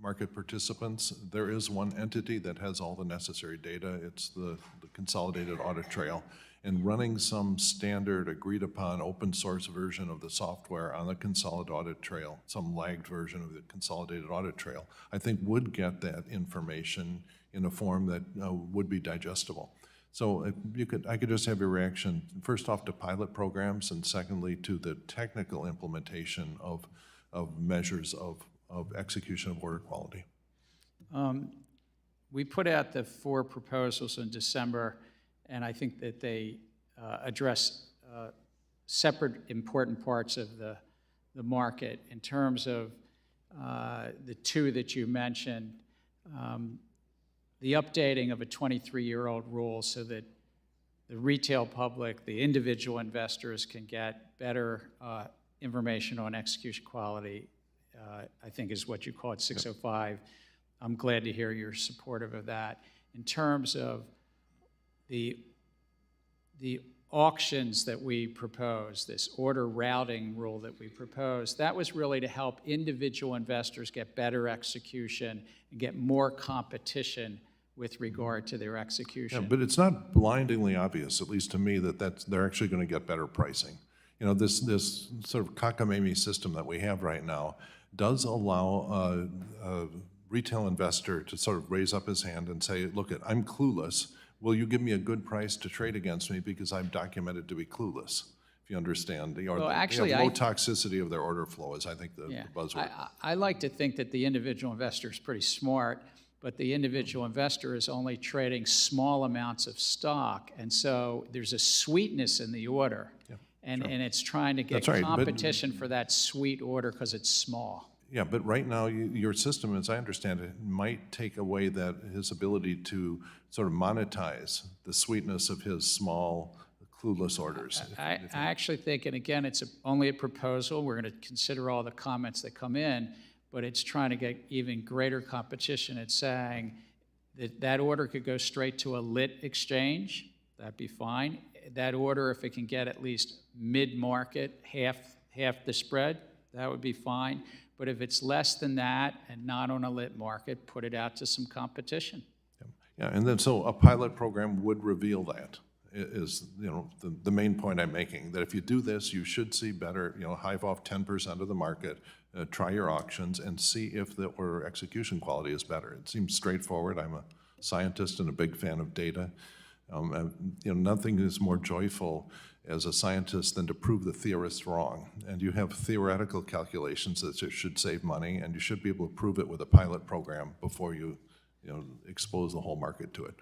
market participants. There is one entity that has all the necessary data. It's the consolidated audit trail. And running some standard agreed upon open source version of the software on the consolidated audit trail, some lagged version of the consolidated audit trail, I think would get that information in a form that would be digestible. So I could just have your reaction, first off to pilot programs, and secondly to the technical implementation of measures of execution of order quality. We put out the 4 proposals in December, and I think that they address separate important parts of the market. In terms of the 2 that you mentioned, the updating of a 23-year-old rule so that the retail public, the individual investors can get better information on execution quality, I think is what you call it, 605. I'm glad to hear you're supportive of that. In terms of the auctions that we proposed, this order routing rule that we proposed, that was really to help individual investors get better execution and get more competition with regard to their execution. Yeah, but it's not blindingly obvious, at least to me, that they're actually going to get better pricing. You know, this sort of cockamamie system that we have right now does allow a retail investor to sort of raise up his hand and say, look, I'm clueless. Will you give me a good price to trade against me because I'm documented to be clueless? If you understand, Well, actually, low toxicity of their order flow is, I think, the buzzword. I like to think that the individual investor is pretty smart, but the individual investor is only trading small amounts of stock, and so there's a sweetness in the order, and it's trying to get competition for that sweet order because it's small. Yeah, but right now, your system, as I understand it, might take away his ability to sort of monetize the sweetness of his small, clueless orders. I actually think, and again, it's only a proposal. We're going to consider all the comments that come in, but it's trying to get even greater competition. It's saying that order could go straight to a lit exchange. That'd be fine. That order, if it can get at least mid-market, half the spread, that would be fine. But if it's less than that and not on a lit market, put it out to some competition. Yeah, and then so a pilot program would reveal that, is the main point I'm making, that if you do this, you should see better, hive off 10% of the market, try your auctions, and see if the order execution quality is better. It seems straightforward. I'm a scientist and a big fan of data. Nothing is more joyful as a scientist than to prove the theorists wrong. And you have theoretical calculations that should save money, and you should be able to prove it with a pilot program before you expose the whole market to it.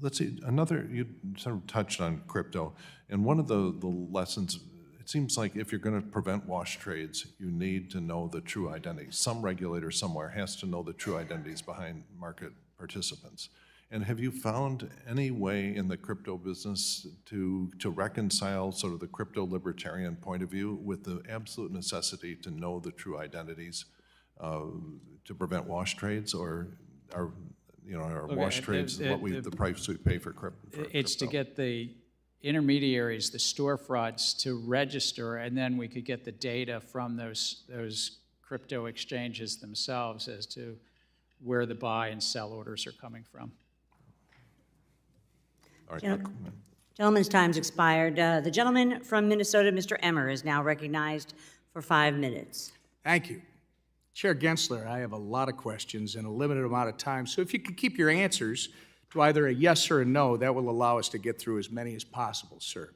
Let's see, you sort of touched on crypto, and one of the lessons, it seems like if you're going to prevent wash trades, you need to know the true identity. Some regulator somewhere has to know the true identities behind market participants. And have you found any way in the crypto business to reconcile sort of the crypto libertarian point of view with the absolute necessity to know the true identities to prevent wash trades, or are wash trades the price we pay for crypto? It's to get the intermediaries, the storefronts, to register, and then we could get the data from those crypto exchanges themselves as to where the buy and sell orders are coming from. All right. Gentleman's time's expired. The gentleman from Minnesota, Mr. Emmer, is now recognized for 5 minutes. Thank you. Chair Gensler, I have a lot of questions in a limited amount of time, so if you could keep your answers to either a yes or a no, that will allow us to get through as many as possible, sir.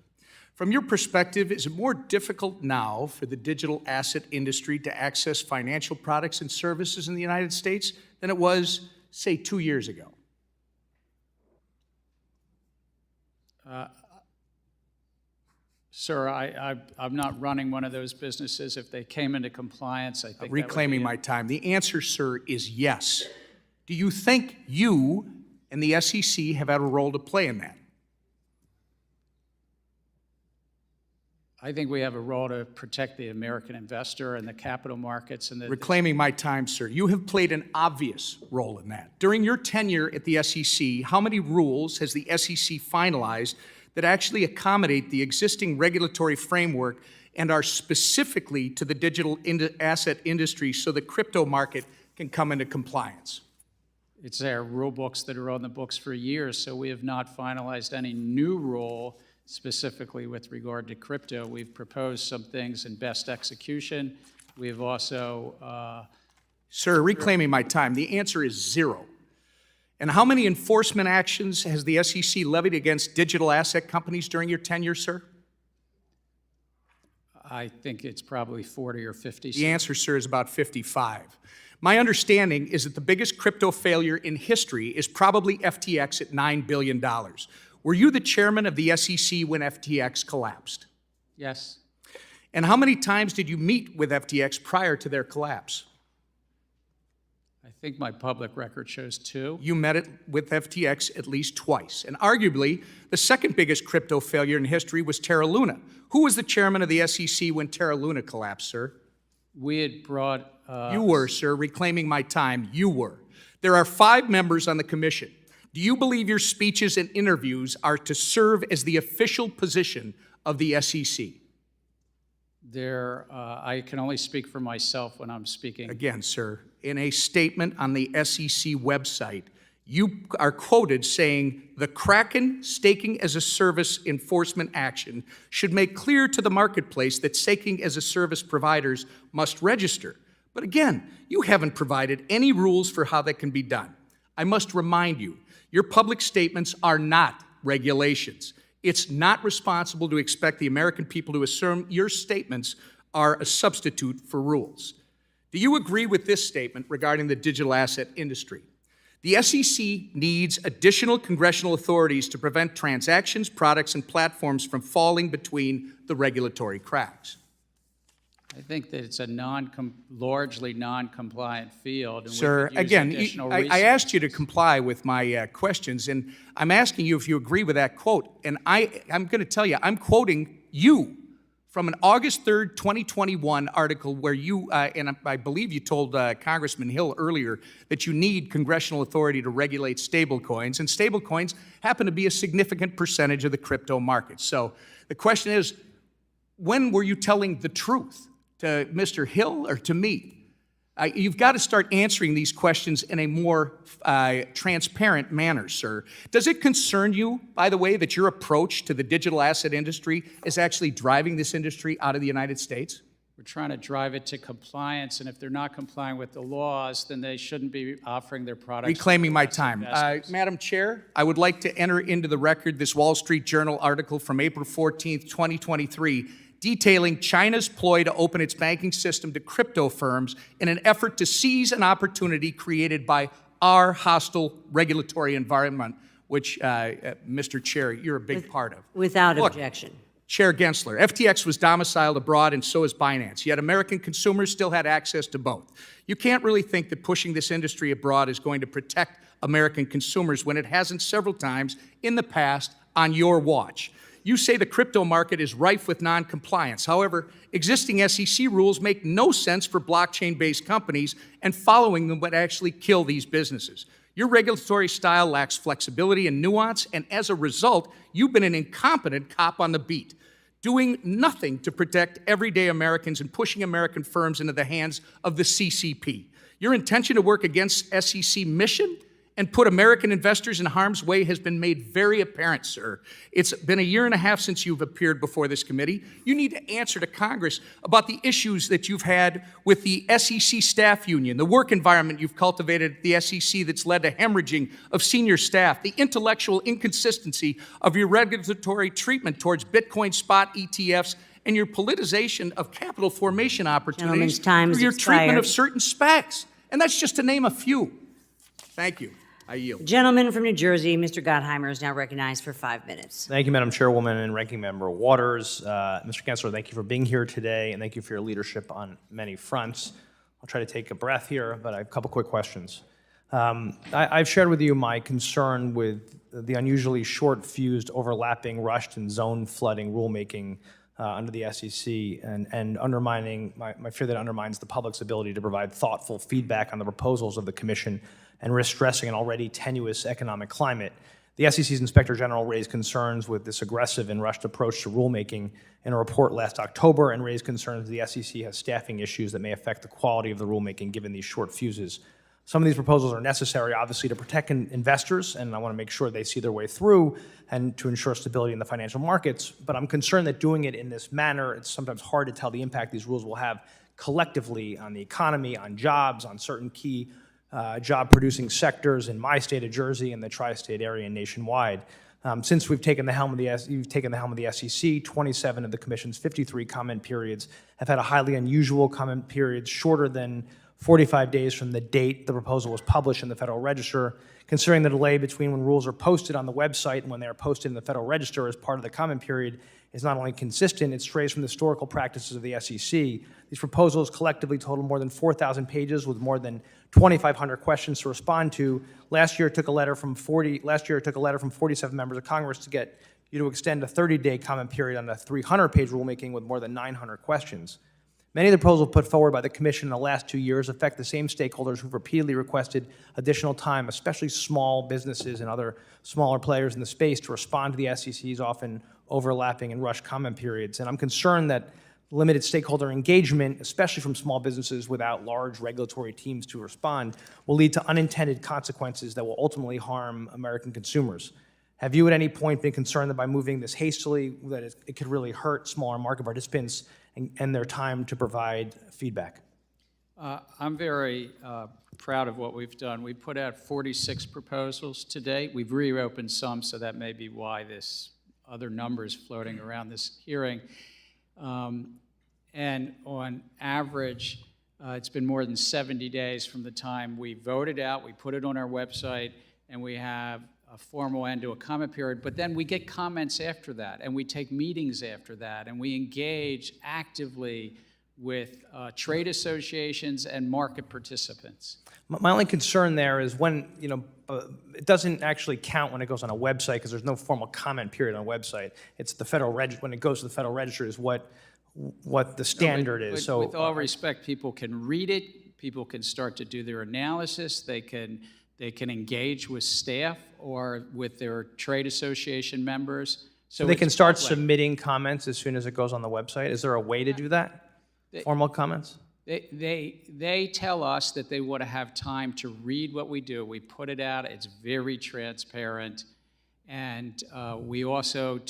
From your perspective, is it more difficult now for the digital asset industry to access financial products and services in the United States than it was, say, 2 years ago? Sir, I'm not running one of those businesses. If they came into compliance, I think Reclaiming my time. The answer, sir, is yes. Do you think you and the SEC have had a role to play in that? I think we have a role to protect the American investor and the capital markets and the... Reclaiming my time, sir. You have played an obvious role in that. During your tenure at the SEC, how many rules has the SEC finalized that actually accommodate the existing regulatory framework and are specifically to the digital asset industry so the crypto market can come into compliance? It's our rule books that are on the books for years, so we have not finalized any new rule specifically with regard to crypto. We've proposed some things in best execution. We have also... Sir, reclaiming my time, the answer is 0. And how many enforcement actions has the SEC levied against digital asset companies during your tenure, sir? I think it's probably 40 or 50. The answer, sir, is about 55. My understanding is that the biggest crypto failure in history is probably FTX at $9 billion. Were you the chairman of the SEC when FTX collapsed? Yes. And how many times did you meet with FTX prior to their collapse? I think my public record shows 2. You met with FTX at least twice. And arguably, the second biggest crypto failure in history was Terra Luna. Who was the chairman of the SEC when Terra Luna collapsed, sir? We had brought... You were, sir. Reclaiming my time, you were. There are 5 members on the commission. Do you believe your speeches and interviews are to serve as the official position of the SEC? I can only speak for myself when I'm speaking. Again, sir, in a statement on the SEC website, you are quoted saying, the Kraken staking as a service enforcement action should make clear to the marketplace that staking as a service providers must register. But again, you haven't provided any rules for how that can be done. I must remind you, your public statements are not regulations. It's not responsible to expect the American people to assume your statements are a substitute for rules. Do you agree with this statement regarding the digital asset industry? The SEC needs additional congressional authorities to prevent transactions, products, and platforms from falling between the regulatory cracks. I think that it's a largely non-compliant field. And Sir, we could use again, additional I asked you to comply with my questions, and I'm asking you if you agree with that quote. And I'm going to tell you, I'm quoting you from an August 3rd, 2021 article where you, and I believe you told Congressman Hill earlier that you need congressional authority to regulate stablecoins, and stablecoins happen to be a significant percentage of the crypto market. So the question is, when were you telling the truth? To Mr. Hill or to me? You've got to start answering these questions in a more transparent manner, sir. Does it concern you, by the way, that your approach to the digital asset industry is actually driving this industry out of the United States? We're trying to drive it to compliance, and if they're not complying with the laws, then they shouldn't be offering their products. Reclaiming my time. Madam Chair, I would like to enter into the record this Wall Street Journal article from April 14th, 2023, detailing China's ploy to open its banking system to crypto firms in an effort to seize an opportunity created by our hostile regulatory environment which, Mr. Chair, you're a big part of. Without Look, objection. Chair Gensler, FTX was domiciled abroad and so is Binance, yet American consumers still had access to both. You can't really think that pushing this industry abroad is going to protect American consumers when it hasn't several times in the past on your watch. You say the crypto market is rife with non-compliance. However, existing SEC rules make no sense for blockchain-based companies, and following them would actually kill these businesses. Your regulatory style lacks flexibility and nuance, and as a result, you've been an incompetent cop on the beat, doing nothing to protect everyday Americans and pushing American firms into the hands of the CCP. Your intention to work against SEC mission and put American investors in harm's way has been made very apparent, sir. It's been a year and a half since you've appeared before this committee. You need to answer to Congress about the issues that you've had with the SEC staff union, the work environment you've cultivated at the SEC that's led to hemorrhaging of senior staff, the intellectual inconsistency of your regulatory treatment towards Bitcoin spot ETFs, and your politicization of capital formation opportunities through your treatment of certain SPACs. And that's just to name a few. Thank you. I yield. The gentleman from New Jersey, Mr. Gottheimer, is now recognized for 5 minutes. Thank you, Madam Chairwoman and Ranking Member Waters. Mr. Gensler, thank you for being here today, and thank you for your leadership on many fronts. I'll try to take a breath here, but I have a couple quick questions. I've shared with you my concern with the unusually short-fused, overlapping, rushed, and zone flooding rulemaking under the SEC, and undermining my fear that it undermines the public's ability to provide thoughtful feedback on the proposals of the Commission and risk stressing an already tenuous economic climate. The SEC's Inspector General raised concerns with this aggressive and rushed approach to rulemaking in a report last October, and raised concerns the SEC has staffing issues that may affect the quality of the rulemaking given these short fuses. Some of these proposals are necessary, obviously, to protect investors, and I want to make sure they see their way through and to ensure stability in the financial markets. But I'm concerned that doing it in this manner, it's sometimes hard to tell the impact these rules will have collectively on the economy, on jobs, on certain key job-producing sectors in my state of Jersey and the tri-state area and nationwide. Since you've taken the helm of the SEC, 27 of the Commission's 53 comment periods have had a highly unusual comment periods, shorter than 45 days from the date the proposal was published in the Federal Register. Considering the delay between when rules are posted on the website and when they are posted in the Federal Register as part of the comment period is not only consistent, it strays from the historical practices of the SEC. These proposals collectively total more than 4,000 pages with more than 2,500 questions to respond to. Last year, it took a letter from 47 members of Congress to get you to extend a 30-day comment period on a 300-page rulemaking with more than 900 questions. Many of the proposals put forward by the Commission in the last 2 years affect the same stakeholders who've repeatedly requested additional time, especially small businesses and other smaller players in the space, to respond to the SEC's often overlapping and rushed comment periods. And I'm concerned that limited stakeholder engagement, especially from small businesses without large regulatory teams to respond, will lead to unintended consequences that will ultimately harm American consumers. Have you at any point been concerned that by moving this hastily, that it could really hurt smaller market participants and their time to provide feedback? I'm very proud of what we've done. We put out 46 proposals to date. We've reopened some, so that may be why this other numbers floating around this hearing. And on average, it's been more than 70 days from the time we voted out, we put it on our website, and we have a formal end to a comment period. But then we get comments after that, and we take meetings after that, and we engage actively with trade associations and market participants. My only concern there is when, it doesn't actually count when it goes on a website because there's no formal comment period on a website. It's the Federal Register, when it goes to the Federal Register is what the standard is. So with all respect, people can read it, people can start to do their analysis, they can engage with staff or with their trade association members. So they can start submitting comments as soon as it goes on the website? Is there a way to do that? Formal comments? They tell us that they want to have time to read what we do. We put it out. It's very transparent. And we also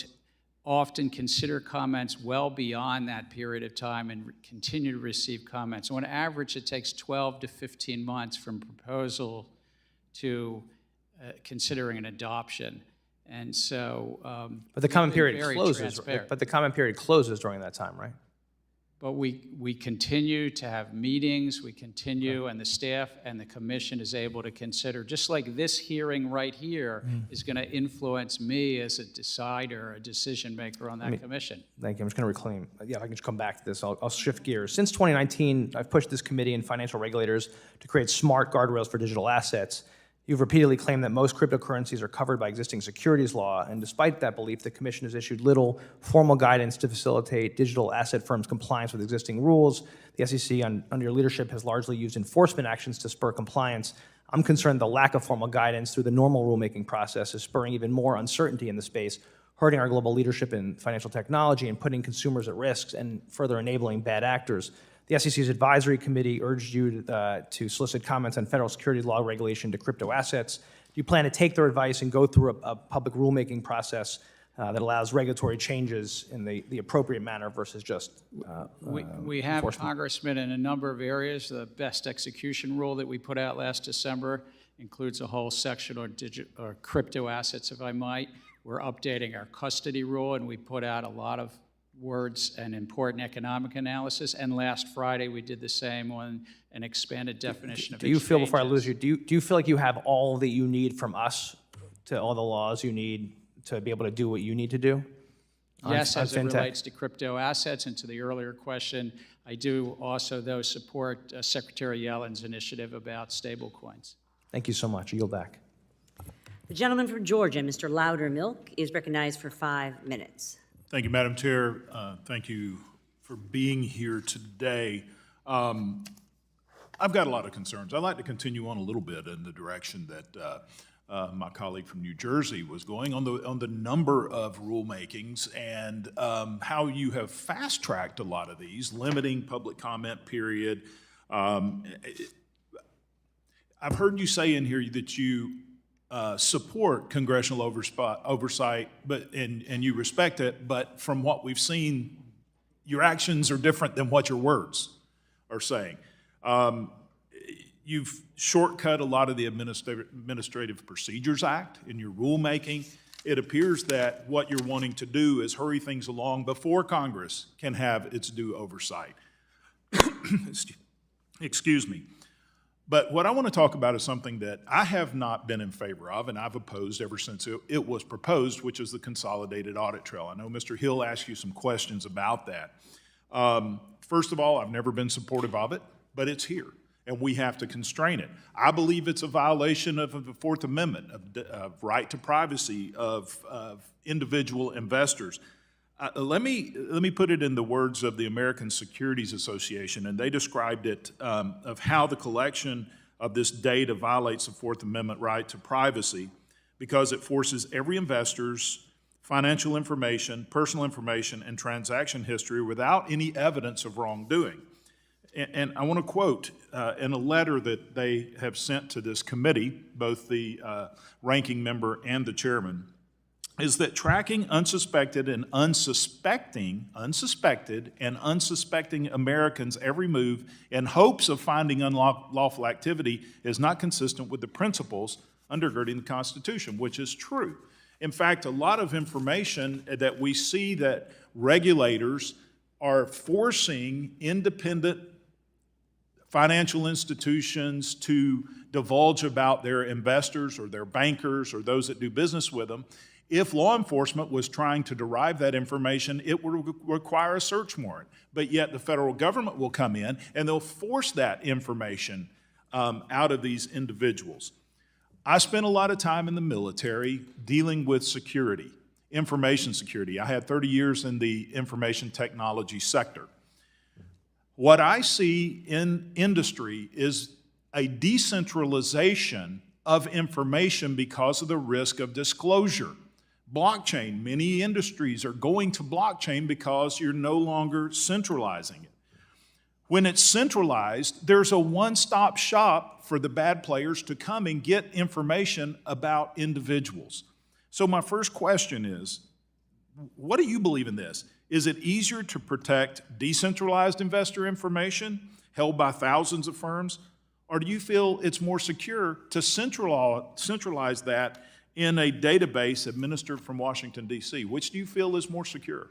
often consider comments well beyond that period of time and continue to receive comments. On average, it takes 12 to 15 months from proposal to considering an adoption. And so, but the comment period very closes. transparent. But the comment period closes during that time, right? But we continue to have meetings, we continue, and the staff and the commission is able to consider, just like this hearing right here is going to influence me as a decider, a decision maker on that commission. Thank you. I'm just going to reclaim. Yeah, if I can just come back to this, I'll shift gears. Since 2019, I've pushed this committee and financial regulators to create smart guardrails for digital assets. You've repeatedly claimed that most cryptocurrencies are covered by existing securities law, and despite that belief, the Commission has issued little formal guidance to facilitate digital asset firms' compliance with existing rules. The SEC, under your leadership, has largely used enforcement actions to spur compliance. I'm concerned the lack of formal guidance through the normal rulemaking process is spurring even more uncertainty in the space, hurting our global leadership in financial technology and putting consumers at risk and further enabling bad actors. The SEC's advisory committee urged you to solicit comments on federal securities law regulation to crypto assets. Do you plan to take their advice and go through a public rulemaking process that allows regulatory changes in the appropriate manner versus just We have, Congressman, in a number of areas. The best execution rule that we put out last December includes a whole section on crypto assets, if I might. We're updating our custody rule, and we put out a lot of words and important economic analysis. And last Friday, we did the same on an expanded definition of Do you feel, exchanges. before I lose you, do you feel like you have all that you need from us, to all the laws you need to be able to do what you need to do? Yes, on as it fintech? relates to crypto assets, and to the earlier question, I do also, though, support Secretary Yellen's initiative about stablecoins. Thank you so much. I yield back. The gentleman from Georgia, Mr. Loudermilk, is recognized for 5 minutes. Thank you, Madam Chair. Thank you for being here today. I've got a lot of concerns. I'd like to continue on a little bit in the direction that my colleague from New Jersey was going on the number of rulemakings and how you have fast-tracked a lot of these, limiting public comment period. I've heard you say in here that you support congressional oversight, and you respect it, but from what we've seen, your actions are different than what your words are saying. You've shortcut a lot of the Administrative Procedures Act in your rulemaking. It appears that what you're wanting to do is hurry things along before Congress can have its due oversight. Excuse me. But what I want to talk about is something that I have not been in favor of, and I've opposed ever since it was proposed, which is the consolidated audit trail. I know Mr. Hill asked you some questions about that. First of all, I've never been supportive of it, but it's here, and we have to constrain it. I believe it's a violation of the Fourth Amendment, of right to privacy of individual investors. Let me put it in the words of the American Securities Association, and they described it of how the collection of this data violates the Fourth Amendment right to privacy because it forces every investor's financial information, personal information, and transaction history without any evidence of wrongdoing. And I want to quote in a letter that they have sent to this committee, both the ranking member and the chairman, is that tracking unsuspected and unsuspecting Americans' every move in hopes of finding unlawful activity is not consistent with the principles undergirding the Constitution, which is true. In fact, a lot of information that we see that regulators are forcing independent financial institutions to divulge about their investors or their bankers or those that do business with them. If law enforcement was trying to derive that information, it would require a search warrant. But yet the federal government will come in and they'll force that information out of these individuals. I spent a lot of time in the military dealing with security, information security. I had 30 years in the information technology sector. What I see in industry is a decentralization of information because of the risk of disclosure. Blockchain, many industries are going to blockchain because you're no longer centralizing it. When it's centralized, there's a one-stop shop for the bad players to come and get information about individuals. So my first question is, what do you believe in this? Is it easier to protect decentralized investor information held by thousands of firms? Or do you feel it's more secure to centralize that in a database administered from Washington, D.C.? Which do you feel is more secure?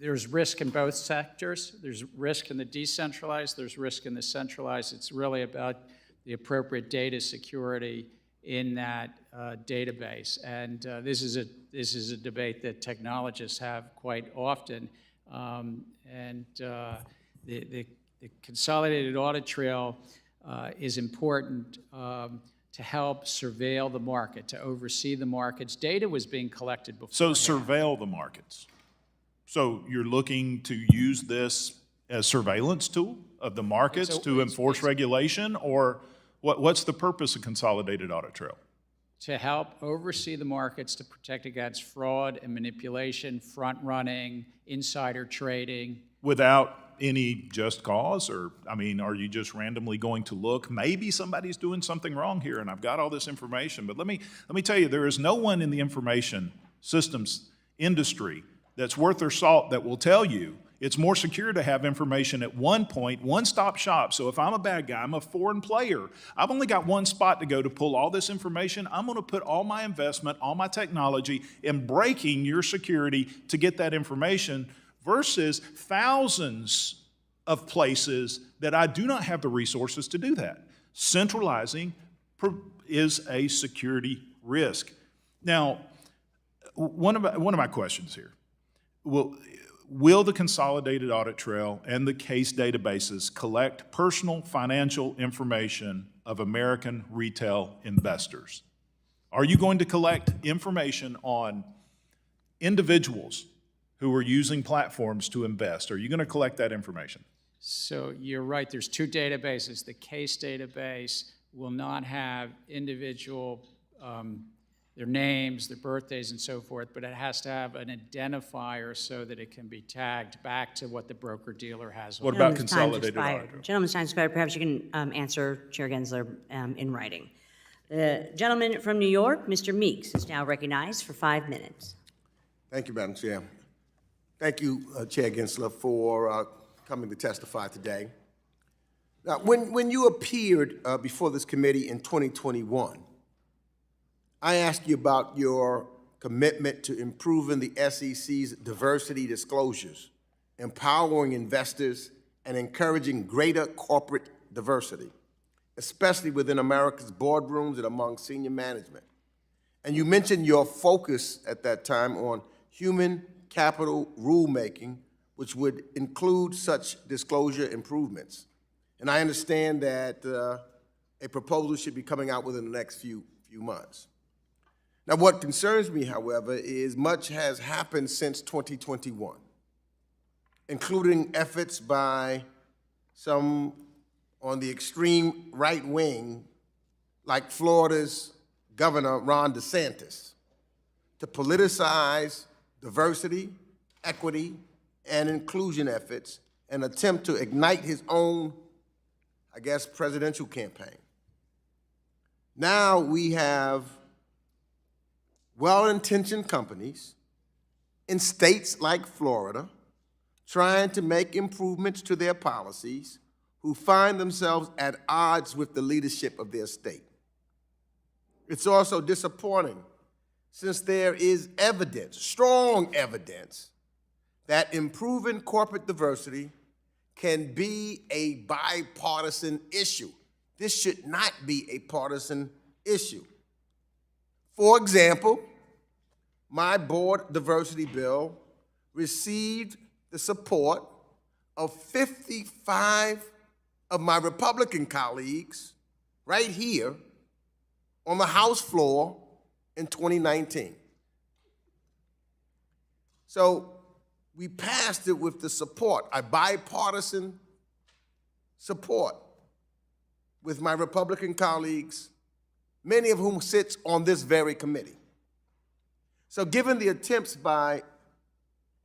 There's risk in both sectors. There's risk in the decentralized, there's risk in the centralized. It's really about the appropriate data security in that database. And this is a debate that technologists have quite often. The consolidated audit trail is important to help surveil the market, to oversee the markets. Data was being collected before. So surveil the markets. So you're looking to use this as surveillance tool of the markets to enforce regulation, or what's the purpose of consolidated audit trail? To help oversee the markets, to protect against fraud and manipulation, front-running, insider trading. Without any just cause? Or, I mean, are you just randomly going to look? Maybe somebody's doing something wrong here, and I've got all this information. But let me tell you, there is no one in the information systems industry that's worth their salt that will tell you it's more secure to have information at one point, one-stop shop. So if I'm a bad guy, I'm a foreign player, I've only got one spot to go to pull all this information. I'm going to put all my investment, all my technology in breaking your security to get that information versus thousands of places that I do not have the resources to do that. Centralizing is a security risk. Now, one of my questions here, will the consolidated audit trail and the case databases collect personal financial information of American retail investors? Are you going to collect information on individuals who are using platforms to invest? Are you going to collect that information? So you're right, there's two databases. The case database will not have individual, their names, their birthdays, and so forth, but it has to have an identifier so that it can be tagged back to what the broker-dealer has. What about consolidated audit trail? Gentleman's time expired. Perhaps you can answer Chair Gensler in writing. The gentleman from New York, Mr. Meeks, is now recognized for 5 minutes. Thank you, Madam Chair. Thank you, Chair Gensler, for coming to testify today. Now, when you appeared before this committee in 2021, I asked you about your commitment to improving the SEC's diversity disclosures, empowering investors, and encouraging greater corporate diversity, especially within America's boardrooms and among senior management. And you mentioned your focus at that time on human capital rulemaking, which would include such disclosure improvements. And I understand that a proposal should be coming out within the next few months. Now, what concerns me, however, is much has happened since 2021, including efforts by some on the extreme right wing, like Florida's Governor Ron DeSantis, to politicize diversity, equity, and inclusion efforts and attempt to ignite his own, I guess, presidential campaign. Now we have well-intentioned companies in states like Florida trying to make improvements to their policies who find themselves at odds with the leadership of their state. It's also disappointing since there is evidence, strong evidence, that improving corporate diversity can be a bipartisan issue. This should not be a partisan issue. For example, my board diversity bill received the support of 55 of my Republican colleagues right here on the House floor in 2019. So we passed it with the support, a bipartisan support with my Republican colleagues, many of whom sits on this very committee. So given the attempts by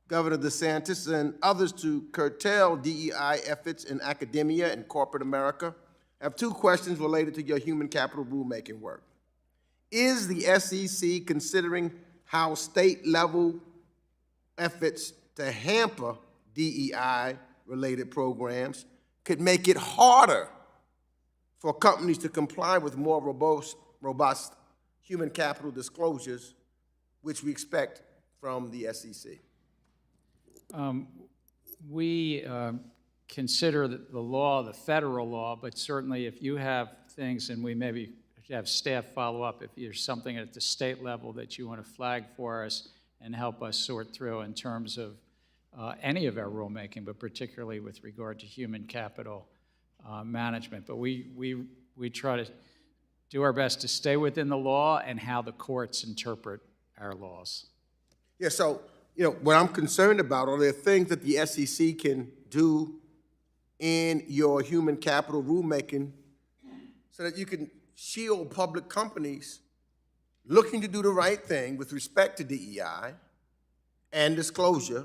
Governor DeSantis and others to curtail DEI efforts in academia and corporate America, I have two questions related to your human capital rulemaking work. Is the SEC considering how state-level efforts to hamper DEI-related programs could make it harder for companies to comply with more robust human capital disclosures, which we expect from the SEC? We consider the law, the federal law, but certainly if you have things, and we maybe have staff follow up, if there's something at the state level that you want to flag for us and help us sort through in terms of any of our rulemaking, but particularly with regard to human capital management. But we try to do our best to stay within the law and how the courts interpret our laws. Yeah, so, what I'm concerned about are there things that the SEC can do in your human capital rulemaking so that you can shield public companies looking to do the right thing with respect to DEI and disclosure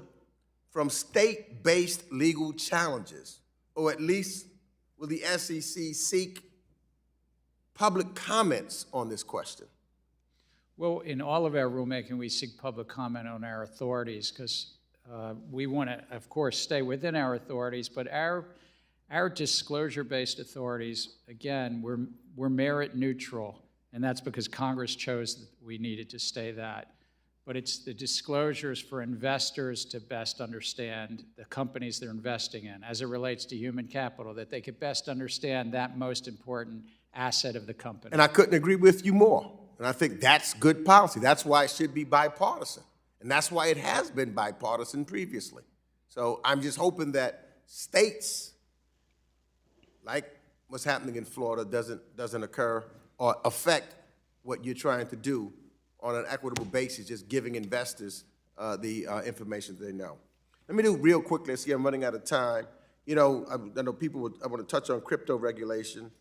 from state-based legal challenges, or at least will the SEC seek public comments on this question? Well, in all of our rulemaking, we seek public comment on our authorities because we want to, of course, stay within our authorities, but our disclosure-based authorities, again, we're merit neutral, and that's because Congress chose that we needed to stay that. But it's the disclosures for investors to best understand the companies they're investing in as it relates to human capital, that they could best understand that most important asset of the company. And I couldn't agree with you more. And I think that's good policy. That's why it should be bipartisan. And that's why it has been bipartisan previously. So I'm just hoping that states, like what's happening in Florida, doesn't occur or affect what you're trying to do on an equitable basis, just giving investors the information they know. Let me do real quickly. I see I'm running out of time. I know I want to touch on crypto regulation.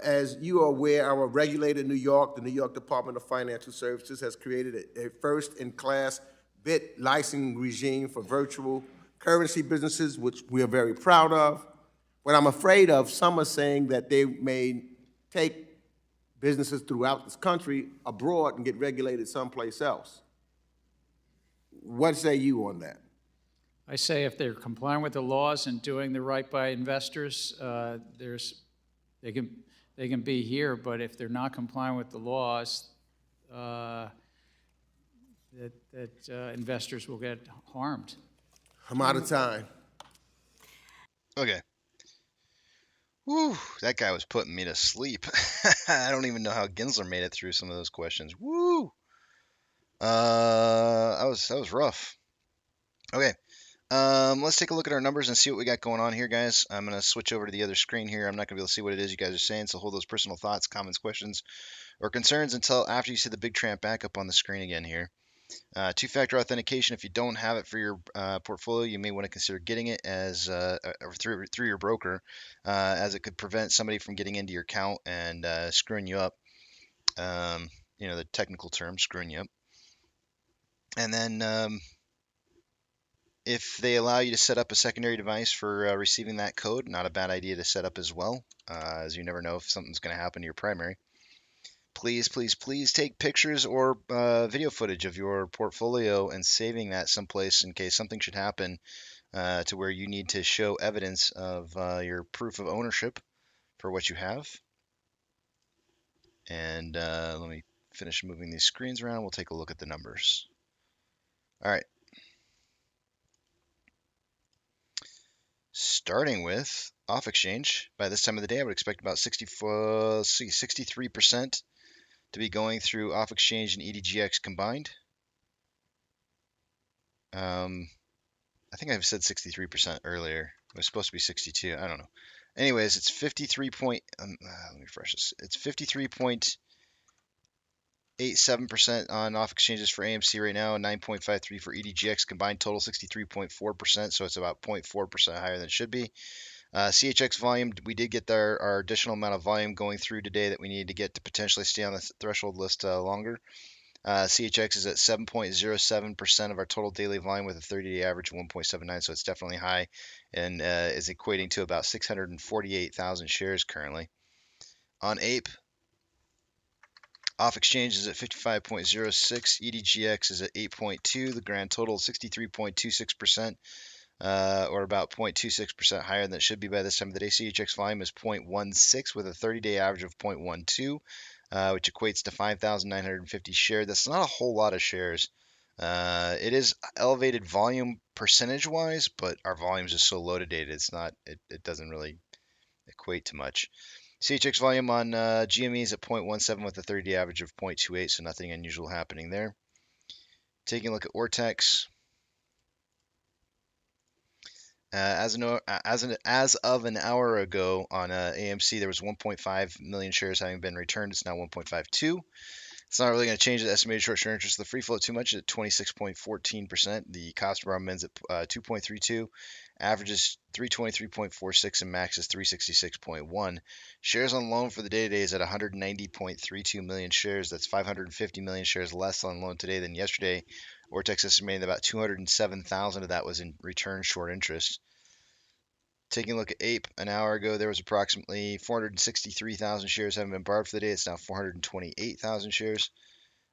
As you are aware, our regulator in New York, the New York Department of Financial Services, has created a first-in-class bit licensing regime for virtual currency businesses, which we are very proud of. What I'm afraid of, some are saying that they may take businesses throughout this country abroad and get regulated someplace else. What say you on that? I say if they're complying with the laws and doing the right by investors, they can be here, but if they're not complying with the laws, investors will get harmed. I'm out of time. Okay. Woo, that guy was putting me to sleep. I don't even know how Gensler made it through some of those questions. Woo. That was rough. Okay. Let's take a look at our numbers and see what we got going on here, guys. I'm going to switch over to the other screen here. I'm not going to be able to see what it is you guys are saying, so hold those personal thoughts, comments, questions, or concerns until after you see the big tramp back up on the screen again here. Two-factor authentication, if you don't have it for your portfolio, you may want to consider getting it as through your broker, as it could prevent somebody from getting into your account and screwing you up. The technical term, screwing you up. And then if they allow you to set up a secondary device for receiving that code, not a bad idea to set up as well, as you never know if something's going to happen to your primary. Please, please, please take pictures or video footage of your portfolio and saving that someplace in case something should happen to where you need to show evidence of your proof of ownership for what you have. And let me finish moving these screens around. We'll take a look at the numbers. All right. Starting with off exchange, by this time of the day, I would expect about 63% to be going through off exchange and EDGX combined. I think I've said 63% earlier. It was supposed to be 62. I don't know. Anyways, it's 53 point. Let me refresh this. It's 53.87% on off exchanges for AMC right now, and 9.53 for EDGX combined. Total 63.4%. So it's about 0.4% higher than it should be. CHX volume, we did get our additional amount of volume going through today that we needed to get to potentially stay on the threshold list longer. CHX is at 7.07% of our total daily volume with a 30-day average of 1.79, so it's definitely high and is equating to about 648,000 shares currently. On APE, off exchange is at 55.06, EDGX is at 8.2, the grand total 63.26%. Or about 0.26% higher than it should be by this time of the day. CHX volume is 0.16 with a 30-day average of 0.12, which equates to 5,950 shares. That's not a whole lot of shares. It is elevated volume percentage-wise, but our volume is just so low to date, it's not. It doesn't really equate to much. CHX volume on GME is at 0.17 with a 30-day average of 0.28, so nothing unusual happening there. Taking a look at Ortex. As of an hour ago on AMC, there was 1.5 million shares having been returned. It's now 1.52. It's not really going to change the estimated short-term interest of the free float too much at 26.14%. The cost per hour ends at 2.32. Average is 323.46 and max is 366.1. Shares on loan for the day today is at 190.32 million shares. That's 550 million shares less on loan today than yesterday. Ortex estimated about 207,000 of that was in return short interest. Taking a look at Ape, an hour ago there was approximately 463,000 shares having been borrowed for the day. It's now 428,000 shares.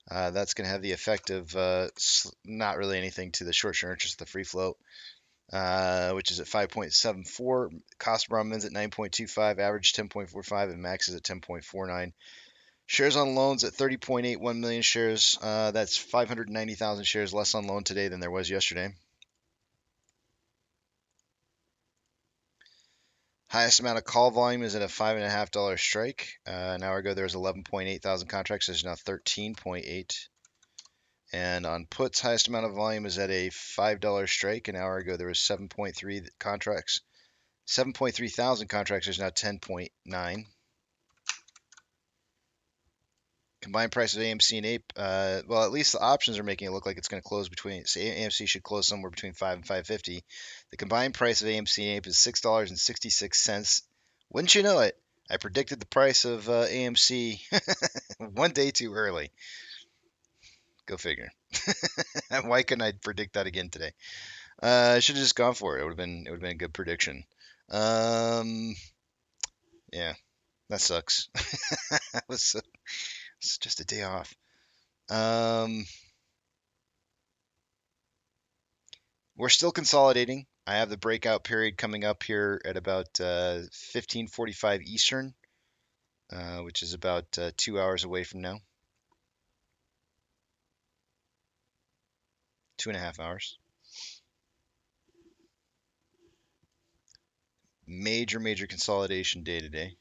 That's going to have the effect of not really anything to the short-term interest of the free float, which is at 5.74. Cost per is at 9.25, average 10.45, and max is at 10.49. Shares on loans at 30.81 million shares. That's 590,000 shares less on loan today than there was yesterday. Highest amount of call volume is at a $5.50 strike. An hour ago there was 11.8 thousand contracts. There's now 13.8. And on puts, highest amount of volume is at a $5 strike. An hour ago there was 7.3 contracts. 7.3 thousand contracts. There's now 10.9. Combined price of AMC and Ape, well, at least the options are making it look like it's going to close between, so AMC should close somewhere between 5 and 5.50. The combined price of AMC and Ape is $6.66. Wouldn't you know it? I predicted the price of AMC one day too early. Go figure. Why couldn't I predict that again today? I should have just gone for it. It would have been a good prediction. Yeah, that sucks. It's just a day off. We're still consolidating. I have the breakout period coming up here at about 15:45 Eastern, which is about 2 hours away from now. 2.5 hours. Major consolidation day today.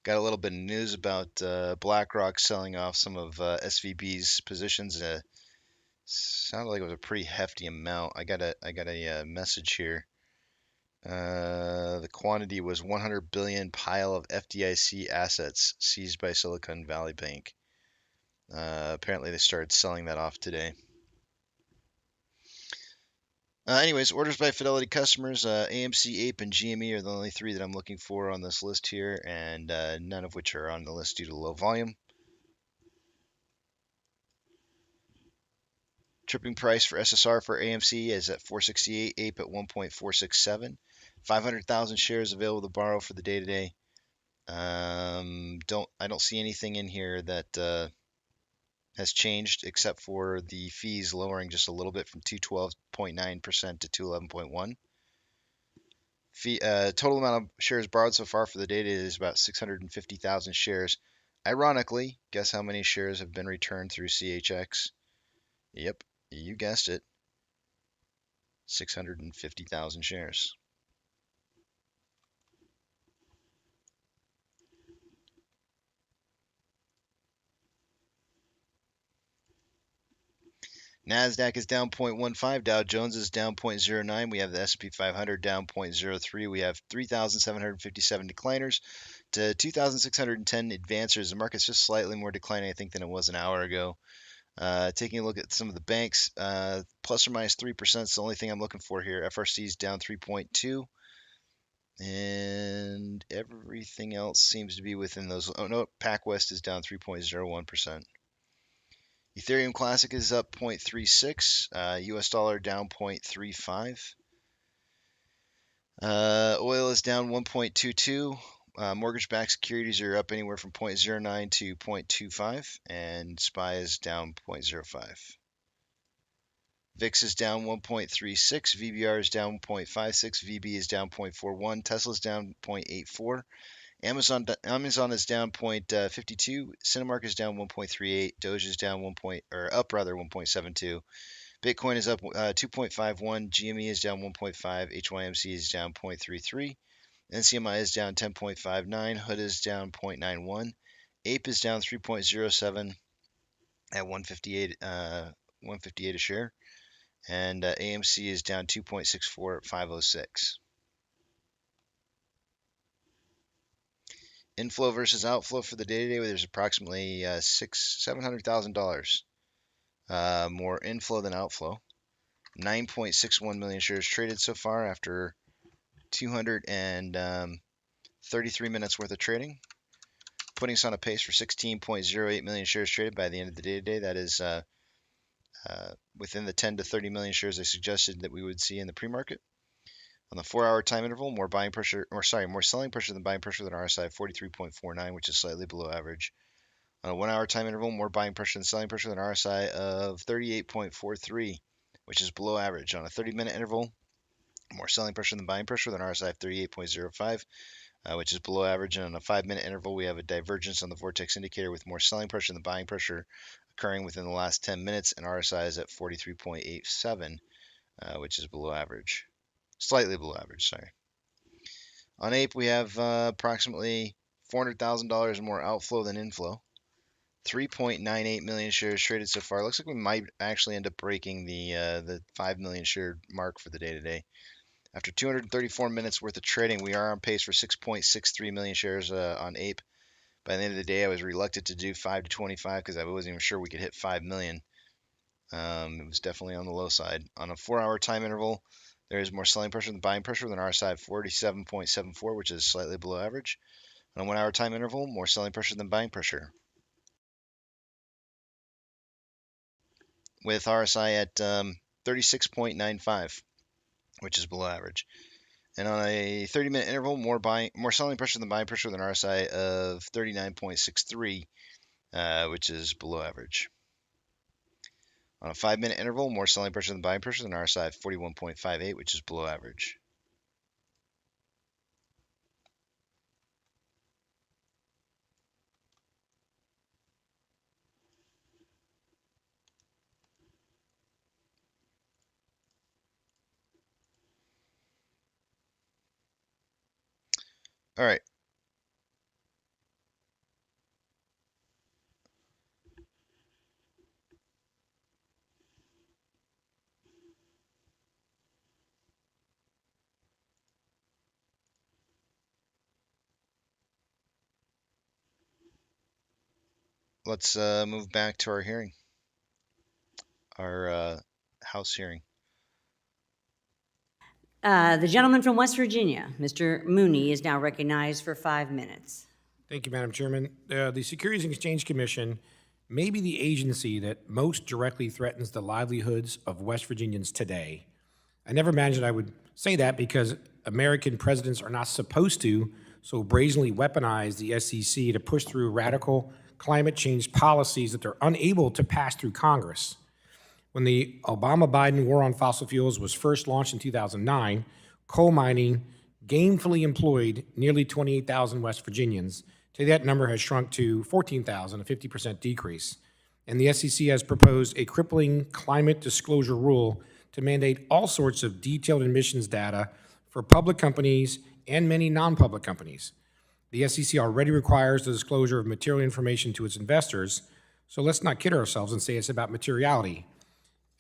Got a little bit of news about BlackRock selling off some of SVB's positions. Sounded like it was a pretty hefty amount. I got a message here. The quantity was 100 billion pile of FDIC assets seized by Silicon Valley Bank. Apparently they started selling that off today. Anyways, orders by Fidelity customers, AMC, Ape, and GME are the only three that I'm looking for on this list here, and none of which are on the list due to low volume. Tripping price for SSR for AMC is at 468, Ape at 1.467. 500,000 shares available to borrow for the day today. I don't see anything in here that has changed except for the fees lowering just a little bit from 212.9% to 211.1. Total amount of shares borrowed so far for the day is about 650,000 shares. Ironically, guess how many shares have been returned through CHX? Yep, you guessed it. 650,000 shares. NASDAQ is down 0.15. Dow Jones is down 0.09. We have the S&P 500 down 0.03. We have 3,757 decliners to 2,610 advancers. The market's just slightly more declining, I think, than it was an hour ago. Taking a look at some of the banks, plus or minus 3% is the only thing I'm looking for here. FRC is down 3.2. And everything else seems to be within those. Oh, no, PacWest is down 3.01%. Ethereum Classic is up 0.36. US dollar down 0.35. Oil is down 1.22. Mortgage-backed securities are up anywhere from 0.09 to 0.25. And SPY is down 0.05. VIX is down 1.36. VBR is down 0.56. VB is down 0.41. Tesla's down 0.84. Amazon is down 0.52. Cinemark is down 1.38. Doge is down up 1.72. Bitcoin is up 2.51. GME is down 1.5. HYMC is down 0.33. NCMI is down 10.59. HUD is down 0.91. Ape is down 3.07 at 158 a share. And AMC is down 2.64 at 506. Inflow versus outflow for the day today, there's approximately $700,000 more inflow than outflow. 9.61 million shares traded so far after 233 minutes worth of trading, putting us on a pace for 16.08 million shares traded by the end of the day today. That is within the 10 to 30 million shares I suggested that we would see in the pre-market. On the 4-hour time interval, more selling pressure than buying pressure than RSI 43.49, which is slightly below average. On a 1-hour time interval, more buying pressure than selling pressure than RSI of 38.43, which is below average. On a 30-minute interval, more selling pressure than buying pressure than RSI of 38.05, which is below average. And on a 5-minute interval, we have a divergence on the vortex indicator with more selling pressure than buying pressure occurring within the last 10 minutes, and RSI is at 43.87, which is below average. Slightly below average, sorry. On Ape, we have approximately $400,000 more outflow than inflow. 3.98 million shares traded so far. Looks like we might actually end up breaking the 5 million share mark for the day today. After 234 minutes worth of trading, we are on pace for 6.63 million shares on Ape. By the end of the day, I was reluctant to do 5 to 25 because I wasn't even sure we could hit 5 million. It was definitely on the low side. On a 4-hour time interval, there is more selling pressure than buying pressure than RSI of 47.74, which is slightly below average. On a 1-hour time interval, more selling pressure than buying pressure, with RSI at 36.95, which is below average. And on a 30-minute interval, more selling pressure than buying pressure than RSI of 39.63, which is below average. On a 5-minute interval, more selling pressure than buying pressure than RSI of 41.58, which is below average. All right. Let's move back to our hearing, our House hearing. The gentleman from West Virginia, Mr. Mooney, is now recognized for 5 minutes. Thank you, Madam Chairman. The Securities and Exchange Commission may be the agency that most directly threatens the livelihoods of West Virginians today. I never imagined I would say that because American presidents are not supposed to so brazenly weaponize the SEC to push through radical climate change policies that they're unable to pass through Congress. When the Obama-Biden war on fossil fuels was first launched in 2009, coal mining gainfully employed nearly 28,000 West Virginians. Today that number has shrunk to 14,000, a 50% decrease. And the SEC has proposed a crippling climate disclosure rule to mandate all sorts of detailed emissions data for public companies and many non-public companies. The SEC already requires the disclosure of material information to its investors, so let's not kid ourselves and say it's about materiality.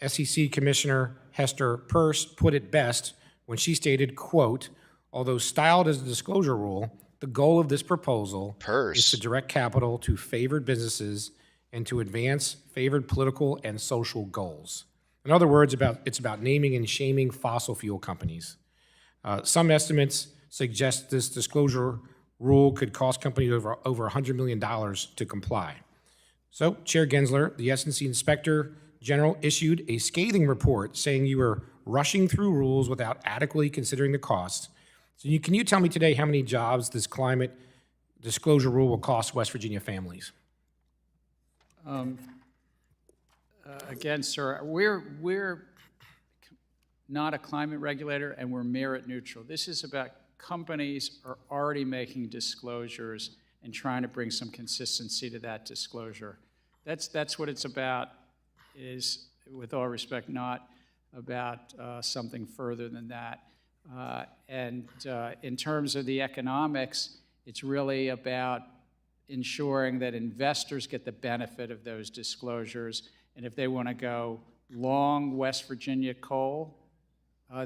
SEC Commissioner Hester Peirce put it best when she stated, quote, although styled as a disclosure rule, the goal of this proposal is to direct capital to favored businesses and to advance favored political and social goals. In other words, it's about naming and shaming fossil fuel companies. Some estimates suggest this disclosure rule could cost companies over $100 million to comply. So, Chair Gensler, the SEC Inspector General issued a scathing report saying you were rushing through rules without adequately considering the costs. So can you tell me today how many jobs this climate disclosure rule will cost West Virginia families? Again, sir, we're not a climate regulator and we're merit neutral. This is about companies are already making disclosures and trying to bring some consistency to that disclosure. That's what it's about, is, with all respect, not about something further than that. In terms of the economics, it's really about ensuring that investors get the benefit of those disclosures. And if they want to go long West Virginia coal,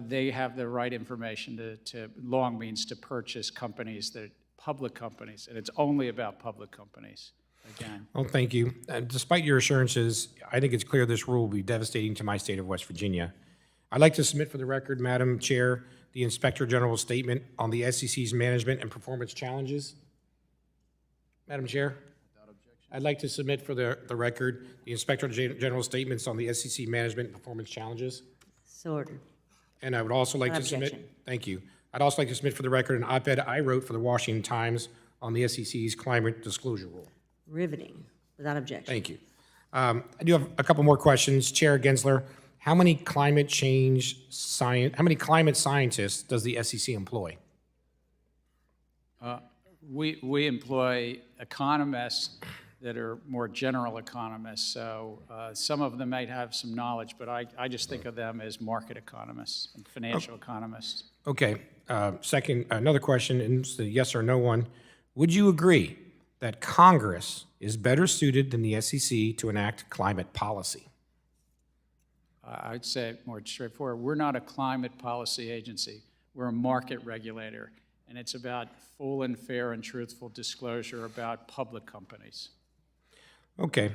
they have the right information long means to purchase companies, that public companies, and it's only about public companies, again. Well, thank you. Despite your assurances, I think it's clear this rule will be devastating to my state of West Virginia. I'd like to submit for the record, Madam Chair, the Inspector General's statement on the SEC's management and performance challenges. Madam Chair, I'd like to submit for the record the Inspector General's statements on the SEC management and performance challenges. So ordered. And I would also like Without to submit, objection. thank you. I'd also like to submit for the record an op-ed I wrote for the Washington Times on the SEC's climate disclosure rule. Riveting. Without objection. Thank you. I do have a couple more questions. Chair Gensler, how many climate scientists does the SEC employ? We employ economists that are more general economists, so some of them might have some knowledge, but I just think of them as market economists and financial economists. Okay. Second, another question, and it's a yes or no one. Would you agree that Congress is better suited than the SEC to enact climate policy? I'd say it more straightforward. We're not a climate policy agency. We're a market regulator, and it's about full and fair and truthful disclosure about public companies. Okay.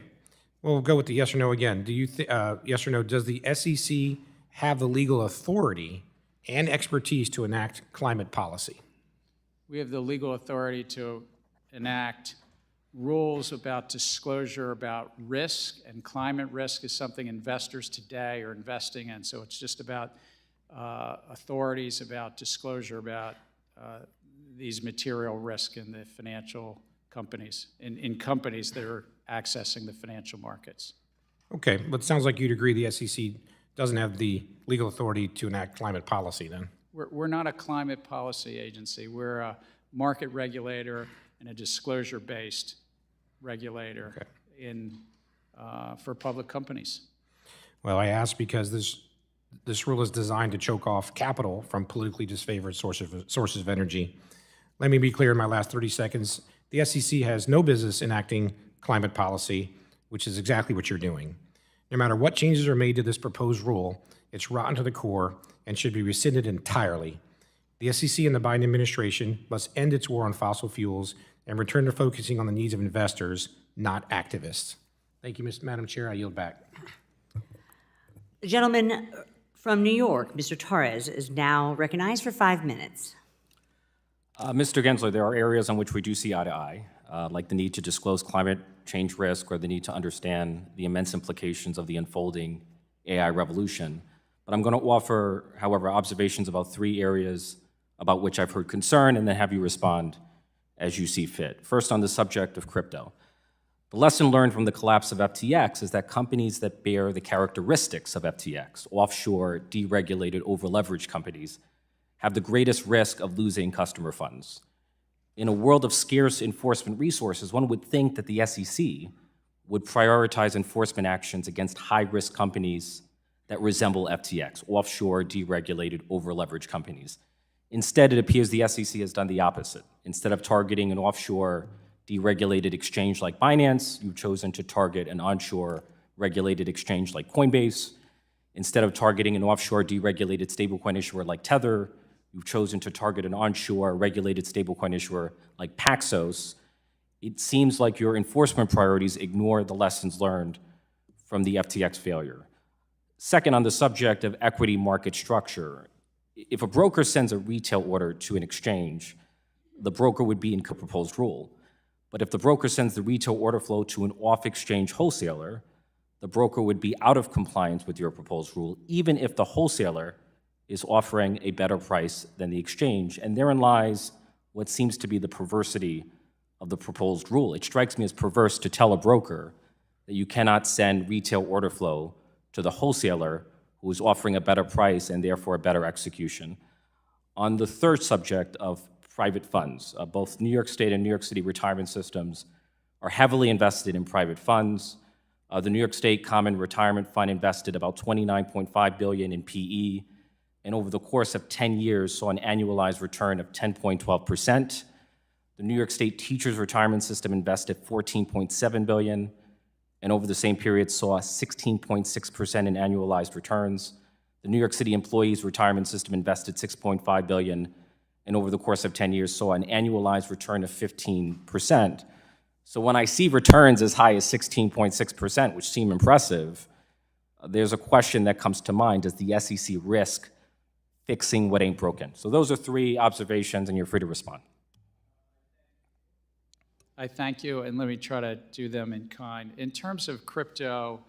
We'll go with the yes or no again. Do you yes or no, does the SEC have the legal authority and expertise to enact climate policy? We have the legal authority to enact rules about disclosure about risk, and climate risk is something investors today are investing in. So it's just about authorities, about disclosure, about these material risk in the financial companies, in companies that are accessing the financial markets. Okay, but it sounds like you'd agree the SEC doesn't have the legal authority to enact climate policy then. We're not a climate policy agency. We're a market regulator and a disclosure-based regulator for public companies. Well, I ask because this rule is designed to choke off capital from politically disfavored sources of energy. Let me be clear in my last 30 seconds. The SEC has no business enacting climate policy, which is exactly what you're doing. No matter what changes are made to this proposed rule, it's rotten to the core and should be rescinded entirely. The SEC and the Biden administration must end its war on fossil fuels and return to focusing on the needs of investors, not activists. Thank you, Madam Chair. I yield back. The gentleman from New York, Mr. Torres, is now recognized for 5 minutes. Mr. Gensler, there are areas on which we do see eye to eye, like the need to disclose climate change risk or the need to understand the immense implications of the unfolding AI revolution. But I'm going to offer, however, observations about 3 areas about which I've heard concern, and then have you respond as you see fit. First, on the subject of crypto. The lesson learned from the collapse of FTX is that companies that bear the characteristics of FTX, offshore, deregulated, over-leveraged companies, have the greatest risk of losing customer funds. In a world of scarce enforcement resources, one would think that the SEC would prioritize enforcement actions against high-risk companies that resemble FTX, offshore, deregulated, over-leveraged companies. Instead, it appears the SEC has done the opposite. Instead of targeting an offshore, deregulated exchange like Binance, you've chosen to target an onshore, regulated exchange like Coinbase. Instead of targeting an offshore, deregulated stablecoin issuer like Tether, you've chosen to target an onshore, regulated stablecoin issuer like Paxos. It seems like your enforcement priorities ignore the lessons learned from the FTX failure. Second, on the subject of equity market structure, if a broker sends a retail order to an exchange, the broker would be in proposed rule. But if the broker sends the retail order flow to an off-exchange wholesaler, the broker would be out of compliance with your proposed rule, even if the wholesaler is offering a better price than the exchange. And therein lies what seems to be the perversity of the proposed rule. It strikes me as perverse to tell a broker that you cannot send retail order flow to the wholesaler who is offering a better price and therefore a better execution. On the third subject of private funds, both New York State and New York City retirement systems are heavily invested in private funds. The New York State Common Retirement Fund invested about $29.5 billion in PE, and over the course of 10 years saw an annualized return of 10.12%. The New York State Teachers Retirement System invested $14.7 billion, and over the same period saw 16.6% in annualized returns. The New York City Employees Retirement System invested $6.5 billion, and over the course of 10 years saw an annualized return of 15%. So when I see returns as high as 16.6%, which seem impressive, there's a question that comes to mind: does the SEC risk fixing what ain't broken? So those are 3 observations, and you're free to respond. I thank you, and let me try to do them in kind. In terms of crypto,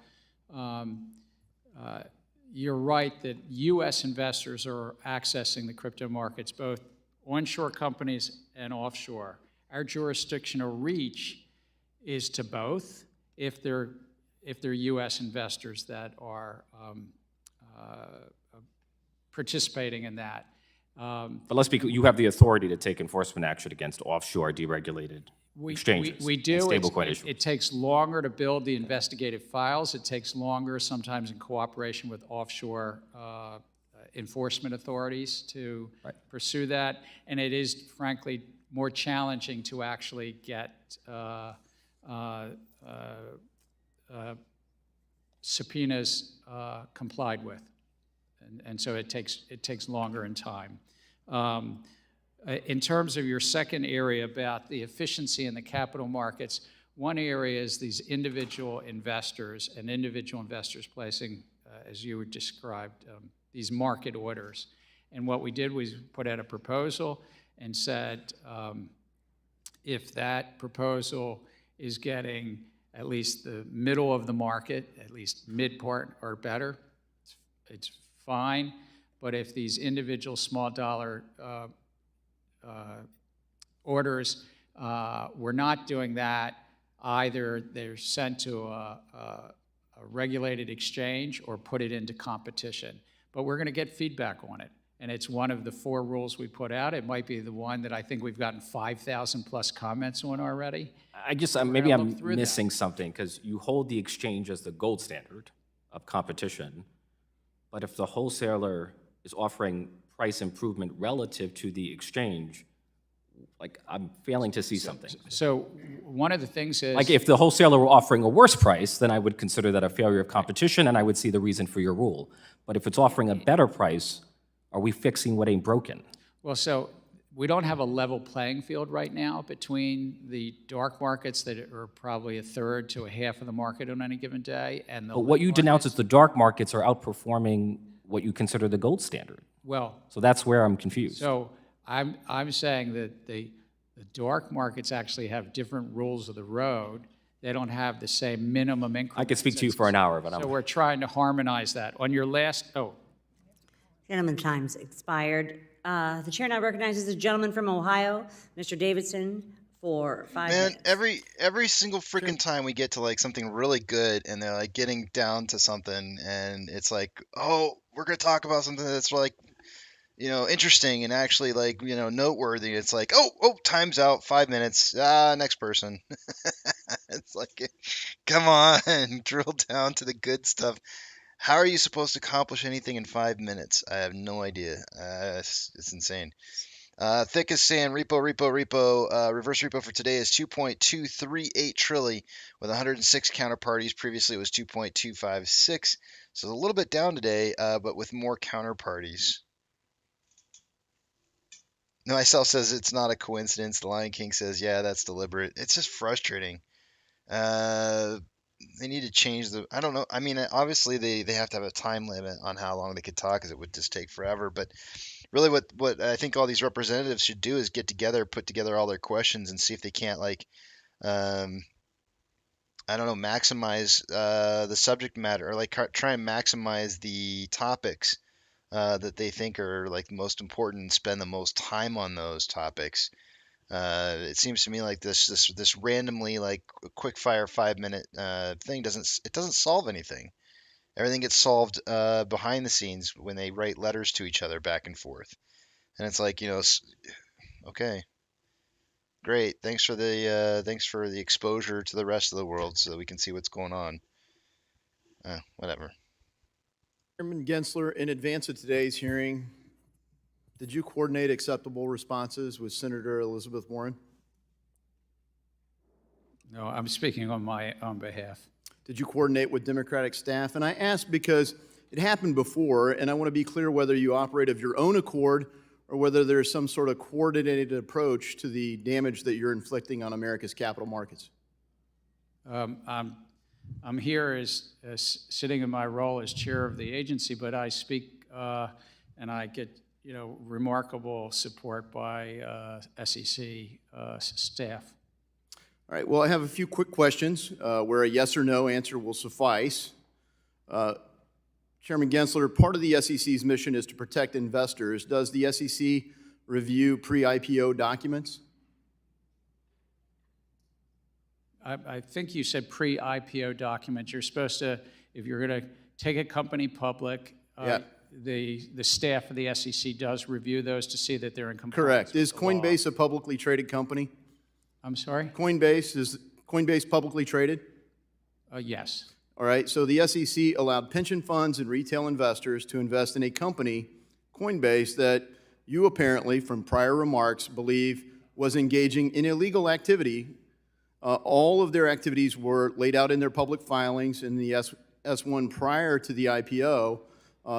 you're right that U.S. investors are accessing the crypto markets, both onshore companies and offshore. Our jurisdictional reach is to both, if they're U.S. investors that are participating in that. But let's be clear, you have the authority to take enforcement action against offshore deregulated exchanges. We do. And stablecoin issuers. It takes longer to build the investigative files. It takes longer, sometimes in cooperation with offshore enforcement authorities, to pursue that. And it is, frankly, more challenging to actually get subpoenas complied with. And so it takes longer in time. In terms of your second area about the efficiency in the capital markets, one area is these individual investors and individual investors placing, as you described, these market orders. And what we did was put out a proposal and said, if that proposal is getting at least the middle of the market, at least mid-part or better, it's fine. But if these individual small dollar orders were not doing that, either they're sent to a regulated exchange or put it into competition. But we're going to get feedback on it. And it's one of the 4 rules we put out. It might be the one that I think we've gotten 5,000 plus comments on already. Maybe I'm missing something, because you hold the exchange as the gold standard of competition. But if the wholesaler is offering price improvement relative to the exchange, like, I'm failing to see something. So one of the things is... Like, if the wholesaler were offering a worse price, then I would consider that a failure of competition, and I would see the reason for your rule. But if it's offering a better price, are we fixing what ain't broken? Well, so we don't have a level playing field right now between the dark markets that are probably 1/3 to 1/2 of the market on any given day, and the... But what you denounce as the dark markets are outperforming what you consider the gold standard. Well... So that's where I'm confused. So I'm saying that the dark markets actually have different rules of the road. They don't have the same minimum increment. I could speak to you for an hour, but So we're trying to harmonize that. On your last... Gentleman, time's expired. The chair now recognizes the gentleman from Ohio, Mr. Davidson, for 5 minutes. Every single freaking time we get to like something really good and they're like getting down to something and it's like, oh, we're going to talk about something that's like, interesting and actually like, noteworthy. It's like, oh, time's out, 5 minutes. Next person. It's like, come on, drill down to the good stuff. How are you supposed to accomplish anything in 5 minutes? I have no idea. It's insane. Thick as sand, repo. Reverse repo for today is 2.238 trillion with 106 counterparties. Previously, it was 2.256. So a little bit down today, but with more counterparties. No, myself says it's not a coincidence. The Lion King says, yeah, that's deliberate. It's just frustrating. They need to change I don't know. I mean, obviously they have to have a time limit on how long they could talk, because it would just take forever. But really what I think all these representatives should do is get together, put together all their questions and see if they can't maximize the subject matter, or like try and maximize the topics that they think are like the most important and spend the most time on those topics. It seems to me like this randomly like quick fire 5 minute thing doesn't solve anything. Everything gets solved behind the scenes when they write letters to each other back and forth. And it's like, okay, great. Thanks for the exposure to the rest of the world so that we can see what's going on. Whatever. Chairman Gensler, in advance of today's hearing, did you coordinate acceptable responses with Senator Elizabeth Warren? No, I'm speaking on my own behalf. Did you coordinate with Democratic staff? And I ask because it happened before, and I want to be clear whether you operate of your own accord or whether there's some sort of coordinated approach to the damage that you're inflicting on America's capital markets. I'm here as sitting in my role as chair of the agency, but I speak and I get remarkable support by SEC staff. All right, well, I have a few quick questions where a yes or no answer will suffice. Chairman Gensler, part of the SEC's mission is to protect investors. Does the SEC review pre-IPO documents? I think you said pre-IPO documents. You're supposed to, if you're going to take a company public, the staff of the SEC does review those to see that they're in compliance. Correct. Is Coinbase a publicly traded company? I'm sorry? Is Coinbase publicly traded? Yes. All right, so the SEC allowed pension funds and retail investors to invest in a company, Coinbase, that you apparently, from prior remarks, believe was engaging in illegal activity. All of their activities were laid out in their public filings in the S1 prior to the IPO.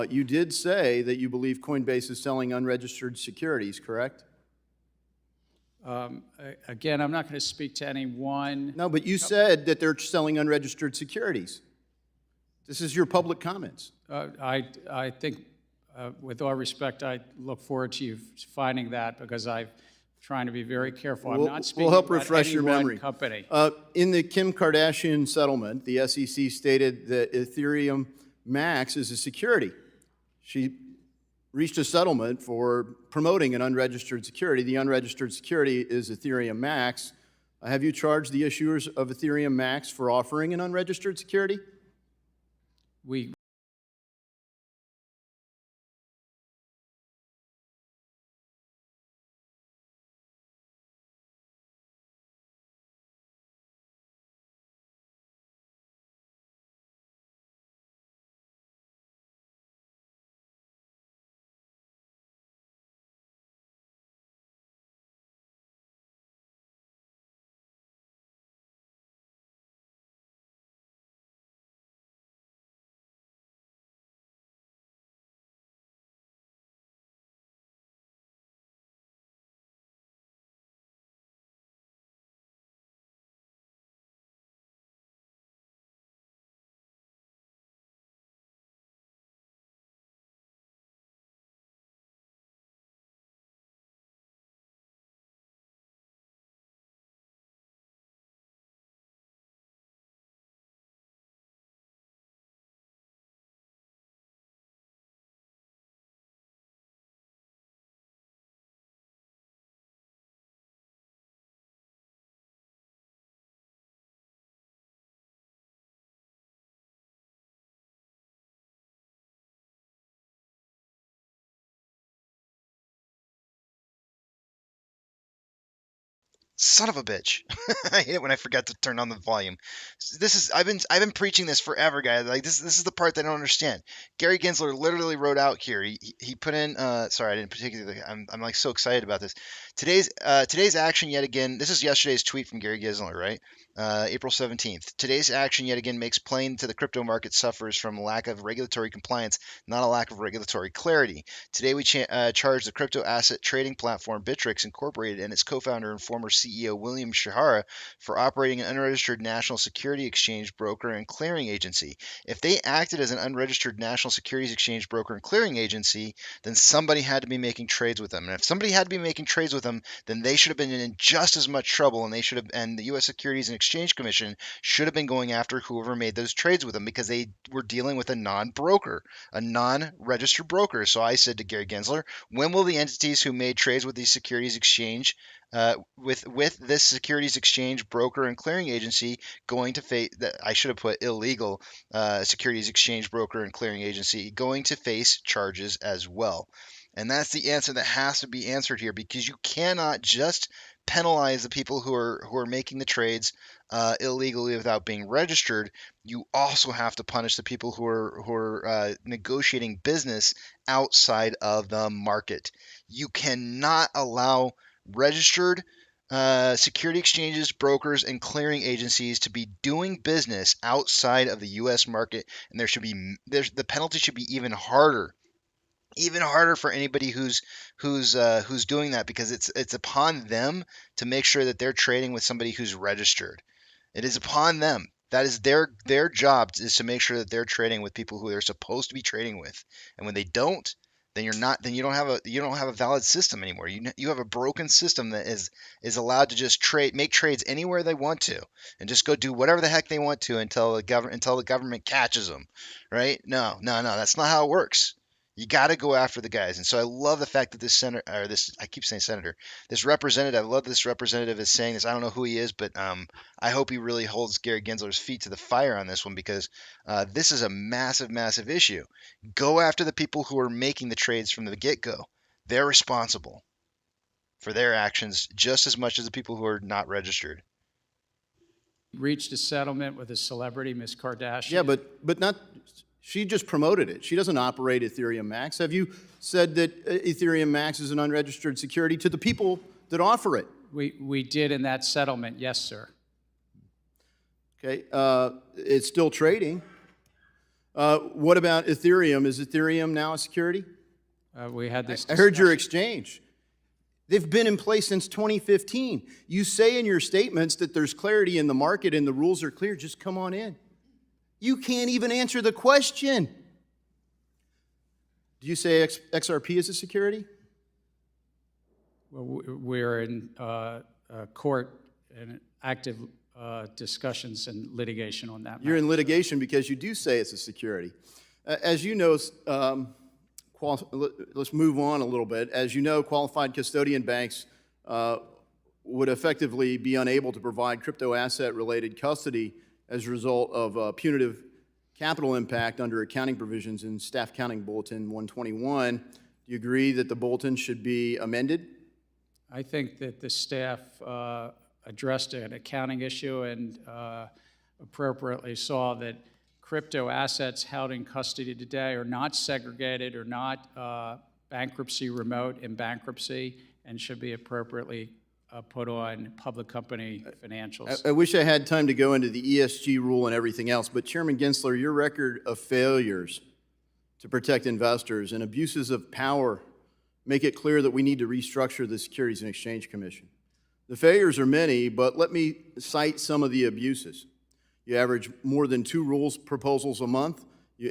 You did say that you believe Coinbase is selling unregistered securities, correct? Again, I'm not going to speak to anyone. No, but you said that they're selling unregistered securities. This is your public comments. I think, with all respect, I look forward to you finding that because I'm trying to be very careful. I'm not speaking we'll help about refresh any your one memory. company. In the Kim Kardashian settlement, the SEC stated that Ethereum Max is a security. She reached a settlement for promoting an unregistered security. The unregistered security is Ethereum Max. Have you charged the issuers of Ethereum Max for offering an unregistered security? We Son of a bitch. I hate it when I forget to turn on the volume. I've been preaching this forever, guys. Like this is the part that I don't understand. Gary Gensler literally wrote out here. He put in sorry, I didn't particularly I'm like so excited about this. Today's action yet again. This is yesterday's tweet from Gary Gensler, right? April 17th. Today's action yet again makes plain to the crypto market suffers from a lack of regulatory compliance, not a lack of regulatory clarity. Today we charge the crypto asset trading platform Bittrex Incorporated and its co-founder and former CEO William Shihara for operating an unregistered national security exchange broker and clearing agency. If they acted as an unregistered national securities exchange broker and clearing agency, then somebody had to be making trades with them. And if somebody had to be making trades with them, then they should have been in just as much trouble, and the U.S. Securities and Exchange Commission should have been going after whoever made those trades with them because they were dealing with a non-broker, a non-registered broker. So I said to Gary Gensler, when will the entities who made trades with the securities exchange with this securities exchange broker and clearing agency going to face that I should have put illegal securities exchange broker and clearing agency going to face charges as well? And that's the answer that has to be answered here, because you cannot just penalize the people who are making the trades illegally without being registered. You also have to punish the people who are negotiating business outside of the market. You cannot allow registered security exchanges, brokers, and clearing agencies to be doing business outside of the U.S. market, and the penalty should be even harder for anybody who's doing that, because it's upon them to make sure that they're trading with somebody who's registered. It is upon them. That is their job, is to make sure that they're trading with people who they're supposed to be trading with. And when they don't, then you don't have a valid system anymore. You have a broken system that is allowed to just make trades anywhere they want to, and just go do whatever the heck they want to until the government catches them, right? No, that's not how it works. You got to go after the guys. And so I love the fact that this representative, I love this representative is saying this. I don't know who he is, but I hope he really holds Gary Gensler's feet to the fire on this one, because this is a massive, massive issue. Go after the people who are making the trades from the get-go. They're responsible for their actions just as much as the people who are not registered. Reached a settlement with a celebrity, Miss Kardashian. Yeah, but not. She just promoted it. She doesn't operate Ethereum Max. Have you said that Ethereum Max is an unregistered security to the people that offer it? We did in that settlement, yes, sir. Okay, it's still trading. What about Ethereum? Is Ethereum now a security? We had this I heard your exchange. They've been in place since 2015. You say in your statements that there's clarity in the market and the rules are clear. Just come on in. You can't even answer the question. Do you say XRP is a security? Well, we're in court and active discussions and litigation on that matter. You're in litigation because you do say it's a security. As you know, let's move on a little bit. As you know, qualified custodian banks would effectively be unable to provide crypto asset-related custody as a result of punitive capital impact under accounting provisions in Staff Accounting Bulletin 121. Do you agree that the bulletin should be amended? I think that the staff addressed an accounting issue and appropriately saw that crypto assets held in custody today are not segregated or not bankruptcy remote in bankruptcy, and should be appropriately put on public company financials. I wish I had time to go into the ESG rule and everything else, but Chairman Gensler, your record of failures to protect investors and abuses of power make it clear that we need to restructure the Securities and Exchange Commission. The failures are many, but let me cite some of the abuses. You average more than 2 rules proposals a month. You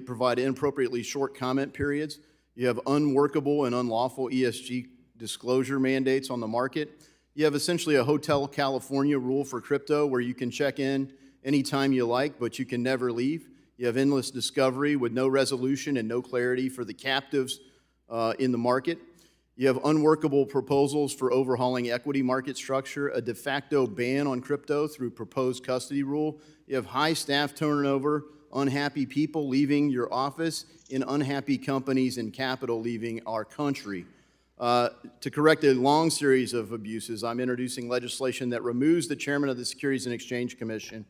provide inappropriately short comment periods. You have unworkable and unlawful ESG disclosure mandates on the market. You have essentially a Hotel California rule for crypto where you can check in anytime you like, but you can never leave. You have endless discovery with no resolution and no clarity for the captives in the market. You have unworkable proposals for overhauling equity market structure, a de facto ban on crypto through proposed custody rule. You have high staff turnover, unhappy people leaving your office, and unhappy companies and capital leaving our country. To correct a long series of abuses, I'm introducing legislation that removes the chairman of the Securities and Exchange Commission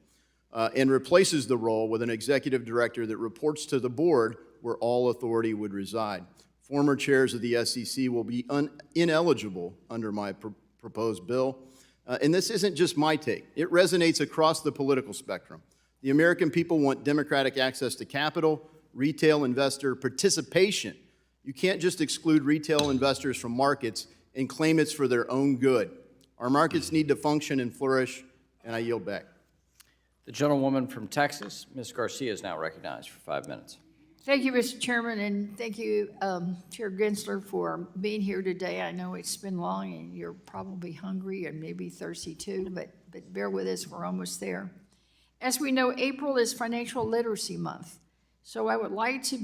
and replaces the role with an executive director that reports to the board where all authority would reside. Former chairs of the SEC will be ineligible under my proposed bill. And this isn't just my take. It resonates across the political spectrum. The American people want democratic access to capital, retail investor participation. You can't just exclude retail investors from markets and claim it's for their own good. Our markets need to function and flourish, and I yield back. The gentlewoman from Texas, Ms. Garcia, is now recognized for 5 minutes. Thank you, Mr. Chairman, and thank you, Chair Gensler, for being here today. I know it's been long, and you're probably hungry and maybe thirsty too, but bear with us, we're almost there. As we know, April is Financial Literacy Month, so I would like to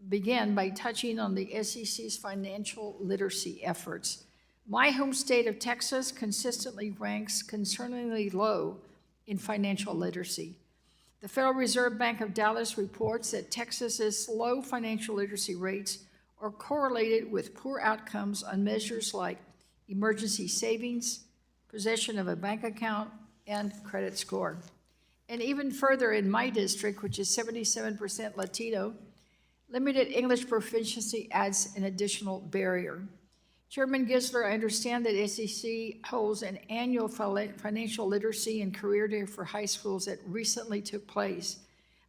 begin by touching on the SEC's financial literacy efforts. My home state of Texas consistently ranks concerningly low in financial literacy. The Federal Reserve Bank of Dallas reports that Texas's low financial literacy rates or correlated with poor outcomes on measures like emergency savings, possession of a bank account, and credit score. And even further, in my district, which is 77% Latino, limited English proficiency adds an additional barrier. Chairman Gisler, I understand that SEC holds an annual financial literacy and career day for high schools that recently took place.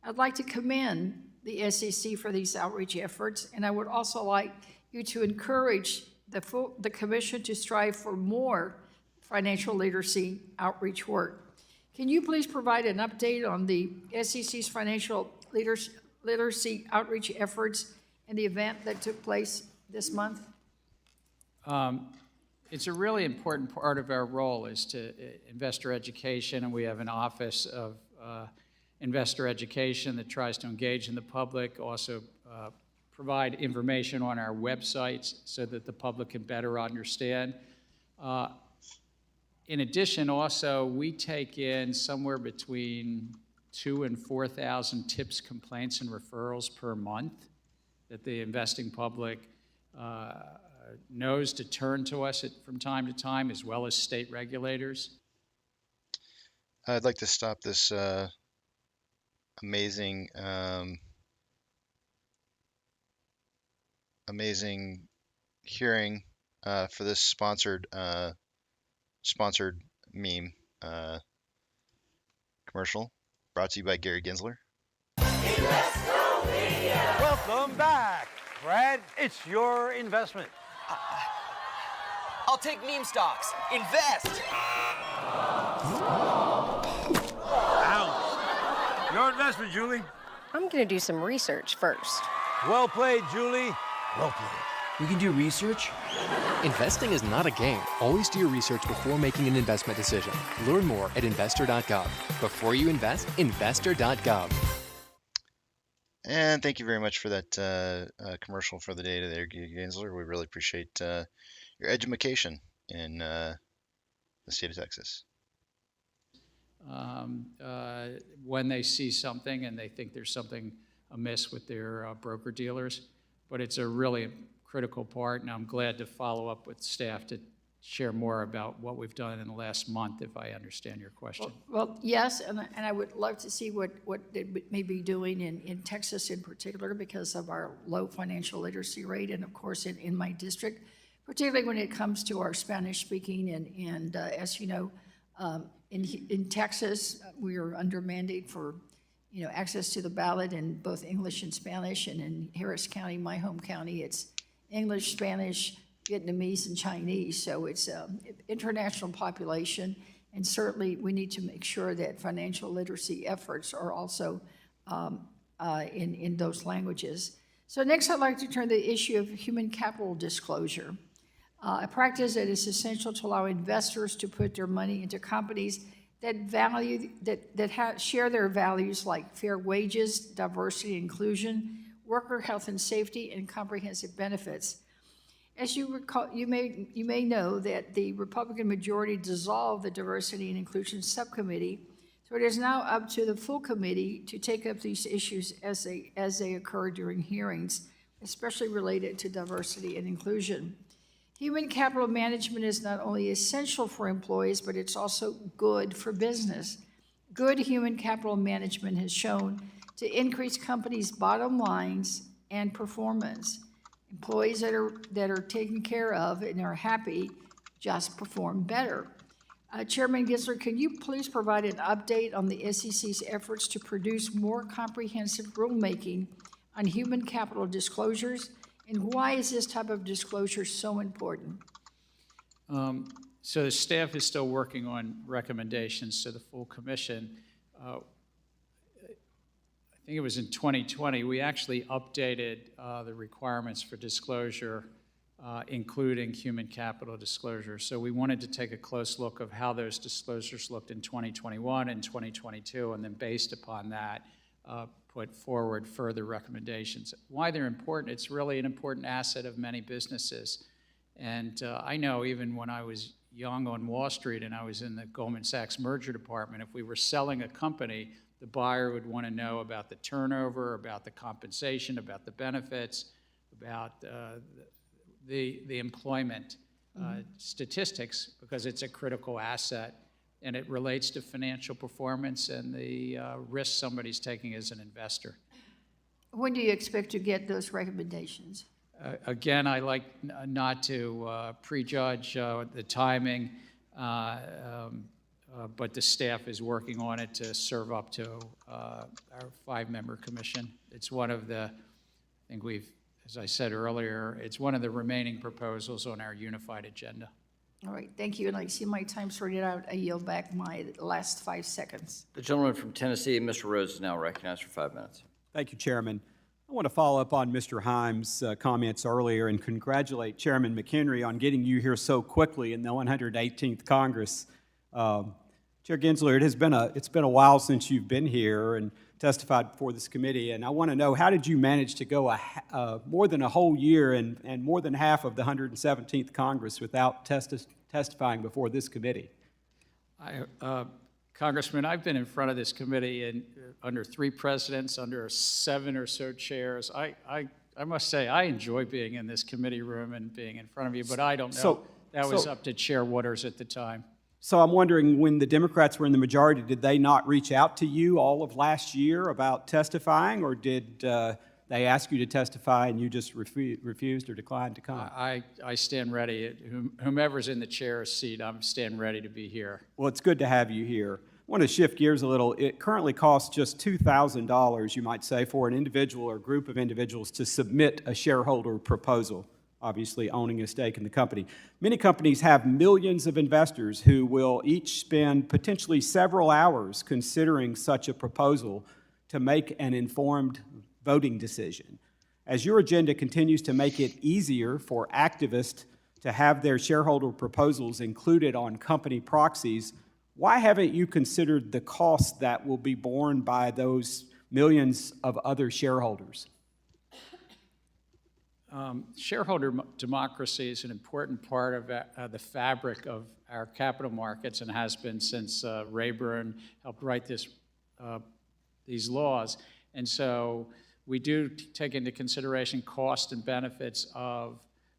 I'd like to commend the SEC for these outreach efforts, and I would also like you to encourage the Commission to strive for more financial literacy outreach work. Can you please provide an update on the SEC's financial literacy outreach efforts and the event that took place this month? It's a really important part of our role is to investor education, and we have an office of investor education that tries to engage in the public, also provide information on our websites so that the public can better understand. In addition, also, we take in somewhere between 2,000 and 4,000 tips, complaints, and referrals per month that the investing public knows to turn to us from time to time, as well as state regulators. I'd like to stop this amazing hearing for this sponsored meme commercial brought to you by Gary Gensler. Welcome back, Brad. It's your investment. I'll take meme stocks. Invest. Ouch. Your investment, Julie. I'm going to do some research first. Well played, Julie. Well played. We can do research? Investing is not a game. Always do your research before making an investment decision. Learn more at investor.gov. Before you invest, investor.gov. And thank you very much for that commercial for the day today, Gensler. We really appreciate your education in the state of Texas. When they see something and they think there's something amiss with their broker-dealers, but it's a really critical part, and I'm glad to follow up with staff to share more about what we've done in the last month, if I understand your question. Well, yes, and I would love to see what it may be doing in Texas in particular because of our low financial literacy rate, and of course in my district, particularly when it comes to our Spanish speaking, and as you know, in Texas, we are under mandate for access to the ballot in both English and Spanish, and in Harris County, my home county, it's English, Spanish, Vietnamese, and Chinese, so it's an international population, and certainly we need to make sure that financial literacy efforts are also in those languages. So next I'd like to turn to the issue of human capital disclosure, a practice that is essential to allow investors to put their money into companies that share their values like fair wages, diversity and inclusion, worker health and safety, and comprehensive benefits. As you recall, you may know that the Republican majority dissolved the Diversity and Inclusion Subcommittee, so it is now up to the full committee to take up these issues as they occur during hearings, especially related to diversity and inclusion. Human capital management is not only essential for employees, but it's also good for business. Good human capital management has shown to increase companies' bottom lines and performance. Employees that are taken care of and are happy just perform better. Chairman Gisler, can you please provide an update on the SEC's efforts to produce more comprehensive rulemaking on human capital disclosures, and why is this type of disclosure so important? So the staff is still working on recommendations to the full commission. I think it was in 2020, we actually updated the requirements for disclosure, including human capital disclosure. So we wanted to take a close look of how those disclosures looked in 2021 and 2022, and then based upon that, put forward further recommendations. Why they're important, it's really an important asset of many businesses. And I know even when I was young on Wall Street and I was in the Goldman Sachs merger department, if we were selling a company, the buyer would want to know about the turnover, about the compensation, about the benefits. The about the employment statistics, because it's a critical asset, and it relates to financial performance and the risk somebody's taking as an investor. When do you expect to get those recommendations? Again, I like not to prejudge the timing, but the staff is working on it to serve up to our 5-member commission. It's one of the, I think we've, as I said earlier, it's one of the remaining proposals on our unified agenda. All right, thank you. And I see my time's running out. I yield back my last 5 seconds. The gentleman from Tennessee, Mr. Rhodes, is now recognized for 5 minutes. Thank you, Chairman. I want to follow up on Mr. Himes' comments earlier and congratulate Chairman McHenry on getting you here so quickly in the 118th Congress. Chair Gensler, it's been a while since you've been here and testified before this committee, and I want to know, how did you manage to go more than a whole year and more than half of the 117th Congress without testifying before this committee? Congressman, I've been in front of this committee under 3 presidents, under 7 or so chairs. I must say, I enjoy being in this committee room and being in front of you, but I don't know. That was up to Chair Waters at the time. So I'm wondering, when the Democrats were in the majority, did they not reach out to you all of last year about testifying, or did they ask you to testify and you just refused or declined to come? I stand ready. Whomever's in the chair's seat, I'm stand ready to be here. Well, it's good to have you here. I want to shift gears a little. It currently costs just $2,000, you might say, for an individual or group of individuals to submit a shareholder proposal, obviously owning a stake in the company. Many companies have millions of investors who will each spend potentially several hours considering such a proposal to make an informed voting decision. As your agenda continues to make it easier for activists to have their shareholder proposals included on company proxies, why haven't you considered the costs that will be borne by those millions of other shareholders? Shareholder democracy is an important part of the fabric of our capital markets, and has been since Rayburn helped write these laws. And so we do take into consideration cost and benefits of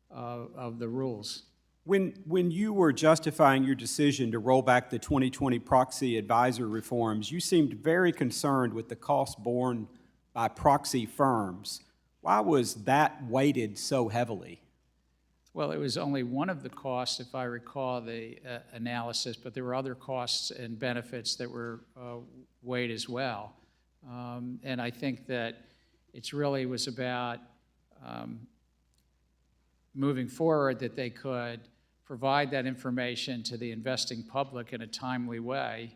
the rules. When you were justifying your decision to roll back the 2020 proxy advisor reforms, you seemed very concerned with the cost borne by proxy firms. Why was that weighted so heavily? Well, it was only one of the costs, if I recall the analysis, but there were other costs and benefits that were weighed as well. And I think that it really was about moving forward, that they could provide that information to the investing public in a timely way,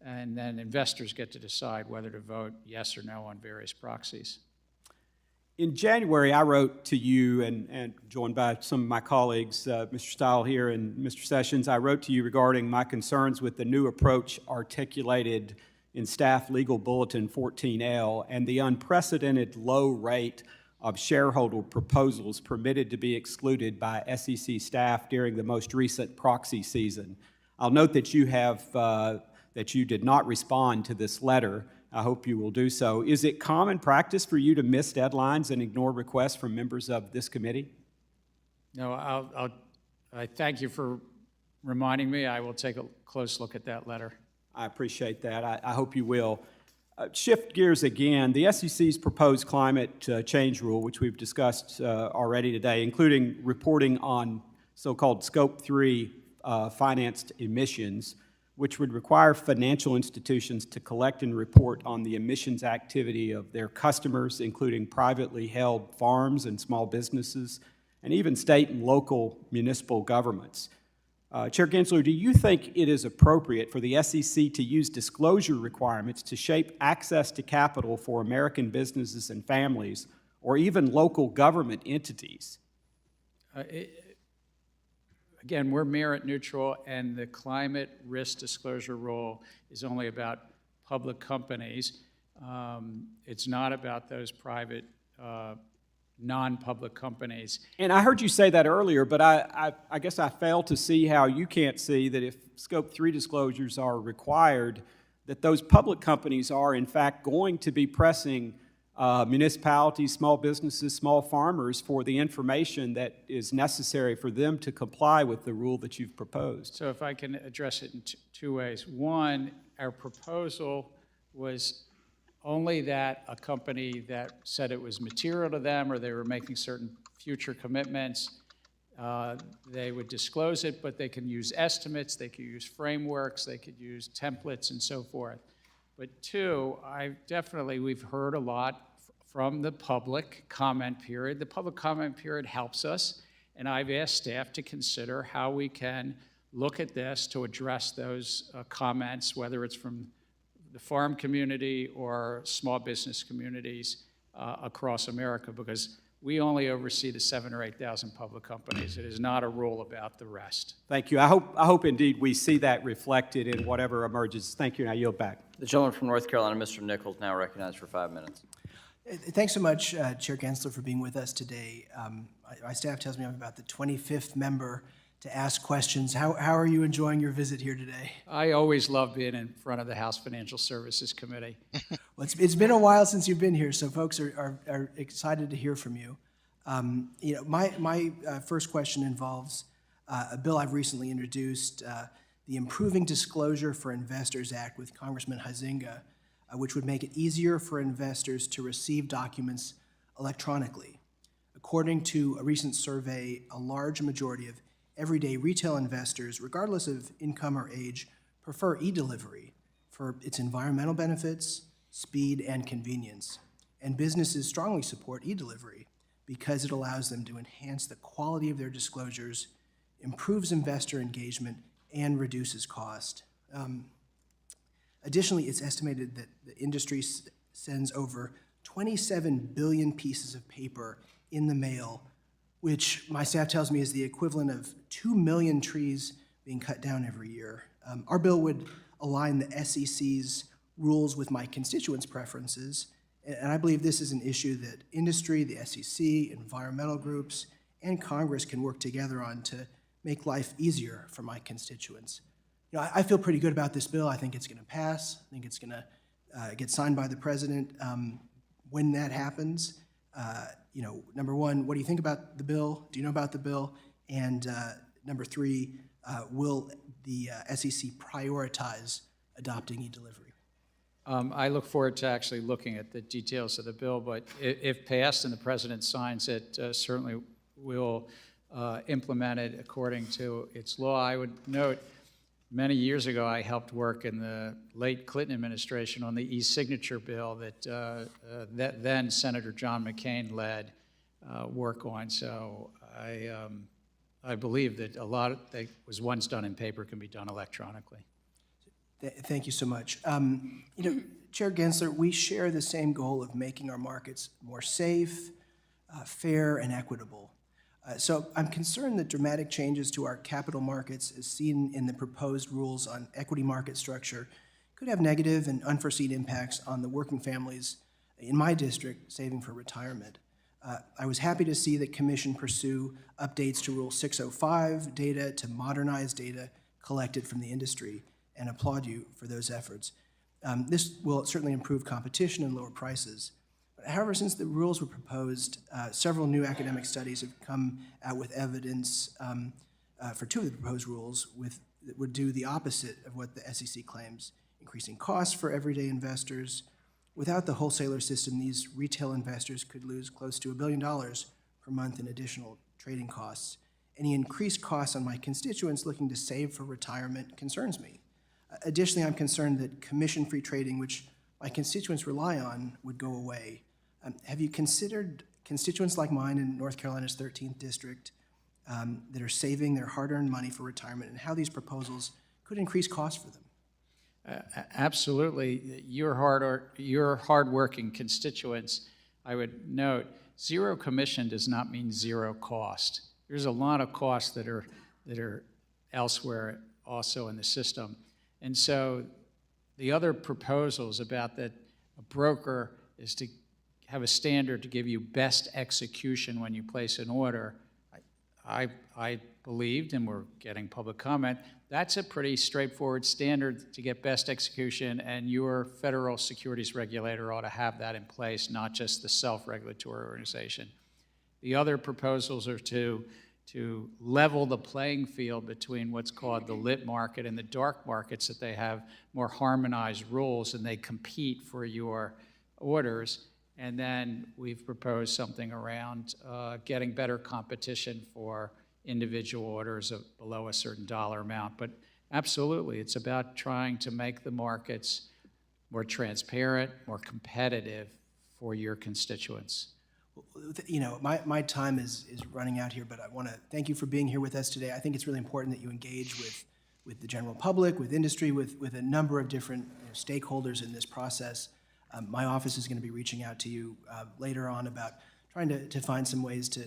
and then investors get to decide whether to vote yes or no on various proxies. In January, I wrote to you, and joined by some of my colleagues, Mr. Stile here and Mr. Sessions, I wrote to you regarding my concerns with the new approach articulated in Staff Legal Bulletin 14L and the unprecedented low rate of shareholder proposals permitted to be excluded by SEC staff during the most recent proxy season. I'll note that you did not respond to this letter. I hope you will do so. Is it common practice for you to miss deadlines and ignore requests from members of this committee? No, I thank you for reminding me. I will take a close look at that letter. I appreciate that. I hope you will. Shift gears again. The SEC's proposed climate change rule, which we've discussed already today, including reporting on so-called Scope 3 financed emissions, which would require financial institutions to collect and report on the emissions activity of their customers, including privately held farms and small businesses, and even state and local municipal governments. Chair Gensler, do you think it is appropriate for the SEC to use disclosure requirements to shape access to capital for American businesses and families, or even local government entities? Again, we're merit neutral, and the climate risk disclosure rule is only about public companies. It's not about those private non-public companies. And I heard you say that earlier, but I guess I fail to see how you can't see that if Scope 3 disclosures are required, that those public companies are in fact going to be pressing municipalities, small businesses, small farmers for the information that is necessary for them to comply with the rule that you've proposed. So if I can address it in two ways. One, our proposal was only that a company that said it was material to them or they were making certain future commitments, they would disclose it, but they can use estimates, they could use frameworks, they could use templates and so forth. But two, we've heard a lot from the public comment period. The public comment period helps us, and I've asked staff to consider how we can look at this to address those comments, whether it's from the farm community or small business communities across America, because we only oversee the 7,000 or 8,000 public companies. It is not a rule about the rest. Thank you. I hope indeed we see that reflected in whatever emerges. Thank you, and I yield back. The gentleman from North Carolina, Mr. Nichols, now recognized for 5 minutes. Thanks so much, Chair Gensler, for being with us today. My staff tells me I'm about the 25th member to ask questions. How are you enjoying your visit here today? I always love being in front of the House Financial Services Committee. Well, it's been a while since you've been here, so folks are excited to hear from you. My first question involves a bill I've recently introduced, the Improving Disclosure for Investors Act with Congressman Huizenga, which would make it easier for investors to receive documents electronically. According to a recent survey, a large majority of everyday retail investors, regardless of income or age, prefer e-delivery for its environmental benefits, speed, and convenience. And businesses strongly support e-delivery because it allows them to enhance the quality of their disclosures, improves investor engagement, and reduces cost. Additionally, it's estimated that the industry sends over 27 billion pieces of paper in the mail, which my staff tells me is the equivalent of 2 million trees being cut down every year. Our bill would align the SEC's rules with my constituents' preferences, and I believe this is an issue that industry, the SEC, environmental groups, and Congress can work together on to make life easier for my constituents. I feel pretty good about this bill. I think it's going to pass. I think it's going to get signed by the president. When that happens, number one, what do you think about the bill? Do you know about the bill? And number three, will the SEC prioritize adopting e-delivery? I look forward to actually looking at the details of the bill, but if passed and the president signs it, certainly we'll implement it according to its law. I would note, many years ago, I helped work in the late Clinton administration on the e-signature bill that then Senator John McCain led work on. So I believe that a lot that was once done in paper can be done electronically. Thank you so much. Chair Gensler, we share the same goal of making our markets more safe, fair, and equitable. So I'm concerned that dramatic changes to our capital markets, as seen in the proposed rules on equity market structure, could have negative and unforeseen impacts on the working families in my district saving for retirement. I was happy to see the Commission pursue updates to Rule 605 data to modernize data collected from the industry, and applaud you for those efforts. This will certainly improve competition and lower prices. However, since the rules were proposed, several new academic studies have come out with evidence for two of the proposed rules that would do the opposite of what the SEC claims, increasing costs for everyday investors. Without the wholesaler system, these retail investors could lose close to $1 billion per month in additional trading costs. Any increased costs on my constituents looking to save for retirement concerns me. Additionally, I'm concerned that commission-free trading, which my constituents rely on, would go away. Have you considered constituents like mine in North Carolina's 13th district that are saving their hard-earned money for retirement, and how these proposals could increase costs for them? Absolutely. Your hard-working constituents, I would note, zero commission does not mean zero cost. There's a lot of costs that are elsewhere also in the system. And so the other proposals about that a broker is to have a standard to give you best execution when you place an order, I believed, and we're getting public comment, that's a pretty straightforward standard to get best execution, and your federal securities regulator ought to have that in place, not just the self-regulatory organization. The other proposals are to level the playing field between what's called the lit market and the dark markets, that they have more harmonized rules and they compete for your orders. And then we've proposed something around getting better competition for individual orders of below a certain dollar amount. But absolutely, it's about trying to make the markets more transparent, more competitive for your constituents. You know, my time is running out here, but I want to thank you for being here with us today. I think it's really important that you engage with the general public, with industry, with a number of different stakeholders in this process. My office is going to be reaching out to you later on about trying to find some ways to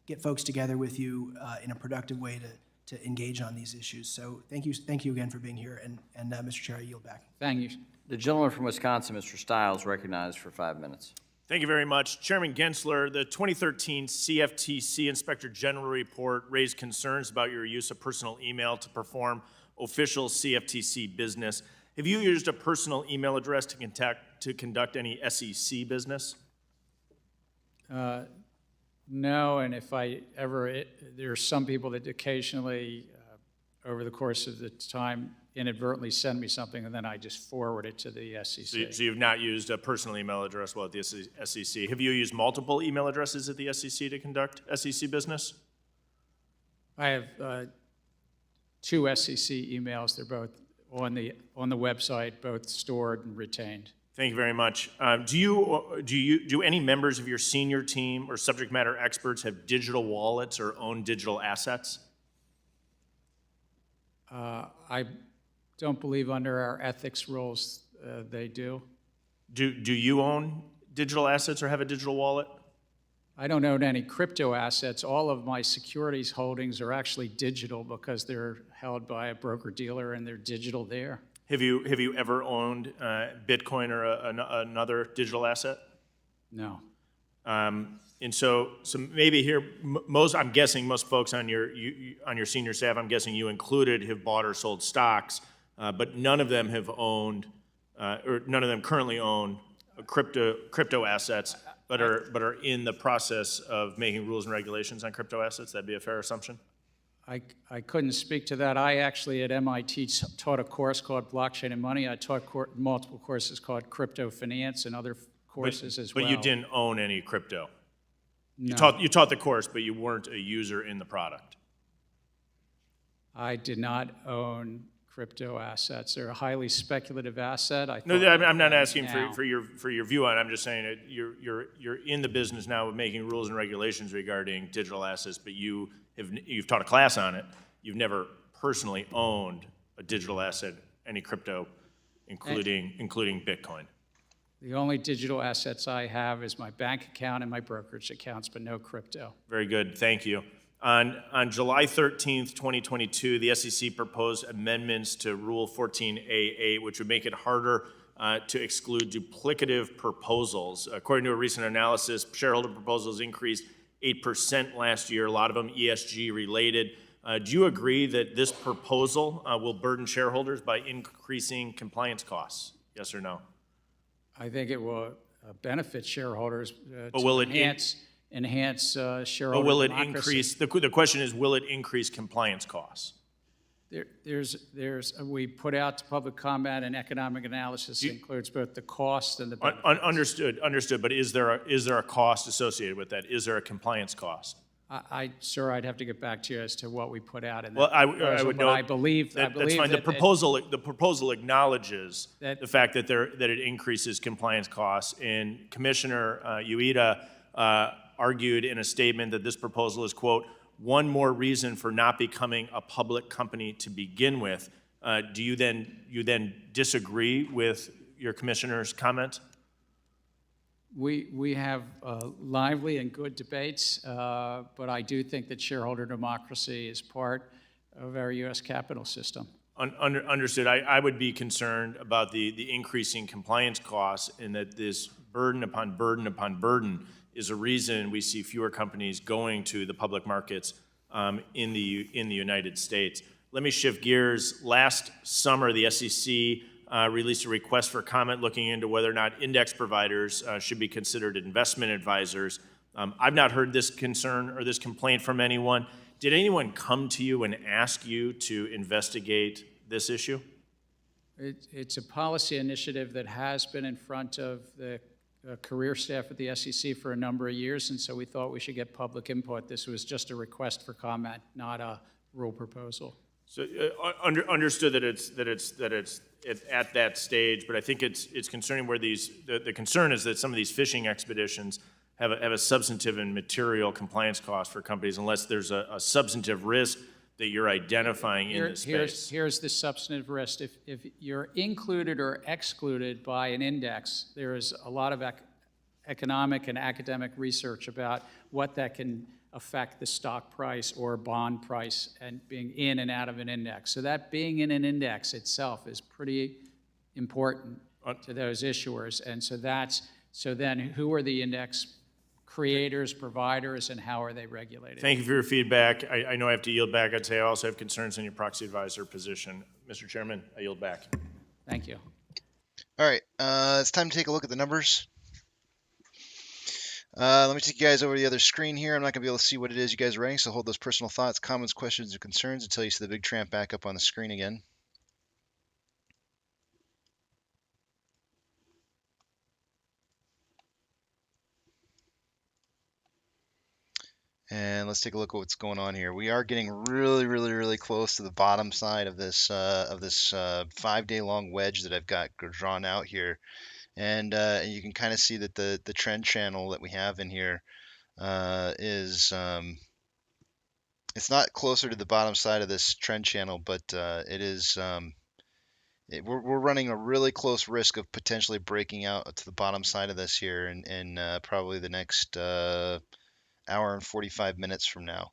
get folks together with you in a productive way to engage on these issues. So thank you again for being here, and Mr. Chair, I yield back. Thank you. The gentleman from Wisconsin, Mr. Stiles, recognized for 5 minutes. Thank you very much. Chairman Gensler, the 2013 CFTC Inspector General report raised concerns about your use of personal email to perform official CFTC business. Have you used a personal email address to conduct any SEC business? No, and if I ever, there are some people that occasionally, over the course of the time, inadvertently send me something, and then I just forward it to the SEC. So you've not used a personal email address while at the SEC. Have you used multiple email addresses at the SEC to conduct SEC business? I have 2 SEC emails. They're both on the website, both stored and retained. Thank you very much. Do any members of your senior team or subject matter experts have digital wallets or own digital assets? I don't believe under our ethics rules they do. Do you own digital assets or have a digital wallet? I don't own any crypto assets. All of my securities holdings are actually digital because they're held by a broker-dealer and they're digital there. Have you ever owned Bitcoin or another digital asset? No. And so maybe here, I'm guessing most folks on your senior staff, I'm guessing you included, have bought or sold stocks, but none of them have owned, or none of them currently own crypto assets, but are in the process of making rules and regulations on crypto assets. That'd be a fair assumption? I couldn't speak to that. I actually at MIT taught a course called Blockchain and Money. I taught multiple courses called Crypto Finance and other courses as well. But you didn't own any crypto? No. You taught the course, but you weren't a user in the product? I did not own crypto assets. They're a highly speculative asset. I'm not asking for your view on it. I'm just saying that you're in the business now of making rules and regulations regarding digital assets, but you've taught a class on it. You've never personally owned a digital asset, any crypto, including Bitcoin. The only digital assets I have is my bank account and my brokerage accounts, but no crypto. Very good, thank you. On July 13th, 2022, the SEC proposed amendments to Rule 14A8, which would make it harder to exclude duplicative proposals. According to a recent analysis, shareholder proposals increased 8% last year, a lot of them ESG related. Do you agree that this proposal will burden shareholders by increasing compliance costs? Yes or no? I think it will benefit shareholders But will it enhance shareholder But will it democracy. increase, the question is, will it increase compliance costs? We put out to public comment and economic analysis includes both the cost and the benefits. Understood, but is there a cost associated with that? Is there a compliance cost? Sir, I'd have to get back to you as to what we put out in that. Well, I would know. I believe that's fine. The proposal acknowledges the fact that it increases compliance costs, and Commissioner Ueda argued in a statement that this proposal is, quote, one more reason for not becoming a public company to begin with. Do you then disagree with your commissioner's comment? We have lively and good debates, but I do think that shareholder democracy is part of our U.S. capital system. Understood. I would be concerned about the increasing compliance costs, and that this burden upon burden upon burden is a reason we see fewer companies going to the public markets in the United States. Let me shift gears. Last summer, the SEC released a request for comment looking into whether or not index providers should be considered investment advisors. I've not heard this concern or this complaint from anyone. Did anyone come to you and ask you to investigate this issue? It's a policy initiative that has been in front of the career staff at the SEC for a number of years, and so we thought we should get public input. This was just a request for comment, not a rule proposal. So understood that it's at that stage, but I think it's concerning where the concern is that some of these fishing expeditions have a substantive and material compliance cost for companies unless there's a substantive risk that you're identifying in this space. Here's the substantive risk. If you're included or excluded by an index, there is a lot of economic and academic research about what that can affect the stock price or bond price and being in and out of an index. So that being in an index itself is pretty important to those issuers. And so then who are the index creators, providers, and how are they regulated? Thank you for your feedback. I know I have to yield back. I'd say I also have concerns on your proxy advisor position. Mr. Chairman, I yield back. Thank you. All right, it's time to take a look at the numbers. Let me take you guys over to the other screen here. I'm not going to be able to see what it is you guys are writing, so hold those personal thoughts, comments, questions, or concerns until you see the big tramp back up on the screen again. And let's take a look at what's going on here. We are getting really close to the bottom side of this 5-day-long wedge that I've got drawn out here. And you can kind of see that the trend channel that we have in here is it's not closer to the bottom side of this trend channel, but it is we're running a really close risk of potentially breaking out to the bottom side of this here in probably the next hour and 45 minutes from now.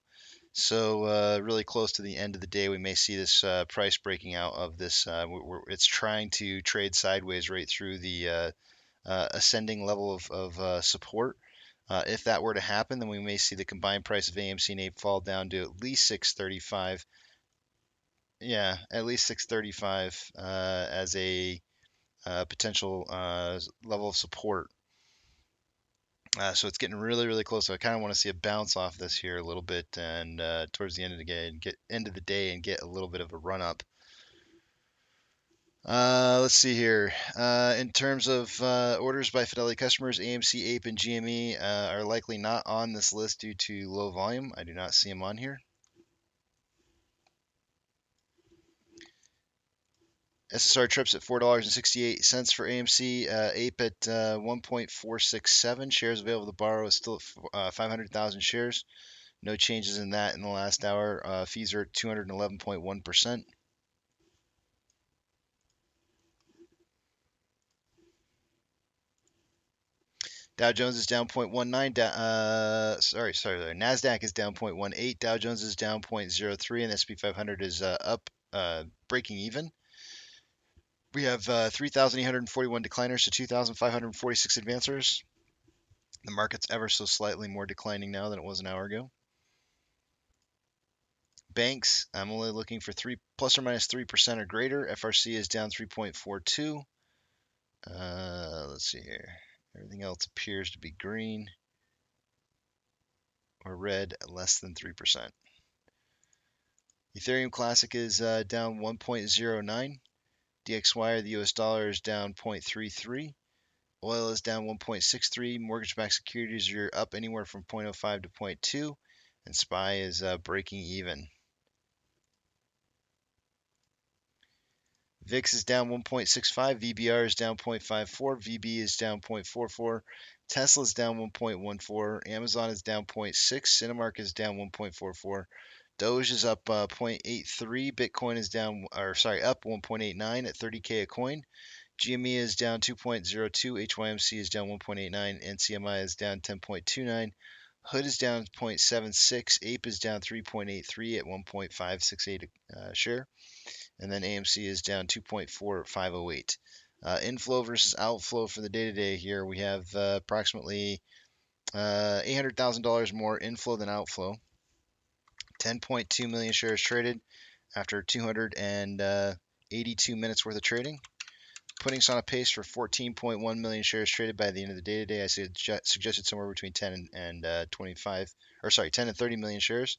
So really close to the end of the day, we may see this price breaking out of this. It's trying to trade sideways right through the ascending level of support. If that were to happen, then we may see the combined price of AMC and APE fall down to at least 635. Yeah, at least 635 as a potential level of support. So it's getting really close. So I kind of want to see a bounce off this here a little bit, and towards the end of the day, and get a little bit of a run up. Let's see here. In terms of orders by Fidelity customers, AMC, APE, and GME are likely not on this list due to low volume. I do not see them on here. SSR trips at $4.68 for AMC. APE at 1.467. Shares available to borrow is still at 500,000 shares. No changes in that in the last hour. Fees are at 211.1%. Dow Jones is down 0.19. NASDAQ is down 0.18. Dow Jones is down 0.03, and the S&P 500 is up, breaking even. We have 3,841 decliners to 2,546 advancers. The market's ever so slightly more declining now than it was an hour ago. Banks, I'm only looking for plus or minus 3% or greater. FRC is down 3.42. Let's see here. Everything else appears to be green or red, less than 3%. Ethereum Classic is down 1.09. DXY, or the US dollar, is down 0.33. Oil is down 1.63. Mortgage-backed securities are up anywhere from 0.05 to 0.2. And SPY is breaking even. VIX is down 1.65. VBR is down 0.54. VB is down 0.44. Tesla is down 1.14. Amazon is down 0.6. Cinemark is down 1.44. Doge is up 0.83. Bitcoin is up 1.89 at 30K a coin. GME is down 2.02. HYMC is down 1.89. NCMI is down 10.29. Hood is down 0.76. Ape is down 3.83 at 1.568 share. And then AMC is down 2.4508. Inflow versus outflow for the day-to-day here. We have approximately $800,000 more inflow than outflow. 10.2 million shares traded after 282 minutes worth of trading, putting us on a pace for 14.1 million shares traded by the end of the day today. I suggested somewhere between 10 and 10 and 30 million shares.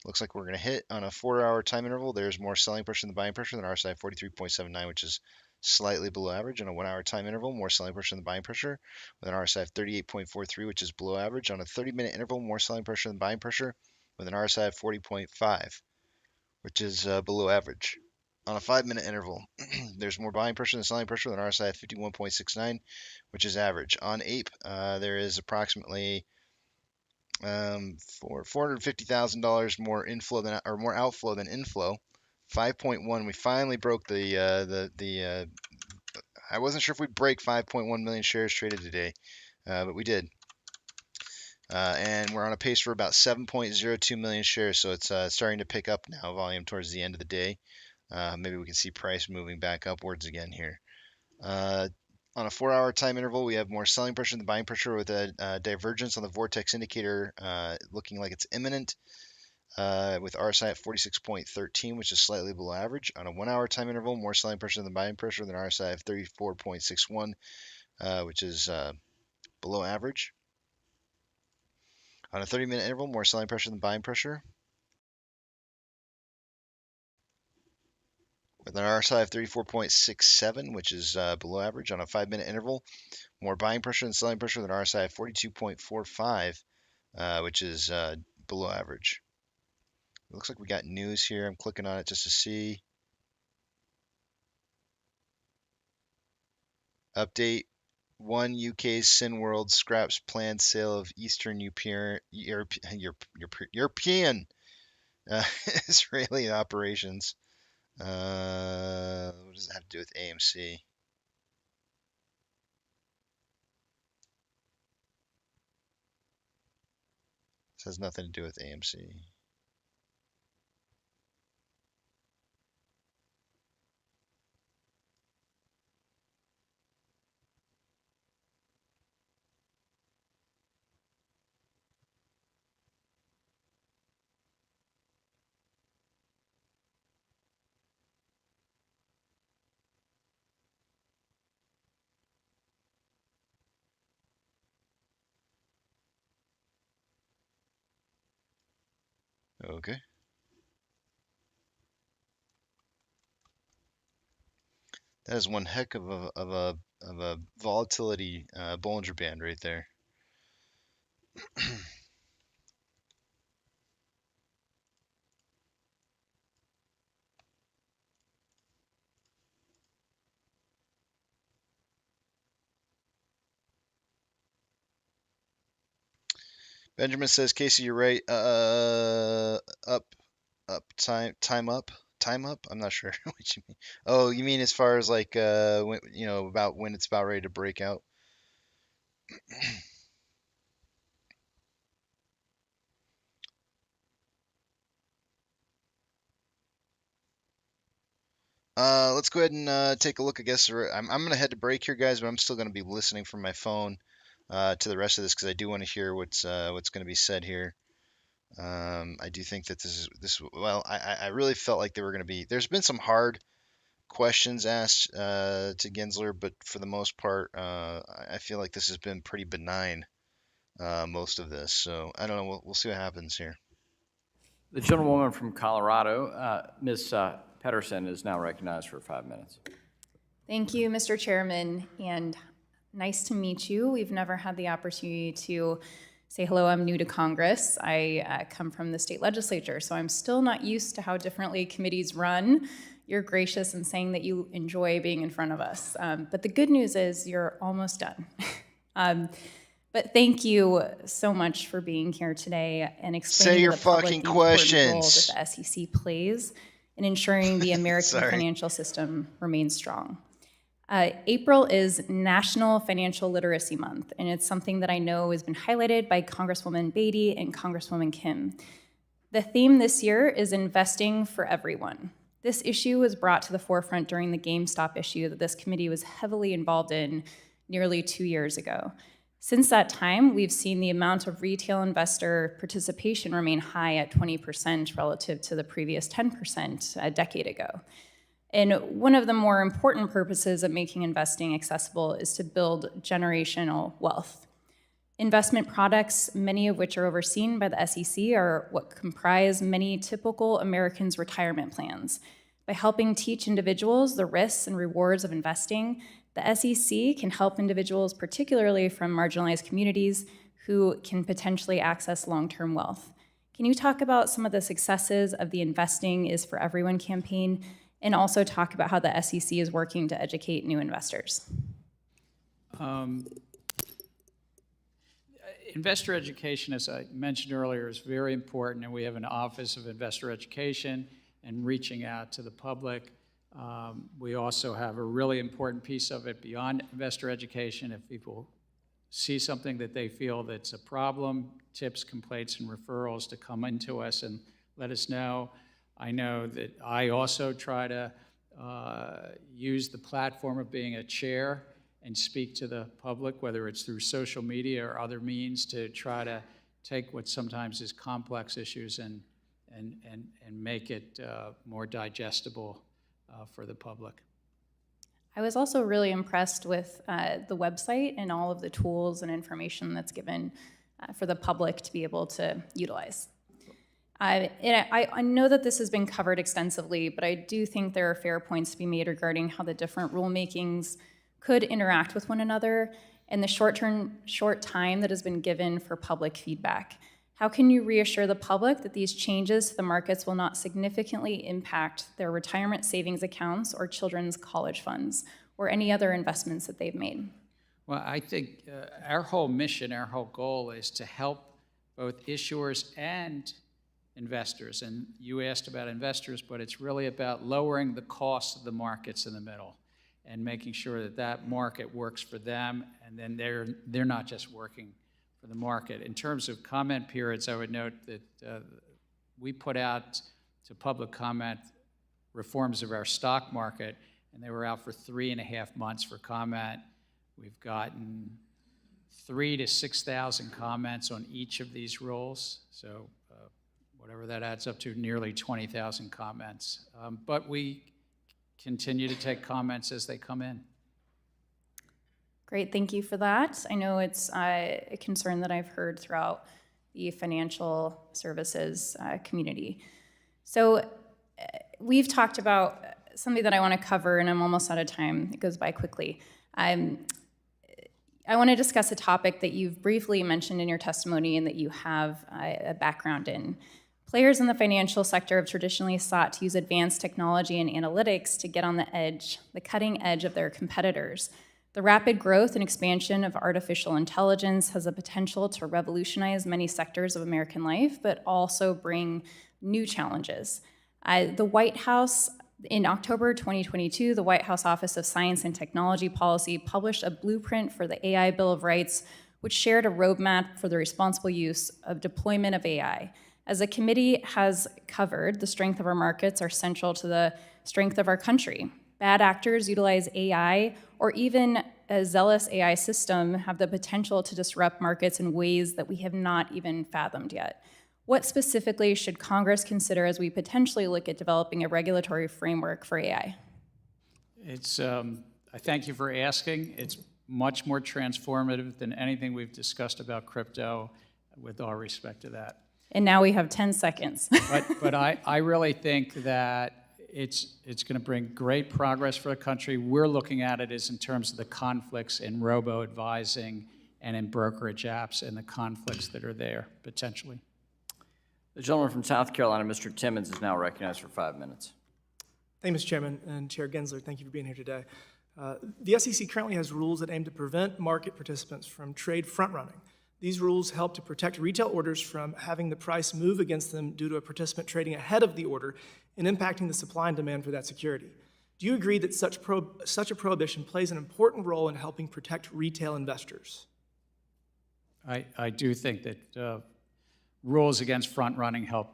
Looks like we're going to hit on a 4-hour time interval. There's more selling pressure than buying pressure than RSI 43.79, which is slightly below average. On a 1-hour time interval, more selling pressure than buying pressure with an RSI of 38.43, which is below average. On a 30-minute interval, more selling pressure than buying pressure with an RSI of 40.5, which is below average. On a 5-minute interval, there's more buying pressure than selling pressure with an RSI of 51.69, which is average. On APE, there is approximately for $450,000 more inflow than or more outflow than inflow. 5.1. We finally broke the I wasn't sure if we'd break 5.1 million shares traded today, but we did. And we're on a pace for about 7.02 million shares, so it's starting to pick up now, volume towards the end of the day. Maybe we can see price moving back upwards again here. On a 4-hour time interval, we have more selling pressure than buying pressure with a divergence on the vortex indicator looking like it's imminent with RSI at 46.13, which is slightly below average. On a 1-hour time interval, more selling pressure than buying pressure with an RSI of 34.61, which is below average. On a 30-minute interval, more selling pressure than buying pressure with an RSI of 34.67, which is below average. On a 5-minute interval, more buying pressure than selling pressure with an RSI of 42.45, which is below average. It looks like we got news here. I'm clicking on it just to see. Update. One, UK's Cineworld scraps planned sale of Eastern European Israeli operations. What does it have to do with AMC? This has nothing to do with AMC. Okay. That is one heck of a volatility Bollinger Band right there. Benjamin says, Casey, you're right. Time up. I'm not sure what you mean. Oh, you mean as far as like when, about when it's about ready to break out. Let's go ahead and take a look. I guess I'm gonna head to break here, guys, but I'm still gonna be listening from my phone to the rest of this because I do want to hear what's gonna be said here. I do think that this. Well, I really felt like there were gonna be. There's been some hard questions asked to Gensler, but for the most part, I feel like this has been pretty benign. Most of this, so I don't know. We'll see what happens here. The gentlewoman from Colorado, Ms. Pedersen, is now recognized for 5 minutes. Thank you, Mr. Chairman, and nice to meet you. We've never had the opportunity to say hello. I'm new to Congress. I come from the state legislature, so I'm still not used to how differently committees run. You're gracious in saying that you enjoy being in front of us, but the good news is you're almost done. But thank you so much for being here today and explaining to the public the important role that the SEC plays in ensuring the American financial system remains strong. April is National Financial Literacy Month, and it's something that I know has been highlighted by Congresswoman Beatty and Congresswoman Kim. The theme this year is investing for everyone. This issue was brought to the forefront during the GameStop issue that this committee was heavily involved in nearly 2 years ago. Since that time, we've seen the amount of retail investor participation remain high at 20% relative to the previous 10% a decade ago. And one of the more important purposes of making investing accessible is to build generational wealth. Investment products, many of which are overseen by the SEC, are what comprise many typical Americans' retirement plans. By helping teach individuals the risks and rewards of investing, the SEC can help individuals, particularly from marginalized communities, who can potentially access long-term wealth. Can you talk about some of the successes of the Investing is for Everyone campaign, and also talk about how the SEC is working to educate new investors? Investor education, as I mentioned earlier, is very important, and we have an Office of Investor Education and reaching out to the public. We also have a really important piece of it beyond investor education. If people see something that they feel that's a problem, tips, complaints, and referrals to come into us and let us know. I know that I also try to use the platform of being a chair and speak to the public, whether it's through social media or other means, to try to take what sometimes is complex issues and make it more digestible for the public. I was also really impressed with the website and all of the tools and information that's given for the public to be able to utilize. I know that this has been covered extensively, but I do think there are fair points to be made regarding how the different rulemakings could interact with one another and the short time that has been given for public feedback. How can you reassure the public that these changes to the markets will not significantly impact their retirement savings accounts or children's college funds or any other investments that they've made? Well, I think our whole mission, our whole goal is to help both issuers and investors. And you asked about investors, but it's really about lowering the cost of the markets in the middle and making sure that that market works for them, and then they're not just working for the market. In terms of comment periods, I would note that we put out to public comment reforms of our stock market, and they were out for 3.5 months for comment. We've gotten 3,000 to 6,000 comments on each of these rules, so whatever that adds up to, nearly 20,000 comments. But we continue to take comments as they come in. Great, thank you for that. I know it's a concern that I've heard throughout the financial services community. So we've talked about something that I want to cover, and I'm almost out of time. It goes by quickly. I want to discuss a topic that you've briefly mentioned in your testimony and that you have a background in. Players in the financial sector have traditionally sought to use advanced technology and analytics to get on the edge, the cutting edge of their competitors. The rapid growth and expansion of artificial intelligence has the potential to revolutionize many sectors of American life, but also bring new challenges. The White House, in October 2022, the White House Office of Science and Technology Policy published a blueprint for the AI Bill of Rights, which shared a roadmap for the responsible use of deployment of AI. As the committee has covered, the strength of our markets are central to the strength of our country. Bad actors utilize AI, or even a zealous AI system, have the potential to disrupt markets in ways that we have not even fathomed yet. What specifically should Congress consider as we potentially look at developing a regulatory framework for AI? I thank you for asking. It's much more transformative than anything we've discussed about crypto, with all respect to that. And now we have 10 seconds. But I really think that it's going to bring great progress for the country. We're looking at it as in terms of the conflicts in robo-advising and in brokerage apps and the conflicts that are there, potentially. The gentleman from South Carolina, Mr. Timmons, is now recognized for 5 minutes. Thank you, Mr. Chairman, and Chair Gensler, thank you for being here today. The SEC currently has rules that aim to prevent market participants from trade front-running. These rules help to protect retail orders from having the price move against them due to a participant trading ahead of the order and impacting the supply and demand for that security. Do you agree that such a prohibition plays an important role in helping protect retail investors? I do think that rules against front-running help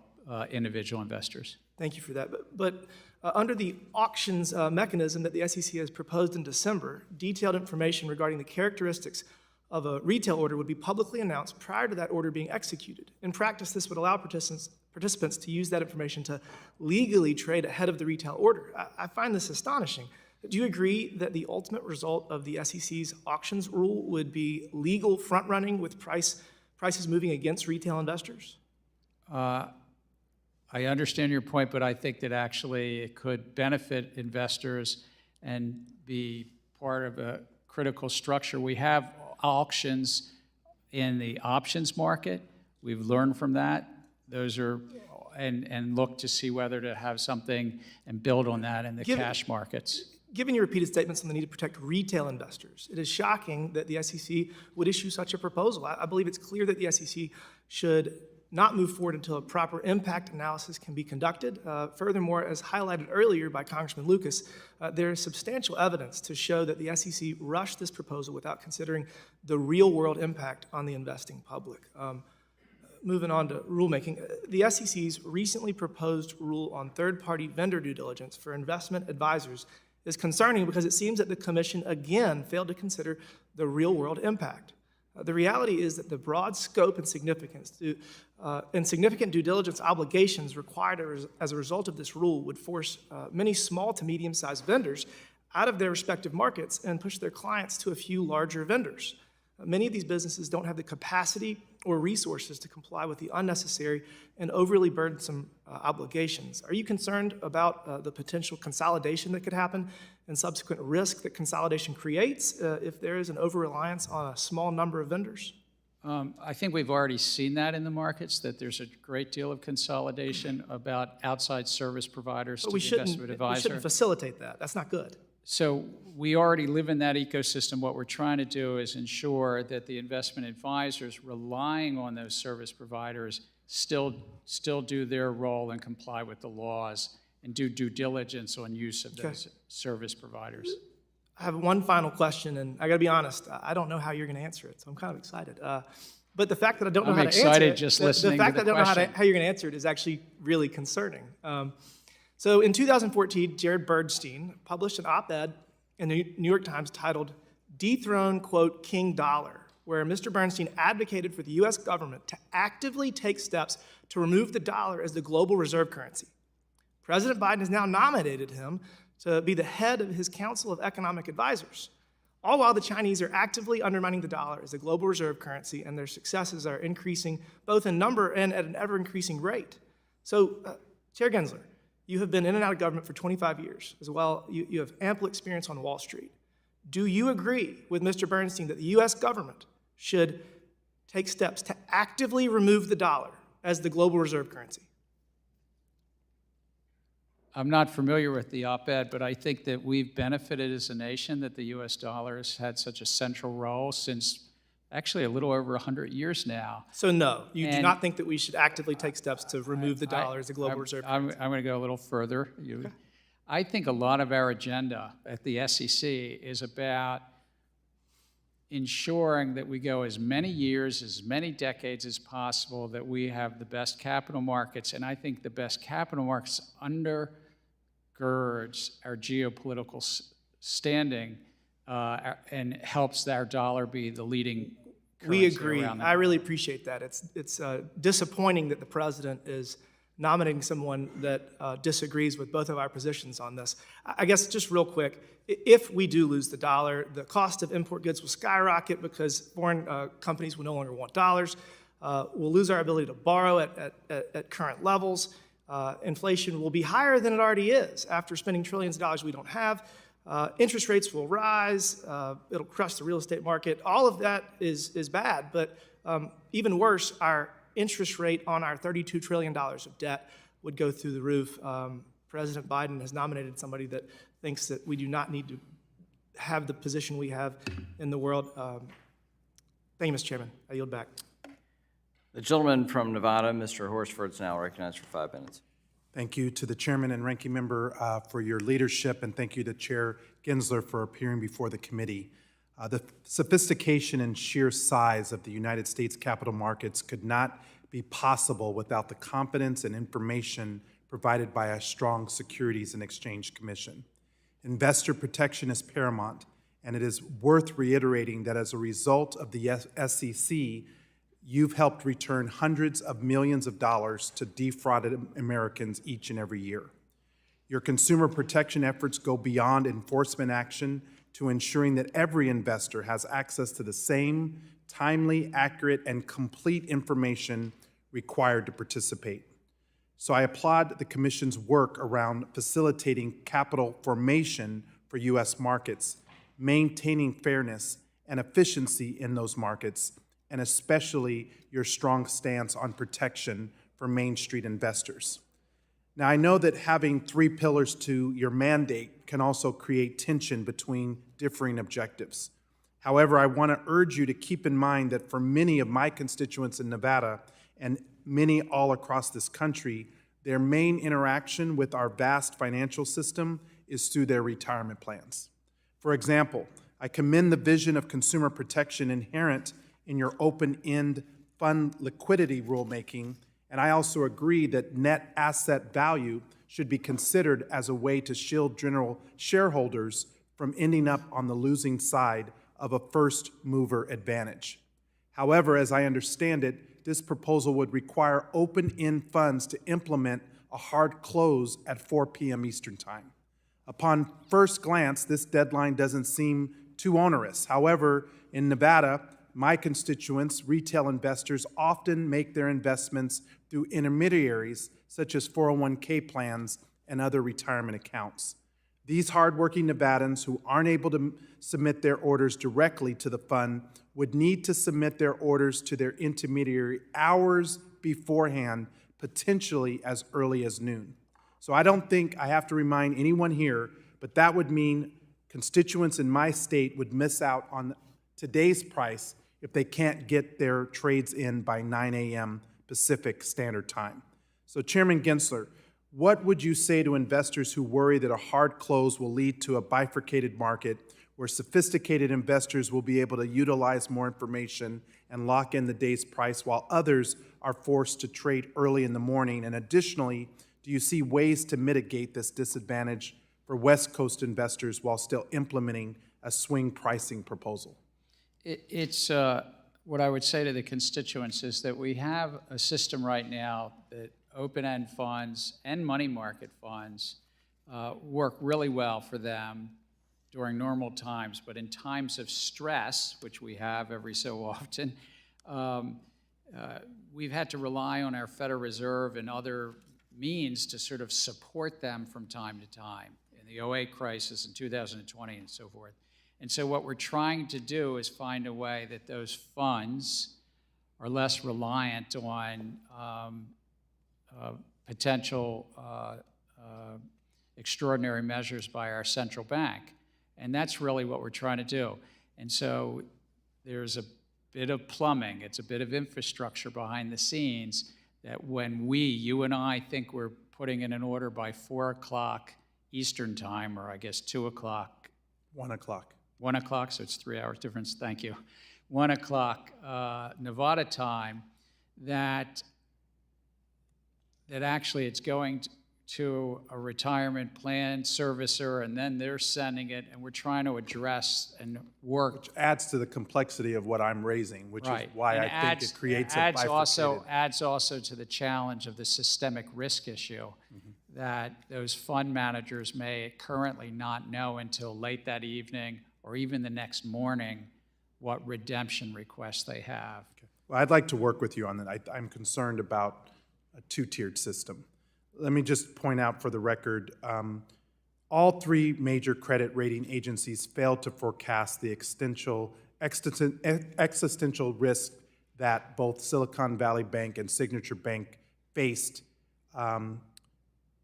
individual investors. Thank you for that. But under the auctions mechanism that the SEC has proposed in December, detailed information regarding the characteristics of a retail order would be publicly announced prior to that order being executed. In practice, this would allow participants to use that information to legally trade ahead of the retail order. I find this astonishing. Do you agree that the ultimate result of the SEC's auctions rule would be legal front-running with prices moving against retail investors? I understand your point, but I think that actually it could benefit investors and be part of a critical structure. We have auctions in the options market. We've learned from that. Those are, and look to see whether to have something and build on that in the cash markets. Given your repeated statements on the need to protect retail investors, it is shocking that the SEC would issue such a proposal. I believe it's clear that the SEC should not move forward until a proper impact analysis can be conducted. Furthermore, as highlighted earlier by Congressman Lucas, there is substantial evidence to show that the SEC rushed this proposal without considering the real-world impact on the investing public. Moving on to rulemaking, the SEC's recently proposed rule on third-party vendor due diligence for investment advisors is concerning because it seems that the Commission again failed to consider the real-world impact. The reality is that the broad scope and significant due diligence obligations required as a result of this rule would force many small to medium-sized vendors out of their respective markets and push their clients to a few larger vendors. Many of these businesses don't have the capacity or resources to comply with the unnecessary and overly burdensome obligations. Are you concerned about the potential consolidation that could happen and subsequent risk that consolidation creates if there is an over-reliance on a small number of vendors? I think we've already seen that in the markets, that there's a great deal of consolidation about outside service providers to the investment advisor. We shouldn't facilitate that. That's not good. So we already live in that ecosystem. What we're trying to do is ensure that the investment advisors relying on those service providers still do their role and comply with the laws and do due diligence on use of those service providers. I have one final question, and I gotta be honest, I don't know how you're gonna answer it, so I'm kind of excited. But the fact that I don't know how to answer it, I'm excited just listening to the question. The fact that I don't know how you're gonna answer it is actually really concerning. So in 2014, Jared Bernstein published an op-ed in the New York Times titled "Dethrone, quote, King Dollar," where Mr. Bernstein advocated for the US government to actively take steps to remove the dollar as the global reserve currency. President Biden has now nominated him to be the head of his Council of Economic Advisors, all while the Chinese are actively undermining the dollar as the global reserve currency, and their successes are increasing both in number and at an ever-increasing rate. So, Chair Gensler, you have been in and out of government for 25 years. As well, you have ample experience on Wall Street. Do you agree with Mr. Bernstein that the US government should take steps to actively remove the dollar as the global reserve currency? I'm not familiar with the op-ed, but I think that we've benefited as a nation that the US dollar has had such a central role since actually a little over 100 years now. So no, you do not think that we should actively take steps to remove the dollar as a global reserve currency? I'm going to go a little further. I think a lot of our agenda at the SEC is about ensuring that we go as many years, as many decades as possible, that we have the best capital markets. And I think the best capital markets undergirds our geopolitical standing and helps our dollar be the leading currency. We agree. Around the I really appreciate that. It's disappointing that the president is nominating someone that disagrees with both of our positions on this. I guess just real quick, if we do lose the dollar, the cost of import goods will skyrocket because foreign companies will no longer want dollars. We'll lose our ability to borrow at current levels. Inflation will be higher than it already is after spending trillions of dollars we don't have. Interest rates will rise. It'll crush the real estate market. All of that is bad, but even worse, our interest rate on our $32 trillion of debt would go through the roof. President Biden has nominated somebody that thinks that we do not need to have the position we have in the world. Thank you, Mr. Chairman. I yield back. The gentleman from Nevada, Mr. Horsford, is now recognized for 5 minutes. Thank you to the chairman and ranking member for your leadership, and thank you to Chair Gensler for appearing before the committee. The sophistication and sheer size of the United States capital markets could not be possible without the confidence and information provided by a strong Securities and Exchange Commission. Investor protection is paramount, and it is worth reiterating that as a result of the SEC, you've helped return hundreds of millions of dollars to defrauded Americans each and every year. Your consumer protection efforts go beyond enforcement action to ensuring that every investor has access to the same timely, accurate, and complete information required to participate. So I applaud the Commission's work around facilitating capital formation for U.S. markets, maintaining fairness and efficiency in those markets, and especially your strong stance on protection for Main Street investors. Now, I know that having 3 pillars to your mandate can also create tension between differing objectives. However, I want to urge you to keep in mind that for many of my constituents in Nevada and many all across this country, their main interaction with our vast financial system is through their retirement plans. For example, I commend the vision of consumer protection inherent in your open-end fund liquidity rulemaking, and I also agree that net asset value should be considered as a way to shield general shareholders from ending up on the losing side of a first-mover advantage. However, as I understand it, this proposal would require open-end funds to implement a hard close at 4 p.m. Eastern Time. Upon first glance, this deadline doesn't seem too onerous. However, in Nevada, my constituents, retail investors, often make their investments through intermediaries such as 401k plans and other retirement accounts. These hardworking Nevadans who aren't able to submit their orders directly to the fund would need to submit their orders to their intermediary hours beforehand, potentially as early as noon. So I don't think I have to remind anyone here, but that would mean constituents in my state would miss out on today's price if they can't get their trades in by 9 a.m. Pacific Standard Time. So Chairman Gensler, what would you say to investors who worry that a hard close will lead to a bifurcated market where sophisticated investors will be able to utilize more information and lock in the day's price while others are forced to trade early in the morning? And additionally, do you see ways to mitigate this disadvantage for West Coast investors while still implementing a swing pricing proposal? It's what I would say to the constituents is that we have a system right now that open-end funds and money market funds work really well for them during normal times, but in times of stress, which we have every so often, we've had to rely on our Federal Reserve and other means to sort of support them from time to time in the 2008 crisis in 2020 and so forth. And so what we're trying to do is find a way that those funds are less reliant on potential extraordinary measures by our central bank. And that's really what we're trying to do. And so there's a bit of plumbing, it's a bit of infrastructure behind the scenes that when you and I think we're putting in an order by 4 o'clock Eastern Time, or I guess 2 o'clock. 1 o'clock. 1 o'clock, so it's 3 hours difference, thank you. 1 o'clock Nevada time, that actually it's going to a retirement plan servicer, and then they're sending it, and we're trying to address and work. Which adds to the complexity of what I'm raising, which Right. is why And I think it creates a adds bifurcated. also to the challenge of the systemic risk issue that those fund managers may currently not know until late that evening or even the next morning what redemption requests they have. Well, I'd like to work with you on that. I'm concerned about a two-tiered system. Let me just point out for the record, all 3 major credit rating agencies failed to forecast the existential risk that both Silicon Valley Bank and Signature Bank faced.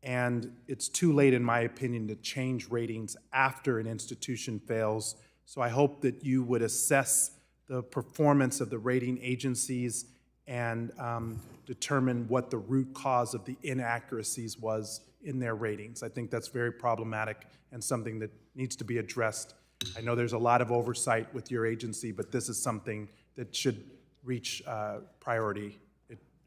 And it's too late, in my opinion, to change ratings after an institution fails. So I hope that you would assess the performance of the rating agencies and determine what the root cause of the inaccuracies was in their ratings. I think that's very problematic and something that needs to be addressed. I know there's a lot of oversight with your agency, but this is something that should reach priority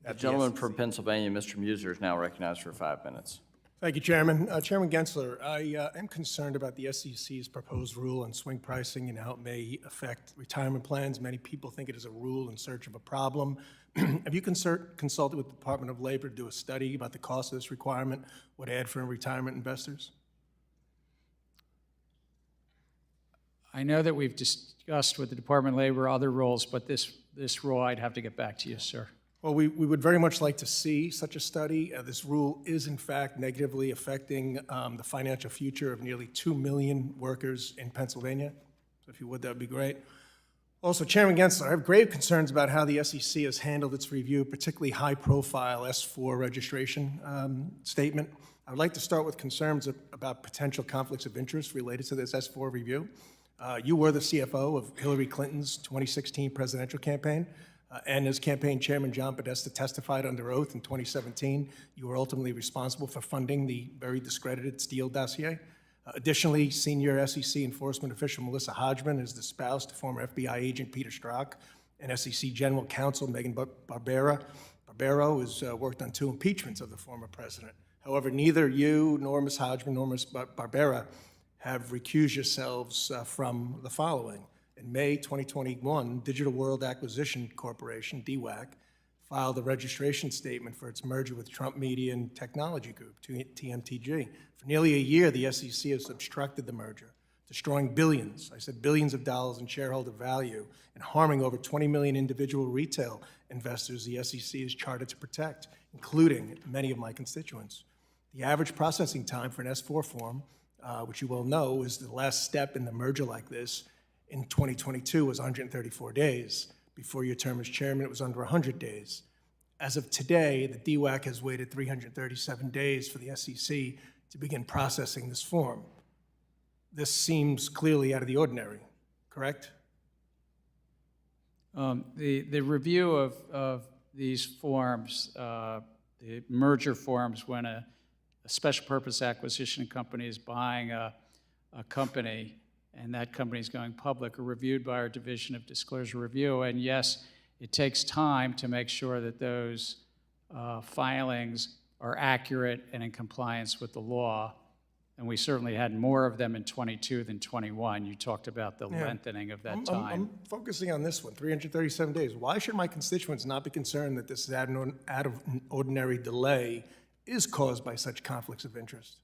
The gentleman from Pennsylvania, Mr. Muser, is now recognized for 5 minutes. Thank you, Chairman. Chairman Gensler, I am concerned about the SEC's proposed rule on swing pricing and how it may affect retirement plans. Many people think it is a rule in search of a problem. Have you consulted with the Department of Labor to do a study about the cost of this requirement, what it add for retirement investors? I know that we've discussed with the Department of Labor other rules, but this rule, I'd have to get back to you, sir. Well, we would very much like to see such a study. This rule is, in fact, negatively affecting the financial future of nearly 2 million workers in Pennsylvania. So if you would, that would be great. Also, Chairman Gensler, I have grave concerns about how the SEC has handled its review, particularly high-profile S-4 registration statement. I would like to start with concerns about potential conflicts of interest related to this S-4 review. You were the CFO of Hillary Clinton's 2016 presidential campaign. And as campaign chairman, John Podesta testified under oath in 2017. You were ultimately responsible for funding the very discredited Steele dossier. Additionally, senior SEC enforcement official Melissa Hodgman is the spouse to former FBI agent Peter Strzok and SEC general counsel Megan Barbero has worked on 2 impeachments of the former president. However, neither you nor Ms. Hodgman nor Ms. Barbera have recused yourselves from the following. In May 2021, Digital World Acquisition Corporation, DWAC, filed a registration statement for its merger with Trump Media and Technology Group, TMTG. For nearly a year, the SEC has obstructed the merger, destroying billions, I said billions of dollars in shareholder value, and harming over 20 million individual retail investors the SEC is chartered to protect, including many of my constituents. The average processing time for an S-4 form, which you well know is the last step in the merger like this, in 2022 was 134 days. Before your term as chairman, it was under 100 days. As of today, the DWAC has waited 337 days for the SEC to begin processing this form. This seems clearly out of the ordinary, correct? The review of these forms, the merger forms, when a special purpose acquisition company is buying a company, and that company is going public, are reviewed by our Division of Disclosure Review. And yes, it takes time to make sure that those filings are accurate and in compliance with the law. And we certainly had more of them in 22 than 21. You talked about the lengthening of that time. I'm focusing on this one, 337 days. Why should my constituents not be concerned that this out of ordinary delay is caused by such conflicts of interest?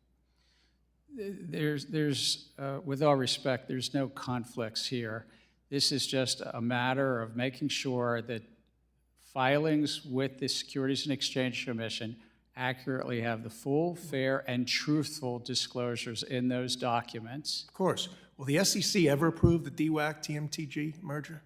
There's with all respect, there's no conflicts here. This is just a matter of making sure that filings with the Securities and Exchange Commission accurately have the full, fair, and truthful disclosures in those documents. Of course. Will the SEC ever approve the DWAC-TMTG merger?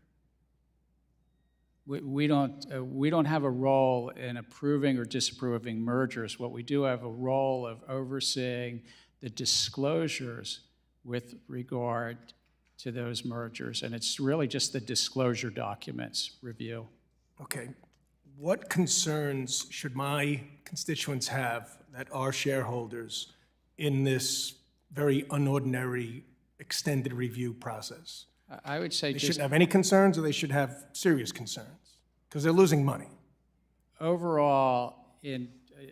We don't have a role in approving or disapproving mergers. What we do have a role of overseeing the disclosures with regard to those mergers, and it's really just the disclosure documents review. Okay. What concerns should my constituents have that are shareholders in this very unordinary extended review process? I would say they shouldn't have any concerns, or they should have serious concerns because they're losing money. Overall,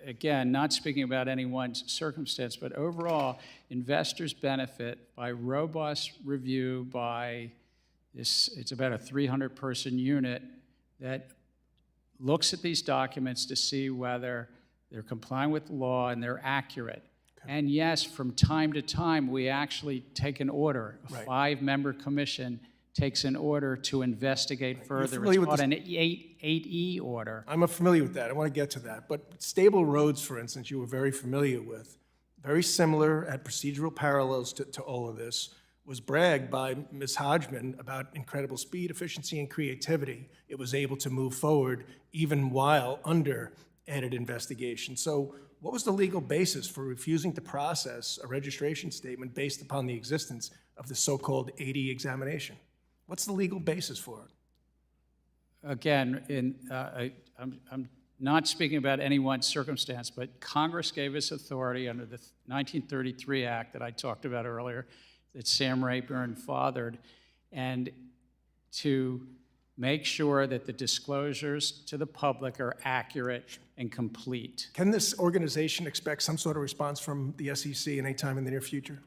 again, not speaking about anyone's circumstance, but overall, investors benefit by robust review by this. It's about a 300-person unit that looks at these documents to see whether they're complying with the law and they're accurate. Okay. And yes, from time to time, we actually take an order. A 5-member commission takes an order to investigate further. It's called an 8E order. I'm familiar with that. I want to get to that. But stable roads, for instance, you were very familiar with, very similar at procedural parallels to all of this, was bragged by Ms. Hodgman about incredible speed, efficiency, and creativity. It was able to move forward even while under added investigation. So what was the legal basis for refusing to process a registration statement based upon the existence of the so-called 8E examination? What's the legal basis for it? Again, I'm not speaking about anyone's circumstance, but Congress gave us authority under the 1933 Act that I talked about earlier, that Sam Rayburn fathered, and to make sure that the disclosures to the public are accurate and complete. Can this organization expect some sort of response from the SEC any time in the near future?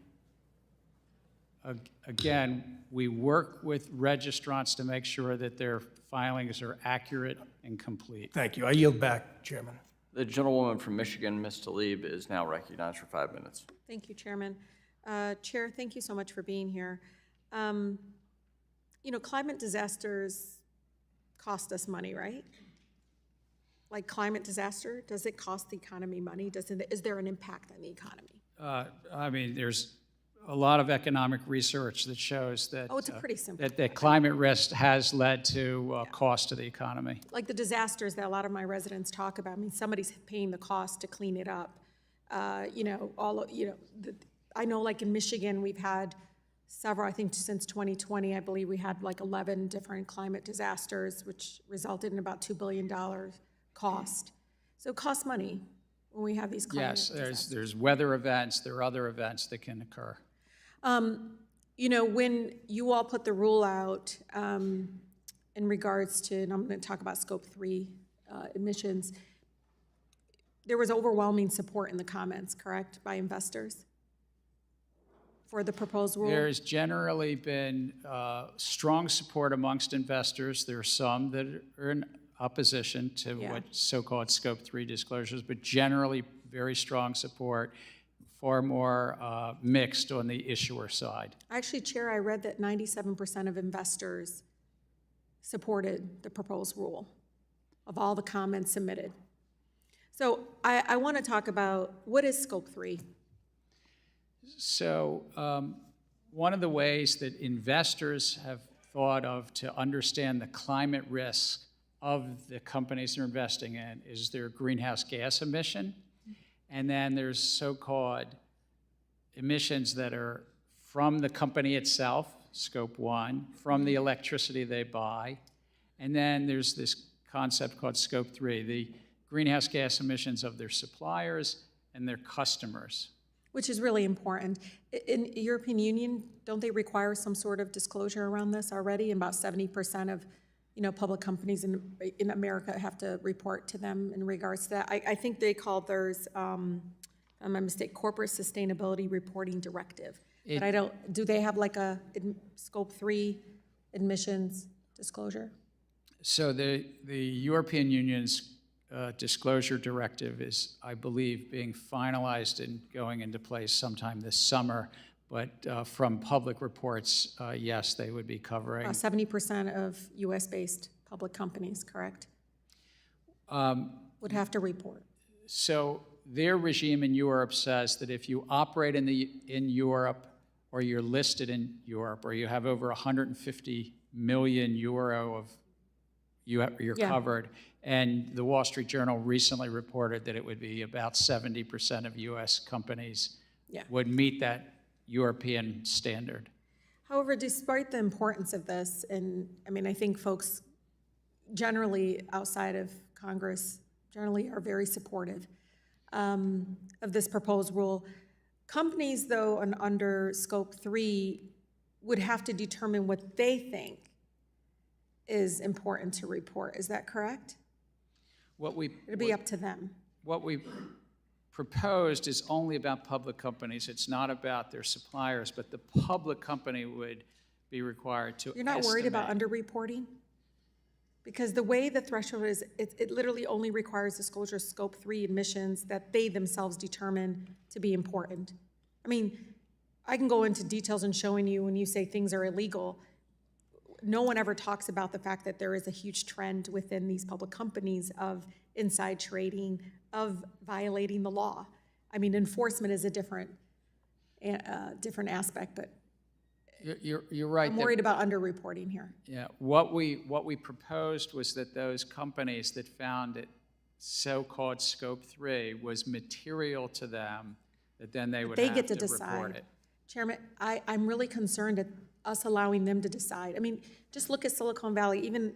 Again, we work with registrants to make sure that their filings are accurate and complete. Thank you. I yield back, Chairman. The gentlewoman from Michigan, Ms. Tlaib, is now recognized for 5 minutes. Thank you, Chairman. Chair, thank you so much for being here. Climate disasters cost us money, right? Like climate disaster, does it cost the economy money? Is there an impact on the economy? There's a lot of economic research that shows that Oh, it's a pretty simple. that climate risk has led to cost to the economy. Like the disasters that a lot of my residents talk about. I mean, somebody's paying the cost to clean it up. I know like in Michigan, we've had several, I think since 2020, I believe we had like 11 different climate disasters, which resulted in about $2 billion cost. So it costs money when we have these climate disasters. There's weather events, there are other events that can occur. When you all put the rule out in regards to, and I'm going to talk about scope 3 emissions, there was overwhelming support in the comments, correct, by investors for the proposed rule? There's generally been strong support amongst investors. There are some that are in opposition to what so-called scope 3 disclosures, but generally very strong support, far more mixed on the issuer side. Actually, Chair, I read that 97% of investors supported the proposed rule of all the comments submitted. So I want to talk about what is scope 3? So one of the ways that investors have thought of to understand the climate risk of the companies they're investing in is their greenhouse gas emission. And then there's so-called emissions that are from the company itself, scope 1, from the electricity they buy. And then there's this concept called scope 3, the greenhouse gas emissions of their suppliers and their customers. Which is really important. In European Union, don't they require some sort of disclosure around this already? About 70% of public companies in America have to report to them in regards to that. I think they call theirs, if I'm not mistaken, Corporate Sustainability Reporting Directive. But I don't, do they have like a scope 3 emissions disclosure? So the European Union's disclosure directive is, I believe, being finalized and going into place sometime this summer. But from public reports, yes, they would be covering. 70% of US-based public companies, correct? Would have to report. So their regime in Europe says that if you operate in Europe, or you're listed in Europe, or you have over 150 million euro of you're covered. And the Wall Street Journal recently reported that it would be about 70% of US companies would meet that European standard. However, despite the importance of this, and I think folks generally outside of Congress generally are very supportive of this proposed rule. Companies, though, under scope 3 would have to determine what they think is important to report. Is that correct? It'd be up to them. What we proposed is only about public companies. It's not about their suppliers, but the public company would be required to You're not worried about underreporting? Because the way the threshold is, it literally only requires disclosure of scope 3 emissions that they themselves determine to be important. I can go into details in showing you when you say things are illegal. No one ever talks about the fact that there is a huge trend within these public companies of inside trading, of violating the law. Enforcement is a different aspect, but you're right. I'm worried about underreporting here. Yeah, what we proposed was that those companies that found it so-called scope 3 was material to them, that then they would have get to report decide. it. Chairman, I'm really concerned at us allowing them to decide. Just look at Silicon Valley, even,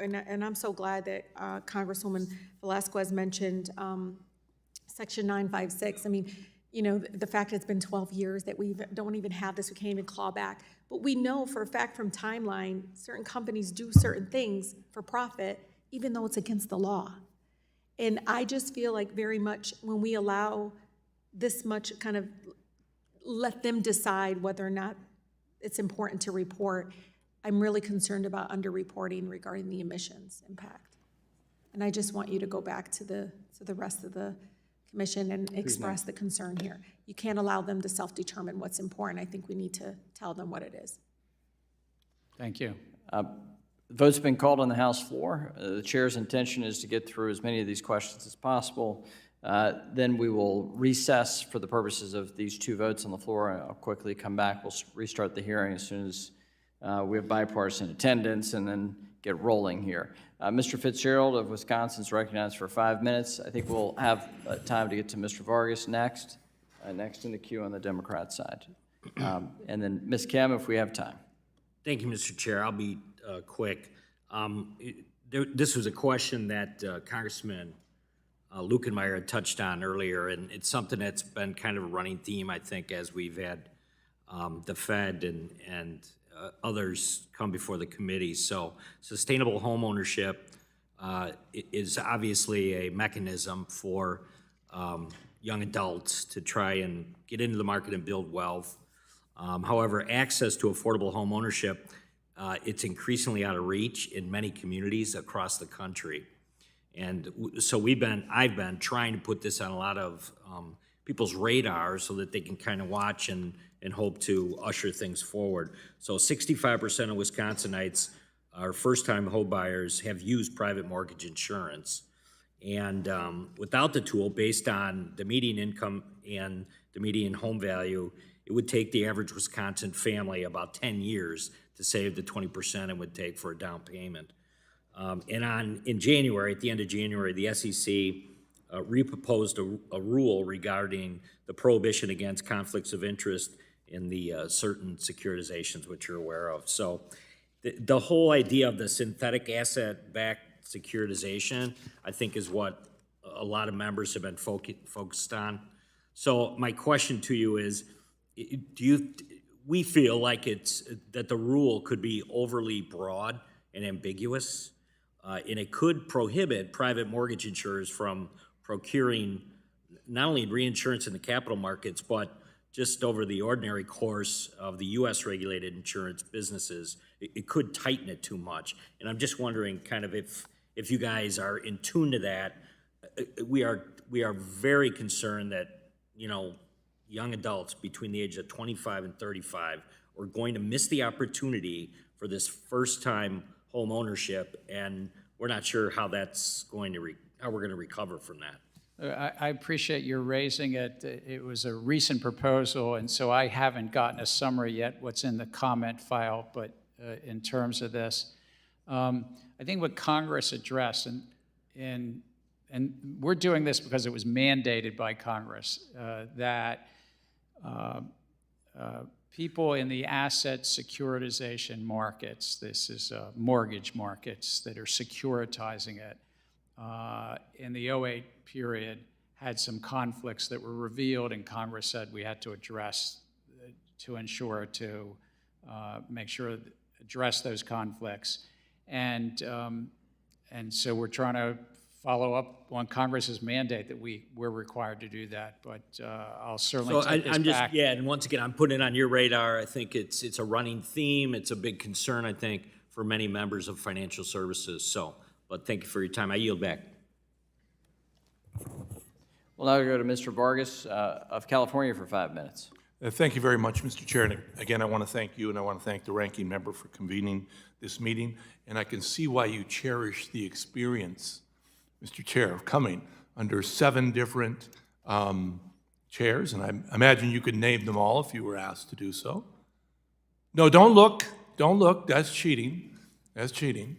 and I'm so glad that Congresswoman Velasquez mentioned Section 956. you know, the fact it's been 12 years that we don't even have this, we can't even claw back. But we know for a fact from timeline, certain companies do certain things for profit, even though it's against the law. And I just feel like very much when we allow this much kind of let them decide whether or not it's important to report, I'm really concerned about underreporting regarding the emissions impact. And I just want you to go back to the rest of the commission and express the concern here. You can't allow them to self-determine what's important. I think we need to tell them what it is. Thank you. The vote's been called on the House floor. The chair's intention is to get through as many of these questions as possible. Then we will recess for the purposes of these two votes on the floor. I'll quickly come back. We'll restart the hearing as soon as we have bipartisan attendance and then get rolling here. Mr. Fitzgerald of Wisconsin is recognized for 5 minutes. I think we'll have time to get to Mr. Vargas next in the queue on the Democrat side. And then Ms. Kim, if we have time. Thank you, Mr. Chair. I'll be quick. This was a question that Congressman Lukenmeyer had touched on earlier, and it's something that's been kind of a running theme, I think, as we've had the Fed and others come before the committee. So sustainable home ownership is obviously a mechanism for young adults to try and get into the market and build wealth. However, access to affordable home ownership, it's increasingly out of reach in many communities across the country. And so I've been trying to put this on a lot of people's radars so that they can kind of watch and hope to usher things forward. So 65% of Wisconsinites, our first-time home buyers, have used private mortgage insurance. And without the tool, based on the median income and the median home value, it would take the average Wisconsin family about 10 years to save the 20% it would take for a down payment. In January, at the end of January, the SEC reproposed a rule regarding the prohibition against conflicts of interest in the certain securitizations, which you're aware of. So the whole idea of the synthetic asset-backed securitization, I think, is what a lot of members have been focused on. So my question to you is, we feel like that the rule could be overly broad and ambiguous, and it could prohibit private mortgage insurers from procuring not only reinsurance in the capital markets, but just over the ordinary course of the U.S. regulated insurance businesses. It could tighten it too much. And I'm just wondering kind of if you guys are in tune to that. We are very concerned that, young adults between the ages of 25 and 35 are going to miss the opportunity for this first-time home ownership, and we're not sure how we're going to recover from that. I appreciate your raising it. It was a recent proposal, and so I haven't gotten a summary yet what's in the comment file, but in terms of this, I think what Congress addressed, and we're doing this because it was mandated by Congress, that people in the asset securitization markets, this is mortgage markets that are securitizing it, in the 2008 period had some conflicts that were revealed, and Congress said we had to address, to ensure to make sure address those conflicts. And so we're trying to follow up on Congress's mandate that we're required to do that, but I'll certainly take this back. Yeah, and once again, I'm putting it on your radar. I think it's a running theme. It's a big concern, I think, for many members of financial services. So, but thank you for your time. I yield back. We'll now go to Mr. Vargas of California for 5 minutes. Thank you very much, Mr. Chair. And again, I want to thank you, and I want to thank the ranking member for convening this meeting. And I can see why you cherish the experience, Mr. Chair, of coming under 7 different chairs, and I imagine you could name them all if you were asked to do so. No, don't look. Don't look. That's cheating. That's cheating.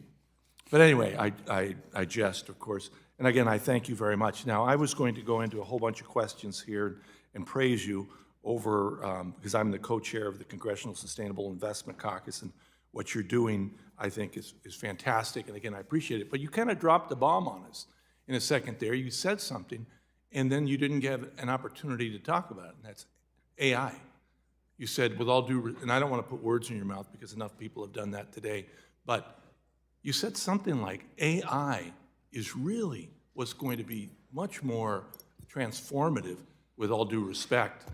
But anyway, I jest, of course. And again, I thank you very much. Now, I was going to go into a whole bunch of questions here and praise you over, because I'm the co-chair of the Congressional Sustainable Investment Caucus, and what you're doing, I think, is fantastic. And again, I appreciate it. But you kind of dropped the bomb on us in a second there. You said something, and then you didn't get an opportunity to talk about it, and that's AI. You said, with all due, and I don't want to put words in your mouth because enough people have done that today, but you said something like AI is really what's going to be much more transformative, with all due respect,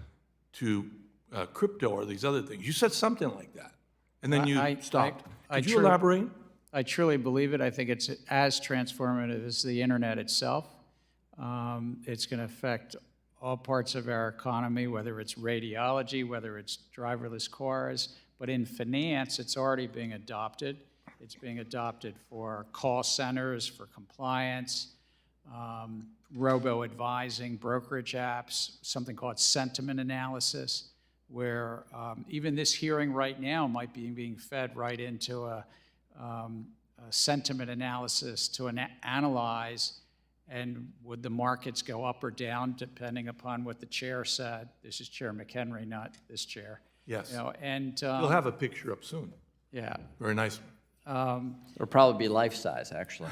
to crypto or these other things. You said something like that, and then you stopped. Could you elaborate? I truly believe it. I think it's as transformative as the internet itself. It's going to affect all parts of our economy, whether it's radiology, whether it's driverless cars. But in finance, it's already being adopted. It's being adopted for call centers, for compliance, robo-advising, brokerage apps, something called sentiment analysis, where even this hearing right now might be being fed right into a sentiment analysis to analyze, and would the markets go up or down depending upon what the chair said. This is Chair McHenry, not this chair. Yes. You know, and you'll have a picture up soon. Yeah. Very nice. It'll probably be life-size, actually.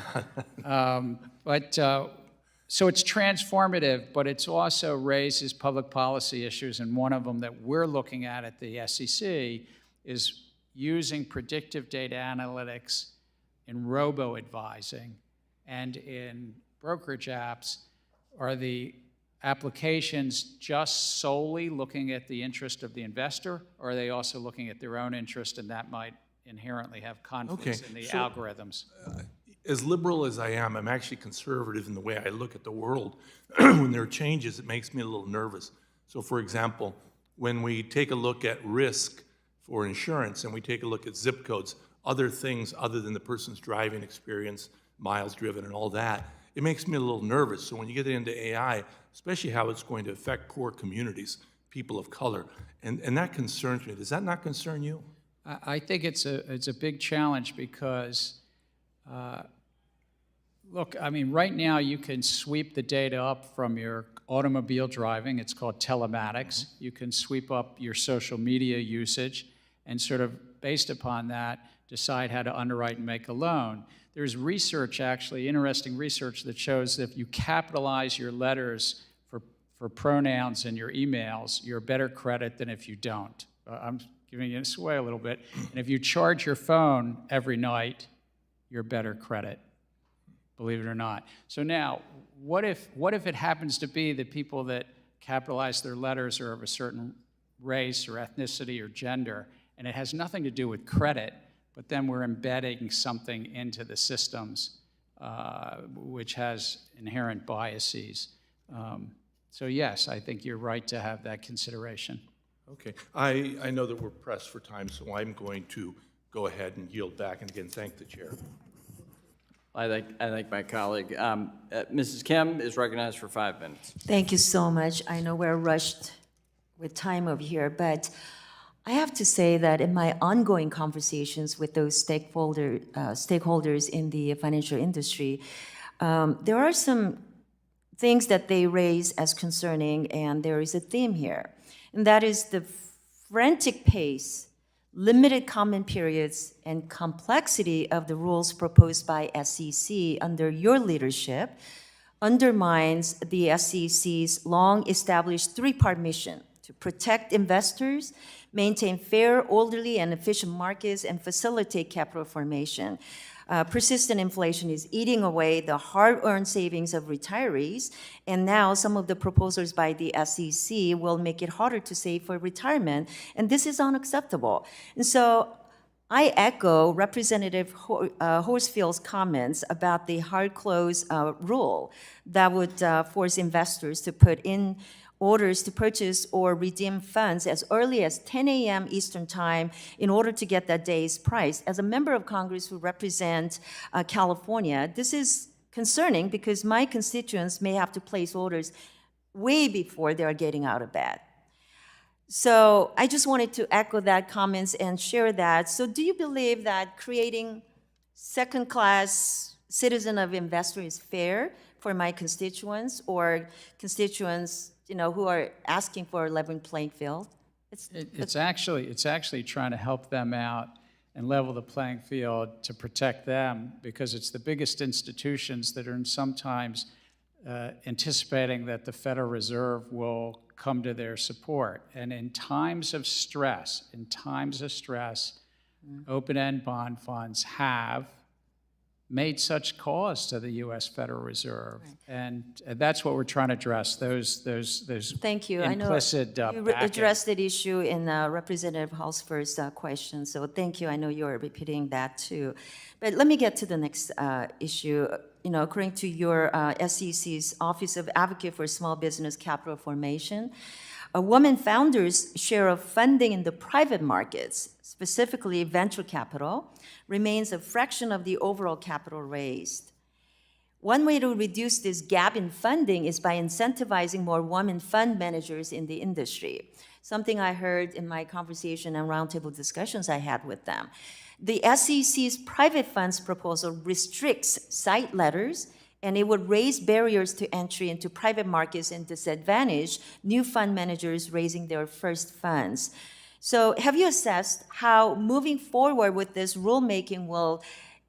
So it's transformative, but it's also raises public policy issues, and one of them that we're looking at the SEC is using predictive data analytics in robo-advising and in brokerage apps. Are the applications just solely looking at the interest of the investor, or are they also looking at their own interest, and that might inherently have conflicts in the algorithms? As liberal as I am, I'm actually conservative in the way I look at the world. When there are changes, it makes me a little nervous. So for example, when we take a look at risk for insurance and we take a look at zip codes, other things other than the person's driving experience, miles driven and all that, it makes me a little nervous. So when you get into AI, especially how it's going to affect poor communities, people of color, and that concerns me. Does that not concern you? I think it's a big challenge because look, I mean, right now you can sweep the data up from your automobile driving. It's called telematics. You can sweep up your social media usage and sort of, based upon that, decide how to underwrite and make a loan. There's research, actually, interesting research that shows that if you capitalize your letters for pronouns in your emails, you're better credit than if you don't. I'm giving you this away a little bit. And if you charge your phone every night, you're better credit, believe it or not. So now, what if it happens to be that people that capitalize their letters are of a certain race or ethnicity or gender, and it has nothing to do with credit, but then we're embedding something into the systems which has inherent biases. So yes, I think you're right to have that consideration. Okay. I know that we're pressed for time, so I'm going to go ahead and yield back, and again, thank the chair. I thank my colleague. Mrs. Kim is recognized for 5 minutes. Thank you so much. I know we're rushed with time over here, but I have to say that in my ongoing conversations with those stakeholders in the financial industry, there are some things that they raise as concerning, and there is a theme here, and that is the frantic pace, limited comment periods, and complexity of the rules proposed by SEC under your leadership undermines the SEC's long-established three-part mission to protect investors, maintain fair, orderly, and efficient markets, and facilitate capital formation. Persistent inflation is eating away the hard-earned savings of retirees, and now some of the proposals by the SEC will make it harder to save for retirement, and this is unacceptable. And so I echo Representative Horsfield's comments about the hard close rule that would force investors to put in orders to purchase or redeem funds as early as 10 a.m. Eastern Time in order to get that day's price. As a member of Congress who represent California, this is concerning because my constituents may have to place orders way before they're getting out of bed. So I just wanted to echo that comments and share that. So do you believe that creating second-class citizen of investor is fair for my constituents or constituents who are asking for a level playing field? It's actually trying to help them out and level the playing field to protect them, because it's the biggest institutions that are sometimes anticipating that the Federal Reserve will come to their support. And in times of stress, open-end bond funds have made such calls to the U.S. Federal Reserve. And that's what we're trying to address, those Thank you. implicit I know you backing. addressed that issue in Representative Hall's first question, so thank you. I know you're repeating that too. But let me get to the next issue. You know, according to your SEC's Office of Advocate for Small Business Capital Formation, a woman founder's share of funding in the private markets, specifically venture capital, remains a fraction of the overall capital raised. One way to reduce this gap in funding is by incentivizing more women fund managers in the industry, something I heard in my conversation and roundtable discussions I had with them. The SEC's private funds proposal restricts site letters, and it would raise barriers to entry into private markets and disadvantage new fund managers raising their first funds. So have you assessed how moving forward with this rulemaking will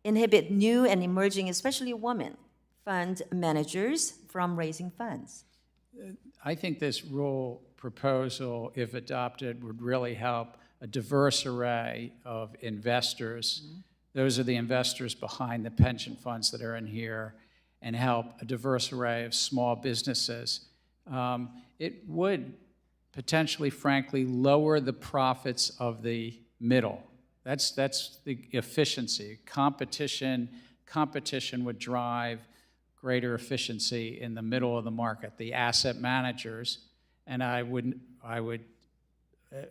inhibit new and emerging, especially women, fund managers from raising funds? I think this rule proposal, if adopted, would really help a diverse array of investors. Those are the investors behind the pension funds that are in here, and help a diverse array of small businesses. It would potentially, frankly, lower the profits of the middle. That's the efficiency. Competition would drive greater efficiency in the middle of the market, the asset managers, and I would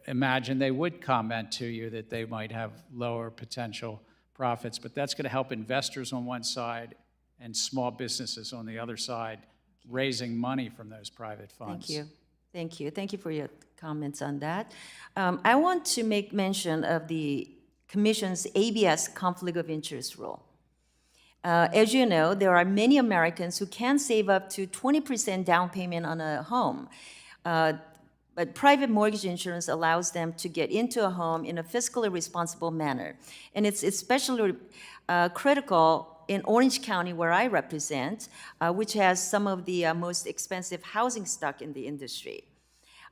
imagine they would comment to you that they might have lower potential profits, but that's going to help investors on one side and small businesses on the other side, raising money from those private funds. Thank you. Thank you. Thank you for your comments on that. I want to make mention of the Commission's ABS conflict of interest rule. As you know, there are many Americans who can save up to 20% down payment on a home. But private mortgage insurance allows them to get into a home in a fiscally responsible manner. And it's especially critical in Orange County, where I represent, which has some of the most expensive housing stock in the industry.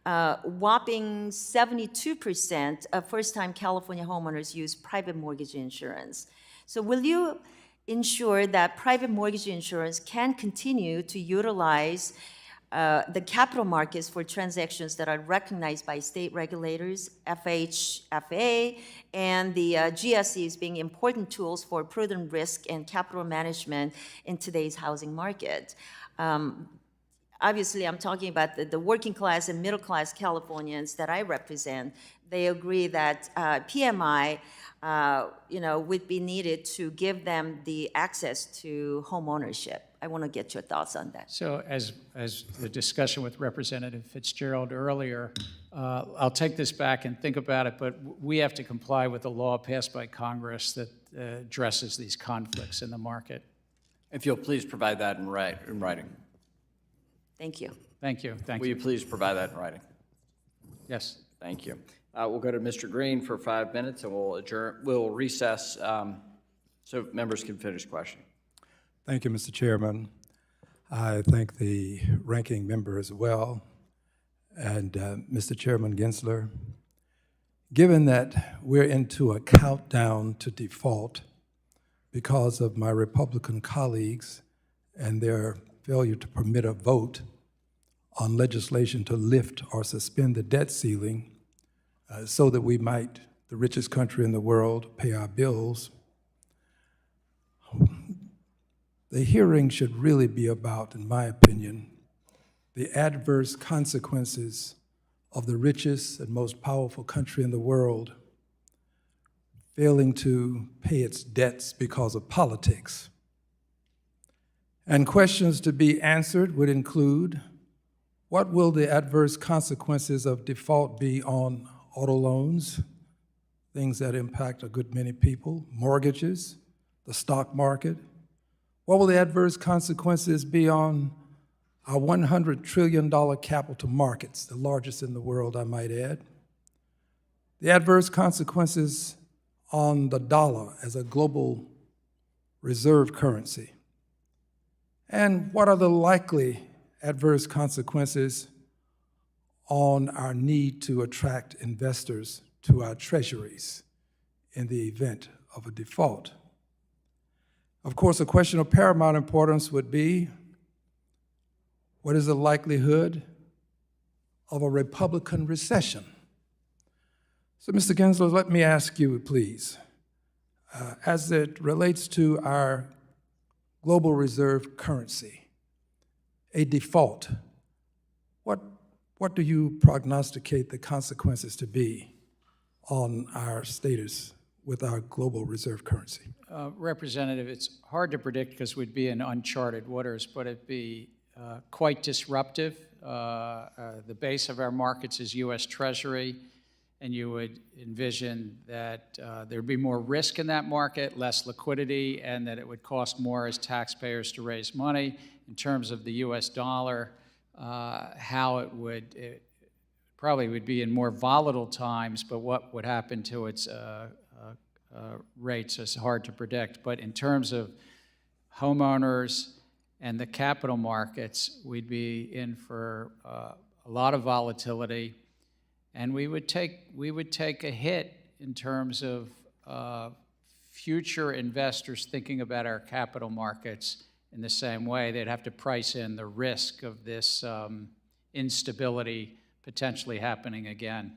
Whopping 72% of first-time California homeowners use private mortgage insurance. So will you ensure that private mortgage insurance can continue to utilize the capital markets for transactions that are recognized by state regulators, FHFA, and the GSEs being important tools for prudent risk and capital management in today's housing market? Obviously, I'm talking about the working class and middle class Californians that I represent. They agree that PMI would be needed to give them the access to home ownership. I want to get your thoughts on that. So as the discussion with Representative Fitzgerald earlier, I'll take this back and think about it, but we have to comply with the law passed by Congress that addresses these conflicts in the market. If you'll please provide that in writing. Thank you. Thank you. Will you please provide that in writing? Yes. Thank you. We'll go to Mr. Green for 5 minutes, and we'll adjourn. We'll recess so members can finish questioning. Thank you, Mr. Chairman. I thank the ranking member as well, and Mr. Chairman Gensler. Given that we're into a countdown to default because of my Republican colleagues and their failure to permit a vote on legislation to lift or suspend the debt ceiling so that we might, the richest country in the world, pay our bills, the hearing should really be about, in my opinion, the adverse consequences of the richest and most powerful country in the world failing to pay its debts because of politics. And questions to be answered would include, what will the adverse consequences of default be on auto loans, things that impact a good many people, mortgages, the stock market? What will the adverse consequences be on our $100 trillion capital markets, the largest in the world, I might add? The adverse consequences on the dollar as a global reserve currency. And what are the likely adverse consequences on our need to attract investors to our treasuries in the event of a default? Of course, a question of paramount importance would be, what is the likelihood of a Republican recession? So, Mr. Gensler, let me ask you, please, as it relates to our global reserve currency, a default, what do you prognosticate the consequences to be on our status with our global reserve currency? Representative, it's hard to predict because we'd be in uncharted waters, but it'd be quite disruptive. The base of our markets is U.S. Treasury, and you would envision that there'd be more risk in that market, less liquidity, and that it would cost more as taxpayers to raise money. In terms of the U.S. dollar, how it probably would be in more volatile times, but what would happen to its rates is hard to predict. But in terms of homeowners and the capital markets, we'd be in for a lot of volatility, and we would take a hit in terms of future investors thinking about our capital markets in the same way. They'd have to price in the risk of this instability potentially happening again.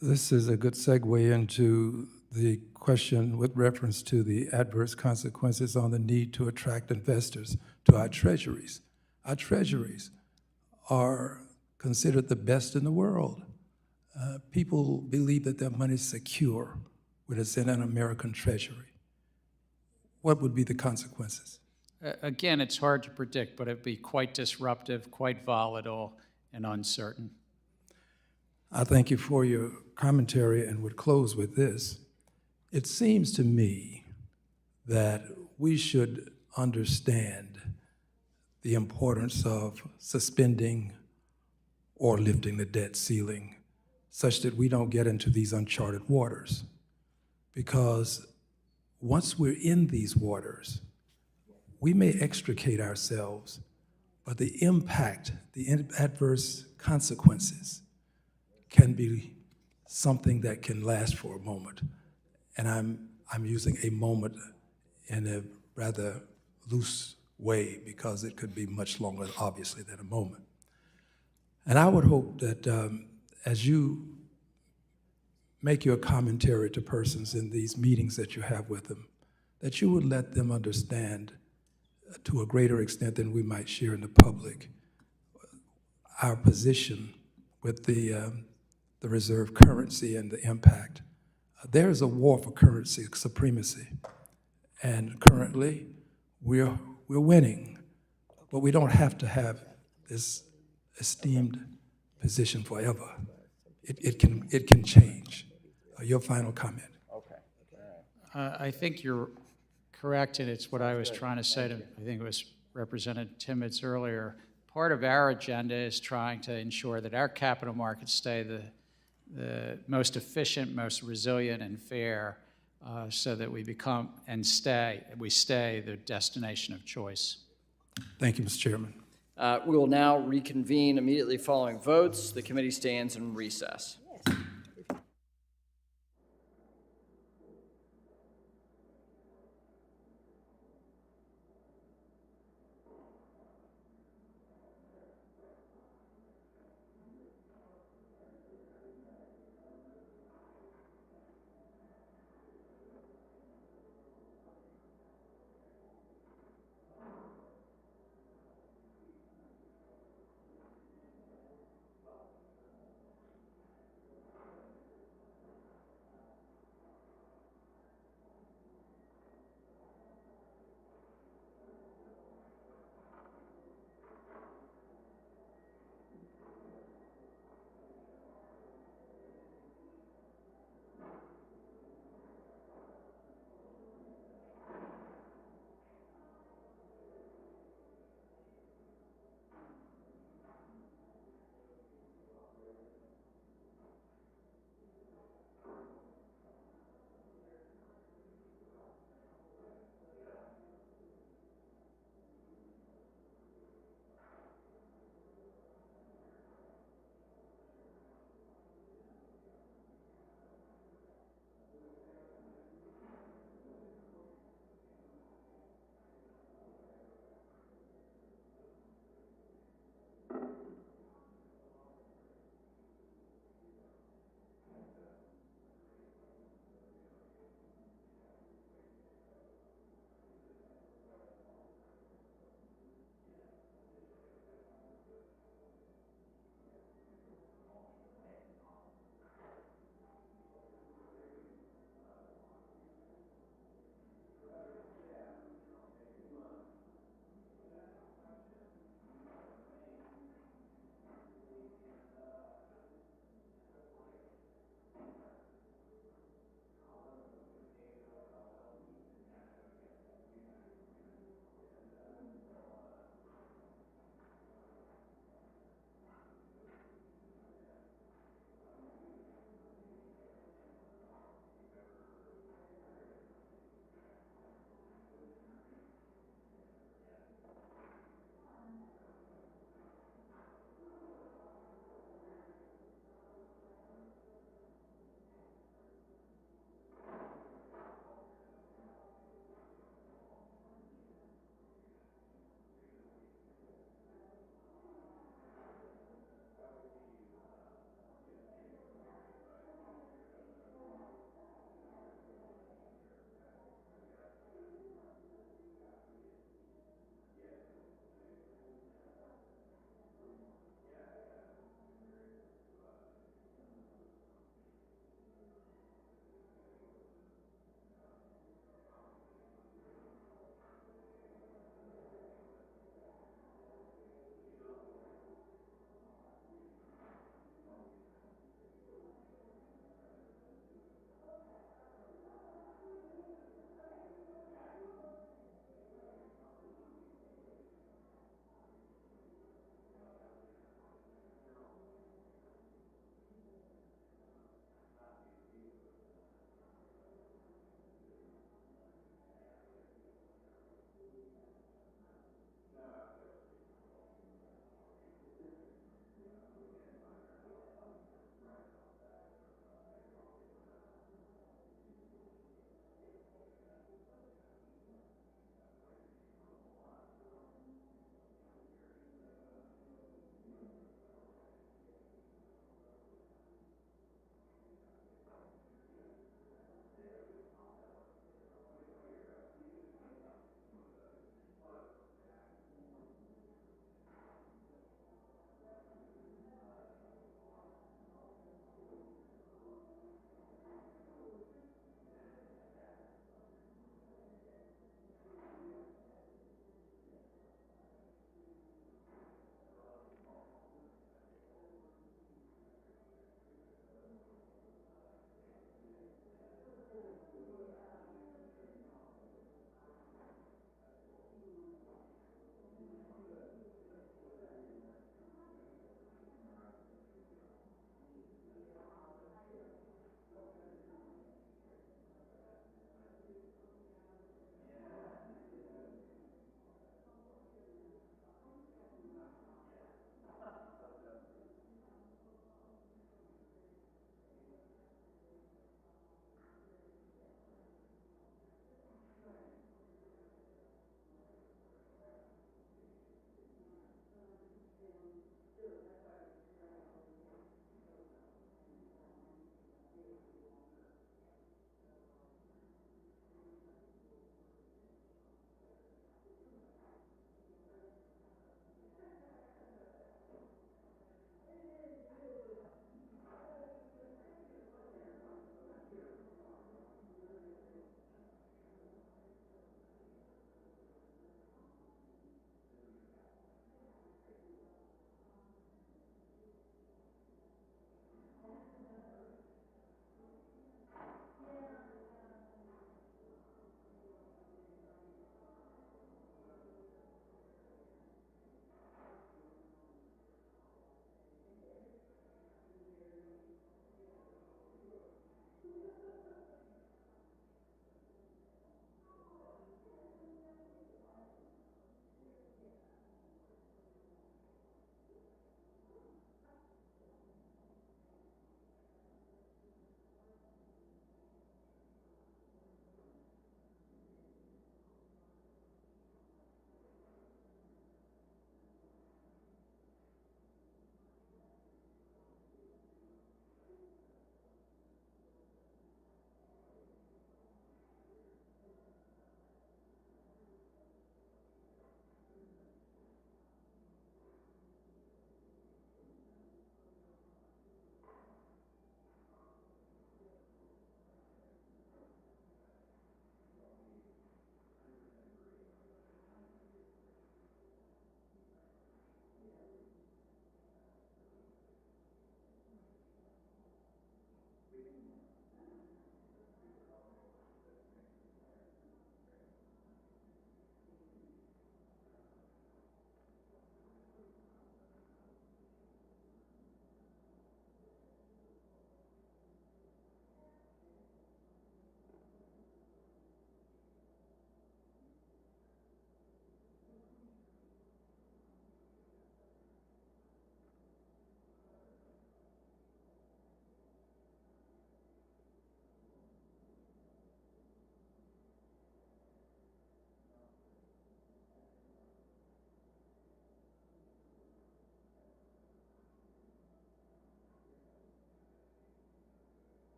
This is a good segue into the question with reference to the adverse consequences on the need to attract investors to our treasuries. Our treasuries are considered the best in the world. People believe that their money is secure when it's in an American treasury. What would be the consequences? Again, it's hard to predict, but it'd be quite disruptive, quite volatile, and uncertain. I thank you for your commentary and would close with this. It seems to me that we should understand the importance of suspending or lifting the debt ceiling such that we don't get into these uncharted waters. Because once we're in these waters, we may extricate ourselves, but the impact, the adverse consequences can be something that can last for a moment. And I'm using a moment in a rather loose way because it could be much longer, obviously, than a moment. And I would hope that as you make your commentary to persons in these meetings that you have with them, that you would let them understand to a greater extent than we might share in the public our position with the reserve currency and the impact. There is a war for currency supremacy, and currently we're winning, but we don't have to have this esteemed position forever. It can change. Your final comment. I think you're correct, and it's what I was trying to say to, I think it was Representative Timmons earlier. Part of our agenda is trying to ensure that our capital markets stay the most efficient, most resilient, and fair, so that we become and we stay the destination of choice. Thank you, Mr. Chairman. We will now reconvene immediately following votes. The committee stands in recess.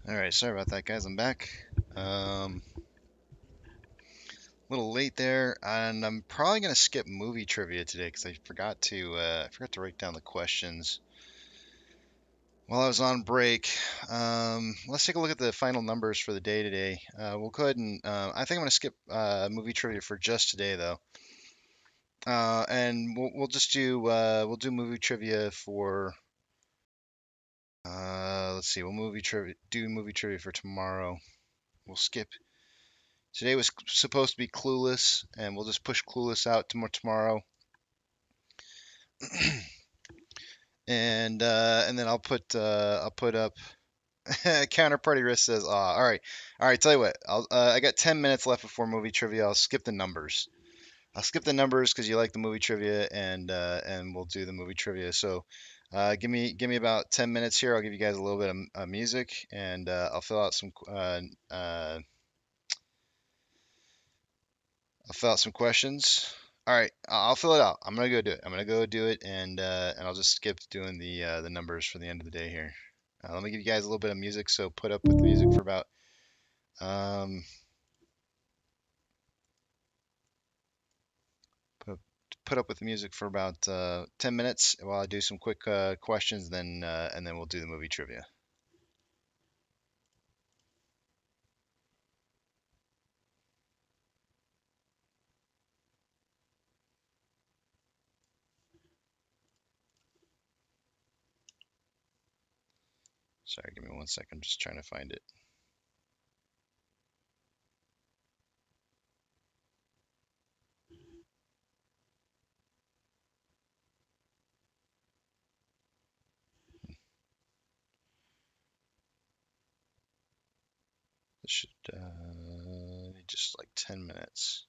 All right, sorry about that, guys. I'm back. A little late there, and I'm probably gonna skip movie trivia today because I forgot to write down the questions while I was on break. Let's take a look at the final numbers for the day today. We'll go ahead and I think I'm gonna skip movie trivia for just today though, and we'll just do movie trivia for. Let's see. We'll do movie trivia for tomorrow. We'll skip. Today was supposed to be Clueless, and we'll just push Clueless out to tomorrow. and then I'll put up. Counterparty Risk says, all right. Tell you what. I got 10 minutes left before movie trivia. I'll skip the numbers. Because you like the movie trivia, and we'll do the movie trivia. So. Give me about 10 minutes here. I'll give you guys a little bit of music, and I'll fill out some questions. All right, I'll fill it out. I'm gonna go do it. And I'll just skip doing the numbers for the end of the day here. Let me give you guys a little bit of music. So put up with the music for about put up with the music for about 10 minutes while I do some quick questions. And then we'll do the movie trivia. Sorry, give me 1 second. I'm just trying to find it. This should just like 10 minutes.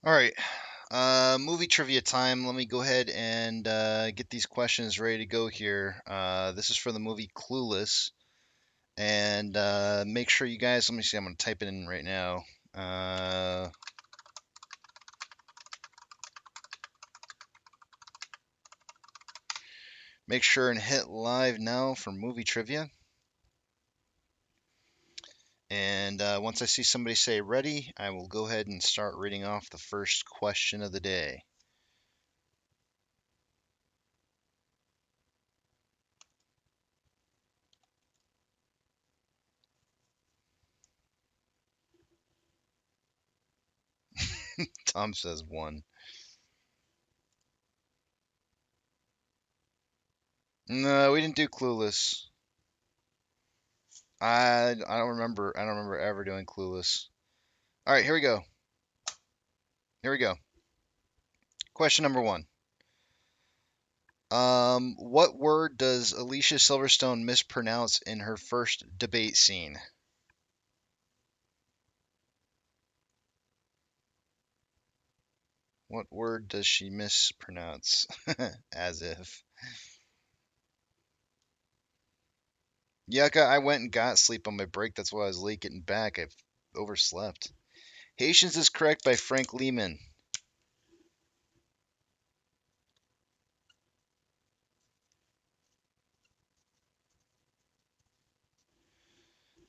All right. Movie trivia time. Let me go ahead and get these questions ready to go here. This is for the movie Clueless. And make sure you guys, let me see, I'm going to type it in right now. Make sure and hit live now for movie trivia. And once I see somebody say ready, I will go ahead and start reading off the first question of the day. Tom says 1. No, we didn't do Clueless. I don't remember. I don't remember ever doing Clueless. All right, here we go. Here we go. Question number 1. What word does Alicia Silverstone mispronounce in her first debate scene? What word does she mispronounce? As if. Yucca, I went and got sleep on my break. That's why I was late getting back. I've overslept. Haitians is correct by Frank Lehman.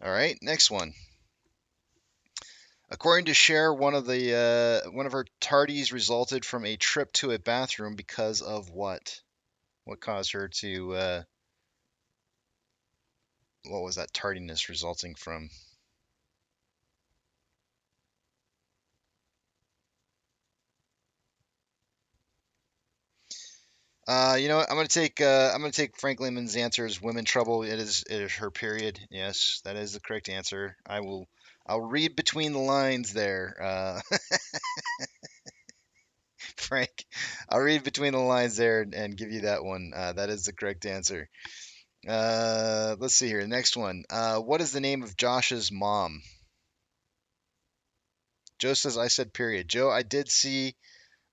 All right, next one. According to Cher, one of her tardies resulted from a trip to a bathroom because of what? What caused her to? What was that tardiness resulting from? You know what? I'm gonna take Frank Lehman's answer as women trouble. It is her period. Yes, that is the correct answer. I'll read between the lines there, Frank. I'll read between the lines there and give you that one. That is the correct answer. Let's see here. Next one. What is the name of Josh's mom? Joe says I said period. Joe, I did see.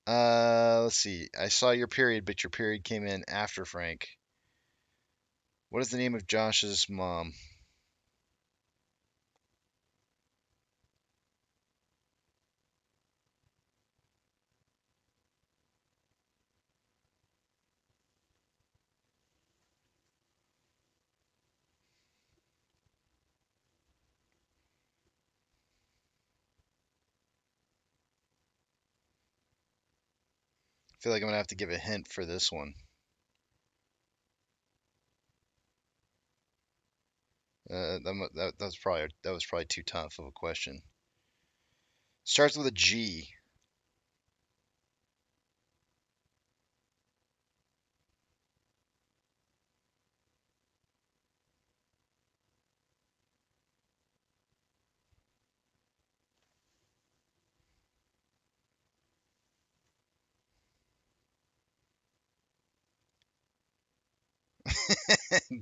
Let's see. I saw your period, but your period came in after Frank. What is the name of Josh's mom? I feel like I'm gonna have to give a hint for this one. That was probably too tough of a question. Starts with a G.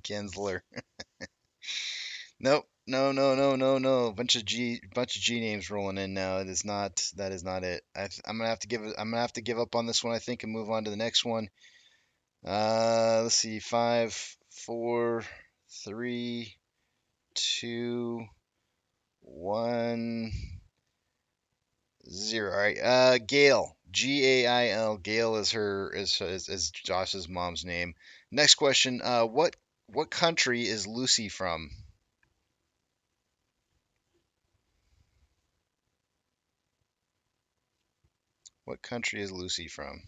Gensler. Nope. No, no, no, no, no. Bunch of G names rolling in now. It is not. That is not it. I'm gonna have to give up on this one, I think, and move on to the next one. Let's see. 5, 4, 3, 2, 1, 0. All right. Gail. Gail. Gail is Josh's mom's name. Next question. What country is Lucy from? What country is Lucy from?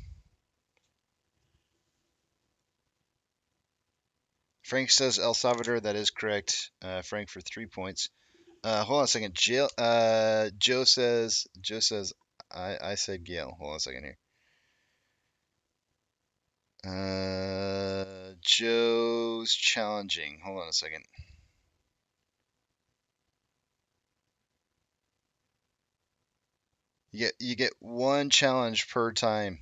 Frank says El Salvador. That is correct. Frank for 3 points. Hold on a second. Joe says I said Gail. Hold on a second here. Joe's challenging. Hold on a second. You get one challenge per time.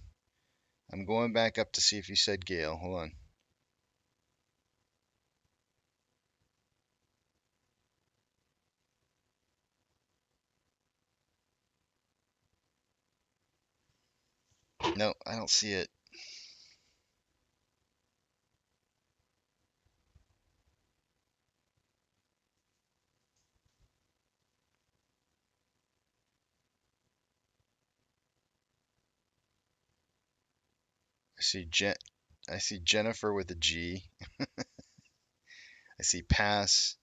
I'm going back up to see if you said Gail. Hold on. No, I don't see it. I see Jennifer with a G. I see pass.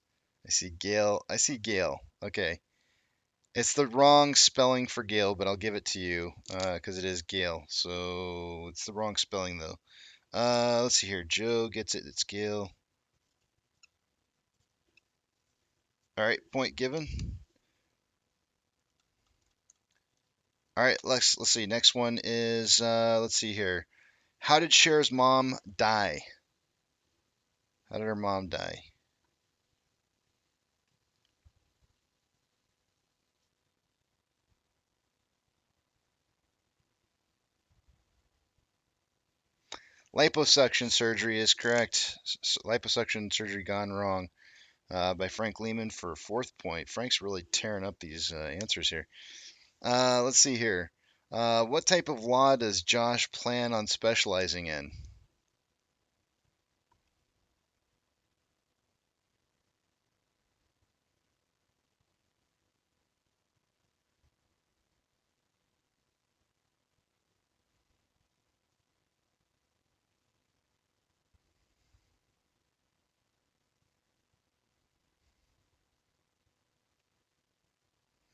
I see Gail. I see Gail. Okay. It's the wrong spelling for Gail, but I'll give it to you because it is Gail. So it's the wrong spelling though. Let's see here. Joe gets it. It's Gail. All right, point given. All right, let's see. Next one is let's see here. How did Cher's mom die? How did her mom die? Liposuction surgery is correct. Liposuction surgery gone wrong by Frank Lehman for 4th point. Frank's really tearing up these answers here. Let's see here. What type of law does Josh plan on specializing in?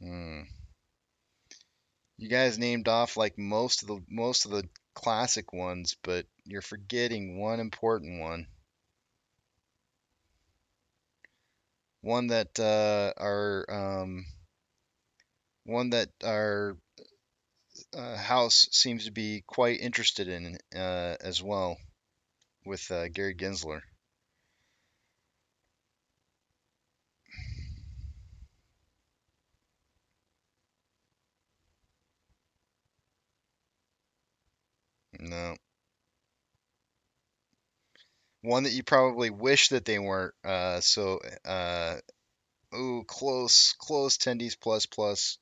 Hmm. You guys named off like most of the classic ones, but you're forgetting one important one. One that our house seems to be quite interested in as well with Gary Gensler. No. One that you probably wish that they weren't. Ooh, close. Tendies plus plus.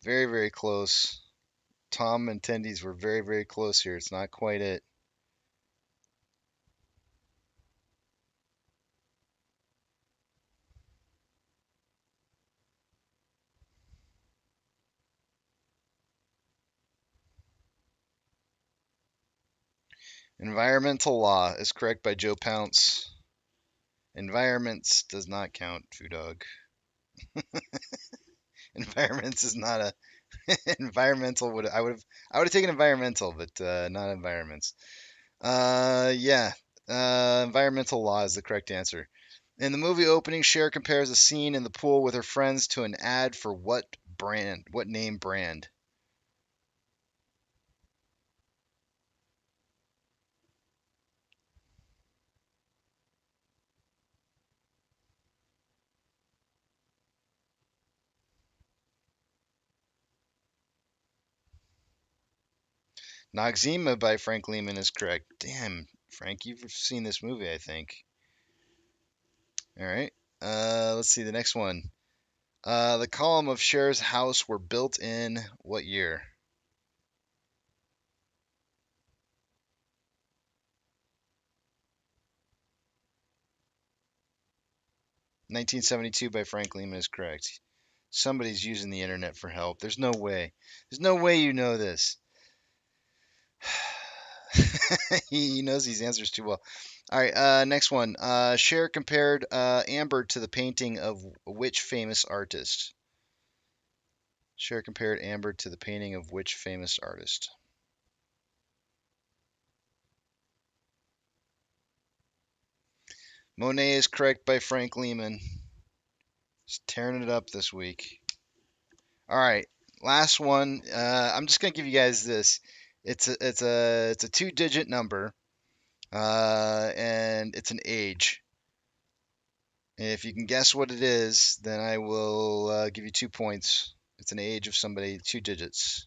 Very, very close. Tom and Tendies were very, very close here. It's not quite it. Environmental law is correct by Joe Pounce. Environments does not count, Foo Dog. Environments is not a environmental. I would have taken environmental, but not environments. Yeah. Environmental law is the correct answer. In the movie opening, Cher compares a scene in the pool with her friends to an ad for what brand? What name brand? Noxzema by Frank Lehman is correct. Damn, Frank, you've seen this movie, I think. All right. Let's see the next one. The column of Cher's house were built in what year? (1972) by Frank Lehman is correct. Somebody's using the internet for help. There's no way. There's no way you know this. He knows these answers too well. All right, next one. Cher compared Amber to the painting of which famous artist? Cher compared Amber to the painting of which famous artist? Monet is correct by Frank Lehman. Just tearing it up this week. All right, last one. I'm just gonna give you guys this. It's a 2-digit number, and it's an age. And if you can guess what it is, then I will give you 2 points. It's an age of somebody, 2 digits.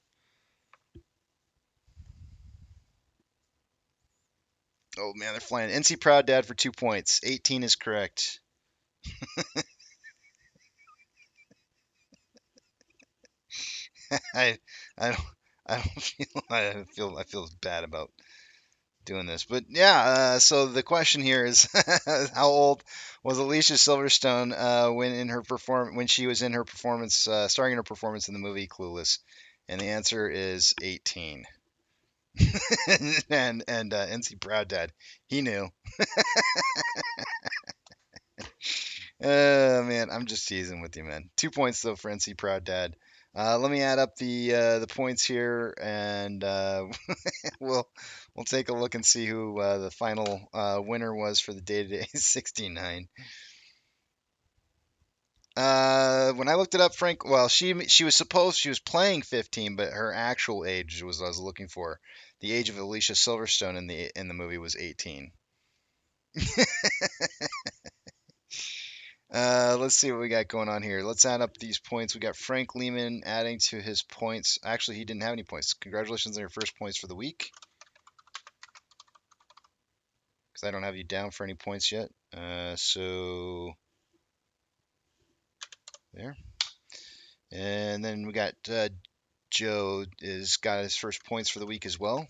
Oh man, they're flying. NC Proud Dad for 2 points. 18 is correct. I I don't I don't feel bad about doing this, but yeah. So the question here is, how old was Alicia Silverstone when she was in her performance, starring in her performance in the movie Clueless? And the answer is 18. and NC Proud Dad, he knew. Man, I'm just teasing with you, man. 2 points though for NC Proud Dad. Let me add up the points here, and we'll take a look and see who the final winner was for the day today. 69. When I looked it up, Frank, well, she was playing 15, but her actual age was I was looking for. The age of Alicia Silverstone in the movie was 18. Let's see what we got going on here. Let's add up these points. We got Frank Lehman adding to his points. Actually, he didn't have any points. Congratulations on your first points for the week. Because I don't have you down for any points yet. So there. And then we got Joe got his first points for the week as well.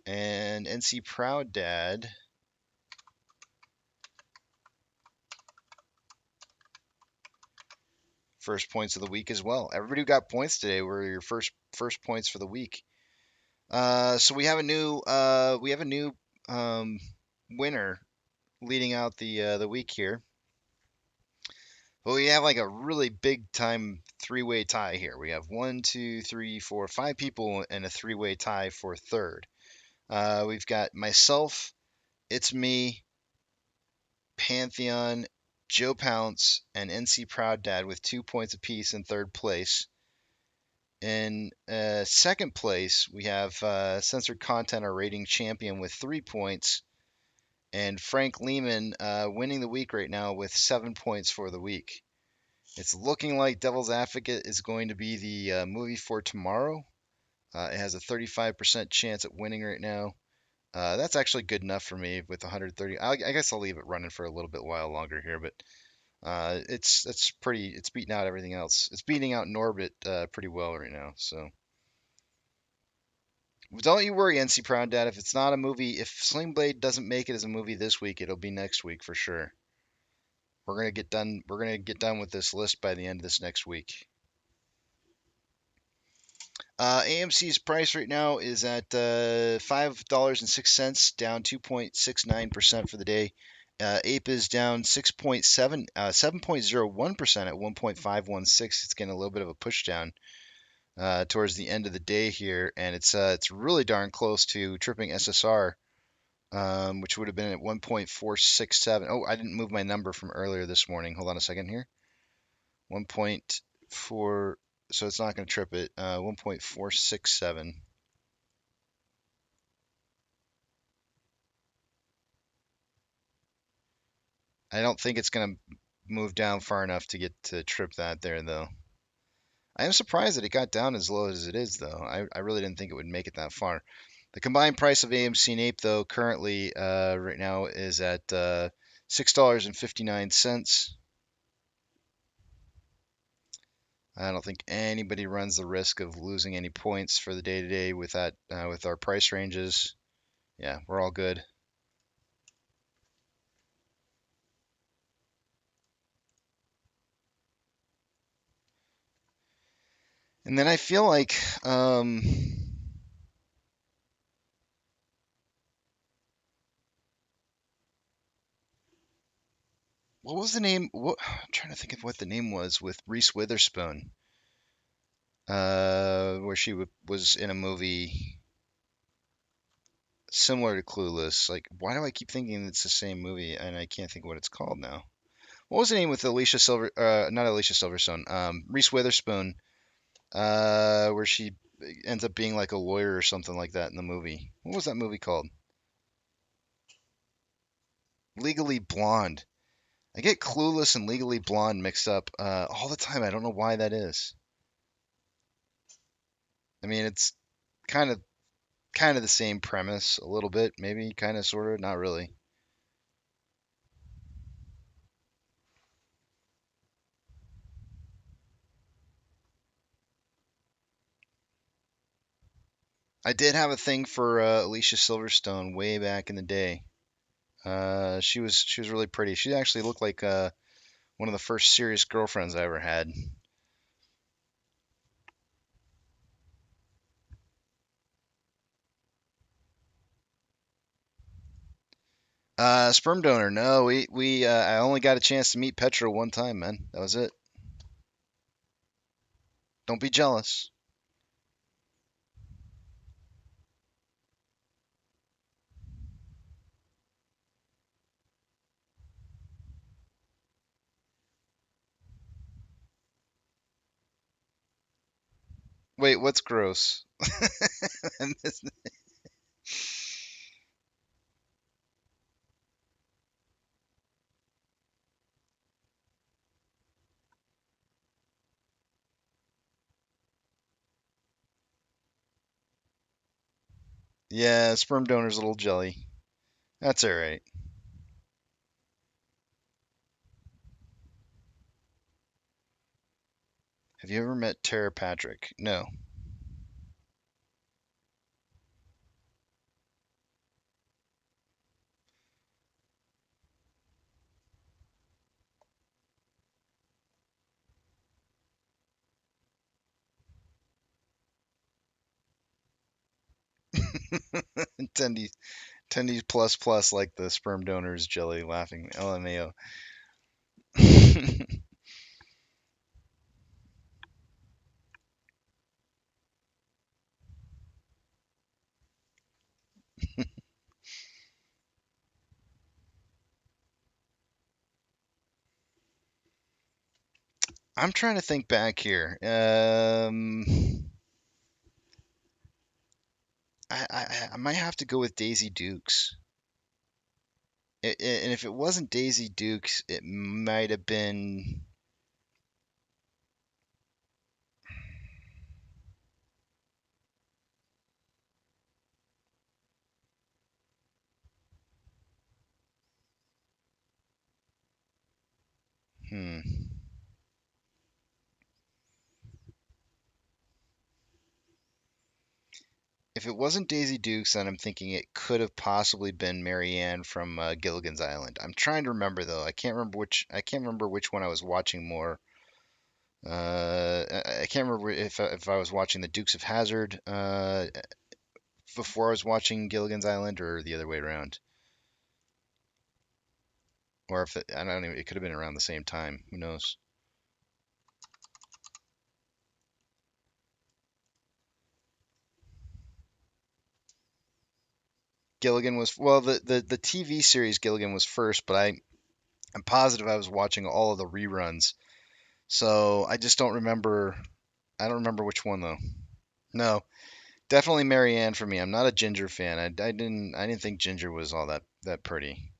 And NC Proud Dad first points of the week as well. Everybody who got points today were your first points for the week. So we have a new winner leading out the week here. But we have like a really big time three-way tie here. We have 1, 2, 3, 4, 5 people in a three-way tie for third. We've got myself, It's Me, Pantheon, Joe Pounce, and NC Proud Dad with 2 points apiece in third place. In second place, we have Censored Content, our rating champion, with 3 points. And Frank Lehman winning the week right now with 7 points for the week. It's looking like Devil's Advocate is going to be the movie for tomorrow. It has a 35% chance at winning right now. That's actually good enough for me with 130. I guess I'll leave it running for a little bit while longer here, but it's beating out everything else. It's beating out Norbit pretty well right now. So don't you worry, NC Proud Dad. If it's not a movie, if Sling Blade doesn't make it as a movie this week, it'll be next week for sure. We're gonna get done. We're gonna get done with this list by the end of this next week. AMC's price right now is at $5.06, down 2.69% for the day. Ape is down 7.01% at 1.516. It's getting a little bit of a push down towards the end of the day here, and it's really darn close to tripping SSR, which would have been at 1.467. Oh, I didn't move my number from earlier this morning. Hold on a second here. 1.4. So it's not going to trip it. 1.467. I don't think it's going to move down far enough to get to trip that there, though. I am surprised that it got down as low as it is, though. I really didn't think it would make it that far. The combined price of AMC and Ape, though, currently right now is at $6.59. I don't think anybody runs the risk of losing any points for the day today with that with our price ranges. Yeah, we're all good. And then I feel like what was the name? I'm trying to think of what the name was with Reese Witherspoon, where she was in a movie similar to Clueless. Like, why do I keep thinking it's the same movie and I can't think what it's called now? What was the name with not Alicia Silverstone, Reese Witherspoon, where she ends up being like a lawyer or something like that in the movie? What was that movie called? Legally Blonde. I get Clueless and Legally Blonde mixed up all the time. I don't know why that is. I mean, it's kind of the same premise, a little bit, maybe, kind of, sort of, not really. I did have a thing for Alicia Silverstone way back in the day. She was really pretty. She actually looked like one of the first serious girlfriends I ever had. Sperm donor. No, we I only got a chance to meet Petra one time, man. That was it. Don't be jealous. Wait, what's gross? Yeah, sperm donor's a little jelly. That's all right. Have you ever met Tara Patrick? No. Attendees, attendees plus plus like the sperm donor's jelly laughing. LMAO. I'm trying to think back here. I might have to go with Daisy Dukes. And if it wasn't Daisy Dukes, it might have been. Hmm. If it wasn't Daisy Dukes, then I'm thinking it could have possibly been Marianne from Gilligan's Island. I'm trying to remember though. I can't remember which. I can't remember which one I was watching more. I can't remember if I was watching the Dukes of Hazzard before I was watching Gilligan's Island, or the other way around, or if I don't even. It could have been around the same time. Who knows? Gilligan was well, the TV series Gilligan was first, but I'm positive I was watching all of the reruns, so I just don't remember. I don't remember which one though. No, definitely Marianne for me. I'm not a Ginger fan. I didn't think Ginger was all that pretty.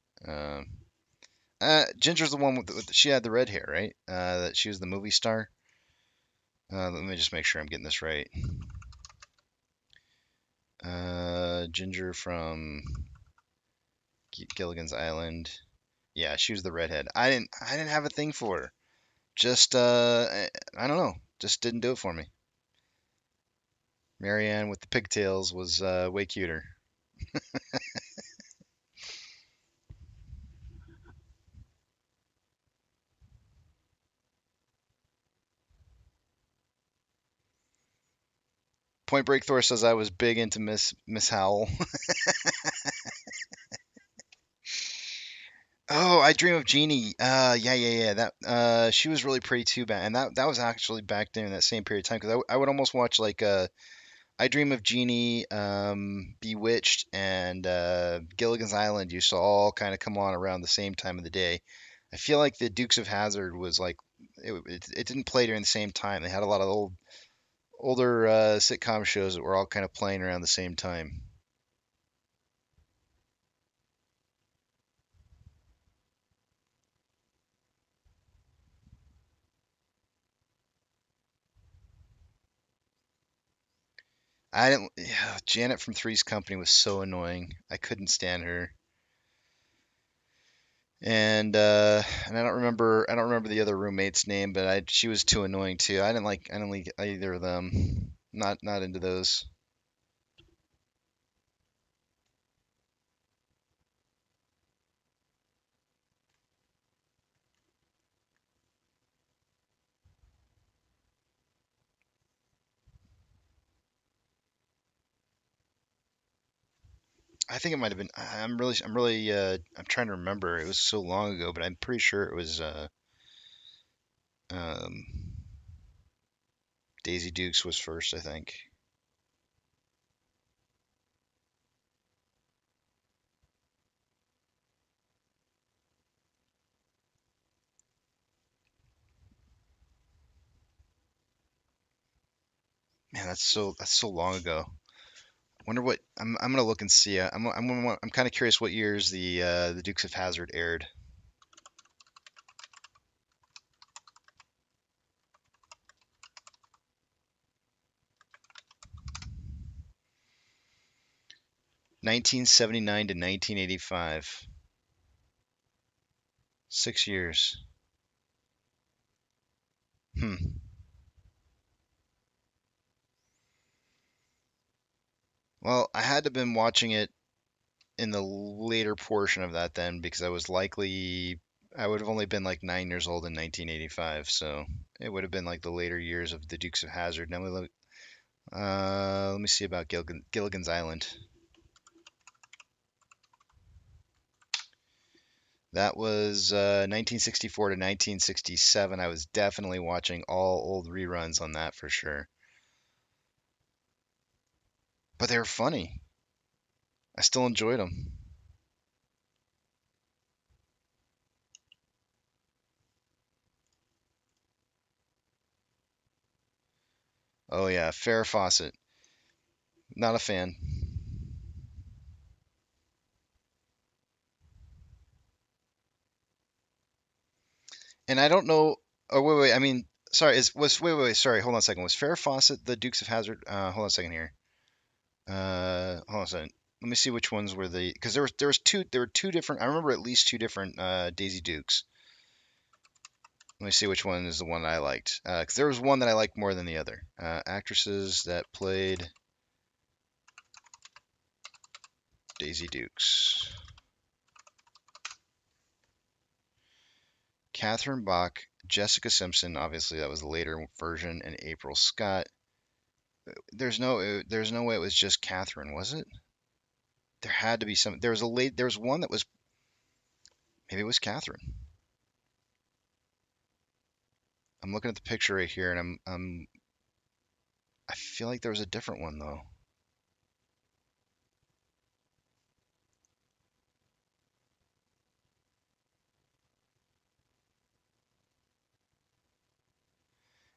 Ginger's the one with she had the red hair, right? That she was the movie star. Let me just make sure I'm getting this right. Ginger from Gilligan's Island. Yeah, she was the redhead. I didn't have a thing for her. Just I don't know. Just didn't do it for me. Marianne with the pigtails was way cuter. Point Break Thor says I was big into Miss Howell. Oh, I Dream of Jeannie. Yeah. That she was really pretty too, and that was actually back there in that same period of time because I would almost watch like I Dream of Jeannie, Bewitched, and Gilligan's Island used to all kind of come on around the same time of the day. I feel like the Dukes of Hazzard was like it didn't play during the same time. They had a lot of older sitcom shows that were all kind of playing around the same time. I didn't. Yeah, Janet from Three's Company was so annoying. I couldn't stand her. And I don't remember the other roommate's name, but she was too annoying too. I didn't like either of them. Not into those. I think it might have been. I'm trying to remember. It was so long ago, but I'm pretty sure it was um, Daisy Dukes was first, I think. Man, that's so long ago. Wonder what I'm gonna look and see. I'm kind of curious what years the Dukes of Hazzard aired. 1979 to 1985. 6 years. Hmm. Well, I had to have been watching it in the later portion of that then because I would have only been like 9 years old in 1985, so it would have been like the later years of the Dukes of Hazzard. Now let me see about Gilligan's Island. That was 1964 to 1967. I was definitely watching all old reruns on that for sure. But they were funny. I still enjoyed them. Oh yeah, Farrah Fawcett. Not a fan. And I don't know. Oh wait. I mean, sorry. Is was wait, wait, wait. Sorry. Hold on a second. Was Farrah Fawcett the Dukes of Hazzard? Hold on a second here. Hold on a second. Let me see which ones were the because there were two different. I remember at least two different Daisy Dukes. Let me see which one is the one I liked. Because there was one that I liked more than the other. Actresses that played Daisy Dukes. Catherine Bach, Jessica Simpson. Obviously, that was the later version, and April Scott. There's no way it was just Catherine, was it? There had to be some. There was one that was. Maybe it was Catherine. I'm looking at the picture right here, and I feel like there was a different one though.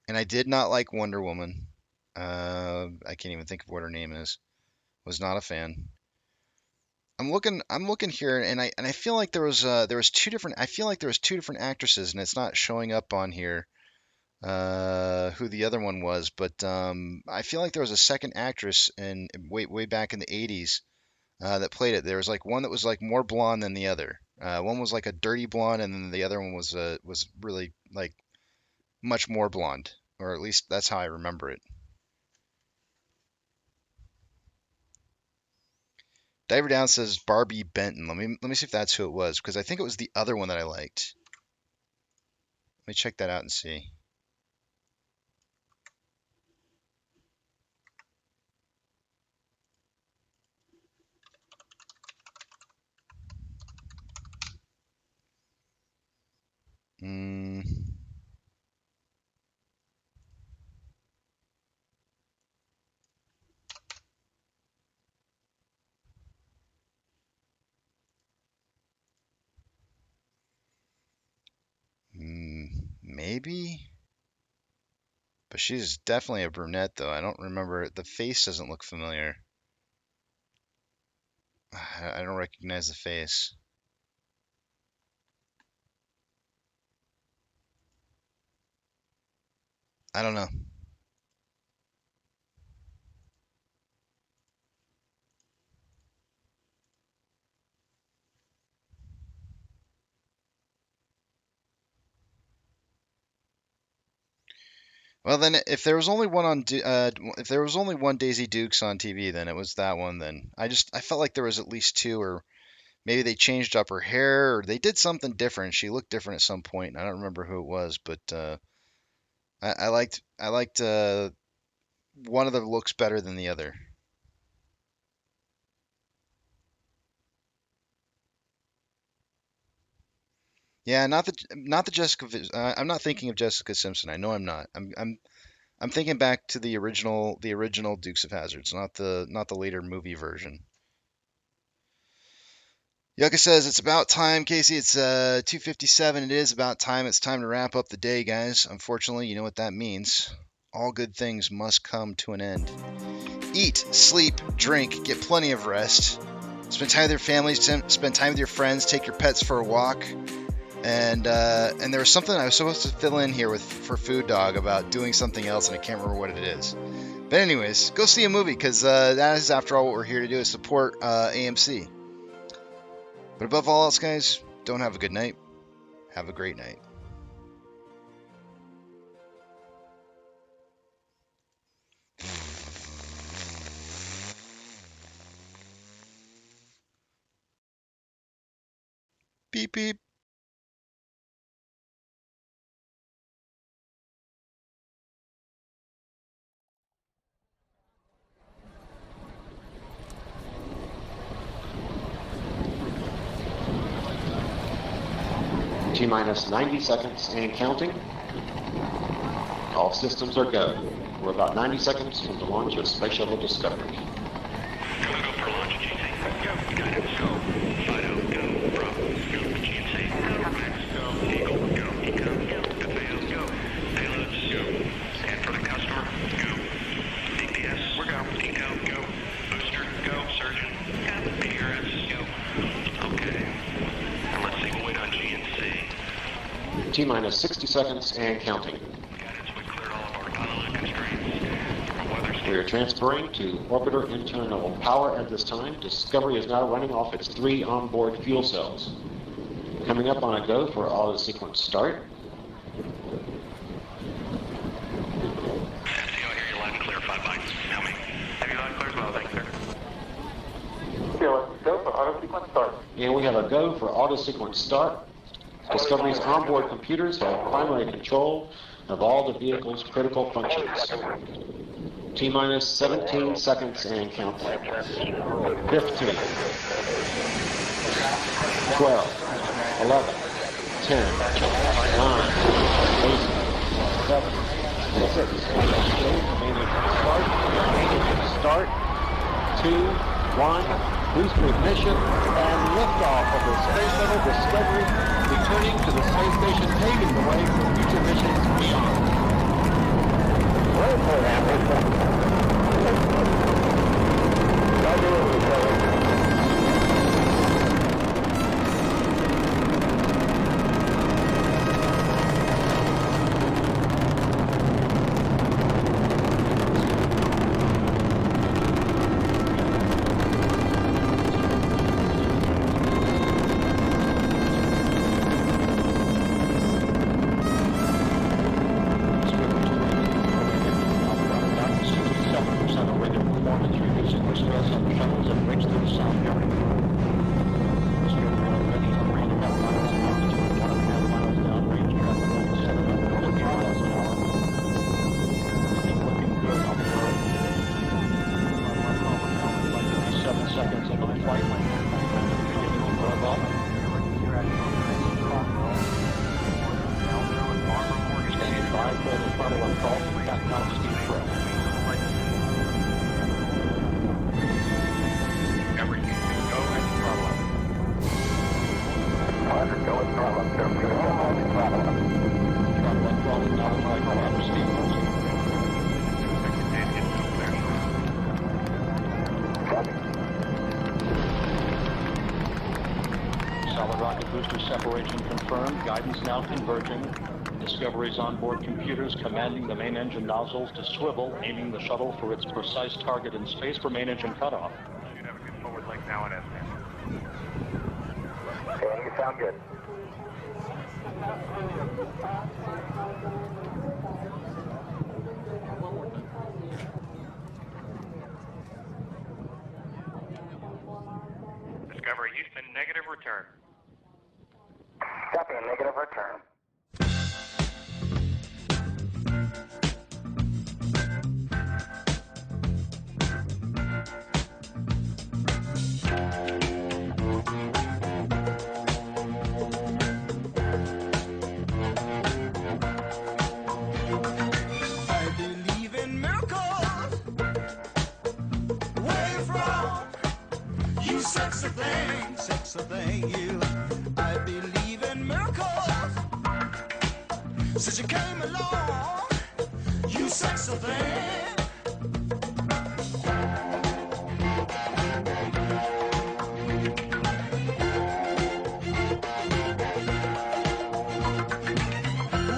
And I did not like Wonder Woman. I can't even think of what her name is. Was not a fan. I'm looking here, and I feel like there was two different. I feel like there was two different actresses, and it's not showing up on here who the other one was. But I feel like there was a second actress in way back in the 80s that played it. There was like one that was like more blonde than the other. One was like a dirty blonde, and then the other one was really like much more blonde, or at least that's how I remember it. Diver Down says Barbie Benton. Let me see if that's who it was because I think it was the other one that I liked. Let me check that out and see. Mm, maybe, but she's definitely a brunette though. I don't remember. The face doesn't look familiar. I don't recognize the face. I don't know. Well, then, if there was only one Daisy Dukes on TV, then it was that one. Then I felt like there was at least two, or maybe they changed up her hair, or they did something different. She looked different at some point. I don't remember who it was, but I liked one of the looks better than the other. Yeah, not the Jessica. I'm not thinking of Jessica Simpson. I know I'm not. I'm thinking back to the original Dukes of Hazzards, not the later movie version. Yucca says it's about time, Casey. It's 2:57. It is about time. It's time to wrap up the day, guys. Unfortunately, you know what that means. All good things must come to an end. Eat, sleep, drink, get plenty of rest. Spend time with your families. Spend time with your friends. Take your pets for a walk. And there was something I was supposed to fill in here for Food Dog about doing something else, and I can't remember what it is. But anyways, go see a movie, because that is, after all, what we're here to do, is support AMC. But above all else, guys, don't have a good night. Have a great night. Beep, beep. T-minus 90 seconds and counting. All systems are go. We're about 90 seconds from the launch of Space Shuttle Discovery. T-minus 60 seconds and counting. We are transferring to orbiter internal power at this time. Discovery is now running off its 3 onboard fuel cells. Coming up on a go for auto sequence start. And we have a go for auto sequence start. Discovery's onboard computers have primary control of all the vehicle's critical functions. T-minus 17 seconds and counting. 15, 12, 11, 10, 9, 8, 7, 6, start, 2, 1, booster ignition, and liftoff of the Space Shuttle Discovery, returning to the space station, paving the way for future missions beyond. Solid rocket booster separation confirmed. Guidance now converging. Discovery's onboard computers commanding the main engine nozzles to swivel, aiming the shuttle for its precise target in space for main engine cutoff. You have a good forward leg now in SM. Okay, you sound good. Discovery Houston, negative return. Copy, a negative return. sexy thing, you. I believe in miracles. Since you came along, you sexy thing.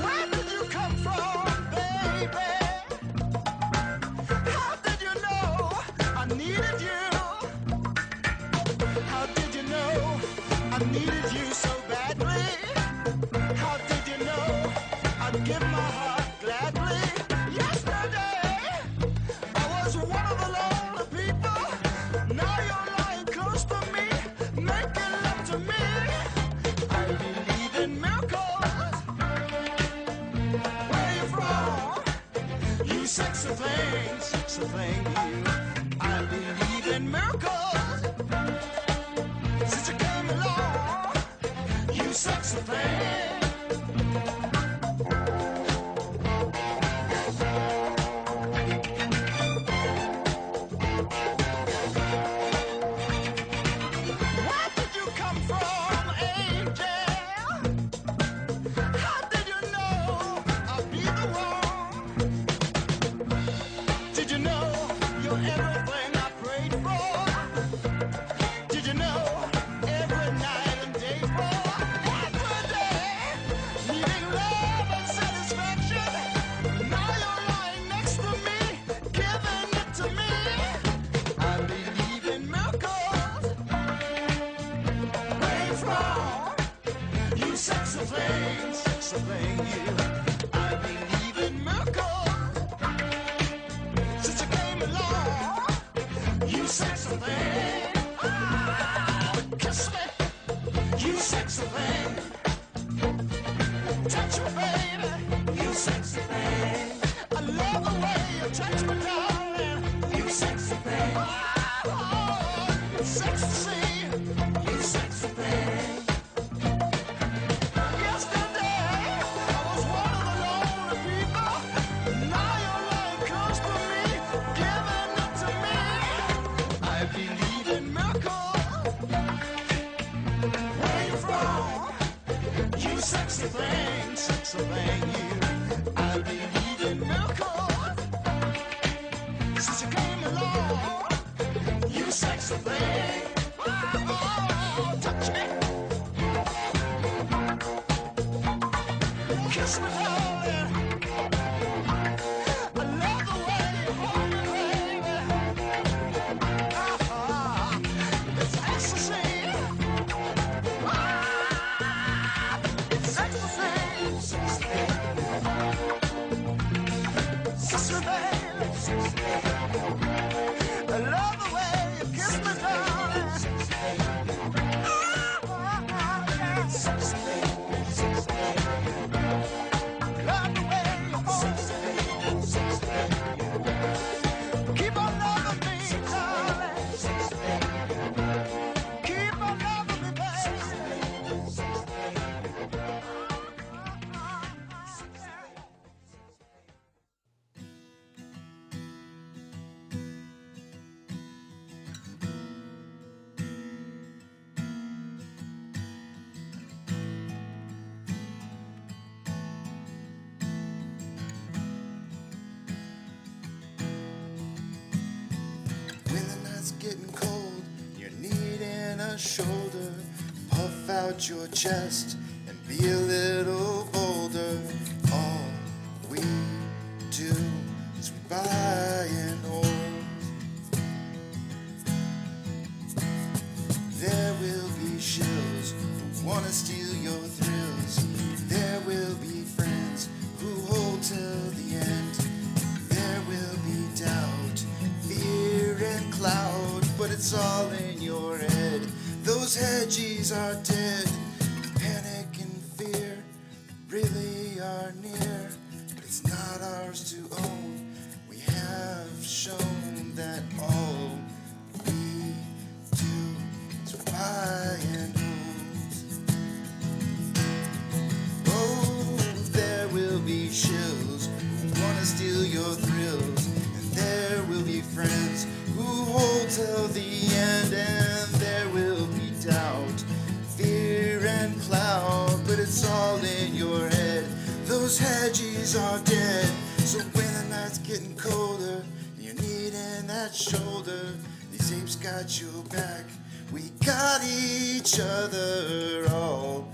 Where did you come from, baby? How did you know I needed you? How did you know I needed you so badly? How did you know I'd give my heart gladly? Yesterday, I was one of the lonely people. Now you're lying close to me, making love to me. I believe in miracles. Where you from? You sexy thing, you. I believe in miracles. Since you came along, you sexy thing. Where did you come from, angel? How did you know I'd be the one? Did you know you're everything I prayed for? Did you know every night and day for every day, needing love and satisfaction? Now you're lying next to me, giving it to me. I believe in miracles. Where you from? You sexy thing, you. I believe in miracles. Since you came along, you sexy thing. Kiss me, you sexy thing. Touch me, baby, you sexy thing. I love the way you touch me, darling, you sexy thing. Oh, sexy, you sexy thing. Yesterday, I was one of the lonely people. Now you're lying close to me, giving it to me. I believe in miracles. Where you from? You sexy thing, you. I believe in miracles. Since you came along, you sexy thing. Oh, touch me. Kiss me, darling. I love the way you hold me, baby. It's ecstasy. It's ecstasy. Kiss me, baby. I love the way you kiss me, darling. Love the way you hold me. Keep on loving me, darling. Keep on loving me, baby. When the night's getting cold, you're needing a shoulder. Puff out your chest and be a little bolder. All we do is we buy and hold. There will be shills who wanna steal your thrills. There will be friends who hold till the end. There will be doubt, fear and cloud, but it's all in your head. Those hedgies are dead. Panic and fear really are near, but it's not ours to own. We have shown that all we do is buy and hold. Oh, there will be shills who wanna steal your thrills, and there will be friends who hold till the end, and there will those hedgies are dead. So when the night's getting colder and you're needing that shoulder, these apes got your back. We got each other all.